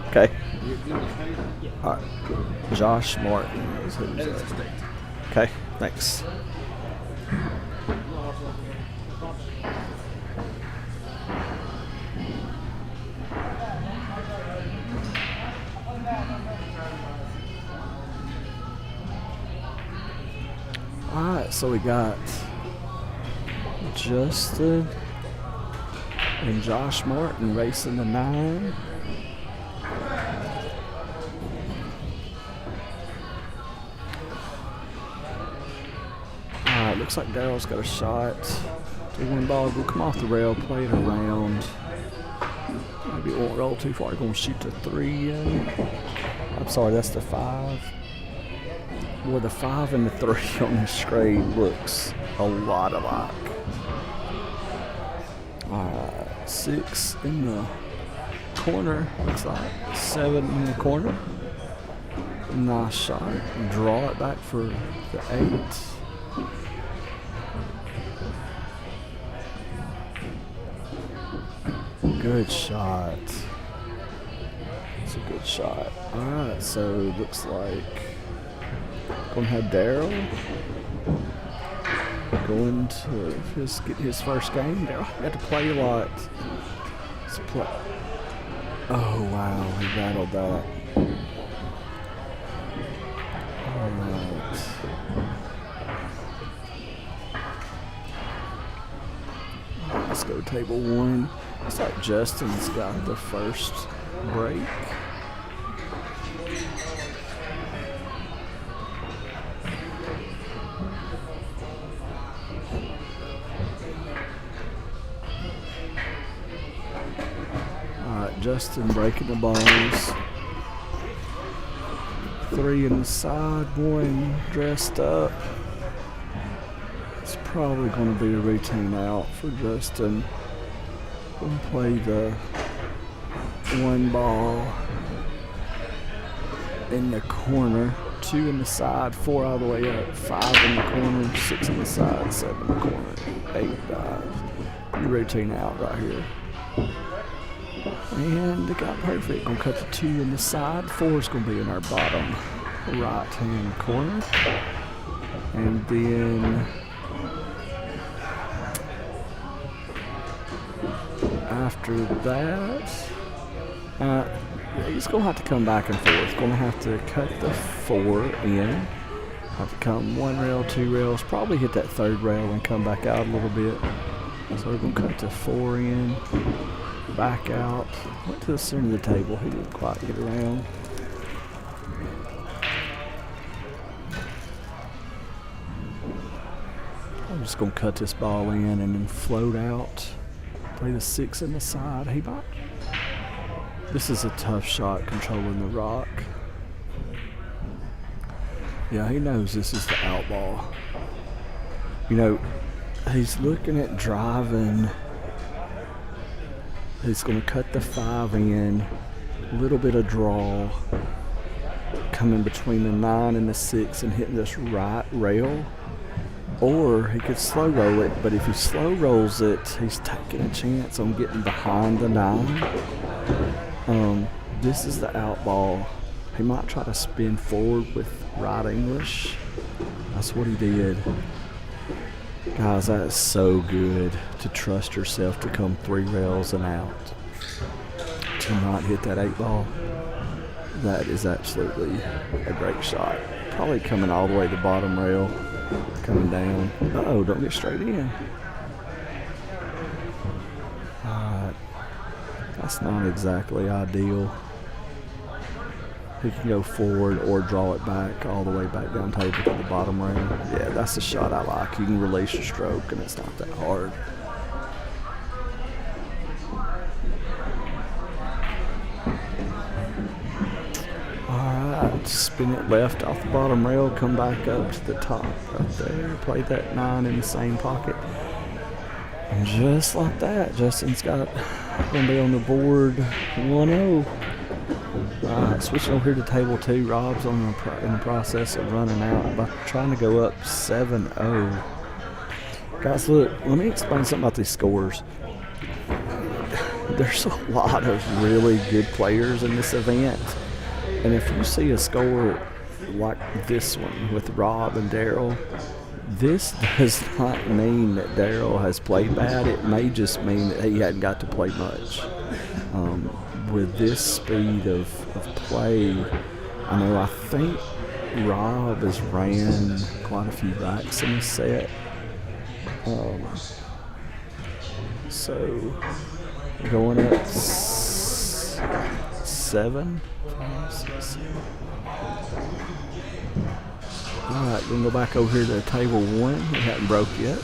Okay. All right. Josh Martin is who's that. Okay, thanks. So we got Justin and Josh Martin racing the 9. Alright, looks like Daryl's got a shot. The 1 ball will come off the rail, play it around. Maybe it won't roll too far. Going to shoot the 3 in. I'm sorry, that's the 5. Well, the 5 and the 3 on the screen looks a lot alike. Alright, 6 in the corner. Looks like 7 in the corner. Nice shot. Draw it back for the 8. Good shot. It's a good shot. Alright, so looks like gonna have Daryl going to get his first game. Daryl got to play a lot. Let's play. Oh wow, he rattled that. Alright. Let's go to table 1. Looks like Justin's got the first break. Alright, Justin breaking the balls. 3 in the side, 1 dressed up. It's probably going to be a routine out for Justin. We'll play the 1 ball in the corner, 2 in the side, 4 all the way up, 5 in the corner, 6 in the side, 7 in the corner, 8 dives. Routine out right here. And it got perfect. Gonna cut the 2 in the side, 4 is gonna be in our bottom right hand corner. And then after that, he's going to have to come back and forth. Going to have to cut the 4 in. Have to come 1 rail, 2 rails, probably hit that 3rd rail and come back out a little bit. So we're going to cut the 4 in, back out. Went to the center of the table. He didn't quite get around. I'm just going to cut this ball in and then float out. Play the 6 in the side. He might. This is a tough shot controlling the rock. Yeah, he knows this is the out ball. You know, he's looking at driving. He's going to cut the 5 in. A little bit of draw. Coming between the 9 and the 6 and hitting this right rail. Or he could slow roll it, but if he slow rolls it, he's taking a chance on getting behind the 9. This is the out ball. He might try to spin forward with right English. That's what he did. Guys, that is so good to trust yourself to come 3 rails and out. To not hit that 8 ball. That is absolutely a great shot. Probably coming all the way to the bottom rail. Coming down. Uh-oh, don't get straight in. That's not exactly ideal. He can go forward or draw it back all the way back down table to the bottom rail. Yeah, that's the shot I like. You can release your stroke and it's not that hard. Alright, spin it left off the bottom rail, come back up to the top right there. Play that 9 in the same pocket. And just like that, Justin's got going to be on the board 1-0. Alright, switching over here to table 2. Rob's in the process of running out, but trying to go up 7-0. Guys, look, let me explain something about these scores. There's a lot of really good players in this event. And if you see a score like this one with Rob and Daryl, this does not mean that Daryl has played bad. It may just mean that he hadn't got to play much. With this speed of play, I think Rob has ran quite a few racks in the set. So going up 7. 5, 6, 7. All right, then go back over here to table 1. We haven't broke yet.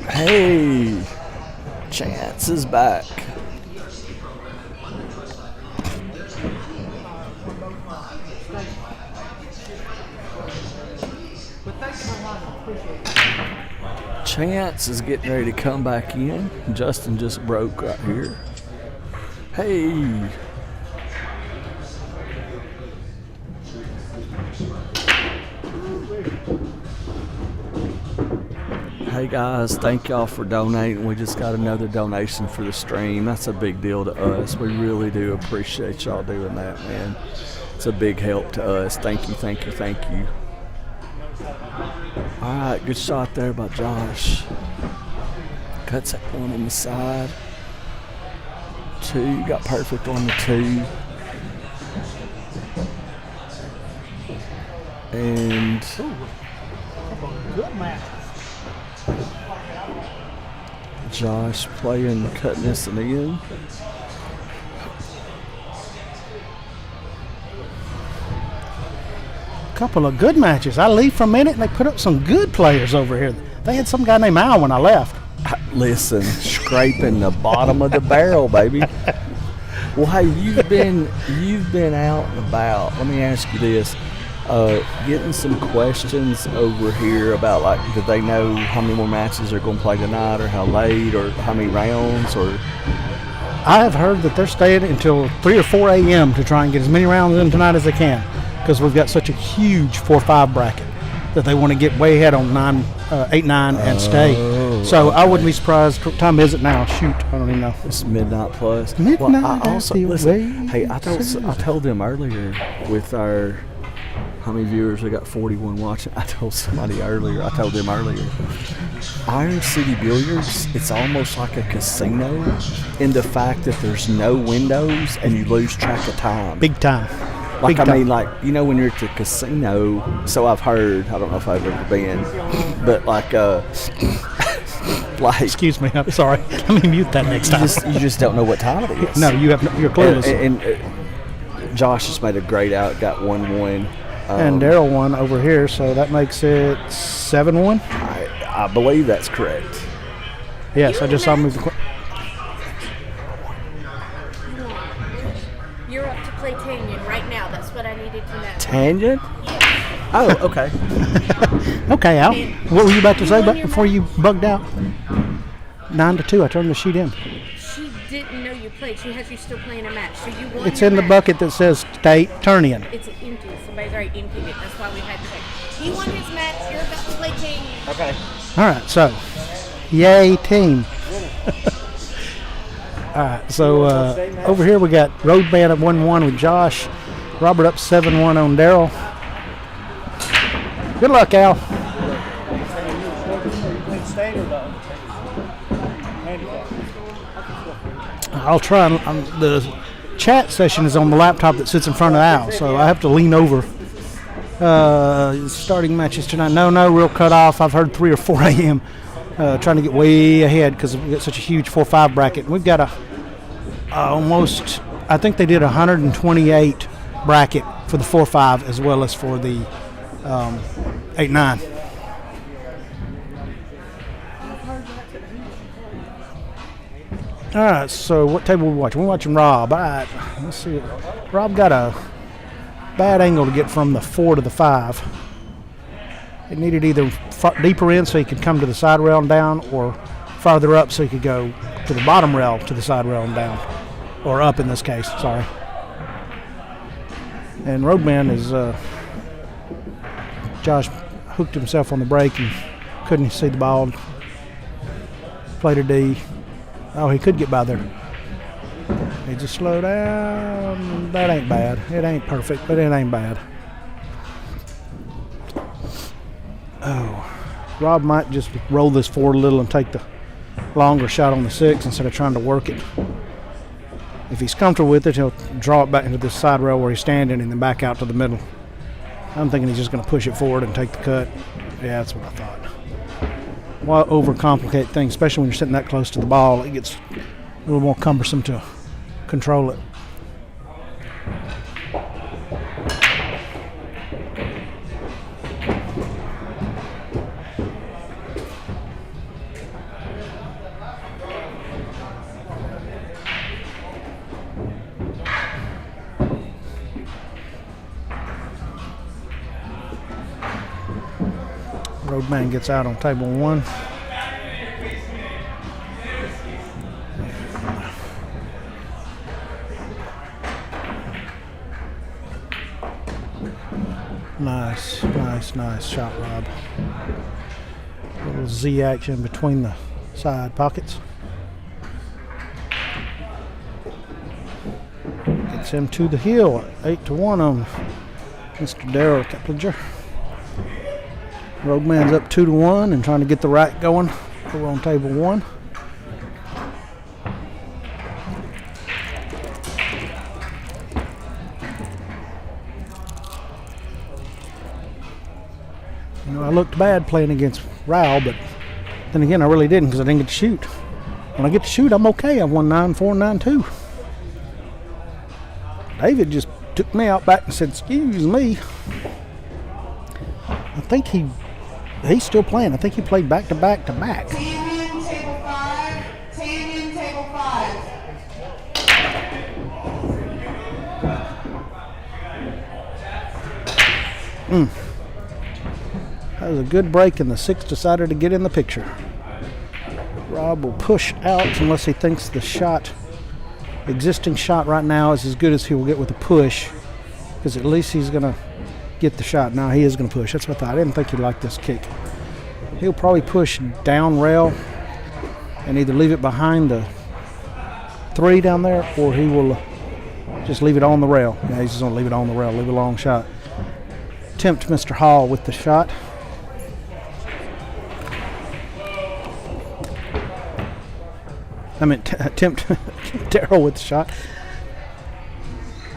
Hey, Chance is back. Chance is getting ready to come back in. Justin just broke right here. Hey. Hey guys, thank y'all for donating. We just got another donation for the stream. That's a big deal to us. We really do appreciate y'all doing that, man. It's a big help to us. Thank you, thank you, thank you. All right, good shot there by Josh. Cuts that one on the side. 2, got perfect on the 2. And Good match. Josh playing, cutting this one in. Couple of good matches. I leave for a minute and they put up some good players over here. They had some guy named Al when I left. Listen, scraping the bottom of the barrel, baby. Well, hey, you've been out and about. Let me ask you this: getting some questions over here about, like, do they know how many more matches they're going to play tonight, or how late, or how many rounds, or? I have heard that they're staying until 3 or 4 a.m. to try and get as many rounds in tonight as they can, because we've got such a huge 4-5 bracket that they want to get way ahead on 8, 9, and stay. So okay. I wouldn't be surprised. What time is it now? Shoot, I don't even know. It's midnight plus. Midnight. Well, I also listen. Hey, I told them earlier with our how many viewers we got 41 watching. I told them earlier. Iron City Billiards, it's almost like a casino in the fact that there's no windows and you lose track of time. Big time. Like, I mean, like, you know, when you're at the casino, so I've heard, I don't know if I've ever been, but like, excuse me, I'm sorry. Let me mute that next time. You just don't know what time it is. No, you're clueless. And Josh just made a great out, got 1-1. And Daryl won over here, so that makes it 7-1. I believe that's correct. Yes, I just saw him move the. You're up to play Tanyan right now. That's what I needed to know. Tanyan? Yeah. Oh, okay. Okay, Al. What were you about to say before you bugged out? 9-2. I turned the sheet in. She didn't know you played. She has you still playing a match. So you won. It's in the bucket that says state turn-in. It's empty. Somebody's already emptied it. That's why we had to check. He won his match. You're about to play Tanyan. Okay. All right, so yay team. All right, so over here we got Roadman at 1-1 with Josh. Robert up 7-1 on Daryl. Good luck, Al. I'll try. The chat session is on the laptop that sits in front of Al, so I have to lean over. Starting matches tonight. No, real cutoff. I've heard 3 or 4 a.m. Trying to get way ahead because we've got such a huge 4-5 bracket. We've got almost, I think they did 128 bracket for the 4-5 as well as for the 8-9. All right, so what table are we watching? We're watching Rob. All right, let's see. Rob got a bad angle to get from the 4 to the 5. It needed either deeper in so he could come to the side rail and down, or farther up so he could go to the bottom rail to the side rail and down, or up in this case, sorry. And Roadman is, Josh hooked himself on the brake and couldn't see the ball. Played a D. Oh, he could get by there. He just slowed down. That ain't bad. It ain't perfect, but it ain't bad. Oh, Rob might just roll this forward a little and take the longer shot on the 6 instead of trying to work it. If he's comfortable with it, he'll draw it back into this side rail where he's standing and then back out to the middle. I'm thinking he's just going to push it forward and take the cut. Yeah, that's what I thought. Why overcomplicate things, especially when you're sitting that close to the ball? It gets a little more cumbersome to control it. Roadman gets out on table 1. Nice shot, Rob. A little Z action between the side pockets. Gets him to the hill, 8-1 on Mr. Daryl Keplinger. Roadman's up 2-1 and trying to get the rack going over on table 1. You know, I looked bad playing against Raul, but then again, I really didn't because I didn't get to shoot. When I get to shoot, I'm okay. I won 9-4, 9-2. David just took me out back and said, "Excuse me." I think he's still playing. I think he played back to back to back. Tanyan, table 5. Tanyan, table 5. That was a good break, and the 6 decided to get in the picture. Rob will push out unless he thinks the existing shot right now is as good as he will get with a push, because at least he's going to get the shot. Now he is going to push. That's what I thought. I didn't think he'd like this kick. He'll probably push down rail and either leave it behind the 3 down there, or he will just leave it on the rail. Yeah, he's just going to leave it on the rail, leave a long shot. Tempt Mr. Hall with the shot. Tempt Daryl with the shot.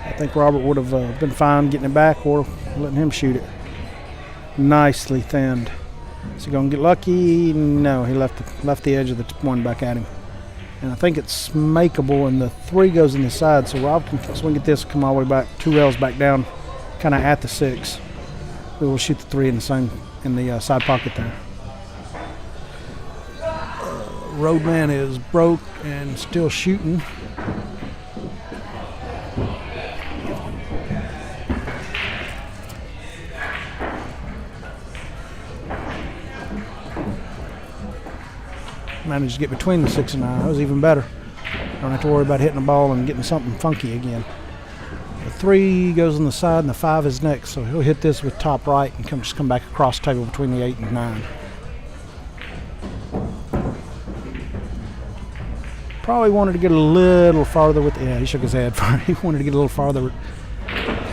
I think Robert would have been fine getting it back or letting him shoot it. Nicely thinned. Is he going to get lucky? No, he left the edge of the 1 back at him. And I think it's makeable, and the 3 goes in the side, so Rob can swing at this, come all the way back, 2 rails back down, kind of at the 6. We will shoot the 3 in the side pocket there. Roadman is broke and still shooting. Managed to get between the 6 and 9. That was even better. Don't have to worry about hitting the ball and getting something funky again. The 3 goes on the side and the 5 is next, so he'll hit this with top right and come back across the table between the 8 and 9. Probably wanted to get a little farther with the, yeah, he shook his head. He wanted to get a little farther.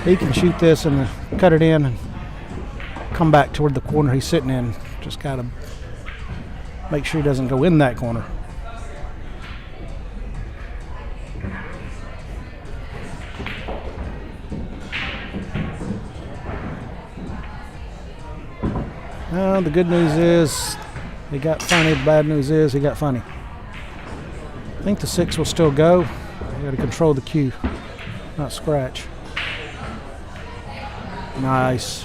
He can shoot this and cut it in and come back toward the corner he's sitting in. Just got to make sure he doesn't go in that corner. Well, the good news is he got funny. The bad news is he got funny. I think the 6 will still go. You got to control the cue, not scratch. Nice.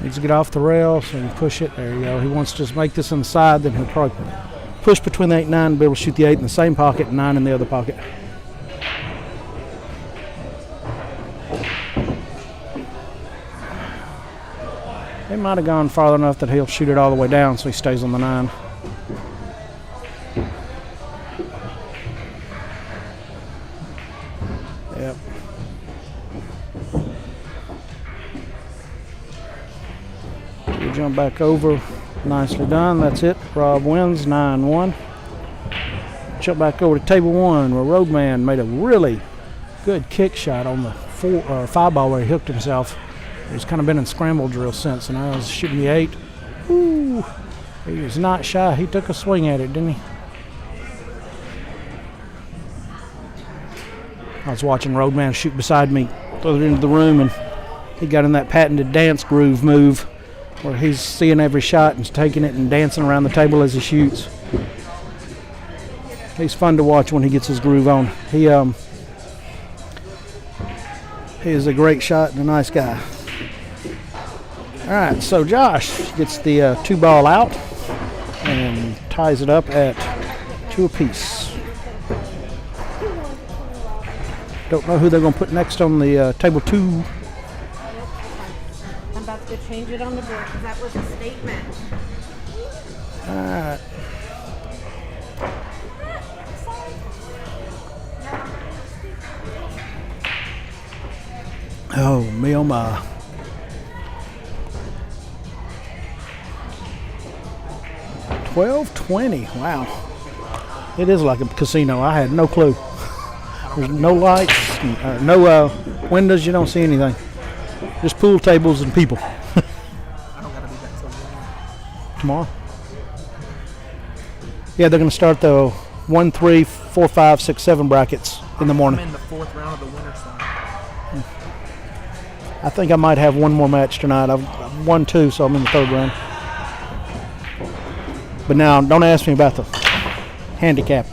Needs to get off the rail, so you push it. There you go. He wants to just make this on the side, then he'll probably push between the 8 and 9 and be able to shoot the 8 in the same pocket and 9 in the other pocket. It might have gone farther enough that he'll shoot it all the way down so he stays on the 9. Yep. We jump back over. Nicely done. That's it. Rob wins 9-1. Jump back over to table 1 where Roadman made a really good kick shot on the 5 ball where he hooked himself. He's kind of been in scramble drill since, and I was shooting the 8. Ooh, he was not shy. He took a swing at it, didn't he? I was watching Roadman shoot beside me, throw it into the room, and he got in that patented dance groove move where he's seeing every shot and taking it and dancing around the table as he shoots. He's fun to watch when he gets his groove on. He is a great shot and a nice guy. All right, so Josh gets the 2-ball out and ties it up at 2 apiece. Don't know who they're going to put next on the table 2. I'm about to change it on the board because that was a state match. All right. Oh, me oh my. $12.20. Wow. It is like a casino. I had no clue. There's no lights, no windows. You don't see anything. Just pool tables and people. Tomorrow? Yeah, they're going to start the 1, 3, 4, 5, 6, 7 brackets in the morning. I'm in the 4th round of the winter side. I think I might have one more match tonight. I've won 2, so I'm in the 3rd round. But now, don't ask me about the handicap.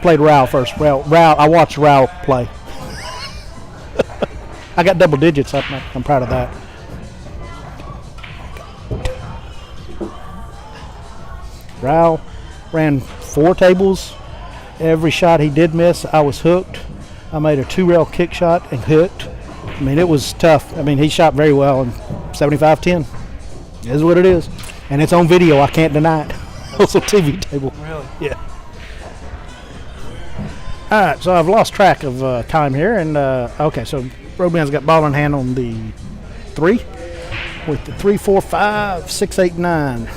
Played Rao first. I watched Rao play. I got double digits. I'm proud of that. Rao ran 4 tables. Every shot he did miss, I was hooked. I made a 2-rail kick shot and hooked. I mean, it was tough. I mean, he shot very well, and 75-10 is what it is. And it's on video. I can't deny it. Also TV table. Really? Yeah. All right, so I've lost track of time here, and okay, so Roadman's got ball in hand on the 3 with the 3, 4, 5, 6, 8, 9.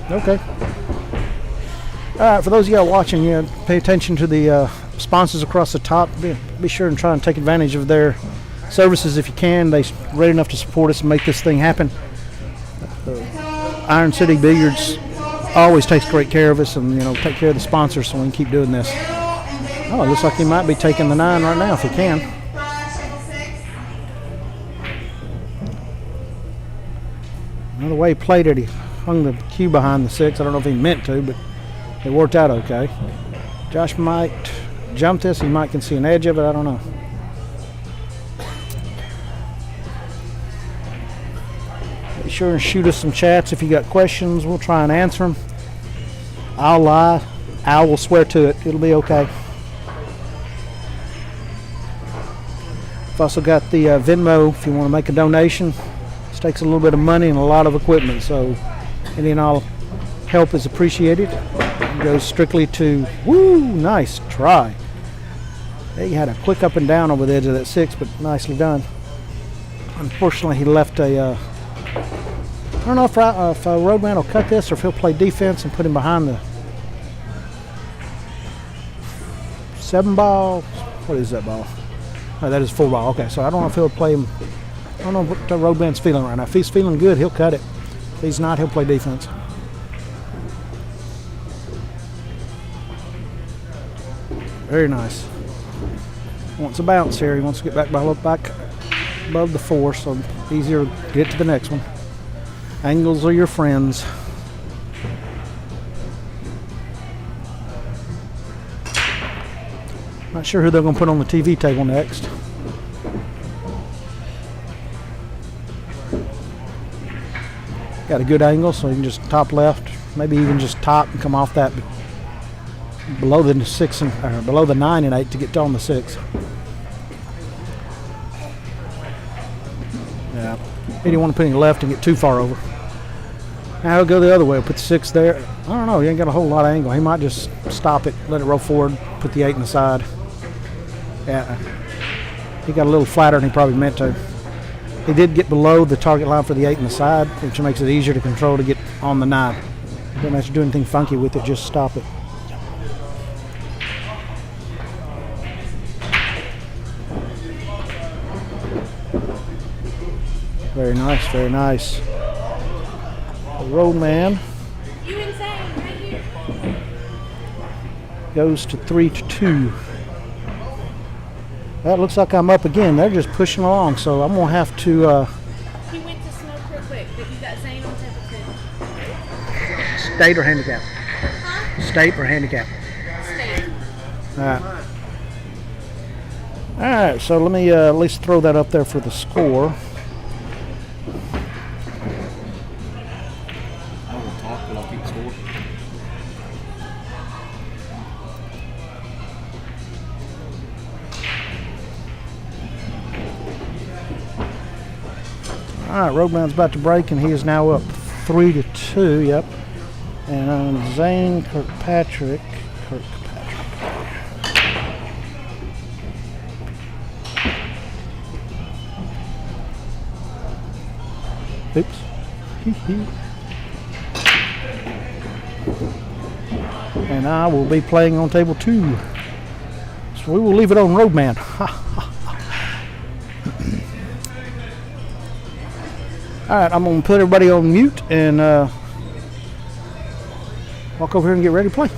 Okay. All right, for those of y'all watching, pay attention to the sponsors across the top. Be sure and try and take advantage of their services if you can. They're great enough to support us and make this thing happen. Iron City Billiards always takes great care of us, and take care of the sponsors so we can keep doing this. Oh, it looks like he might be taking the 9 right now if he can. The way he played it, he hung the cue behind the 6. I don't know if he meant to, but it worked out okay. Josh might jump this. He might can see an edge of it. I don't know. Be sure and shoot us some chats if you got questions. We'll try and answer them. I'll lie. Al will swear to it. It'll be okay. I've also got the Venmo if you want to make a donation. This takes a little bit of money and a lot of equipment, so any and all help is appreciated. It goes strictly to, nice try. He had a quick up and down over the edge of that 6, but nicely done. Unfortunately, he left a, I don't know if Roadman will cut this or if he'll play defense and put him behind the 7-ball. What is that ball? Oh, that is 4-ball. Okay, so I don't know if he'll play him. I don't know what Roadman's feeling right now. If he's feeling good, he'll cut it. If he's not, he'll play defense. Very nice. Wants a bounce here. He wants to get back above the 4, so easier to get to the next one. Angles are your friends. Not sure who they're going to put on the TV table next. Got a good angle, so you can just top left, maybe even just top and come off that below the 6 and below the 9 and 8 to get on the 6. Yeah, he didn't want to put any left and get too far over. Now he'll go the other way. Put the 6 there. I don't know. He ain't got a whole lot of angle. He might just stop it, let it roll forward, put the 8 in the side. Yeah, he got a little flatter than he probably meant to. He did get below the target line for the 8 in the side, which makes it easier to control to get on the 9. You don't have to do anything funky with it, just stop it. Very nice, very nice. Roadman You insane, right here. goes to 3-2. That looks like I'm up again. They're just pushing along, so I'm gonna have to. He went to smoke real quick, but you got Zane on table 2. State or handicap? State or handicap? State. All right. All right. So let me at least throw that up there for the score. I won't talk, but I'll keep score. All right. Roadman's about to break, and he is now up 3-2. Yep. And Zane Kirkpatrick. Oops. And I will be playing on table 2. So we will leave it on Roadman. All right, I'm going to put everybody on mute and walk over here and get ready to play.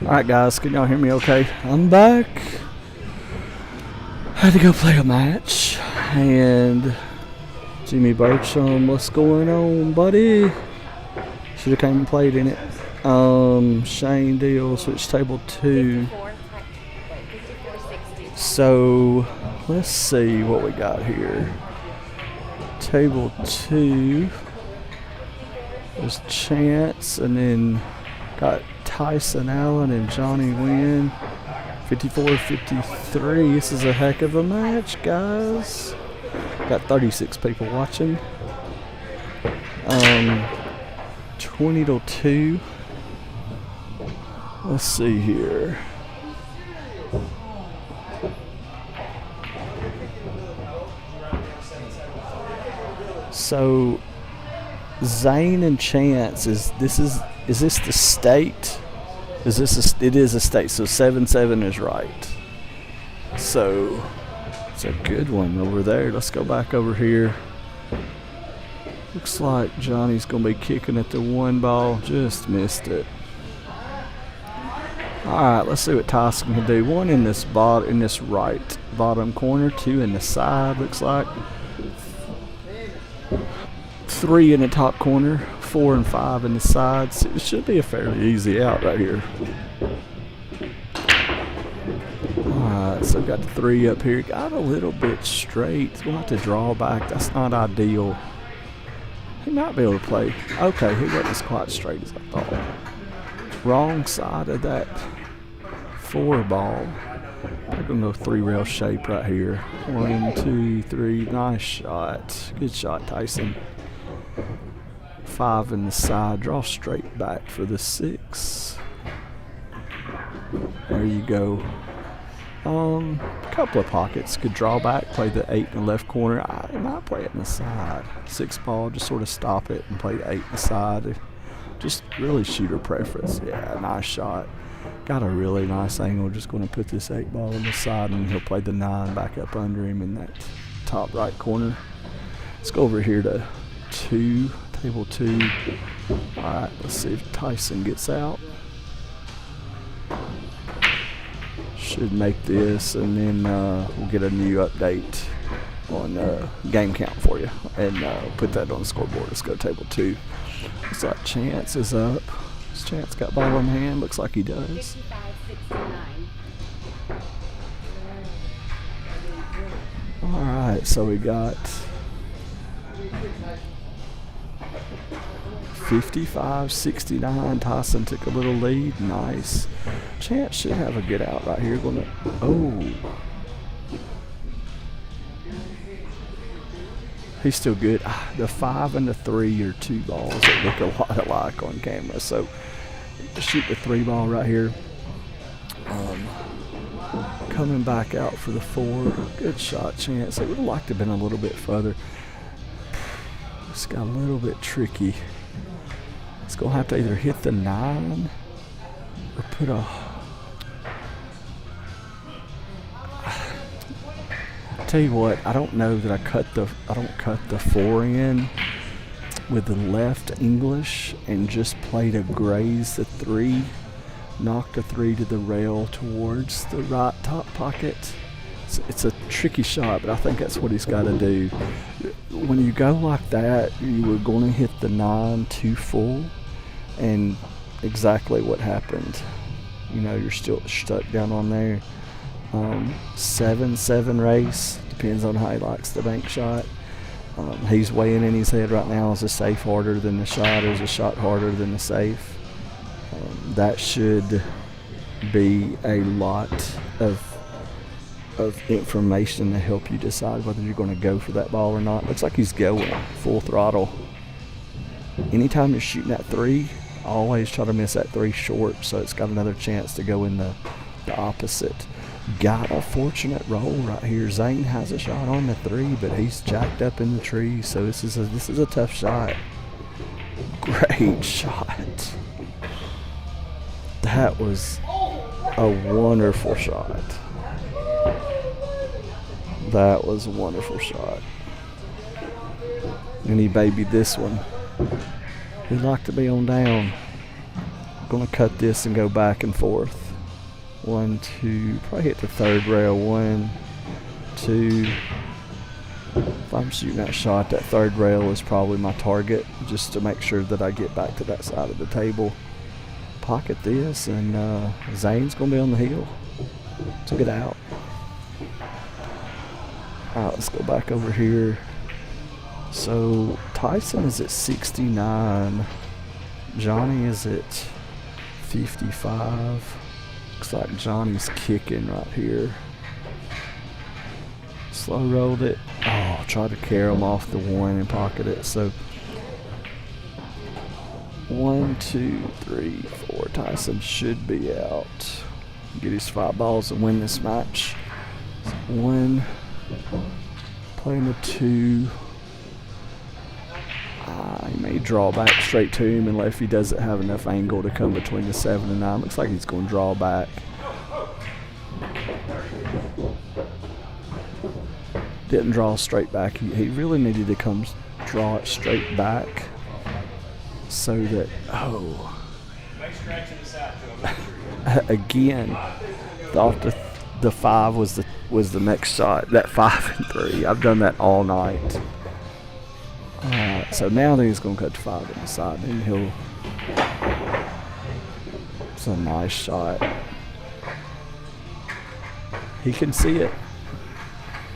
Alright guys, can y'all hear me okay? I'm back. Had to go play a match. And Jimmy Bircham, what's going on, buddy? Should have came and played in it. Shane Deal, switch table 2. So let's see what we got here. Table 2. There's Chance, and then got Tyson Allen and Johnny Wynn. 54-53. This is a heck of a match, guys. Got 36 people watching. 20-2. Let's see here. So Zane and Chance, is this the state? It is a state, so 7-7 is right. So it's a good one over there. Let's go back over here. Looks like Johnny's gonna be kicking at the 1 ball. Just missed it. Alright, let's see what Tyson can do. 1 in this right bottom corner, 2 in the side, looks like. 3 in the top corner, 4 and 5 in the sides. It should be a fairly easy out right here. Alright, so got the 3 up here. Got a little bit straight. We'll have to draw back. That's not ideal. He might be able to play. Okay, he wasn't as quite straight as I thought. Wrong side of that 4 ball. I'm going to go 3 rail shape right here. 1, 2, 3. Nice shot. Good shot, Tyson. 5 in the side. Draw straight back for the 6. There you go. A couple of pockets. Could draw back, play the 8 in the left corner. I might play it in the side. 6 ball, just sort of stop it and play the 8 in the side. Just really shooter preference. Yeah, nice shot. Got a really nice angle. Just going to put this 8 ball on the side, and he'll play the 9 back up under him in that top right corner. Let's go over here to 2, table 2. All right, let's see if Tyson gets out. Should make this, and then we'll get a new update on game count for you, and put that on the scoreboard. Let's go table 2. Looks like Chance is up. Has Chance got ball in hand? Looks like he does. All right, so we got 55-69. Tyson took a little lead. Nice. Chance should have a good out right here. He's still good. The 5 and the 3 are 2 balls that look a lot alike on camera. So shoot the 3 ball right here. Coming back out for the 4. Good shot, Chance. It would have liked to have been a little bit further. It's got a little bit tricky. It's going to have to either hit the 9 or put a... Tell you what, I don't know that I don't cut the 4 in with the left English and just play to graze the 3, knock the 3 to the rail towards the right top pocket. It's a tricky shot, but I think that's what he's got to do. When you go like that, you were going to hit the 9 too full, and exactly what happened. You know, you're still stuck down on there. 7-7 race, depends on how he likes the bank shot. He's weighing in his head right now, is a safe harder than the shot, or is a shot harder than the safe. That should be a lot of information to help you decide whether you're going to go for that ball or not. Looks like he's going full throttle. Anytime you're shooting that 3, always try to miss that 3 short, so it's got another chance to go in the opposite. Got a fortunate roll right here. Zane has a shot on the 3, but he's jacked up in the tree, so this is a tough shot. Great shot. That was a wonderful shot. That was a wonderful shot. And he babied this one. He'd like to be on down. Gonna cut this and go back and forth. 1, 2, probably hit the third rail. 1, 2. If I'm shooting that shot, that third rail is probably my target, just to make sure that I get back to that side of the table. Pocket this, and Zane's gonna be on the hill to get out. Alright, let's go back over here. So Tyson is at 69. Johnny is at 55. Looks like Johnny's kicking right here. Slow rolled it. Oh, tried to carry him off the 1 and pocket it. So 1, 2, 3, 4. Tyson should be out. Get his 5 balls and win this match. 1, playing the 2. He may draw back straight to him unless he doesn't have enough angle to come between the 7 and 9. Looks like he's going to draw back. Didn't draw straight back. He really needed to come draw it straight back so that, again, thought the 5 was the next shot. That 5 and 3. I've done that all night. So now that he's going to cut to 5 on the side, and he'll. It's a nice shot. He can see it.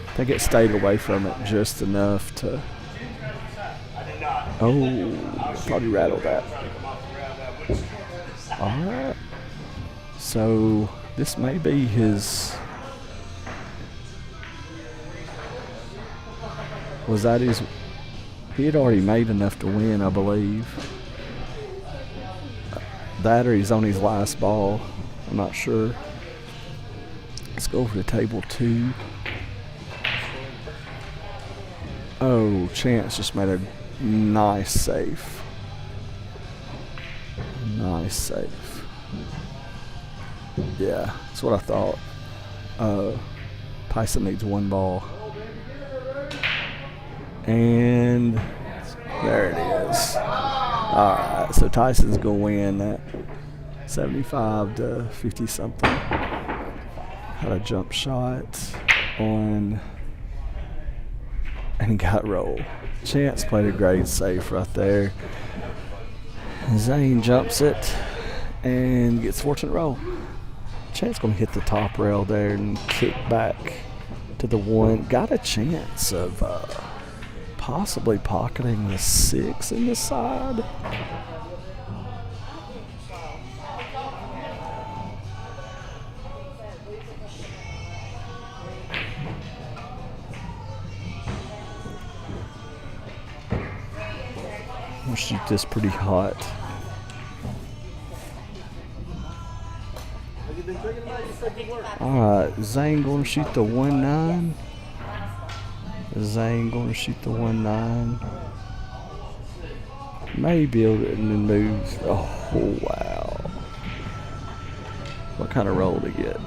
I think it stayed away from it just enough to. Oh, probably rattled that. Alright. So this may be his. Was that his? He had already made enough to win, I believe. That or he's on his last ball. I'm not sure. Let's go over to table 2. Oh, Chance just made a nice save. Nice save. Yeah, that's what I thought. Tyson needs 1 ball. And there it is. Alright, so Tyson's going to win that 75 to 50 something. Had a jump shot on, and he got rolled. Chance played a great save right there. Zane jumps it and gets fortunate roll. Chance going to hit the top rail there and kick back to the 1. Got a chance of possibly pocketing the 6 in the side. We'll shoot this pretty hot. Alright, Zane going to shoot the 1-9. Zane going to shoot the 1-9. Maybe able to move. Oh, wow. What kind of roll to get?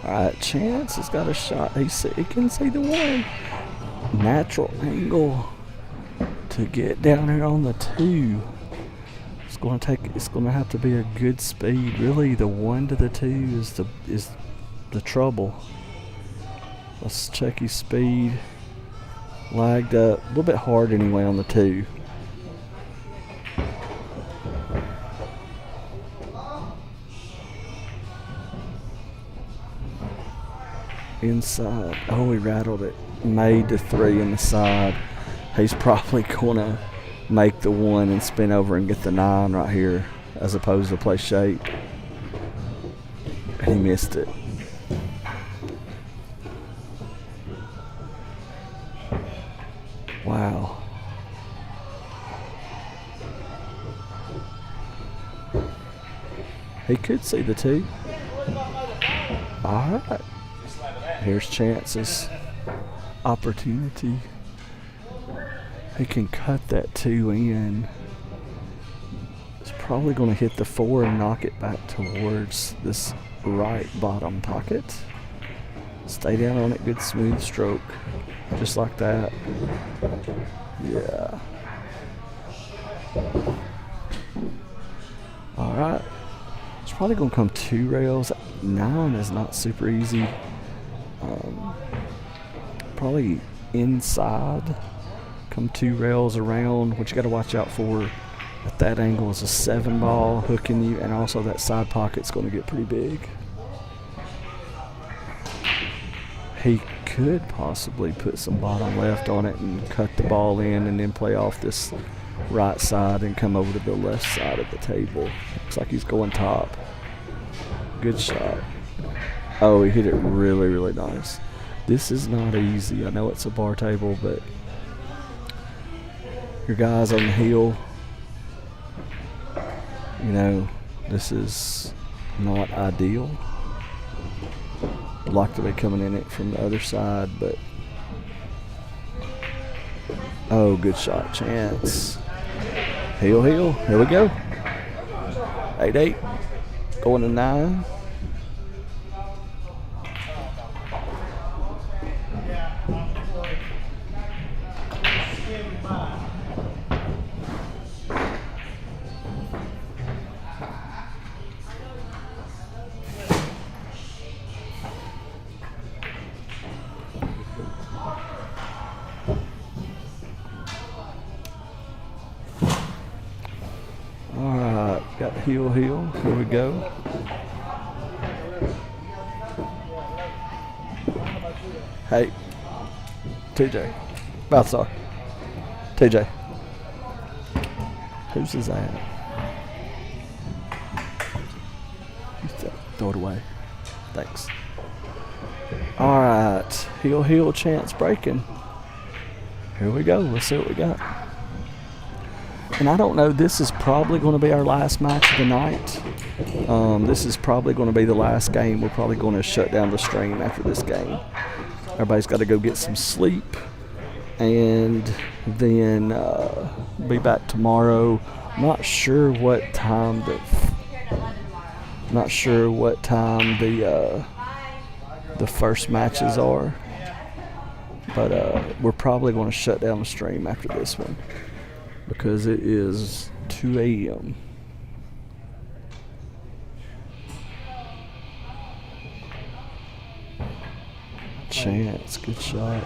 Alright, Chance has got a shot. He can see the 1. Natural angle to get down here on the 2. It's going to have to be a good speed. Really, the 1 to the 2 is the trouble. Let's check his speed. Lagged up a little bit hard anyway on the 2. Inside. Oh, he rattled it. Made the 3 in the side. He's probably gonna make the 1 and spin over and get the 9 right here, as opposed to play shape. And he missed it. Wow. He could see the 2. All right. Here's Chance's opportunity. He can cut that 2 in. It's probably going to hit the 4 and knock it back towards this right bottom pocket. Stay down on it. Good smooth stroke. Just like that. Yeah. All right. It's probably going to come 2 rails. 9 is not super easy. Probably inside. Come 2 rails around. What you got to watch out for at that angle is a 7 ball hooking you, and also that side pocket's going to get pretty big. He could possibly put some bottom left on it and cut the ball in and then play off this right side and come over to the left side of the table. Looks like he's going top. Good shot. Oh, he hit it really, really nice. This is not easy. I know it's a bar table, but your guys on the hill, you know, this is not ideal. I'd like to be coming in it from the other side, but oh, good shot, Chance. Heel, here we go. 8-8, going to 9. Got heel, here we go. Hey, TJ, Balthazar, TJ, whose is that? Throw it away, thanks. All right, heel, Chance breaking. Here we go, let's see what we got. And I don't know, this is probably going to be our last match of the night. This is probably going to be the last game. We're probably going to shut down the stream after this game. Everybody's got to go get some sleep and then be back tomorrow. Not sure what time the first matches are, but we're probably going to shut down the stream after this one, because it is 2 a.m. Chance, good shot.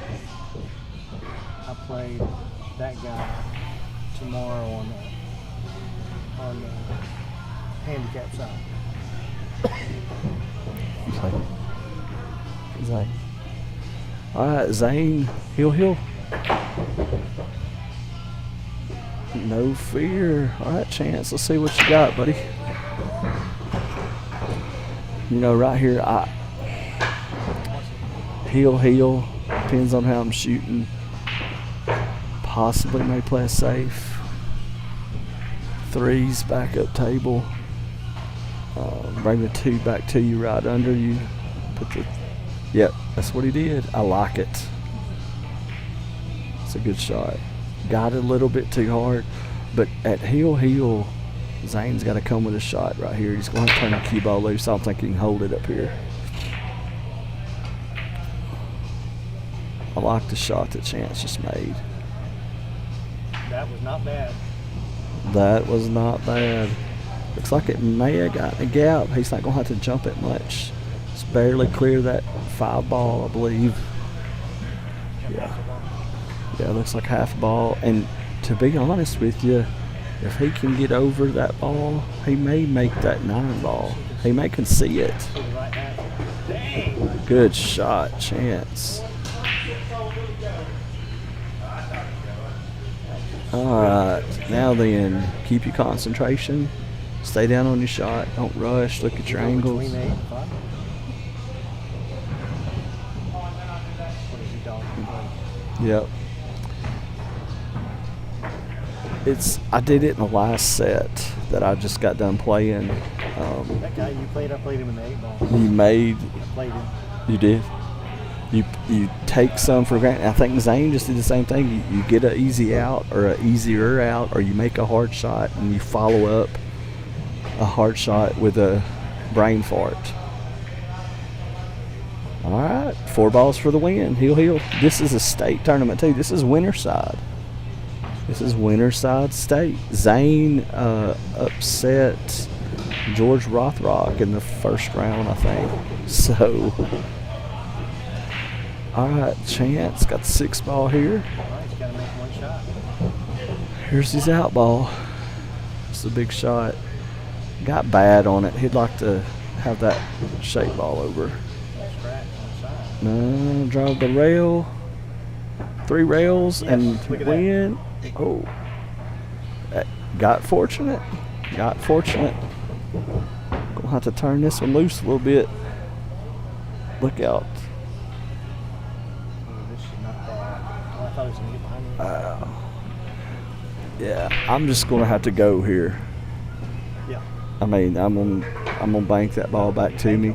I played that guy tomorrow on the handicap side. Zane. All right, Zane, heel. No fear. All right, Chance, let's see what you got, buddy. You know, right here, heel, depends on how I'm shooting. Possibly may play it safe. 3s, back up table. Bring the 2 back to you, right under you. Yep, that's what he did. I like it. It's a good shot. Got it a little bit too hard, but at heel, Zane's got to come with a shot right here. He's going to turn the cue ball loose. I don't think he can hold it up here. I like the shot that Chance just made. That was not bad. That was not bad. Looks like it may have gotten a gap. He's not going to have to jump it much. Just barely clear that 5 ball, I believe. Yeah, looks like half ball. And to be honest with you, if he can get over that ball, he may make that 9 ball. He may can see it. Good shot, Chance. All right, now then, keep your concentration. Stay down on your shot. Don't rush. Look at your angles. Yep. I did it in the last set that I just got done playing. That guy you played, I played him in the 8 ball. I played him. You did? You take some for granted. I think Zane just did the same thing. You get an easy out or an easier out, or you make a hard shot and you follow up a hard shot with a brain fart. All right, 4 balls for the win. Heel. This is a state tournament too. This is Winterside. This is Winterside State. Zane upset George Rothrock in the first round, I think. So, all right, Chance got the 6 ball here. Here's his out ball. It's a big shot. Got bad on it. He'd like to have that shape ball over. No, drive the rail. 3 rails and win. Oh, got fortunate. Got fortunate. Gonna have to turn this one loose a little bit. Look out. Yeah, I'm just gonna have to go here. Yeah. I mean, I'm gonna bank that ball back to me.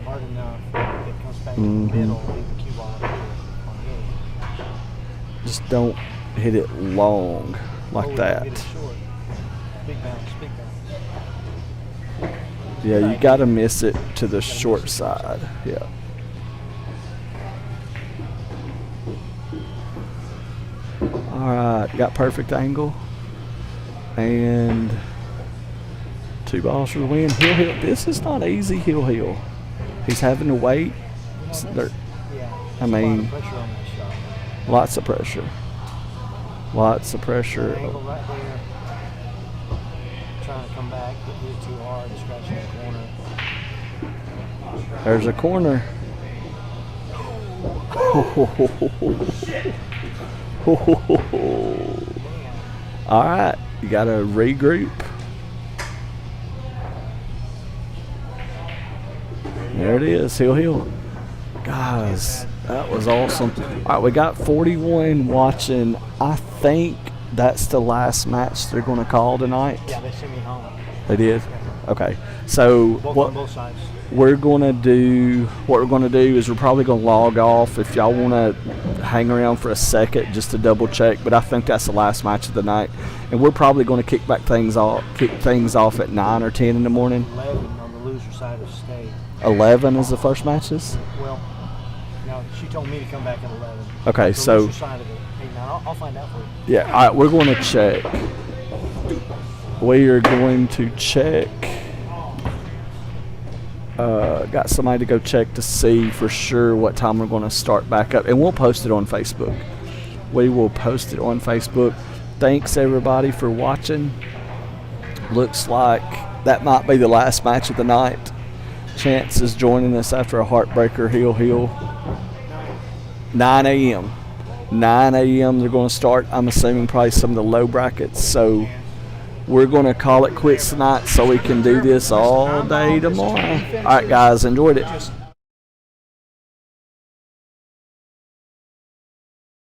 Just don't hit it long like that. Yeah, you gotta miss it to the short side. Yeah. All right, got perfect angle. And 2 balls for the win. Hill. This is not easy, Hill. He's having to wait. I mean, lots of pressure. Lots of pressure. Angle right there. Trying to come back, but hit too hard, scratching the corner. There's a corner. All right, you got to regroup. There it is, Hill. Guys, that was awesome. All right, we got 41 watching. I think that's the last match they're going to call tonight. Yeah, they sent me home. They did? Okay. So both sides. We're going to do is we're probably going to log off if y'all want to hang around for a second just to double check, but I think that's the last match of the night. And we're probably going to kick things off at 9 or 10 in the morning. 11 on the loser side of state. 11 is the first matches? Well, no, she told me to come back at 11. Okay, the so loser side of it. Hey, now I'll find out for you. Yeah, all right, we're going to check. We are going to check. Got somebody to go check to see for sure what time we're going to start back up, and we'll post it on Facebook. We will post it on Facebook. Thanks everybody for watching. Looks like that might be the last match of the night. Chance is joining us after a heartbreaker. Hill. 9 a.m. 9 a.m. they're going to start. I'm assuming probably some of the low brackets. So we're going to call it quits tonight so we can do this all day tomorrow. All right, guys, enjoyed it.